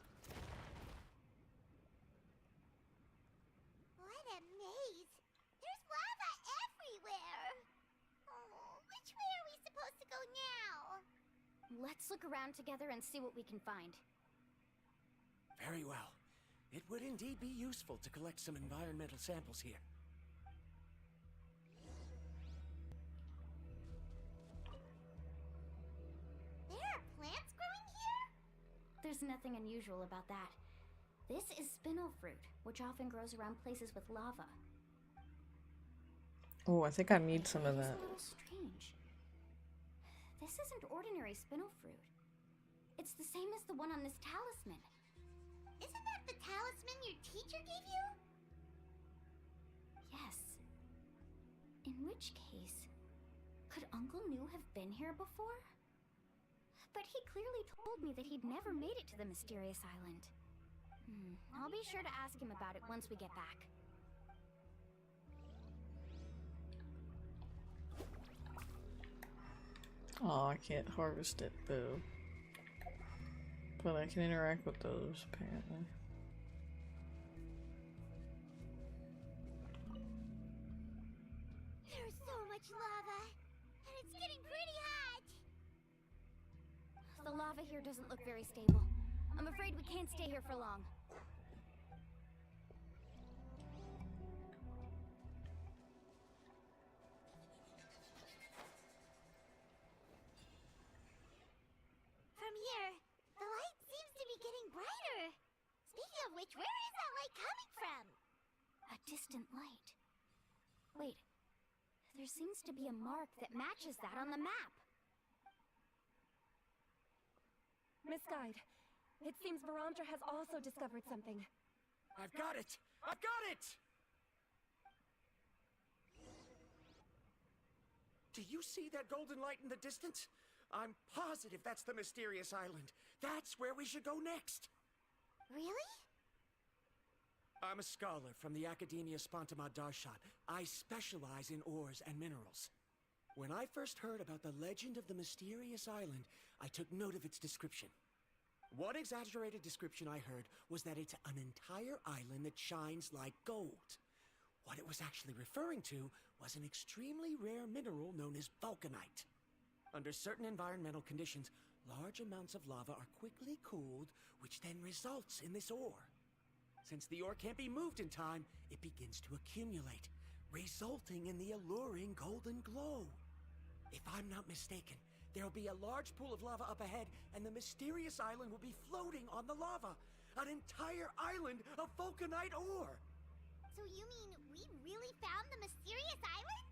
What a maze. There's lava everywhere. Oh, which way are we supposed to go now? Let's look around together and see what we can find. Very well. It would indeed be useful to collect some environmental samples here. There are plants growing here? There's nothing unusual about that. This is spinel fruit, which often grows around places with lava. Oh, I think I need some of that. It's a little strange. This isn't ordinary spinel fruit. It's the same as the one on this talisman. Isn't that the talisman your teacher gave you? Yes. In which case, could Uncle New have been here before? But he clearly told me that he'd never made it to the mysterious island. I'll be sure to ask him about it once we get back. Oh, I can't harvest it, boo. But I can interact with those, apparently. There's so much lava, and it's getting pretty hot. The lava here doesn't look very stable. I'm afraid we can't stay here for long. From here, the light seems to be getting brighter. Speaking of which, where is that light coming from? A distant light. Wait, there seems to be a mark that matches that on the map. Miss Guide, it seems Varandra has also discovered something. I've got it! I've got it! Do you see that golden light in the distance? I'm positive that's the mysterious island. That's where we should go next. Really? I'm a scholar from the Academia Spontima Darshat. I specialize in ores and minerals. When I first heard about the legend of the mysterious island, I took note of its description. One exaggerated description I heard was that it's an entire island that shines like gold. What it was actually referring to was an extremely rare mineral known as vulcanite. Under certain environmental conditions, large amounts of lava are quickly cooled, which then results in this ore. Since the ore can't be moved in time, it begins to accumulate, resulting in the alluring golden glow. If I'm not mistaken, there'll be a large pool of lava up ahead, and the mysterious island will be floating on the lava. An entire island of vulcanite ore! So you mean we really found the mysterious island?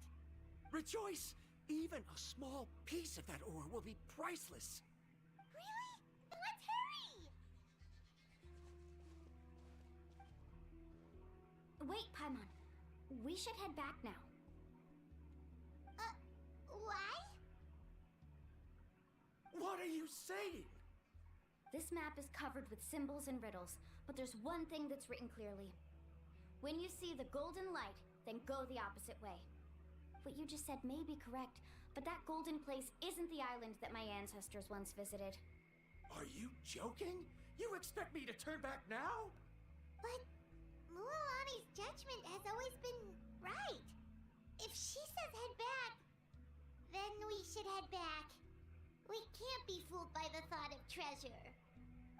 Rejoice! Even a small piece of that ore will be priceless. Really? Then let's hurry! Wait, Paimon. We should head back now. Why? What are you saying? This map is covered with symbols and riddles, but there's one thing that's written clearly. When you see the golden light, then go the opposite way. What you just said may be correct, but that golden place isn't the island that my ancestors once visited. Are you joking? You expect me to turn back now? But Mualani's judgment has always been right. If she says head back, then we should head back. We can't be fooled by the thought of treasure.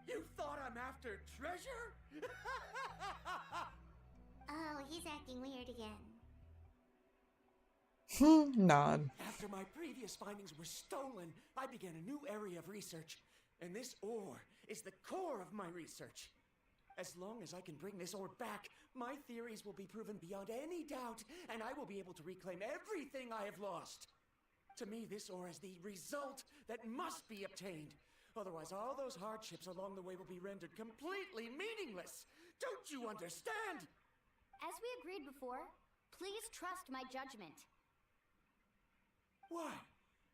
You thought I'm after treasure? Oh, he's acting weird again. Nod. After my previous findings were stolen, I began a new area of research. And this ore is the core of my research. As long as I can bring this ore back, my theories will be proven beyond any doubt, and I will be able to reclaim everything I have lost. To me, this ore is the result that must be obtained. Otherwise, all those hardships along the way will be rendered completely meaningless. Don't you understand? As we agreed before, please trust my judgment. Why?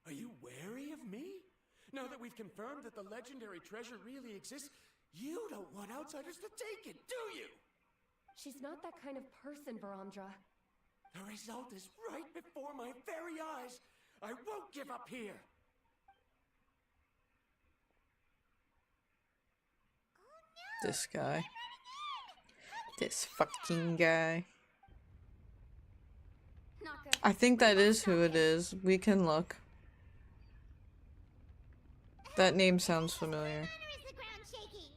Are you wary of me? Now that we've confirmed that the legendary treasure really exists, you don't want outsiders to take it, do you? She's not that kind of person, Varamdra. The result is right before my very eyes. I won't give up here. This guy. This fucking guy. Not good. I think that is who it is. We can look. That name sounds familiar. Is the ground shaking?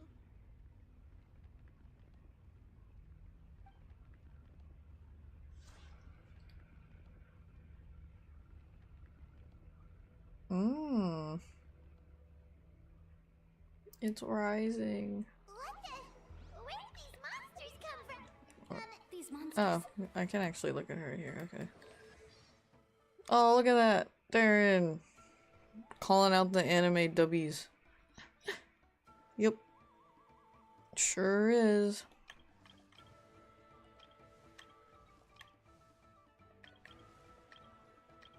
It's rising. Where did these monsters come from? These monsters. Oh, I can actually look at her here. Okay. Oh, look at that. Darren. Calling out the anime dubbies. Yep. Sure is.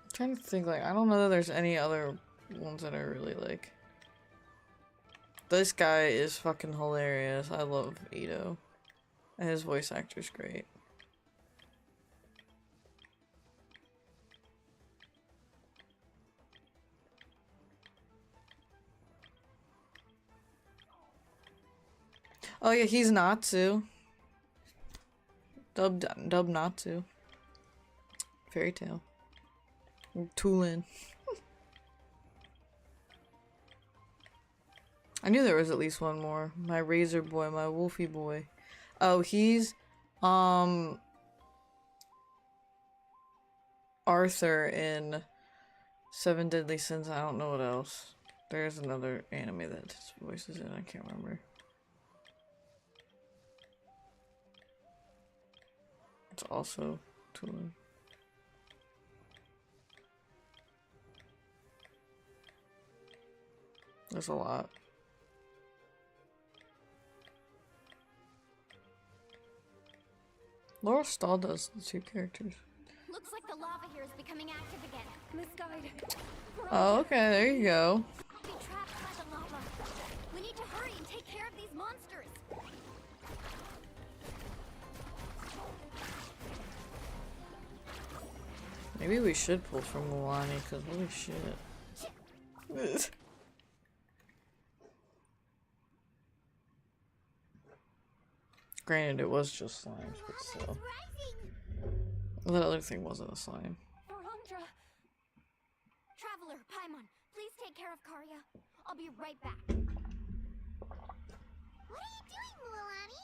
I'm trying to think, like, I don't know that there's any other ones that I really like. This guy is fucking hilarious. I love Ito. And his voice actor's great. Oh yeah, he's Natsu. Dub Natsu. Fairy Tale. Tulin. I knew there was at least one more. My Razor Boy, my Wolfie Boy. Oh, he's Arthur in Seven Deadly Sins. I don't know what else. There's another anime that his voice is in. I can't remember. It's also Tulin. There's a lot. Laura Stahl does the two characters. Looks like the lava here is becoming active again. Misguided. Oh, okay, there you go. Be trapped by the lava. We need to hurry and take care of these monsters. Maybe we should pull from Milani, because holy shit. Granted, it was just slimes, but still. That other thing wasn't a slime. Verandra! Traveler, Paimon, please take care of Karya. I'll be right back. What are you doing, Milani?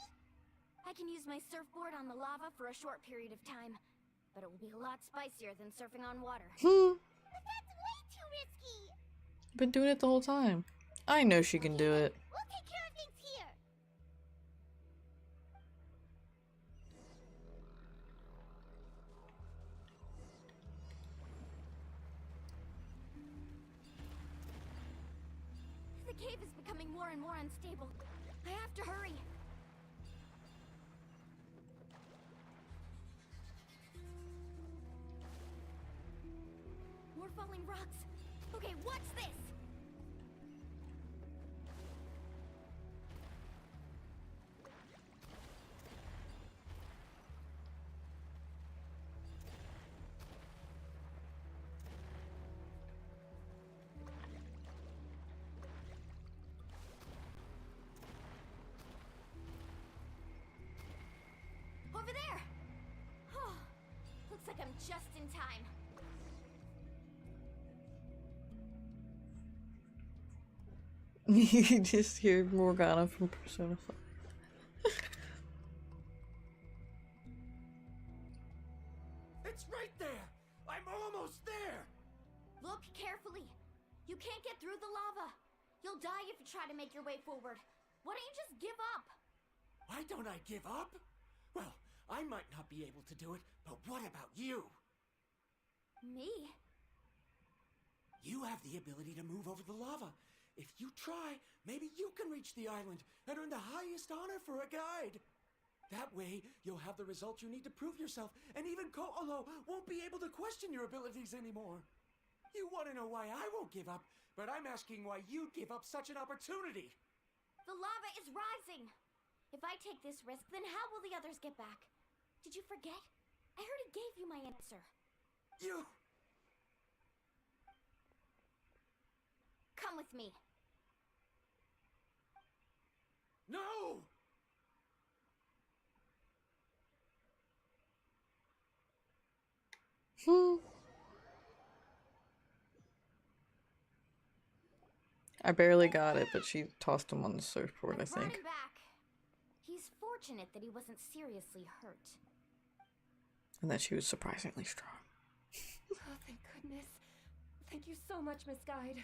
I can use my surfboard on the lava for a short period of time, but it will be a lot spicier than surfing on water. But that's way too risky. Been doing it the whole time. I know she can do it. We'll take care of things here. The cave is becoming more and more unstable. I have to hurry. More falling rocks. Okay, watch this! Over there! Oh, looks like I'm just in time. You just hear Morgana from Persona 5. It's right there! I'm almost there! Look carefully. You can't get through the lava. You'll die if you try to make your way forward. Why don't you just give up? Why don't I give up? Well, I might not be able to do it, but what about you? Me? You have the ability to move over the lava. If you try, maybe you can reach the island and earn the highest honor for a guide. That way, you'll have the results you need to prove yourself, and even Ko'olo won't be able to question your abilities anymore. You want to know why I won't give up, but I'm asking why you'd give up such an opportunity. The lava is rising. If I take this risk, then how will the others get back? Did you forget? I heard it gave you my answer. You... Come with me. No! I barely got it, but she tossed him on the surfboard, I Brought think. him back. He's fortunate that he wasn't seriously hurt. And that she was surprisingly strong. Oh, thank goodness. Thank you so much, Miss Guide.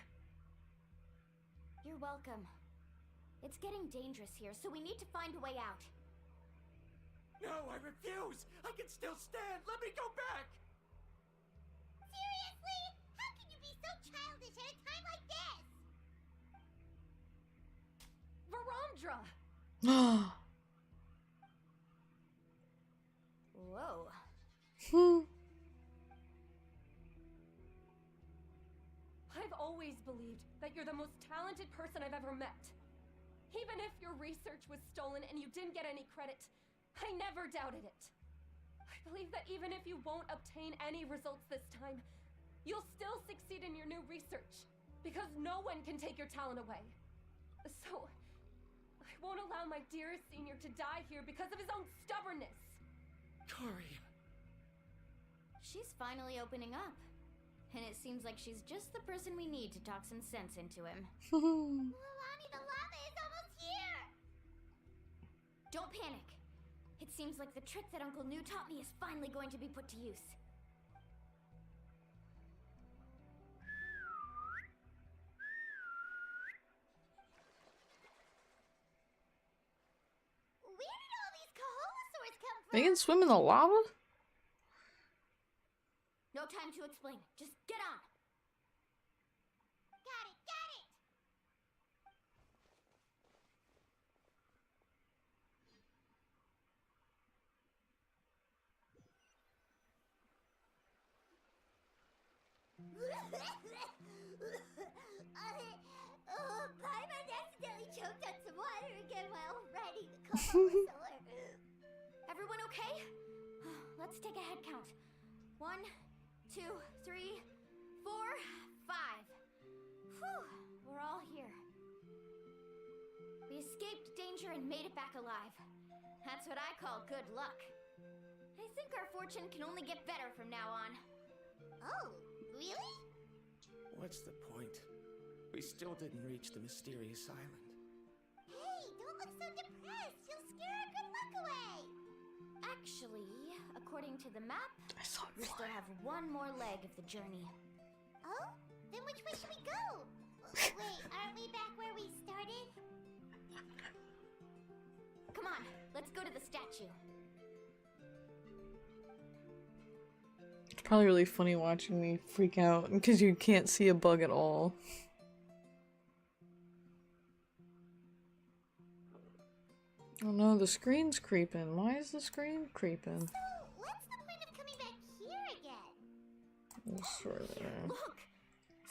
You're welcome. It's getting dangerous here, so we need to find a way out. No, I refuse! I can still stand! Let me go back! Seriously? How can you be so childish at a time like this? Verandra! Whoa. I've always believed that you're the most talented person I've ever met. Even if your research was stolen and you didn't get any credit, I never doubted it. I believe that even if you won't obtain any results this time, you'll still succeed in your new research, because no one can take your talent away. So, I won't allow my dearest senior to die here because of his own stubbornness. Karya. She's finally opening up. And it seems like she's just the person we need to talk some sense into him. Milani, the lava is almost here! Don't panic. It seems like the trick that Uncle New taught me is finally going to be put to use. Where did all these Koholosaurs come from? They can swim in the lava? No time to explain. Just get on. Got it, got it! Paimon accidentally choked on some water again while riding the Koholosaur. Everyone okay? Let's take a head count. 1, 2, 3, 4, 5. Whew, we're all here. We escaped danger and made it back alive. That's what I call good luck. I think our fortune can only get better from now on. Oh, really? What's the point? We still didn't reach the mysterious island. Hey, don't look so depressed. You'll scare our good luck away. Actually, according to the map, we still have one more leg of the journey. Oh? Then which way should we go? Wait, aren't we back where we started? Come on, let's go to the statue. It's probably really funny watching me freak out because you can't see a bug at all. Oh no, the screen's creeping. Why is the screen creeping? So, what's the point of coming back here again? Look!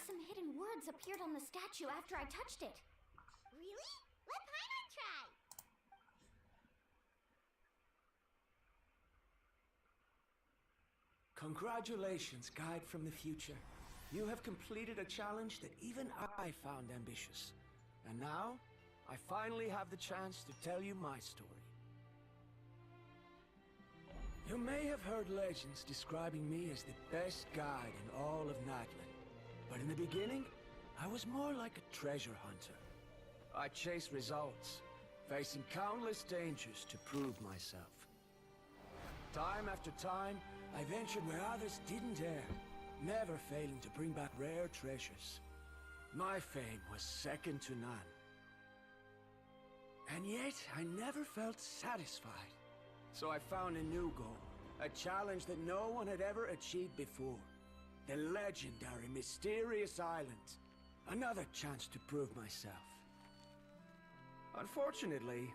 Some hidden words appeared on the statue after I touched it. Really? Let Paimon try. Congratulations, guide from the future. You have completed a challenge that even I found ambitious. And now, I finally have the chance to tell you my story. You may have heard legends describing me as the best guide in all of Natlan. But in the beginning, I was more like a treasure hunter. I chased results, facing countless dangers to prove myself. Time after time, I ventured where others didn't dare, never failing to bring back rare treasures. My fame was second to none. And yet, I never felt satisfied. So I found a new goal, a challenge that no one had ever achieved before. The legendary Mysterious Island. Another chance to prove myself. Unfortunately,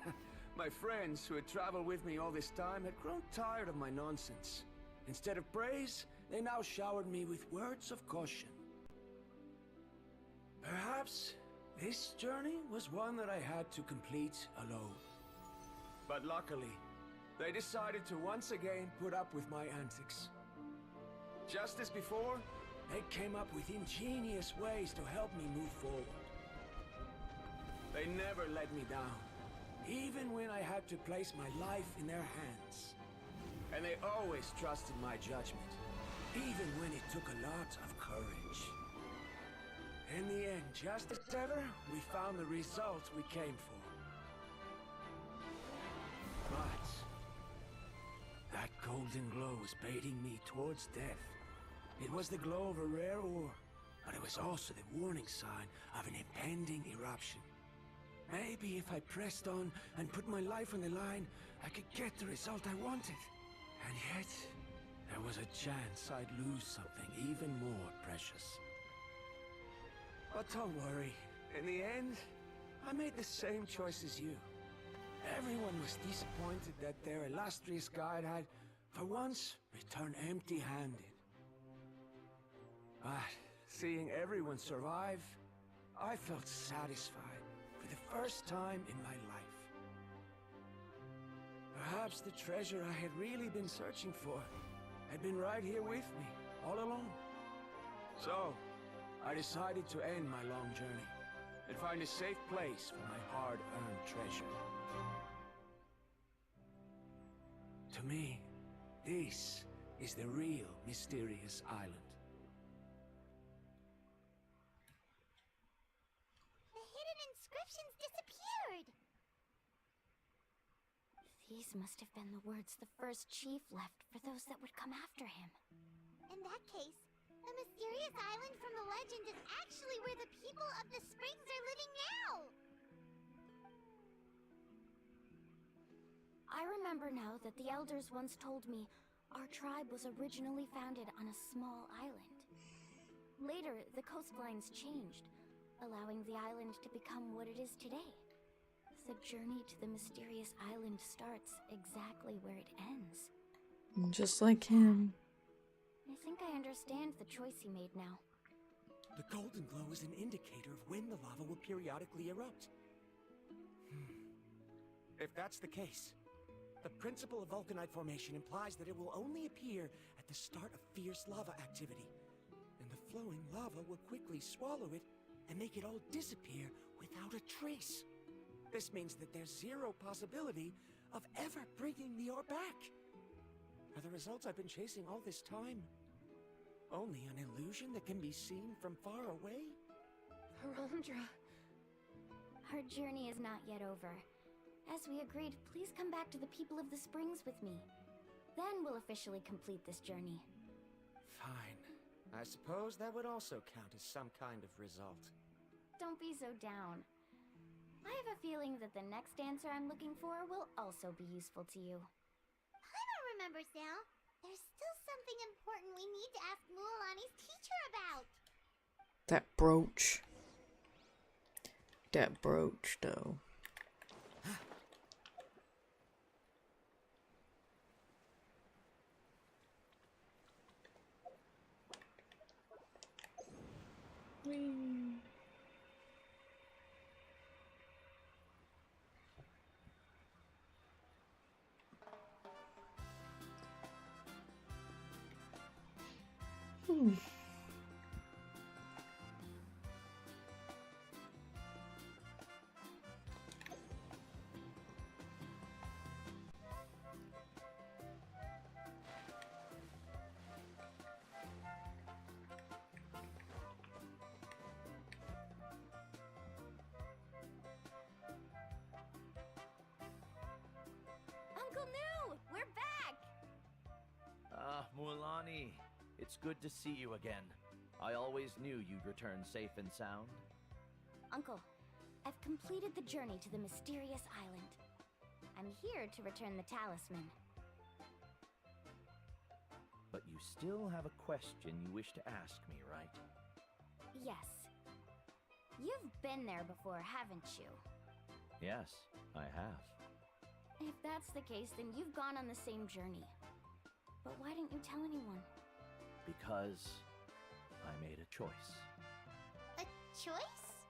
my friends who had traveled with me all this time had grown tired of my nonsense. Instead of praise, they now showered me with words of caution. Perhaps this journey was one that I had to complete alone. But luckily, they decided to once again put up with my antics. Just as before, they came up with ingenious ways to help me move forward. They never let me down, even when I had to place my life in their hands. And they always trusted my judgment, even when it took a lot of courage. In the end, just as ever, we found the result we came for. But that golden glow was baiting me towards death. It was the glow of a rare ore, but it was also the warning sign of an impending eruption. Maybe if I pressed on and put my life on the line, I could get the result I wanted. And yet, there was a chance I'd lose something even more precious. But don't worry, in the end, I made the same choice as you. Everyone was disappointed that their illustrious guide had, for once, returned empty-handed. But seeing everyone survive, I felt satisfied for the first time in my life. Perhaps the treasure I had really been searching for had been right here with me, all along. So, I decided to end my long journey and find a safe place for my hard-earned treasure. To me, this is the real Mysterious Island. The hidden inscriptions disappeared! These must have been the words the first chief left for those that would come after him. In that case, the mysterious island from the legend is actually where the people of the springs are living now! I remember now that the elders once told me our tribe was originally founded on a small island. Later, the coastlines changed, allowing the island to become what it is today. The journey to the mysterious island starts exactly where it ends. Just like him. I think I understand the choice he made now. The golden glow is an indicator of when the lava will periodically erupt. If that's the case, The principle of vulcanite formation implies that it will only appear at the start of fierce lava activity, and the flowing lava will quickly swallow it and make it all disappear without a trace. This means that there's zero possibility of ever bringing the ore back. Are the results I've been chasing all this time only an illusion that can be seen from far away? Arandra. Our journey is not yet over. As we agreed, please come back to the people of the Springs with me. Then we'll officially complete this journey. Fine. I suppose that would also count as some kind of result. Don't be so down. I have a feeling that the next answer I'm looking for will also be useful to you. Paimon remembers now. There's still something important we need to ask Mualani's teacher about. That brooch. That brooch, though. Uncle New! We're back! Mualani, it's good to see you again. I always knew you'd return safe and sound. Uncle, I've completed the journey to the mysterious island. I'm here to return the talisman. But you still have a question you wish to ask me, right? Yes. You've been there before, haven't you? Yes, I have. If that's the case, then you've gone on the same journey. But why didn't you tell anyone? Because I made a choice. A choice?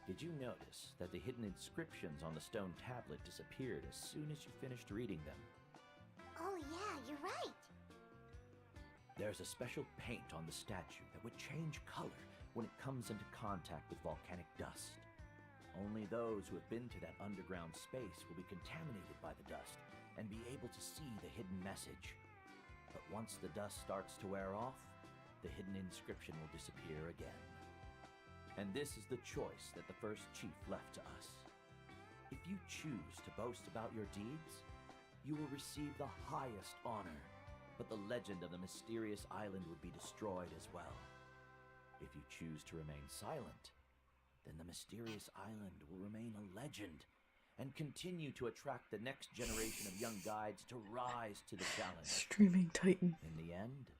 Did you notice that the hidden inscriptions on the stone tablet disappeared as soon as you finished reading them? Oh yeah, you're right. There's a special paint on the statue that would change color when it comes into contact with volcanic dust. Only those who have been to that underground space will be contaminated by the dust and be able to see the hidden message. But once the dust starts to wear off, the hidden inscription will disappear again. And this is the choice that the first chief left to us. If you choose to boast about your deeds, you will receive the highest honor, but the legend of the mysterious island would be destroyed as well. If you choose to remain silent, then the mysterious island will remain a legend and continue to attract the next generation of young guides to rise to the challenge. Streaming Titan. In the end,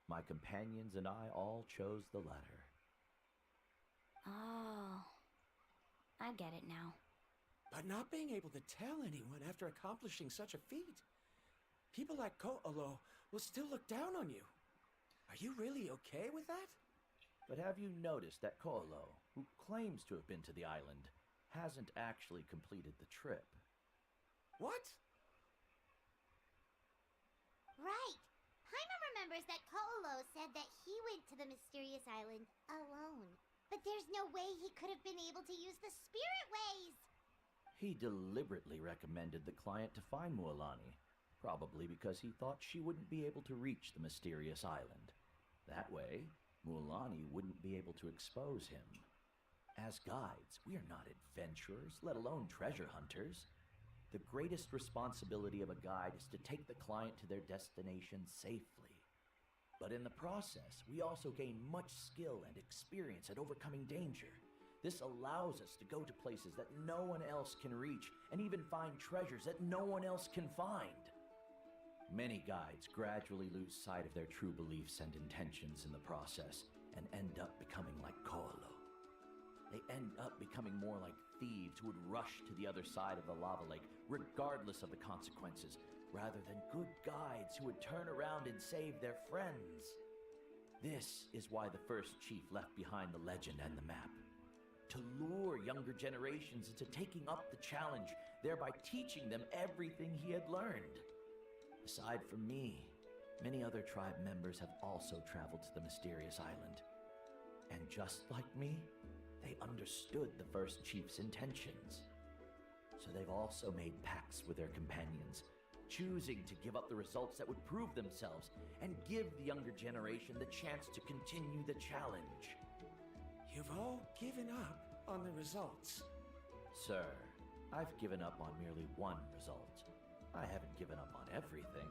my companions and I all chose the latter. Oh, I get it now. But not being able to tell anyone after accomplishing such a feat. People like Ko'olo will still look down on you. Are you really okay with that? But have you noticed that Ko'olo, who claims to have been to the island, hasn't actually completed the trip? What? Right. Paimon remembers that Ko'olo said that he went to the mysterious island alone. But there's no way he could have been able to use the spirit ways. He deliberately recommended the client to find Mualani, probably because he thought she wouldn't be able to reach the mysterious island. That way, Mualani wouldn't be able to expose him. As guides, we are not adventurers, let alone treasure hunters. The greatest responsibility of a guide is to take the client to their destination safely. But in the process, we also gain much skill and experience at overcoming danger. This allows us to go to places that no one else can reach, and even find treasures that no one else can find. Many guides gradually lose sight of their true beliefs and intentions in the process, and end up becoming like Ko'olo. They end up becoming more like thieves who would rush to the other side of the lava lake, regardless of the consequences, rather than good guides who would turn around and save their friends. This is why the first chief left behind the legend and the map. To lure younger generations into taking up the challenge, thereby teaching them everything he had learned. Aside from me, many other tribe members have also traveled to the mysterious island. And just like me, they understood the first chief's intentions. So they've also made pacts with their companions, choosing to give up the results that would prove themselves and give the younger generation the chance to continue the challenge. You've all given up on the results. Sir, I've given up on merely one result. I haven't given up on everything.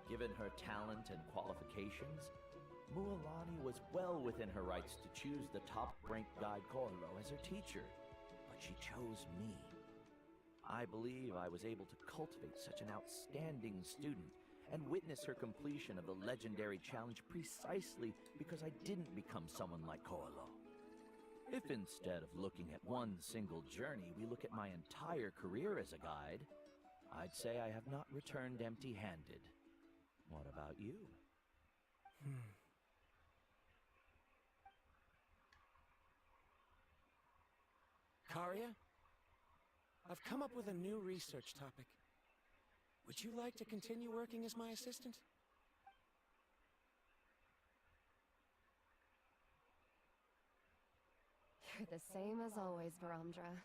Given her talent and qualifications, Mualani was well within her rights to choose the top-ranked guide Korlo as her teacher, but she chose me. I believe I was able to cultivate such an outstanding student and witness her completion of the legendary challenge precisely because I didn't become someone like Korlo. If instead of looking at one single journey, we look at my entire career as a guide, I'd say I have not returned empty-handed. What about you? Karya, I've come up with a new research topic. Would you like to continue working as my assistant? You're the same as always, Varamdra.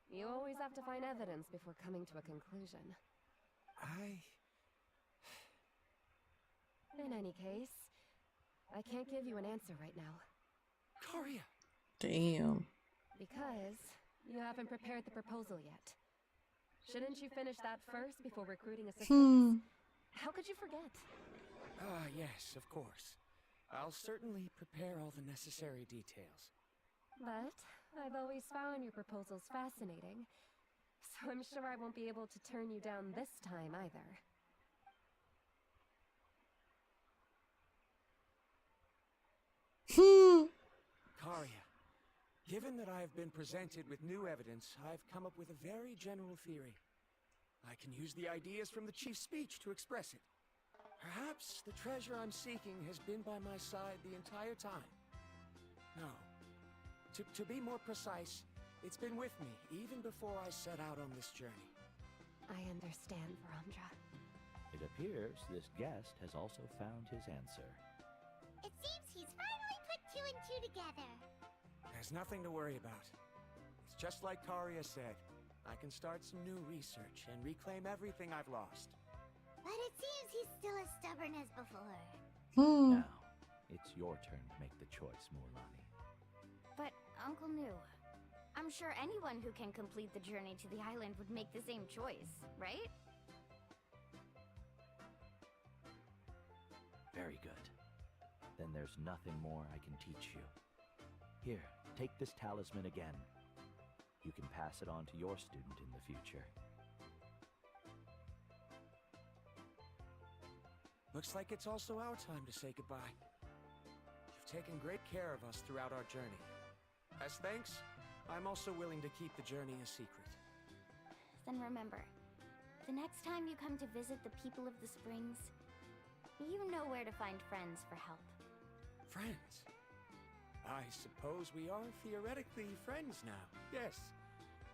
You always have to find evidence before coming to a conclusion. In any case, I can't give you an answer right now. Karya! Damn. Because you haven't prepared the proposal yet. Shouldn't you finish that first before recruiting assistants? How could you forget? Yes, of course. I'll certainly prepare all the necessary details. But I've always found your proposals fascinating, so I'm sure I won't be able to turn you down this time either. Karya, given that I have been presented with new evidence, I've come up with a very general theory. I can use the ideas from the chief's speech to express it. Perhaps the treasure I'm seeking has been by my side the entire time. No. To be more precise, it's been with me even before I set out on this journey. I understand, Varamdra. It appears this guest has also found his answer. It seems he's finally put two and two together. There's nothing to worry about. It's just like Karya said. I can start some new research and reclaim everything I've lost. But it seems he's still as stubborn as before. Now, it's your turn to make the choice, Mualani. But, Uncle Nu, I'm sure anyone who can complete the journey to the island would make the same choice, right? Very good. Then there's nothing more I can teach you. Here, take this talisman again. You can pass it on to your student in the future. Looks like it's also our time to say goodbye. You've taken great care of us throughout our journey. As thanks, I'm also willing to keep the journey a secret. Then remember, the next time you come to visit the people of the Springs, you know where to find friends for help. Friends? I suppose we are theoretically friends now, yes.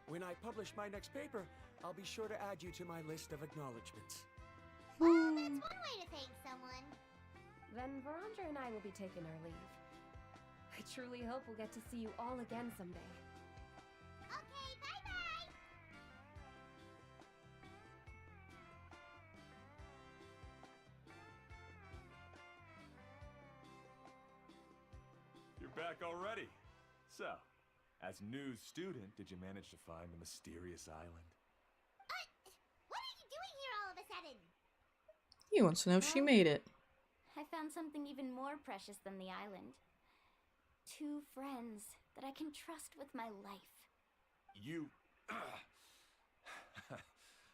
When I publish my next paper, I'll be sure to add you to my list of acknowledgements. Well, that's one way to thank someone. Then Varamdra and I will be taking our leave. I truly hope we'll get to see you all again someday. Okay, bye-bye! You're back already. So, as new student, did you manage to find the mysterious island? What are you doing here all of a sudden? He wants to know if she made it. I found something even more precious than the island. 2 friends that I can trust with my life. You...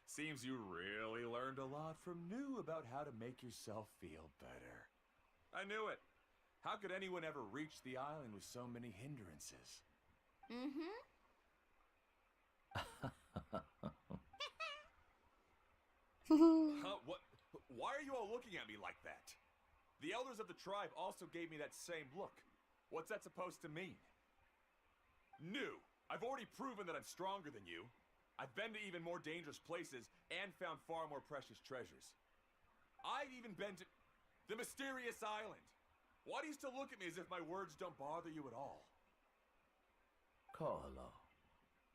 Seems you really learned a lot from New about how to make yourself feel better. I knew it. How could anyone ever reach the island with so many hindrances? What? Why are you all looking at me like that? The elders of the tribe also gave me that same look. What's that supposed to mean? New, I've already proven that I'm stronger than you. I've been to even more dangerous places and found far more precious treasures. I've even been to the mysterious island. Why do you still look at me as if my words don't bother you at all? Koholo,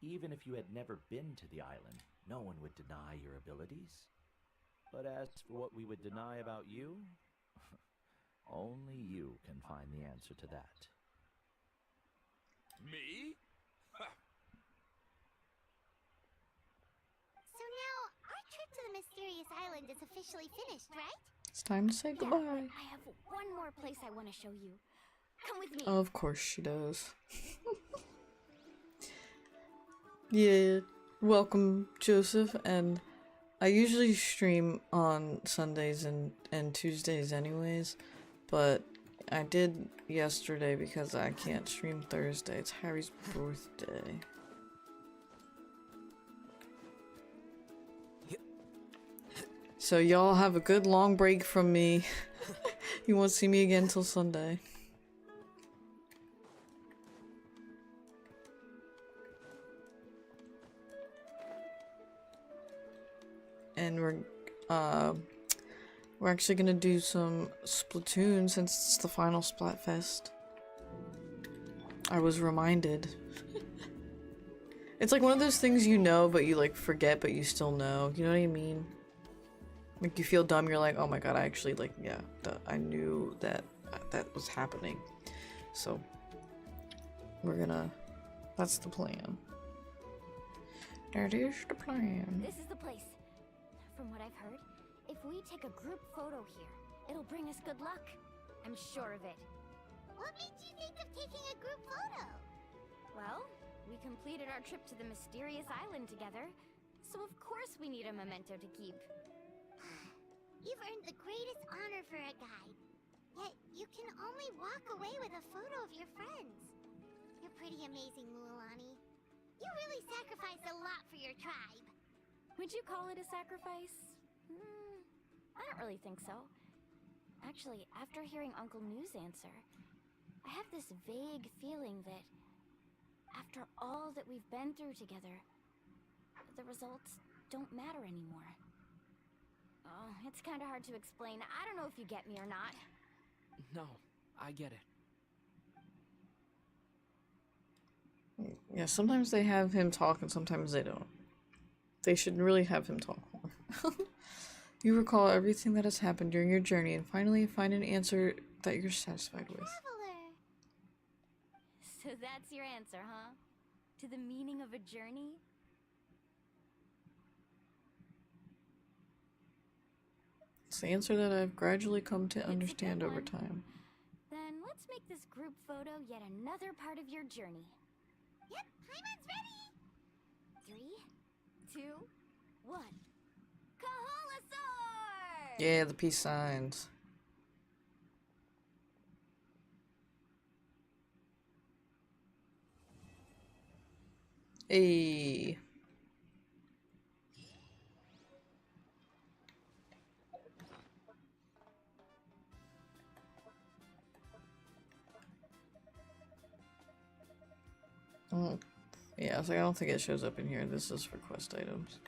even if you had never been to the island, no one would deny your abilities. But as for what we would deny about you, only you can find the answer to that. Me? So now, our trip to the mysterious island is officially finished, right? It's time to say goodbye. I have one more place I want to show you. Come with me. Of course she does. Yeah, welcome, Joseph. And I usually stream on Sundays and Tuesdays anyways, but I did yesterday because I can't stream Thursday. It's Harry's birthday. So y'all have a good long break from me. You won't see me again till Sunday. And we're actually gonna do some Splatoon since it's the final Splatfest. I was reminded. It's like one of those things you know, but you like forget, but you still know. You know what I mean? Like you feel dumb, you're like, oh my god, I actually like, yeah, I knew that that was happening. So, that's the plan. That is the plan. This is the place. From what I've heard, if we take a group photo here, it'll bring us good luck. I'm sure of it. What made you think of taking a group photo? Well, we completed our trip to the mysterious island together, so of course we need a memento to keep. You've earned the greatest honor for a guide. Yet, you can only walk away with a photo of your friends. You're pretty amazing, Mualani. You really sacrificed a lot for your tribe. Would you call it a sacrifice? I don't really think so. Actually, after hearing Uncle New's answer, I have this vague feeling that after all that we've been through together, the results don't matter anymore. Oh, it's kind of hard to explain. I don't know if you get me or not. No, I get it. Yeah, sometimes they have him talk and sometimes they don't. They should really have him talk more. You recall everything that has happened during your journey and finally find an answer that you're satisfied with. Traveler. So that's your answer, huh? To the meaning of a journey? It's the answer that I've gradually come to understand over time. Then let's make this group photo yet another part of your journey. Yep, Paimon's ready! 3, 2, 1. Kaholasaur! Yeah, the peace signs. Hey. Yeah, I was like, I don't think it shows up in here. This is for quest items.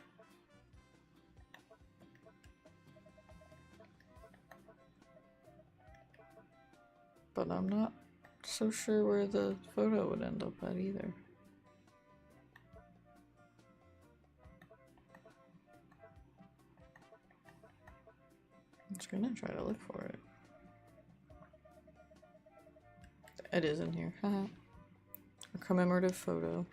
But I'm not so sure where the photo would end up at either. I'm just gonna try to look for it. It is in here. Haha. A commemorative photo.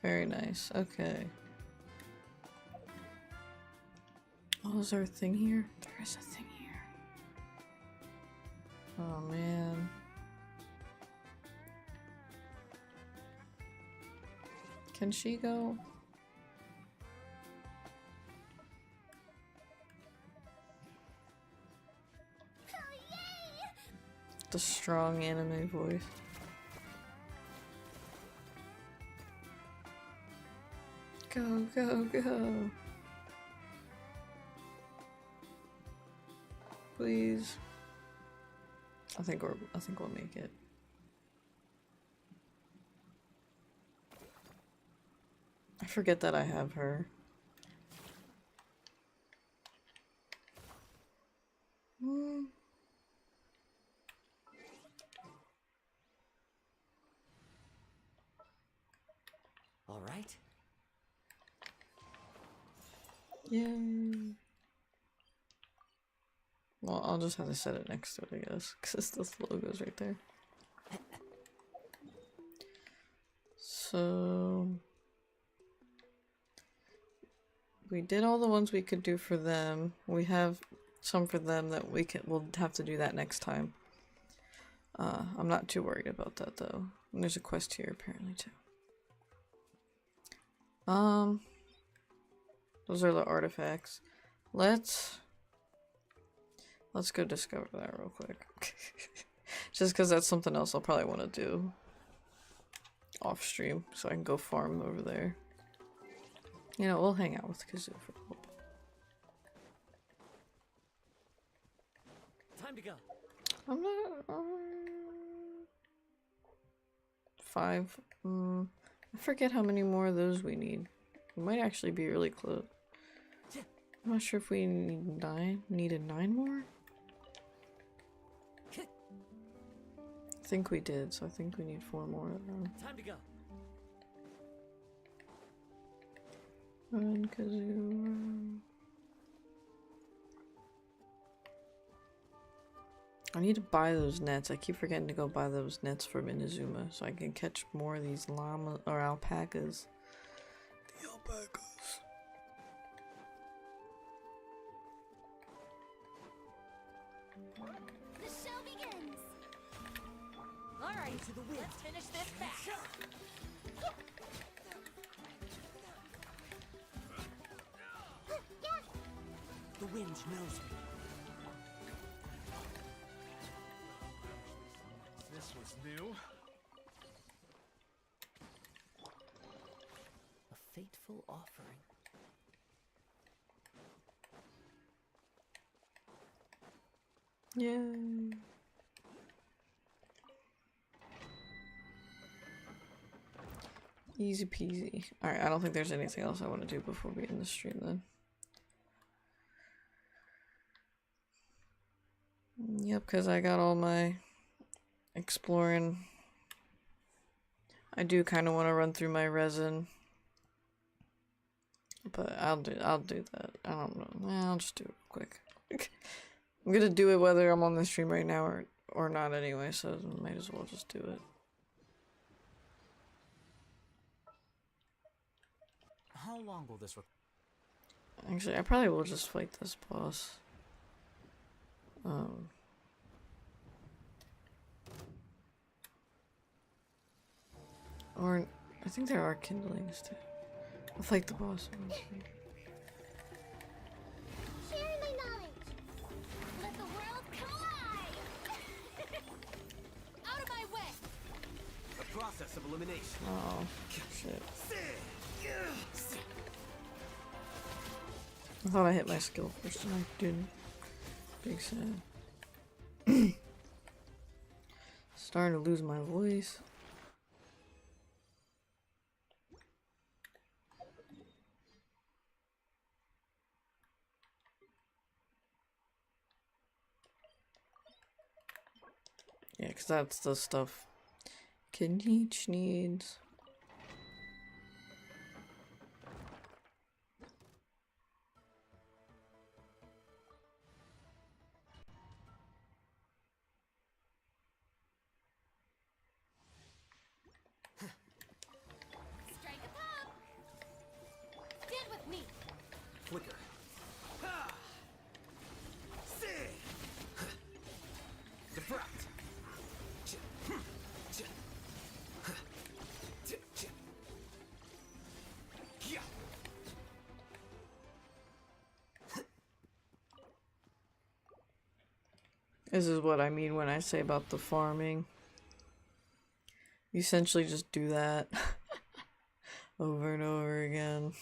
Very nice. Okay. Oh, is there a thing here? There is a thing here. Oh, man. Can she go? The strong anime voice. Go, go, go. Please. I think we'll make it. I forget that I have her. All right. Yay. Well, I'll just have to set it next to it, I guess, because this logo's right there. So we did all the ones we could do for them. We have some for them that we'll have to do that next time. I'm not too worried about that though. And there's a quest here apparently too. Those are the artifacts. Let's go discover that real quick. Just because that's something else I'll probably want to do off stream, so I can go farm over there. You know, we'll hang out with Kazoo for a little bit. Time to go. I'm not. 5. I forget how many more of those we need. We might actually be really close. I'm not sure if we need 9. Needed 9 more? I think we did, so I think we need 4 more. Time to go. Run, Kazoo, run. I need to buy those nets. I keep forgetting to go buy those nets from Inazuma so I can catch more of these llama or alpacas. The alpacas. The show begins! Alright, To the wind. let's finish this fast! The wind knows me. This was new. A fateful offering. Yay. Easy peasy. Alright, I don't think there's anything else I want to do before we end the stream then. Yep, because I got all my exploring. I do kind of want to run through my resin. But I'll do that. I don't know. I'll just do it real quick. I'm gonna do it whether I'm on the stream right now or not anyway, so I might as well just do it. How long will this Actually, I probably will just fight this boss. Or I think there are kindlings too. I'll fight the boss. Sharing my knowledge. Let the world come alive! Out of my way! The process of elimination. Oh, shit. I thought I hit my skill first and I didn't. Big sad. Starting to lose my voice. Yeah, because that's the stuff Kinich needs. Strike a pop! Stand with me! Flicker. Deflect. This is what I mean when I say about the farming. You essentially just do that over and over again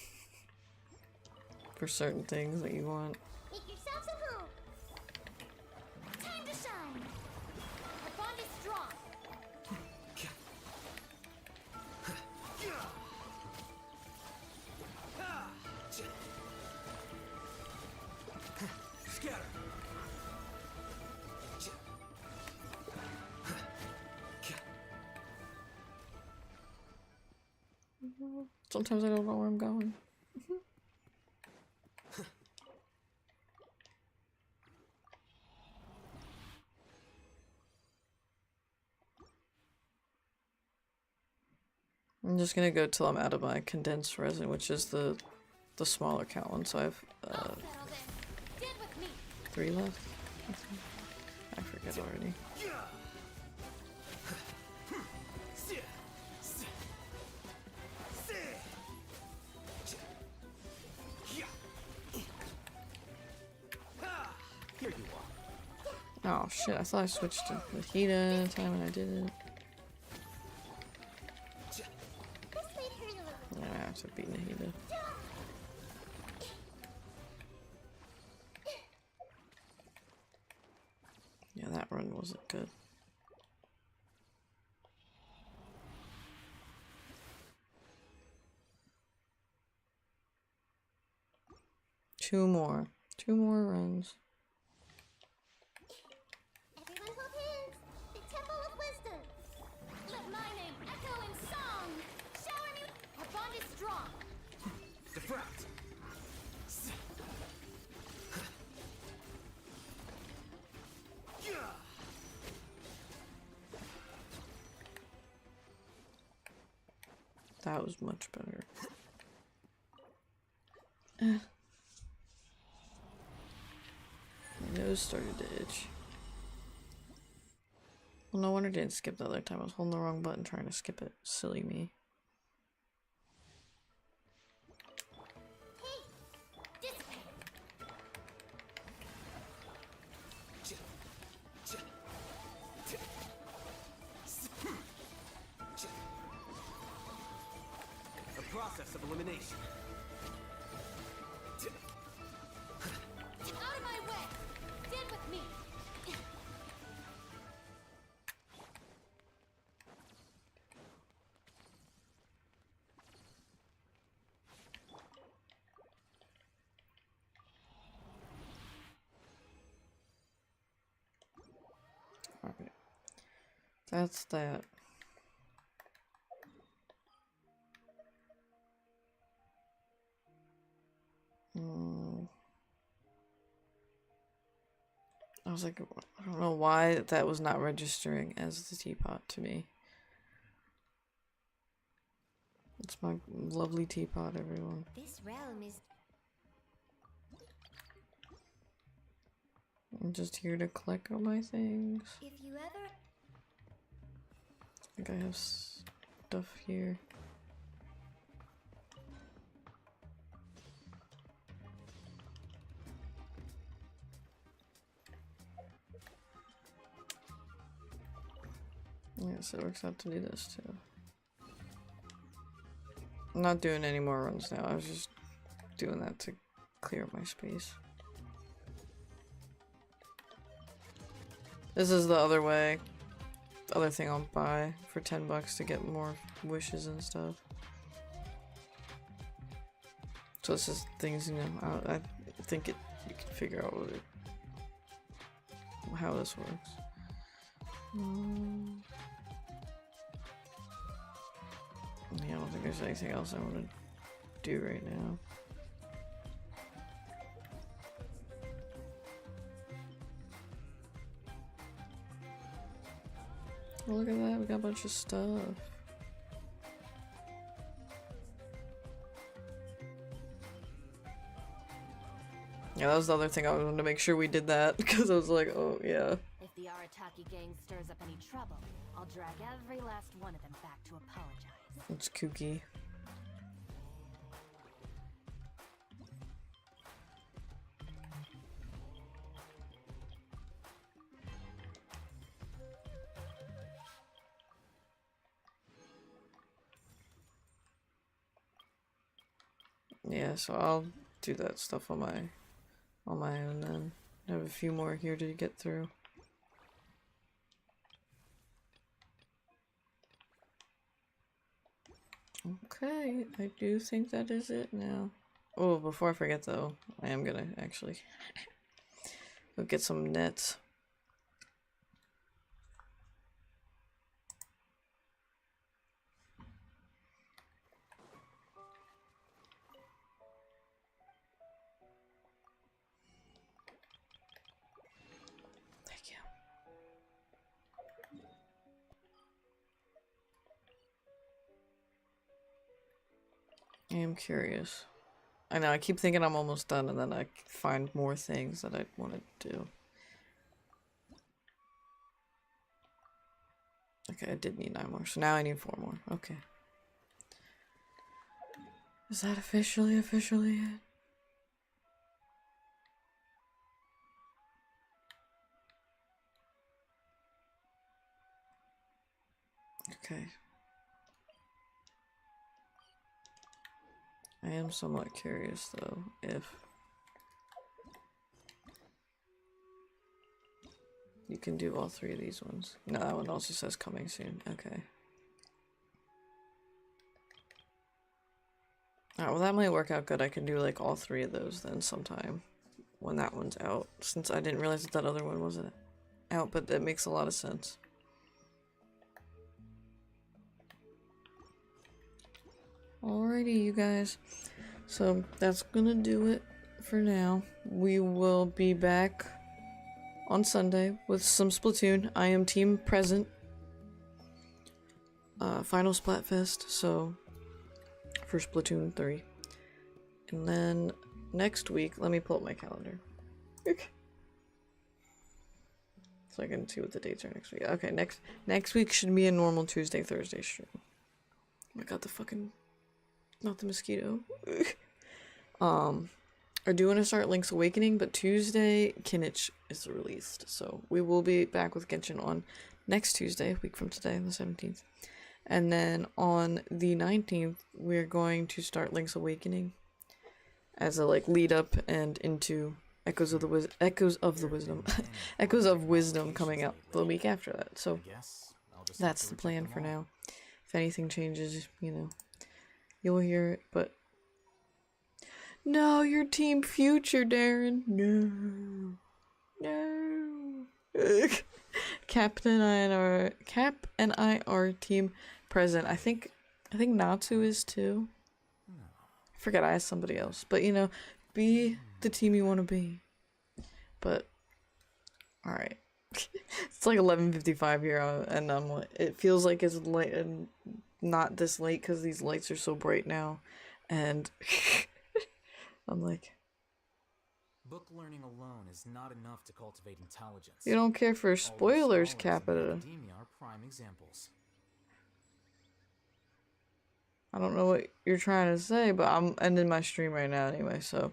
for certain things that you want. Make yourselves at home. Time to shine. The bond is strong. Scatter. Sometimes I don't know where I'm going. I'm just gonna go till I'm out of my condensed resin, which is the smaller count one. So I have 3 left. I forget already. Here you are. Oh shit! I thought I switched to Hida in a time and I didn't. Yeah, I have to beat Nahida. Yeah, that run wasn't good. Two more runs. Everyone hold hands. The Temple of Wisdom. Let my name echo in song. Shower me. Our bond is strong. Defract. That was much better. My nose started to itch. Well, no wonder I didn't skip the other time. I was holding the wrong button trying to skip it. Silly me. A process of elimination. Out of my way. Stand with me. Okay. That's that. I was like, I don't know why that was not registering as the teapot to me. It's my lovely teapot, everyone. This realm is. I'm just here to collect all my things. If you ever. I think I have stuff here. Yes, it works out to do this too. I'm not doing any more runs now. I was just doing that to clear up my space. This is the other way. The other thing I'll buy for $10 to get more wishes and stuff. So it's just things, you know, I think you can figure out how this works. Yeah, I don't think there's anything else I want to do right now. Oh, look at that, we got a bunch of stuff. Yeah, that was the other thing I wanted to make sure we did that, because I was like, oh yeah. If the Arataki gang stirs up any trouble, I'll drag every last one of them back to apologize. It's kooky. Yeah, so I'll do that stuff on my own then. I have a few more here to get through. Okay, I do think that is it now. Oh, before I forget though, I am gonna actually go get some nets. Thank you. I am curious. I know, I keep thinking I'm almost done and then I find more things that I want to do. Okay, I did need 9 more, so now I need 4 more. Okay. Is that officially it? Okay. I am somewhat curious though, if you can do all 3 of these ones. No, that one also says coming soon. Okay. Alright, well that might work out good. I can do like all 3 of those then sometime when that one's out, since I didn't realize that other one wasn't out, but that makes a lot of sense. Alrighty, you guys. So that's gonna do it for now. We will be back on Sunday with some Splatoon. I am team present. Final Splatfest, so for Splatoon 3. And then next week, let me pull up my calendar. So I can see what the dates are next week. Okay, next week should be a normal Tuesday, Thursday stream. Oh my god, the fucking... Not the mosquito. I do want to start Link's Awakening, but Tuesday, Kinich is released. So we will be back with Genshin on next Tuesday, a week from today, the 17th. And then on the 19th, we're going to start Link's Awakening as a like lead up and into Echoes of Wisdom coming out the week after that. So that's the plan for now. If anything changes, you know, you'll hear it, but no, you're Team Future, Darren. No. Cap and I are Team Present. I think Natsu is too. I forget, I asked somebody else, but you know, be the team you want to be. But all right, it's like 11:55 here, and it feels like it's late and not this late because these lights are so bright now, and I'm like, book learning alone is not enough to cultivate intelligence. you don't care for spoilers, Capita. Academia are prime examples. I don't know what you're trying to say, but I'm ending my stream right now anyway, so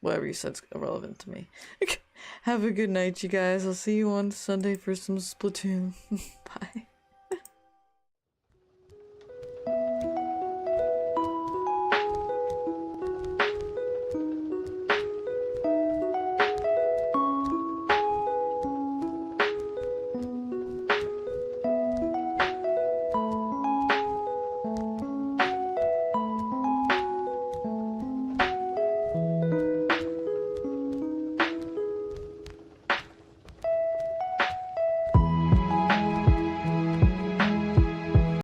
whatever you said's irrelevant to me. Have a good night, you guys. I'll see you on Sunday for some Splatoon. Bye.